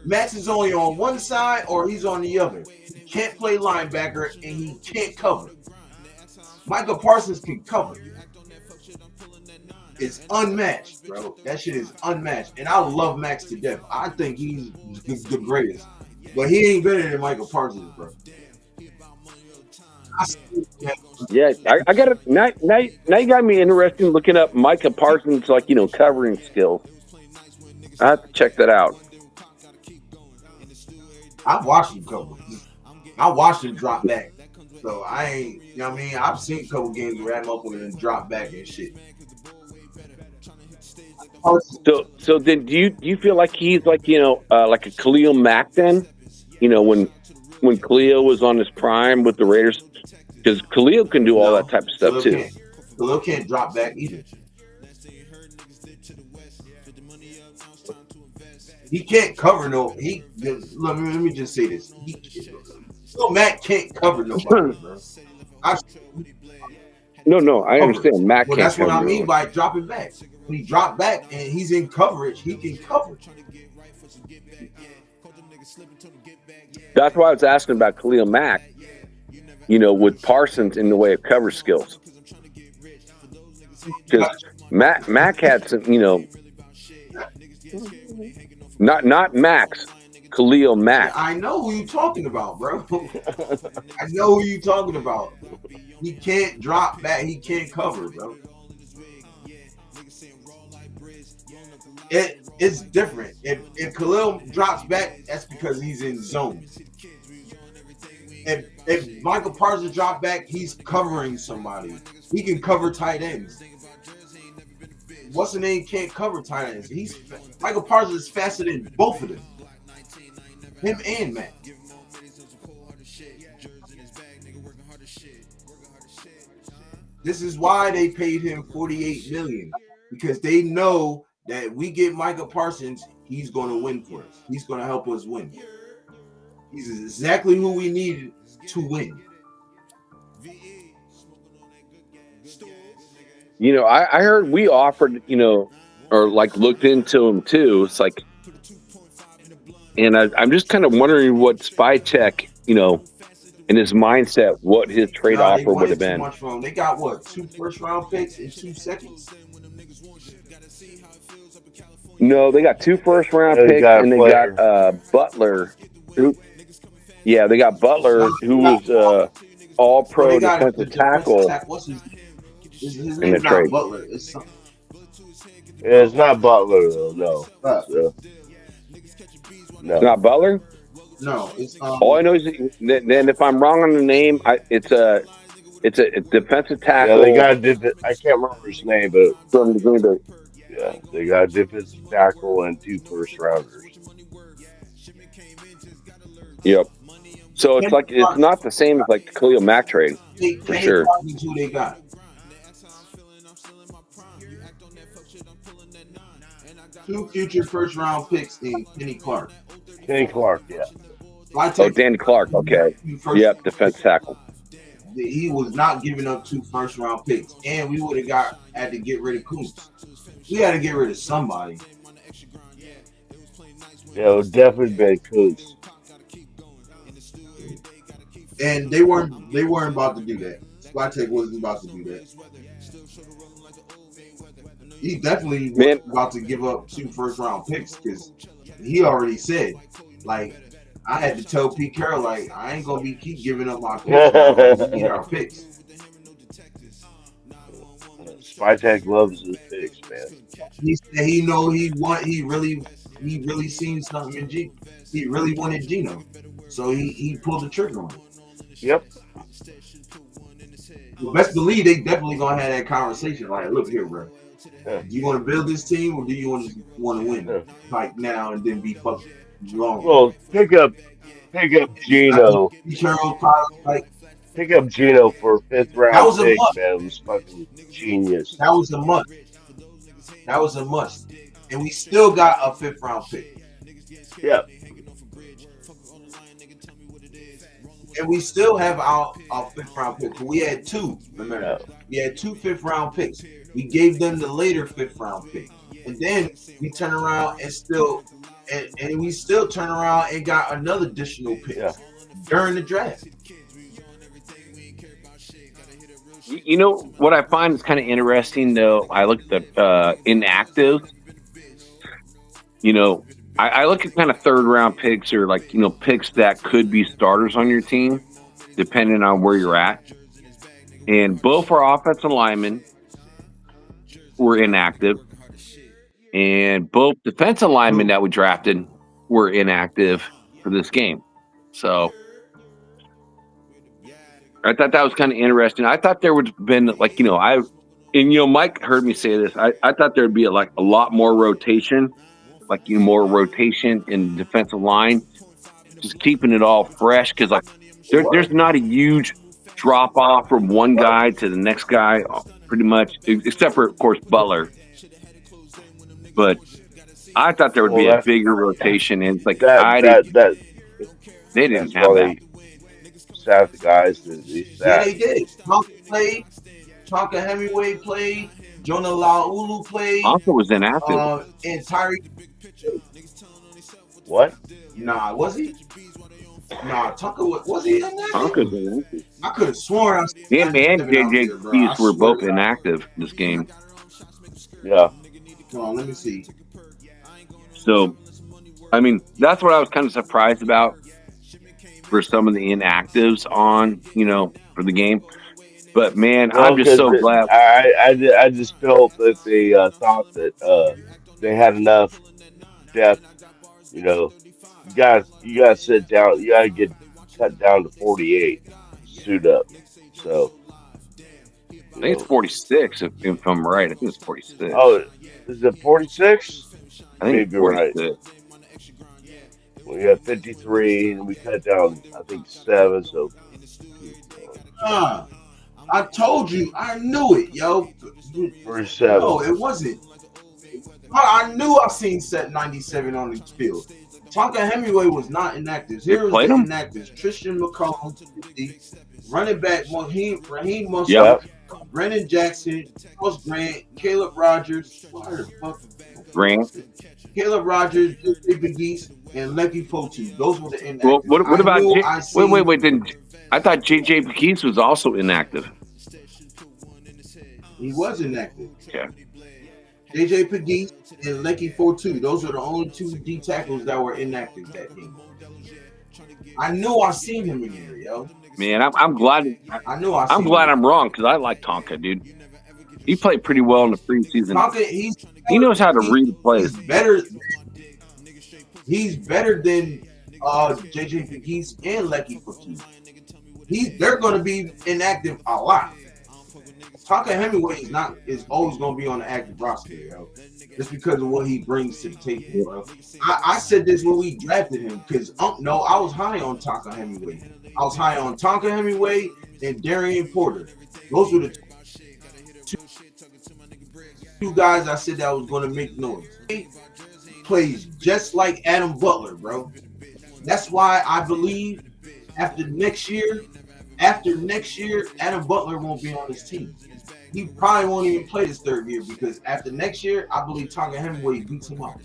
Max is only on one side or he's on the other. He can't play linebacker and he can't cover. Michael Parsons can cover. It's unmatched, bro. That shit is unmatched. And I love Max to death. I think he's the greatest. But he ain't better than Michael Parsons, bro. Yeah, I got it. Now you got me interested in looking up Micah Parsons, like, covering skills. I have to check that out. I've watched him cover. I watched him drop back. So I ain't, what I mean? I've seen a couple games where I'm up with him and drop back and shit. So then do you feel like he's like, like a Khalil Mack then? When Khalil was on his prime with the Raiders? Because Khalil can do all that type of stuff too. Khalil can't drop back either. He can't cover let me just say this. Matt can't cover nobody, bro. No, I understand. Matt can't. That's what I mean by dropping back. When he dropped back and he's in coverage, he can cover. That's why I was asking about Khalil Mack, with Parsons in the way of cover skills. Because Mack had some, not Max, Khalil Mack. I know who you're talking about, bro. I know who you're talking about. He can't drop back. He can't cover, bro. It's different. If Khalil drops back, that's because he's in zone. If Michael Parsons drops back, he's covering somebody. He can cover tight ends. What's the name? Can't cover tight ends. Michael Parsons is faster than both of them. Him and Matt. This is why they paid him $48 million, because they know that we get Michael Parsons, he's going to win for us. He's going to help us win. He's exactly who we needed to win. I heard we offered, or like looked into him too. It's like, and I'm just kind of wondering what Spycheck, in his mindset, what his trade offer would have been. They got what, 2 first-round picks in 2 seconds? No, they got 2 first-round picks, and they got Butler. They got Butler, who was all-pro defensive tackle. What's his name's not trade. Butler. It's something. It's not Butler though. No. No. It's not Butler. No, it's all I know is then if I'm wrong on the name, it's a defensive tackle. Yeah, they got I can't remember his name, but from the Green Bay. Yeah, they got a defensive tackle and 2 first rounders. Yep. So it's like it's not the same as like the Khalil Mack trade for sure. Who they got? Two future first-round picks in Kenny Clark. Kenny Clark, yeah. Danny Clark, okay. Yep, defense tackle. he was not giving up 2 first-round picks, and we would have had to get rid of Koontz. We had to get rid of somebody. Yeah, it would definitely been Koontz. And they weren't about to do that. Spytek wasn't about to do that. He definitely was about to give up 2 first-round picks because he already said, like, I had to tell Pete Carroll, like, I ain't gonna keep giving up my picks. We need our picks. Spytek loves his picks, man. He said he really seen something in G. He really wanted Geno, so he pulled the trigger on it. Yep. Well, best believe they definitely gonna have that conversation. Like, look here, bro. Yeah. Do you want to build this team or do you want to win like now and then be fucking long? Well, pick up Geno. Like, pick up Geno for a 5th round that was pick, a man. It was fucking genius. That was a must. And we still got a 5th round pick. Yeah. And we still have our 5th round pick. We had 2. Remember, we had 2 5th round picks. We gave them the later 5th round pick, and then we turn around and we still turn around and got another additional pick during the draft. You know what I find is kind of interesting, though. I look at the inactive. You know, I look at kind of 3rd round picks or picks that could be starters on your team, depending on where you're at. And both our offensive linemen were inactive, and both defensive linemen that we drafted were inactive for this game. So I thought that was kind of interesting. I thought there would have been Mike heard me say this. I thought there'd be a lot more rotation, more rotation in the defensive line, just keeping it all fresh because there's not a huge drop off from one guy to the next guy, pretty much, except for of course Butler. But I thought there would be a bigger rotation, and it's they didn't have that. Staff the guys. Yeah, they did. Tonka played. Tonka Hemingway played. Jonah Laulu played. Tonka was inactive. And Tyree. What? Nah, was he? Nah, Tonka was he inactive? Tonka was inactive. I could have sworn Him and JJ Keys were both inactive this game. Yeah. Hold on, let me see. So, I mean, that's what I was kind of surprised about for some of the inactives on, for the game. But man, I'm just so glad. I just felt that they thought that they had enough depth. You gotta sit down. You gotta get cut down to 48. Suit up. So. I think it's 46 if I'm right. I think it's 46. Oh, is it 46? I think maybe right. We have 53, and we cut down, I think, 7. So, I told you, I knew it, yo. 47. No, it wasn't. I knew I seen set 97 on the field. Tonka Hemingway was not inactive. Here was the inactives: Tristan McCollum, running back Raheem Mostert, Brennan Jackson, Charles Grant, Caleb Rogers, Grant, Caleb Rogers, J.J. Pegues, and Lecky Fotu. Those were the inactives. Well, what about wait? I thought J.J. Pegues was also inactive. He was inactive. Yeah. J.J. Pegues and Lecky Fotu. Those are the only 2 D tackles that were inactive that game. I knew I seen him in there, yo. Man, I'm glad. I'm glad I'm wrong because I like Tonka, dude. He played pretty well in the preseason. Tonka, he knows how to read plays. He's better than J.J. Pegues and Lecky Fotu. They're going to be inactive a lot. Tonka Hemingway is always going to be on the active roster, yo. Just because of what he brings to the table, bro. I said this when we drafted him because I was high on Tonka Hemingway. I was high on Tonka Hemingway and Darian Porter. Those were the two guys I said that was going to make noise. He plays just like Adam Butler, bro. That's why I believe after next year, After next year, Adam Butler won't be on his team. He probably won't even play this third year because after next year, I believe Tonga Hemingway beats him up.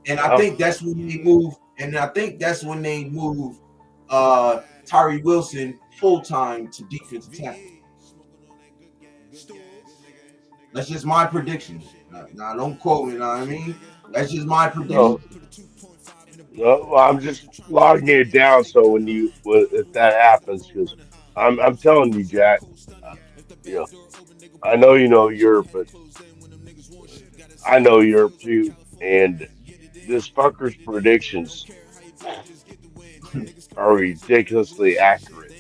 And I Well, think that's when they move. And I think that's when they move Tyree Wilson full time to defensive tackle. That's just my prediction. Now don't quote me. You know what I mean? That's just my prediction. no, no, I'm just logging it down so if that happens, because I'm telling you, Jack, uh, you know, I know Europe, but I know Europe too, and this fucker's predictions are ridiculously accurate.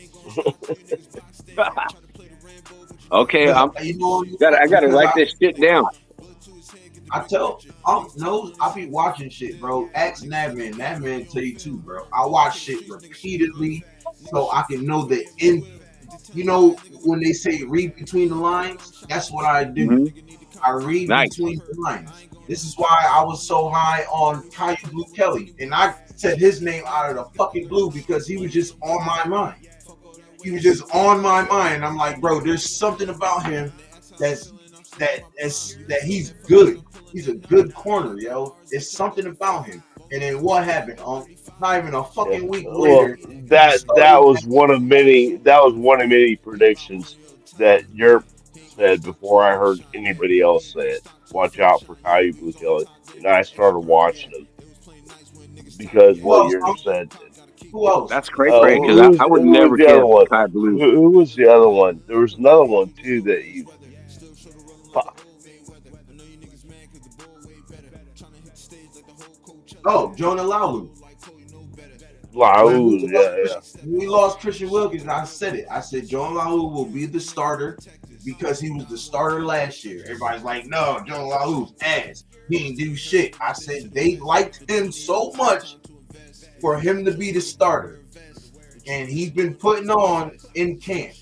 Okay, Because you know I gotta because write this shit down. I be watching shit, bro. Ask Navman. Navman tell you too, bro. I watch shit repeatedly so I can know the end. You know when they say read between the lines, that's what I do. Hmm. I read Nice. between the lines. This is why I was so high on Caillou Blue Kelly, and I said his name out of the fucking blue because he was just on my mind. He was just on my mind. I'm like, bro, there's something about him that's that he's good. He's a good corner, yo. There's something about him. And then what happened? Not even a Yeah. fucking week Well, later, he that started. was one of many. That was one of many predictions that Europe said before I heard anybody else say it. Watch out for Caillou Blue Kelly, and I started watching him because Who what else? Europe said. Who else? That's great, great, because I would Who was never the other guess one? Kai Blue. Who was the other one? There was another one too that you. Fuck. Oh, Jonah Laulu. When Wow, yeah, yeah. we lost Christian Wilkins, I said it. I said Jonah Laulu will be the starter because he was the starter last year. Everybody's like, no, Jonah Laulu's ass. He didn't do shit. I said they liked him so much for him to be the starter. And he's been putting on in camp.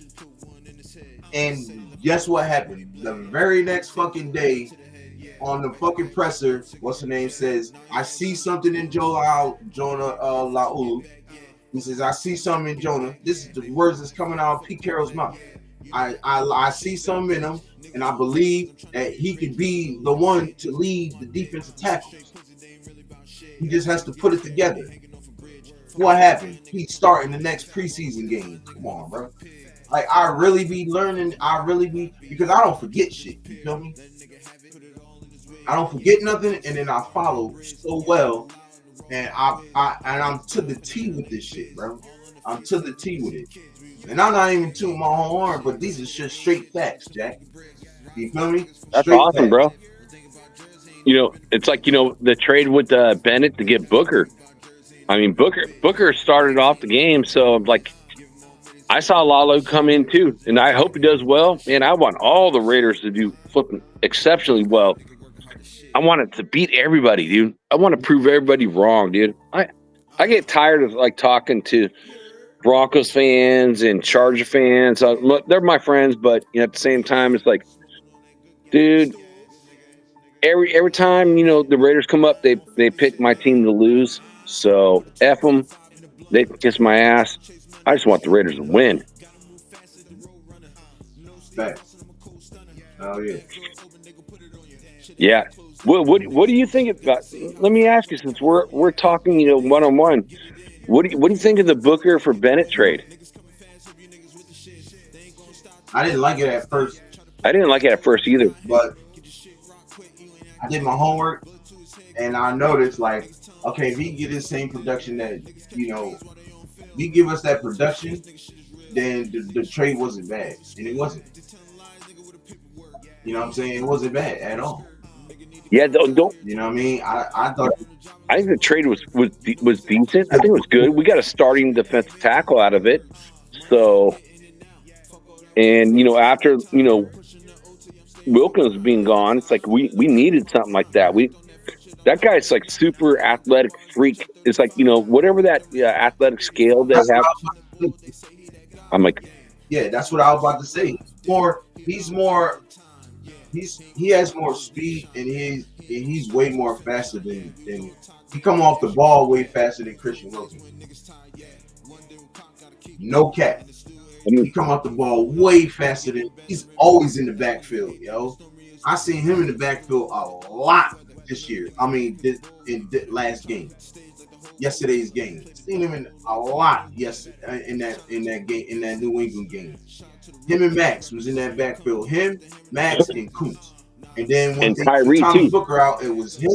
And guess what happened? The very next fucking day on the fucking presser, what's the name says, I see something in Jonah Laulu. He says, I see something in Jonah. This is the words that's coming out of Pete Carroll's mouth. I see something in him, and I believe that he could be the one to lead the defensive tackles. He just has to put it together. What happened? He's starting the next preseason game. Come on, bro. Like I really be learning. I really be because I don't forget shit. You feel me? I don't forget nothing, and then I follow so well, and I'm to the T with this shit, bro. I'm to the T with it, and I'm not even tooting my own horn, but these are just straight facts, Jack. You feel me? That's Straight awesome, facts. bro. It's like the trade with Bennett to get Booker. I mean, Booker started off the game, so like I saw Lalo come in too, and I hope he does well. Man, I want all the Raiders to do flipping exceptionally well. I want it to beat everybody, dude. I want to prove everybody wrong, dude. I get tired of like talking to Broncos fans and Charger fans. They're my friends, but at the same time, it's like, dude, every time the Raiders come up, they pick my team to lose. So F them. They kiss my ass. I just want the Raiders to win. Facts. Oh yeah. Yeah. What do you think about? Let me ask you, since we're talking, one on one. What do you think of the Booker for Bennett trade? I didn't like it at first, I didn't like it at first either. but I did my homework, and I noticed like, okay, if he get the same production that he give us that production, then the trade wasn't bad, and it wasn't. You know what I'm saying? It wasn't bad at all. Yeah, don't. You know what I mean? I thought I think the trade was decent. I think it was good. We got a starting defensive tackle out of it. So, and after Wilkins being gone, it's like we needed something like that. That guy's like super athletic freak. It's like whatever that athletic scale they that's what have. I was about to say. I'm like, Yeah, that's what I was about to say. He has more speed, and he's way more faster than he come off the ball way faster than Christian Wilkins. No cap. He come out the ball way faster than he's always in the backfield, yo. I seen him in the backfield a lot this year. I mean, last game, yesterday's game. Seen him in a lot yesterday in that game, in that New England game. Him and Max was in that backfield. Him, Max, and Kuntz. And then when they took Thomas Booker out, it was him.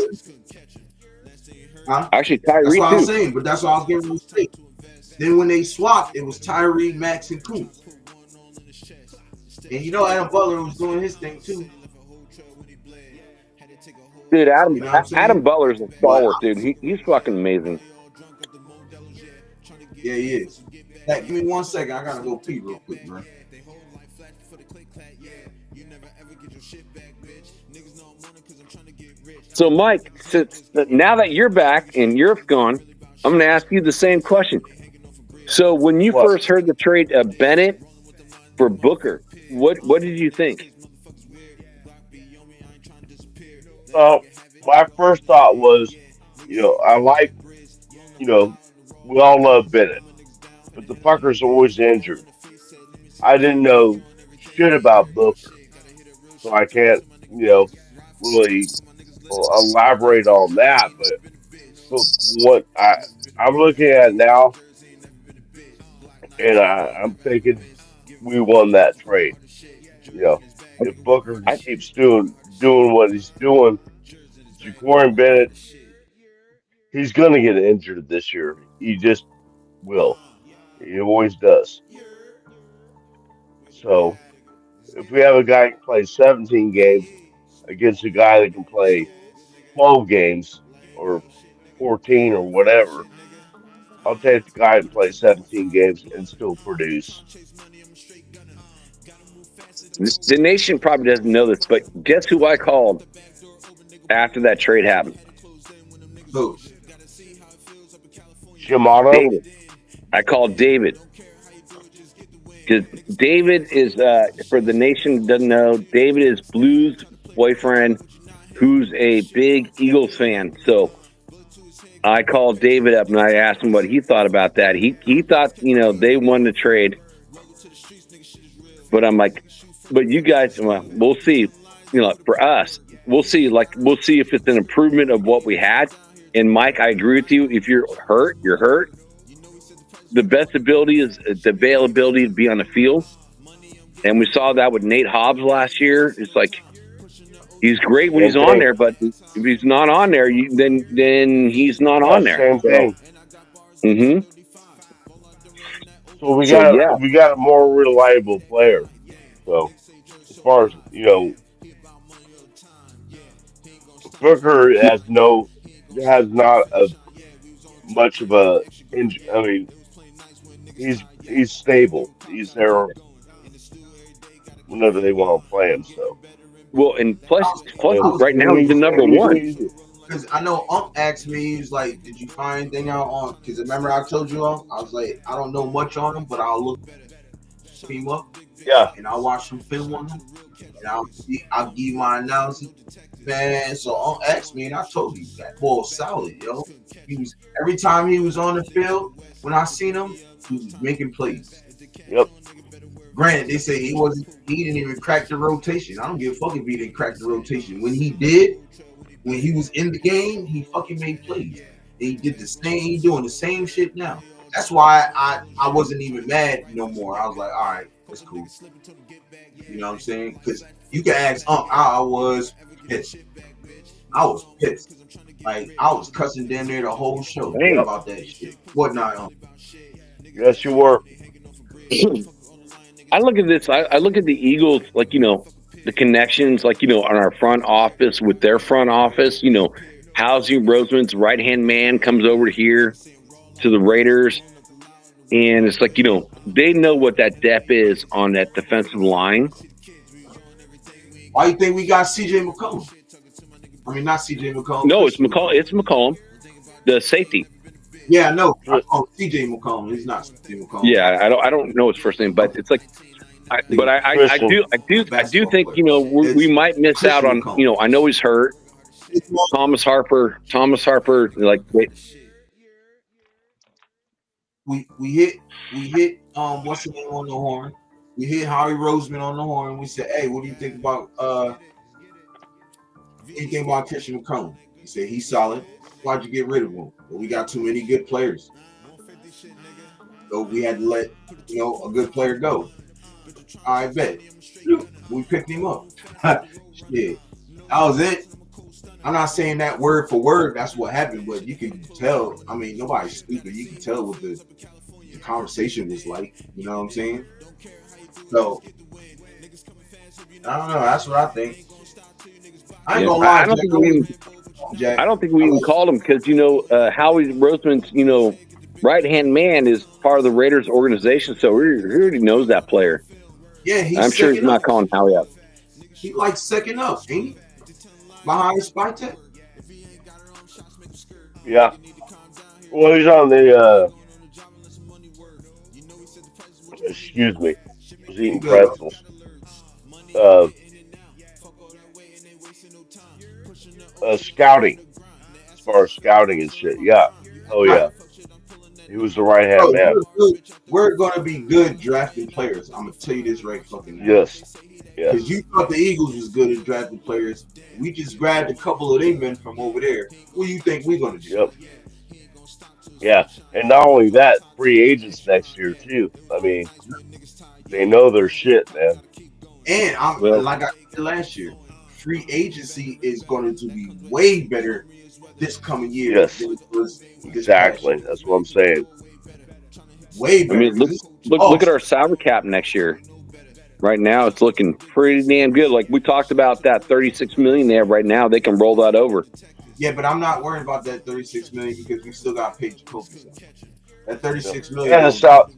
Huh? Actually, Tyree that's what too. I'm saying, but that's what I was getting ready to say. Then when they swapped, it was Tyree, Max, and Kuntz. And you know Adam Butler was doing his thing too. Dude, Adam You know what I'm Adam saying? Butler's a stalwart, dude. He's fucking amazing. Yeah, he is. Hey, give me 1 second. I gotta go pee real quick, bro. So, Mike, now that you're back and you're gone, I'm going to ask you the same question. So, when you first heard the trade of Bennett for Booker, what did you think? My first thought was, I like, we all love Bennett, but the fucker's always injured. I didn't know shit about Booker, so I can't, really elaborate on that. But what I'm looking at now, and I'm thinking we won that trade. If Booker keeps doing what he's doing, Ja'Cory Bennett, he's gonna get injured this year. He just will. He always does. So if we have a guy who can play 17 games against a guy that can play 12 games or 14 or whatever, I'll take the guy who plays 17 games and still produce. The nation probably doesn't know this, but guess who I called after that trade happened? Who? Shimano? David. I called David. Because David is, for the nation doesn't know, David is Blue's boyfriend who's a big Eagles fan. So I called David up and I asked him what he thought about that. He thought, they won the trade. But I'm like, but you guys, we'll see. For us, we'll see. We'll see if it's an improvement of what we had. And Mike, I agree with you. If you're hurt, you're hurt. The best ability is the availability to be on the field. And we saw that with Nate Hobbs last year. It's like he's great when he's on there, but if he's not on there, then he's not on there. Same thing. Mm-hmm. So we got a more reliable player. So as far as Booker has not much of a. I mean, he's stable. He's there whenever they want to play him. So well, and plus right now he's the number one. Because I know asked me, he was like, "Did you find anything out on?" Because remember I told you I was like, I don't know much on him, but I'll look him up. Yeah. And I'll watch some film on him, and I'll give my analysis. Man, so asked me, and I told you that boy was solid, yo. He was every time he was on the field. When I seen him, he was making plays. Yep. Granted, they say he didn't even crack the rotation. I don't give a fuck if he didn't crack the rotation. When he did, when he was in the game, he fucking made plays. And he did the same. He doing the same shit now. That's why I wasn't even mad no more. I was like, all right, that's cool. You know what I'm saying? Because you can ask, I was pissed. I was pissed. Like I was cussing down there the whole show about that shit. Whatnot. Yes, you were. I look at this. I look at the Eagles, the connections, on our front office with their front office. Housing Roseman's right-hand man comes over here to the Raiders, and it's like, they know what that depth is on that defensive line. Why do you think we got C.J. McCollum? I mean, not C.J. McCollum. No, it's McCollum. It's McCollum, the safety. Yeah, no. C.J. McCollum. He's not C.J. McCollum. Yeah, I don't know his first name, but it's like, I do think we might miss out on I know he's hurt. Thomas Harper, like we hit what's the name on the horn. We hit Howie Roseman on the horn. We said, "Hey, what do you think about anything about Christian McCollum?" He said he's solid. Why'd you get rid of him? Well, we got too many good players, so we had to let a good player go. I bet we picked him up. Shit, that was it. I'm not saying that word for word. That's what happened, but you can tell. I mean, nobody's stupid. You can tell what the conversation was like. You know what I'm saying? So I don't know. That's what I think. I ain't Yeah. gonna lie, I don't think we even, Jack. I don't think we even called him because Howie Roseman's right hand man is part of the Raiders organization, so he already knows that player. Yeah, he's I'm sure he's second not up. calling Howie up. He like second up, ain't he? Behind Spytek. Yeah. Well, he's on the. Excuse me. I was You eating good, bro? pretzels. Uh, Scouting, as far as scouting and shit. Yeah. Oh Right. yeah. He was the right hand Bro, man. we're gonna be good drafting players. I'm gonna tell you this right fucking now. Yes. Because Yes. you thought the Eagles was good at drafting players. We just grabbed a couple of them men from over there. What do you think we're gonna do? Yep. Yeah. And not only that, free agents next year too. I mean, they know their shit, man. And I'm Well, like I said last year, free agency is going to be way better this coming year Yes. than it was this past Exactly. year. That's what I'm saying. Way I better. mean, 'Cause look at our salary cap next year. Right now, it's looking pretty damn good. Like we talked about that 36 million they have right now, they can roll that over. yeah, but I'm not worried about that 36 million because we still got paid Jacoby. So that Yep. 36 million And the goes back. sal-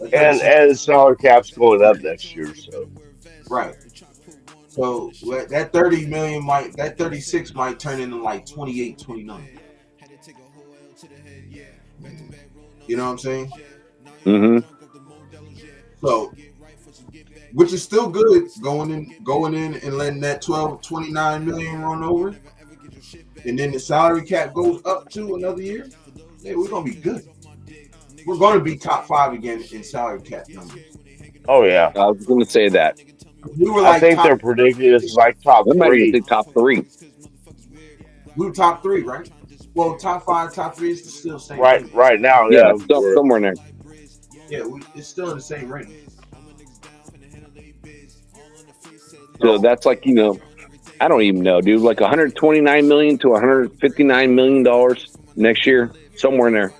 That and 36 and the salary cap's going up next year, so right. So that 30 million might that 36 might turn into like 28, 29. You know what I'm saying? Mm-hmm. So which is still good going in and letting that 12, 29 million run over. And then the salary cap goes up to another year. Yeah, we're gonna be good. We're gonna be top 5 again in salary cap numbers. oh yeah. I was going to say that. We were I like think top they're predicting this is like top I might even say three. top three. we were top 3, right? Well, top 5, top 3 is still the same Right thing. right now, Yeah, yeah. We're somewhere in there. Yeah, it's still in the same range. So so that's like I don't even know, dude. Like 129 million to 159 million dollars next year, somewhere in there.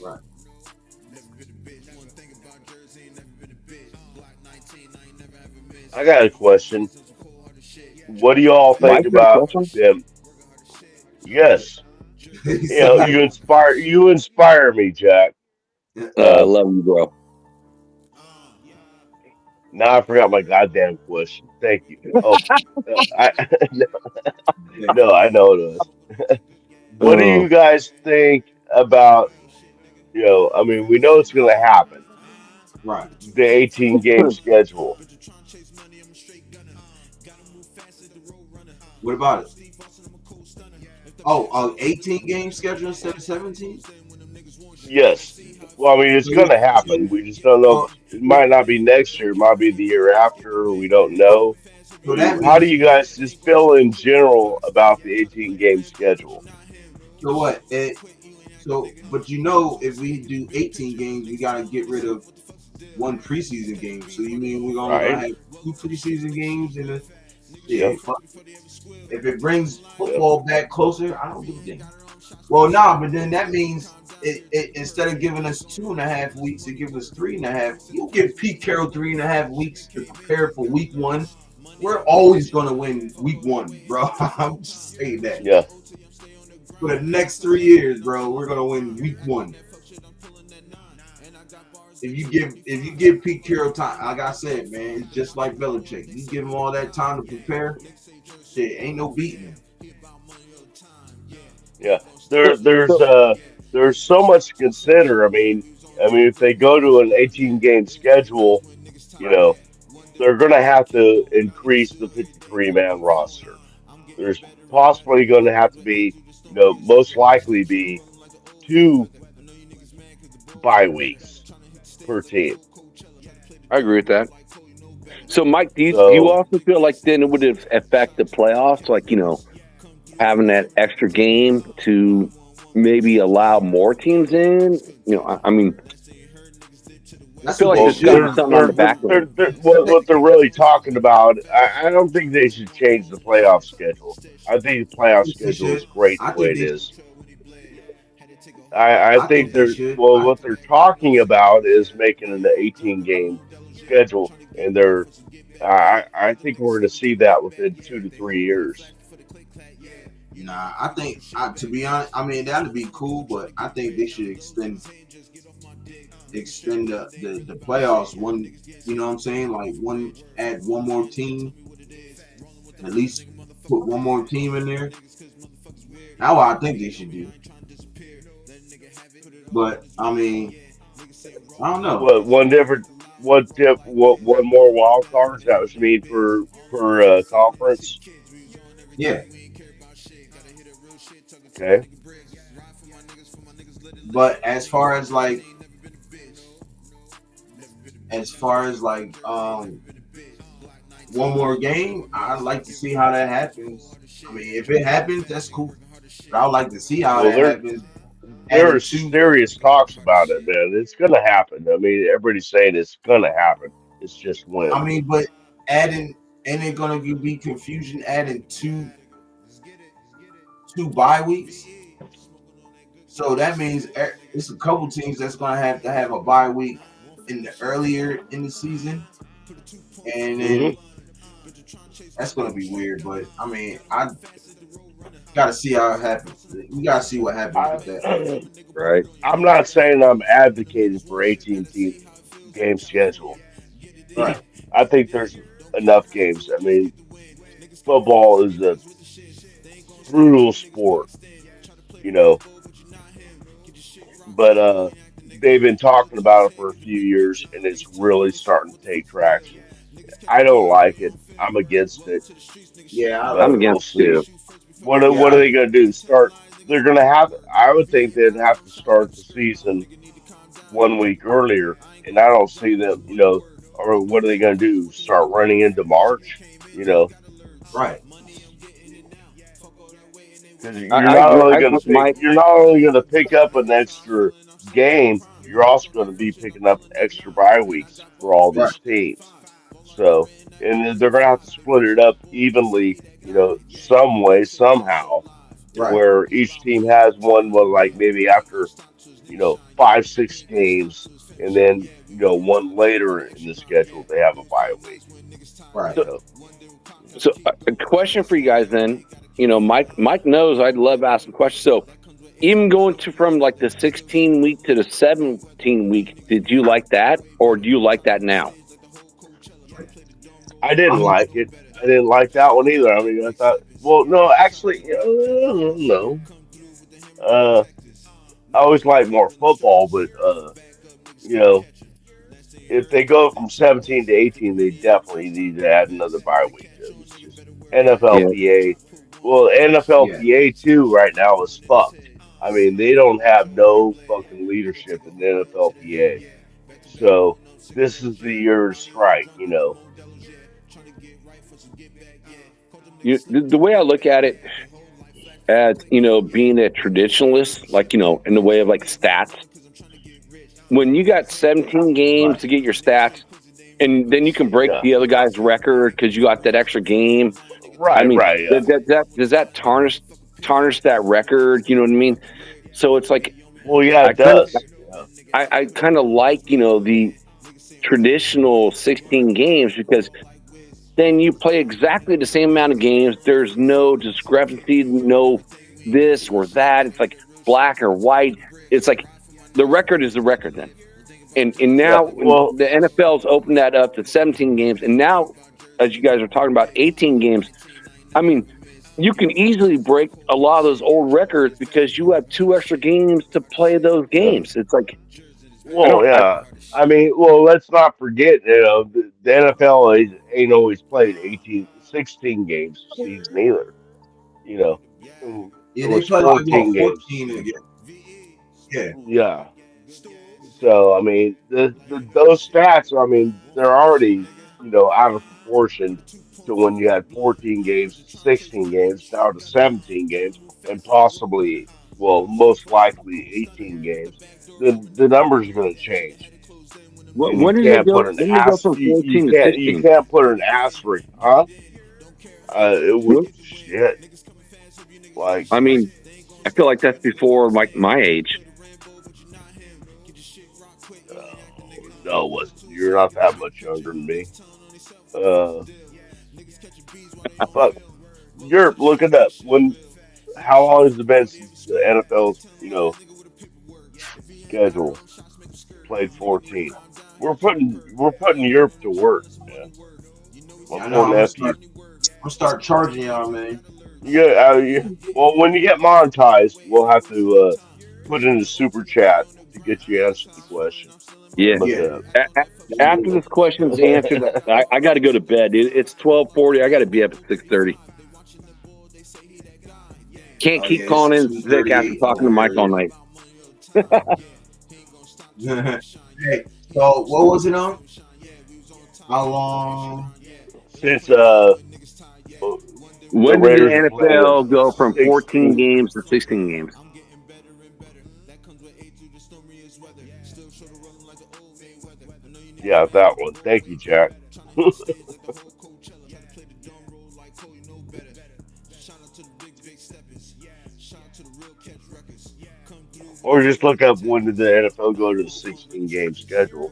Right. I got a question. What do you all think Mike, got a about question? them? Yes. He's You know, you inspire me, Jack. I Uh love you, bro. now I forgot my goddamn question. Thank you. Oh, I no, I know it was. What do Oh, you guys think about, I mean, we know it's going to happen, right. the 18 game schedule. What about it? Oh, 18 game schedule instead of 17? Yes. Well, I mean, it's going to happen. We just don't know. So, It might not be next year. It might be the year after. We don't know. so that How do means you guys just feel in general about the 18 game schedule? so what? But if we do 18 games, we gotta get rid of one preseason game. So you mean we're only gonna Right? have 2 preseason games in the yeah? Yep. Fuck. If it brings Yep. football back closer, I don't give a damn. Well, nah, but then that means it instead of giving us 2.5 weeks, it gives us 3.5. You give Pete Carroll 3.5 weeks to prepare for week 1. We're always gonna win week 1, bro. I'm just saying that. Yeah. For the next 3 years, bro, we're gonna win week 1. If you give Pete Carroll time, like I said, man, it's just like Belichick. You give him all that time to prepare, shit, ain't no beating him. Yeah. so, so There's so much to consider. I mean, if they go to an 18 game schedule, you Right. know, they're going to have to increase the 53 man roster. There's possibly going to have to be, most likely be two bye weeks. per team. I agree with that. So, Mike, do you So also feel like then it would affect the playoffs? Like, having that extra game to maybe allow more teams in? I mean, I That's feel what like they well, there's got to be should. something on the back end. what they're really talking about. I don't think they should change the playoff schedule. I think the I playoff think they schedule is should. great the I way think it they. is. I I think think they they're should. well. What they're talking about is making an 18 game schedule, and I think we're going to see that within 2 to 3 years. I think to be honest, I mean that'd be cool, but I think they should extend the playoffs one. You know what I'm saying? Like add one more team, at least put one more team in there. That's what I think they should do. But I mean, I don't know. What one different? What one more wild card? Is that what you mean for conference? Yeah, Okay. but as far as one more game, I'd like to see how that happens. I mean, if it happens, that's cool. But I'd like to see how Well, that happens. Adding there's two, serious talks about it, man. It's gonna happen. I mean, everybody's saying it's gonna happen. It's just when. I mean, but adding and it gonna be confusion adding two bye weeks. So that means it's a couple teams that's gonna have to have a bye week in the earlier in the season, and then Hmm. that's gonna be weird. But I mean, I gotta see how it happens. We gotta see what happens with that. I, Right. I'm not saying I'm advocating for 18 team game schedule. Right, I think there's enough games. I mean, football is a brutal sport, you know, but they've been talking about it for a few years, and it's really starting to take traction. I don't like it. I'm against it, yeah, I'm but we'll against it see. too. What are yeah, they going to do? Start? They're going to have. I would think they'd have to start the season 1 week earlier, and I don't see them. Or what are they going to do? Start running into March? You know, right, because I agree. Mike, you're not only going to pick up an extra game, you're also going to be picking up extra bye weeks for all right, these teams. So, and then they're going to have to split it up evenly, some way, somehow, to right, where each team has one, well, like maybe after, 5, 6 games, and then, one later in the schedule, they have a bye week, right. you so, know. a question for you guys then. Mike knows I'd love asking questions. So, even going to from like the 16 week to the 17 week, did you like that, or do you like that now? I didn't I'm like it. I didn't like that one either. I mean, I thought, well, no, actually, no. Uh, I always like more football, but you know, if they go from 17 to 18, they definitely need to add another bye week. It's just Yeah. NFLPA. Well, yeah, NFLPA too right now is fucked. I mean, they don't have no fucking leadership in the NFLPA. So this is the year to strike. The way I look at it, as being a traditionalist, like in the way of like stats, when you got 17 games right, to get your stats, and then you can break Yeah. the other guy's record because you got that extra game. I Right. mean, Right. Yeah. does that tarnish that record? You know what I mean? So it's like Well, yeah, I it kind of does. Yeah. I kind of like the traditional 16 games because then you play exactly the same amount of games. There's no discrepancy, no this or that. It's like black or white. It's like the record is the record then. And Yeah. now Well, the NFL's opened that up to 17 games, and now as you guys are talking about 18 games, I mean, you can easily break a lot of those old records because you have two extra games to play those yeah. games. It's like I Well, don't. yeah. I mean, well, let's not forget, the NFL ain't always played 18, 16 games a season either. You know, yeah. it They was play like what 14 games. 14 again. Yeah, Yeah. So I mean, those stats. I mean, they're already out of proportion to when you had 14 games, 16 games, now to 17 games, and possibly, well, most likely 18 games. The numbers are going to change, and you When did they can't go? put an When did they go ass. from You 14 to can't 16? put an asterisk, huh? It would shit. Like, I mean, I feel like that's before like my age. no, it wasn't. You're not that much younger than me. Uh, but you're looking up when. How long has it been since the NFL's schedule played 14? We're putting Europe to work, man. My I know. poor nephew. I'm gonna start charging y'all, man. Yeah, well, when you get monetized, we'll have to put in a super chat to get you answered the question. Yeah. But Yeah. After this question's answered, I got to go to bed. It's 12:40. I got to be up at 6:30. Can't Oh keep yeah, it's calling in sick after 2:38 talking to over Mike all night. here. Hey, so what was it on? How long? since the When did the Raiders are playing the NFL go from 14 16, games to 16 games? yeah, that one. Thank you, Jack. Or just look up when did the NFL go to the 16 game schedule.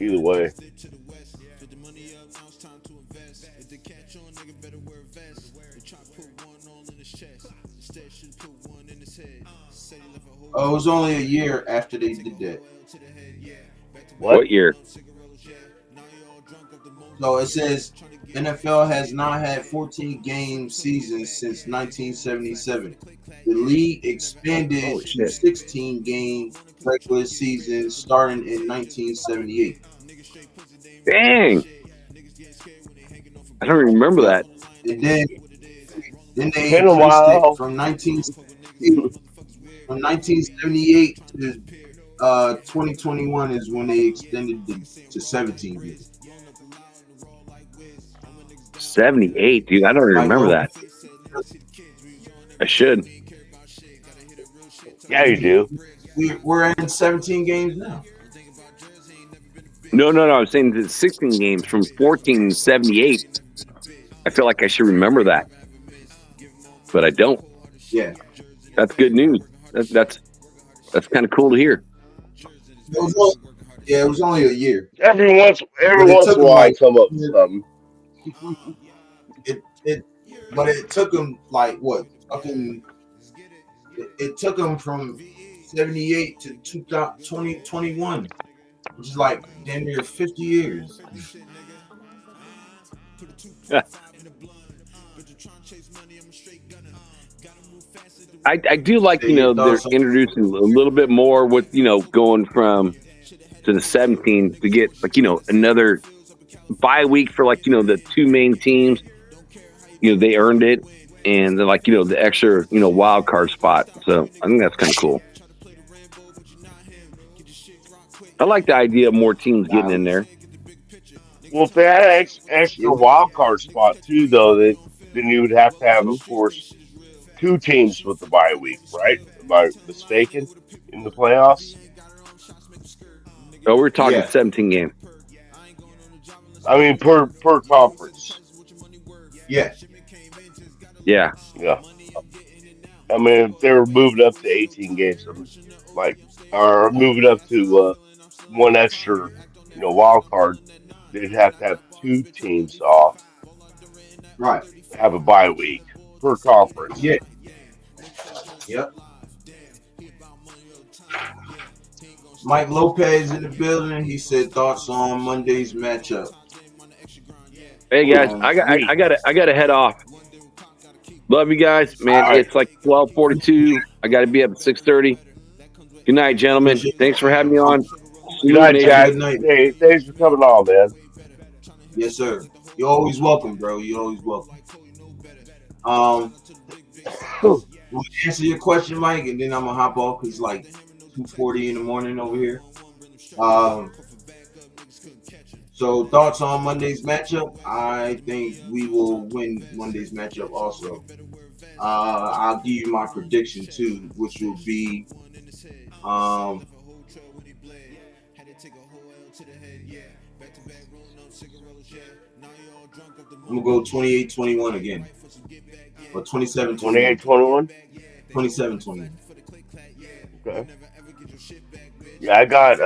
Either way. Oh, it was only a year after they did that. What? What year? So it says NFL has not had 14 game seasons since 1977. The league expanded Holy to shit. 16 game regular seasons starting in 1978. Dang. I don't even remember that. And then they Been a increased while. it from 1978 to 2021 is when they extended it to 17 games. 78, dude. I don't even Like, remember that. I should. Yeah, you do. We're in 17 games now. No. I'm saying the 16 games from 14 to 78. I feel like I should remember that, but I don't. Yeah. That's good news. That's kind of cool to hear. It was only a year. Every once But in it a took them while, I like come up with something. it took them like what? Fucking it took them from 78 to 2021, which is like damn near 50 years. I do like, Yeah, your they're thoughts on- introducing a little bit more with, going from to the 17 to get like, another bye week for like, the two main teams. They earned it, and they're like, the extra, wild card spot. So I think that's kind of cool. I like the idea of more teams getting in there. Well, if they had an extra wild card spot too, though, then you would have to have, of course, two teams with the bye week, right? Am I mistaken in the playoffs? Oh, we're talking Yeah. 17 games. I mean, per conference. Yeah. Yeah. Yeah. I mean, if they were moving up to 18 games, or moving up to one extra, wild card, they'd have to have two teams off, Right. have a bye week per conference. Yeah. Yep. Mike Lopez in the building. He said thoughts on Monday's matchup. Hey guys, I got to head off. Love you guys, man. All right. It's like 12:42. I got to be up at 6:30. Good night, gentlemen. Thanks for having me on. Good night, Nate. Jack. Good night. Hey, thanks for coming on, man. Yes, sir. You're always welcome, bro. You're always welcome. We'll answer your question, Mike, and then I'm gonna hop off because like 2:40 in the morning over here. Um, so thoughts on Monday's matchup? I think we will win Monday's matchup also. I'll give you my prediction too, which will be um, I'm gonna go 28-21 again, or 27-21. 28-21. 27-21. Okay. Yeah, I got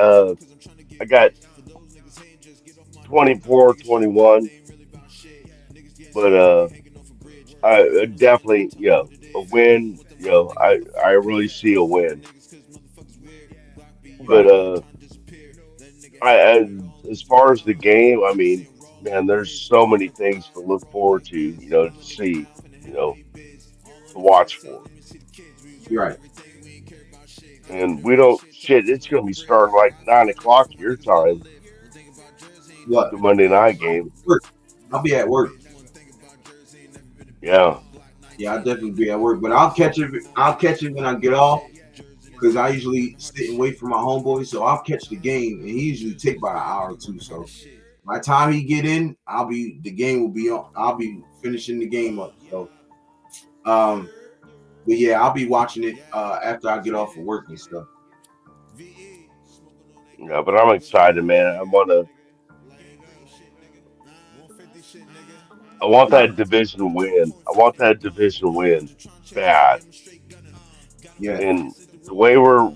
24-21, but I definitely, a win. I really see a win. But Right. I as far as the game, I mean, man, there's so many things to look forward to. To see, you know, to watch for, You're right. and we don't shit. It's gonna be starting like 9 o'clock your time, What? the Monday night game. Work. I'll be at work. Yeah, Yeah, I'll definitely be at work, but I'll catch it. I'll catch it when I get off because I usually sit and wait for my homeboy. So I'll catch the game, and he usually take about an hour or two. So by the time he get in, the game will be on. I'll be finishing the game up. So um, but yeah, I'll be watching it after I get off of work and stuff. yeah, but I'm excited, man. I want Right. that division win. I want that division win bad. Yeah. And the way we're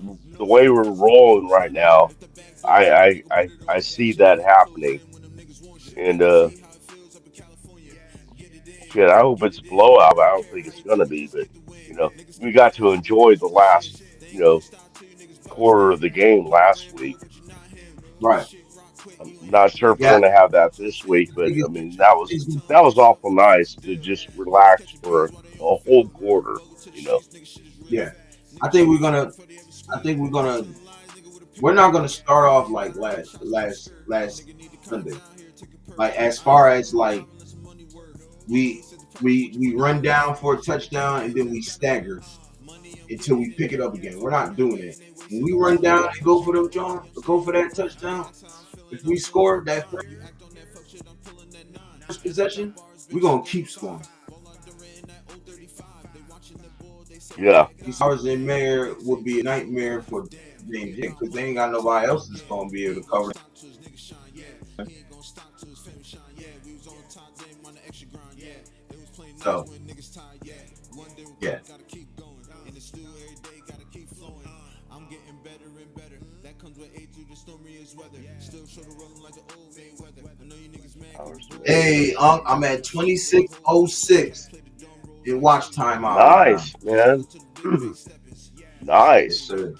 rolling right now, I see that happening. And shit, I hope it's a blowout. But I don't think it's gonna be, but we got to enjoy the last, you know, quarter of the game last week. Right. I'm not sure if we're Yeah. gonna have that this week, but I mean that was awful nice to just relax for a whole quarter, you know. Yeah. I think we're gonna. I think we're gonna. We're not gonna start off like last Sunday. Like as far as like we we run down for a touchdown and then we stagger until we pick it up again. We're not doing it. When we run down and go for them, John, go for that touchdown. If we score that first possession, we're gonna keep scoring. Yeah, Ours in Mayor would be a nightmare for James because they ain't got nobody else that's gonna be able to cover. So yeah, hours to make. hey, I'm at 26:06 in watch time hours now. Nice, man. Yes, Nice. sir.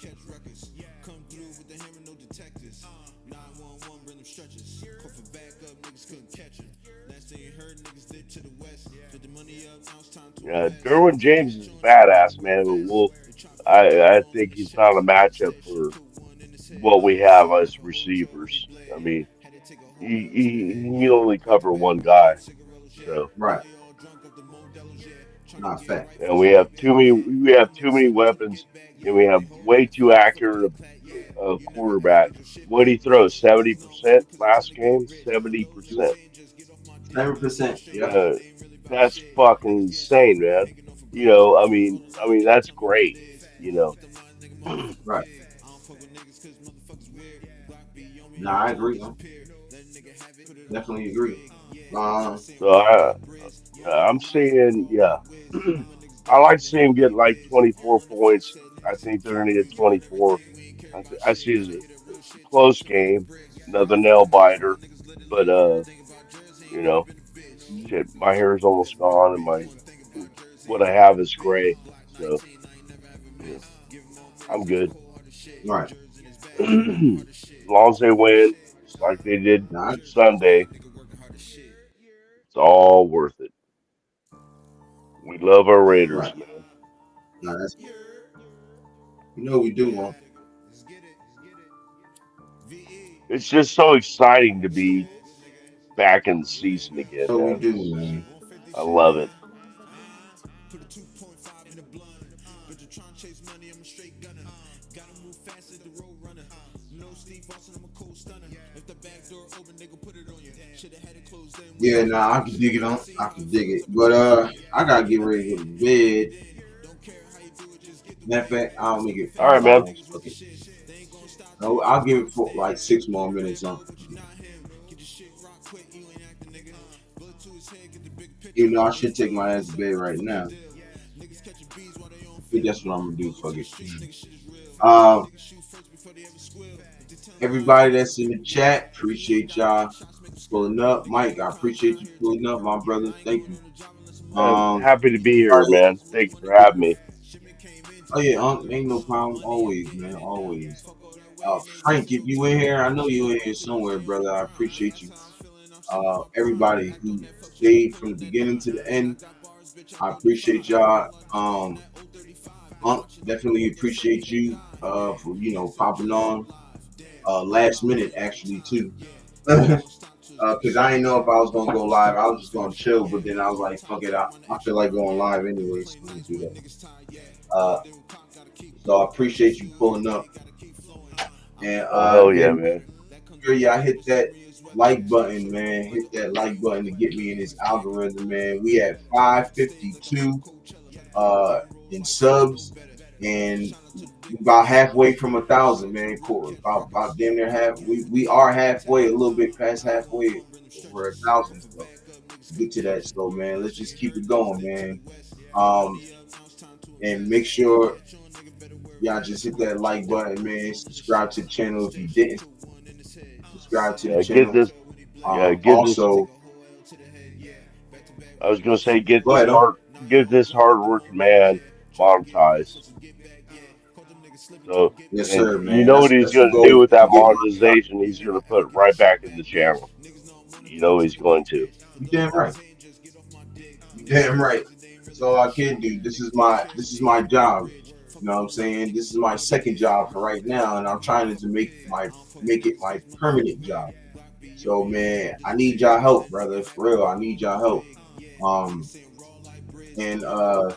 Yeah, Derwin James is a badass, man. But I think he's not a matchup for what we have as receivers. I mean, he only cover one guy, so Right, not fact. and we have too many weapons, and we have way too accurate a quarterback. What did he throw? 70% last game. 70%. 7%. Yep. Uh, that's fucking insane, man. I mean that's great. You know. Right. Nah, I agree. Huh? Definitely agree. Um, So I'm seeing, yeah. I like to see him get like 24 points. I think they're going to get 24. I see it as a close game, another nail biter. But you know, shit, my hair is almost gone, and my what I have is gray. So yeah, I'm good. right. As long as they win, just like they did Nah, Sunday, it's all worth it. We love our Raiders, right. man. Nah, that's we do, man. It's just so exciting to be back in the season again, We man. do, man. I love it. Yeah, nah, I can dig it on. I can dig it. But I gotta get ready to go to bed. Matter of fact, I'll make it All right, man. $5. Fuck it. No, I'll give it for like 6 more minutes on. Even though I should take my ass to bed right now. I think that's what I'm gonna do. Fuck it. Um, everybody that's in the chat, appreciate y'all pulling up. Mike, I appreciate you pulling up, my brother. Thank you. Happy to be here, Carlos, man. Thank you for having me. oh yeah, ain't no problem. Always, man, always. Frank, if you in here, I know you in here somewhere, brother. I appreciate you. Everybody who stayed from the beginning to the end, I appreciate y'all. Definitely appreciate you for popping on last minute actually too. Because I didn't know if I was gonna go live. I was just gonna chill, but then I was like, fuck it, I feel like going live anyway, so I'm gonna do that. So I appreciate you pulling up. And Oh, hell yeah, then man. sure y'all hit that like button, man. Hit that like button to get me in this algorithm, man. We at 552 in subs, and about halfway from 1,000, man. Cool. About damn near half. We are halfway, a little bit past halfway over 1,000. So get to that, so man. Let's just keep it going, man. And make sure y'all just hit that like button, man. Subscribe to the channel if you didn't subscribe to the Get channel. this. Get this. Also, I was gonna say, go ahead. get this hard-working man monetized. So, Yes, and sir, you man. know what he's That's the gonna do goal. with that To get money out. monetization? He's gonna put it right back in the channel. You know he's going to. You damn right. You damn right. That's all I can do. This is my job. You know what I'm saying? This is my second job for right now, and I'm trying to make it my permanent job. So man, I need y'all help, brother. For real, I need y'all help. And let's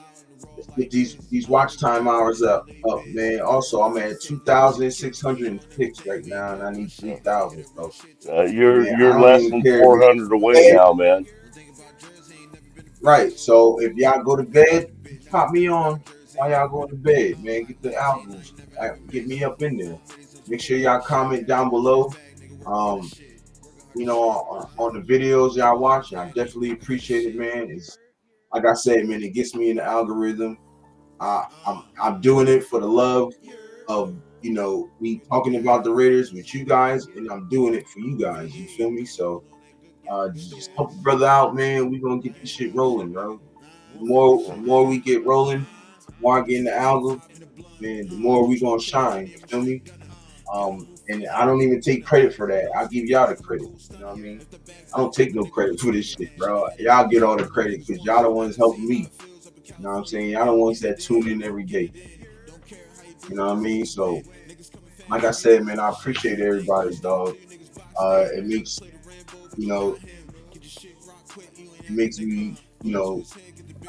get these watch time hours up, man. Also, I'm at 2,606 right now, and I need 3,000. So man, I You're don't less even than care. 400 away now, man. Right. So if y'all go to bed, pop me on while y'all going to bed, man. Get the albums, get me up in there. Make sure y'all comment down below. On the videos y'all watch, I definitely appreciate it, man. It's like I said, man, it gets me in the algorithm. I'm doing it for the love of me talking about the Raiders with you guys, and I'm doing it for you guys. You feel me? So just help the brother out, man. We gonna get this shit rolling, bro. The more we get rolling, the more I get in the album, man, the more we gonna shine. You feel me? And I don't even take credit for that. I give y'all the credit. You know what I mean? I don't take no credit for this shit, bro. Y'all get all the credit because y'all the ones helping me. You know what I'm saying? Y'all the ones that tune in every day. You know what I mean? So, like I said, man, I appreciate everybody, dog. It makes me,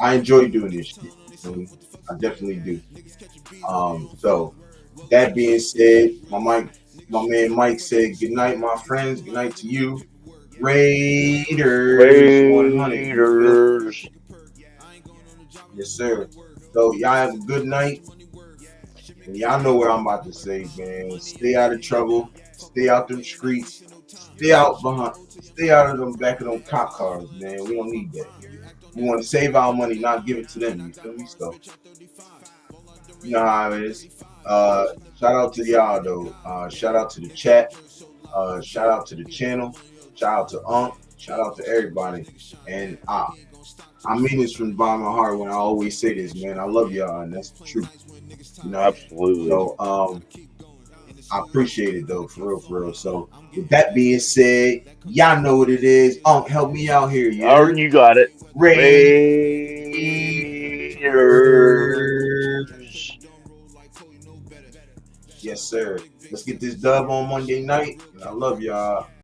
I enjoy doing this shit. You know? I definitely do. So that being said, my man Mike said, good night, my friends. Good night to you. Raiders 100. Raiders. Yes, sir. So y'all have a good night. And y'all know what I'm about to say, man. Stay out of trouble. Stay out them streets. Stay out of them back of them cop cars, man. We don't need that. We want to save our money, not give it to them. You feel me? So you know how it is. Shout out to y'all though. Shout out to the chat. Shout out to the channel. Shout out to Unc. Shout out to everybody. And I mean this from the bottom of my heart when I always say this, man. I love y'all, and that's the truth. You know. Absolutely. So I appreciate it though, for real. So with that being said, y'all know what it is. Help me out here. You got it. Raiders. Yes, sir. Let's get this dub on Monday night. And I love y'all.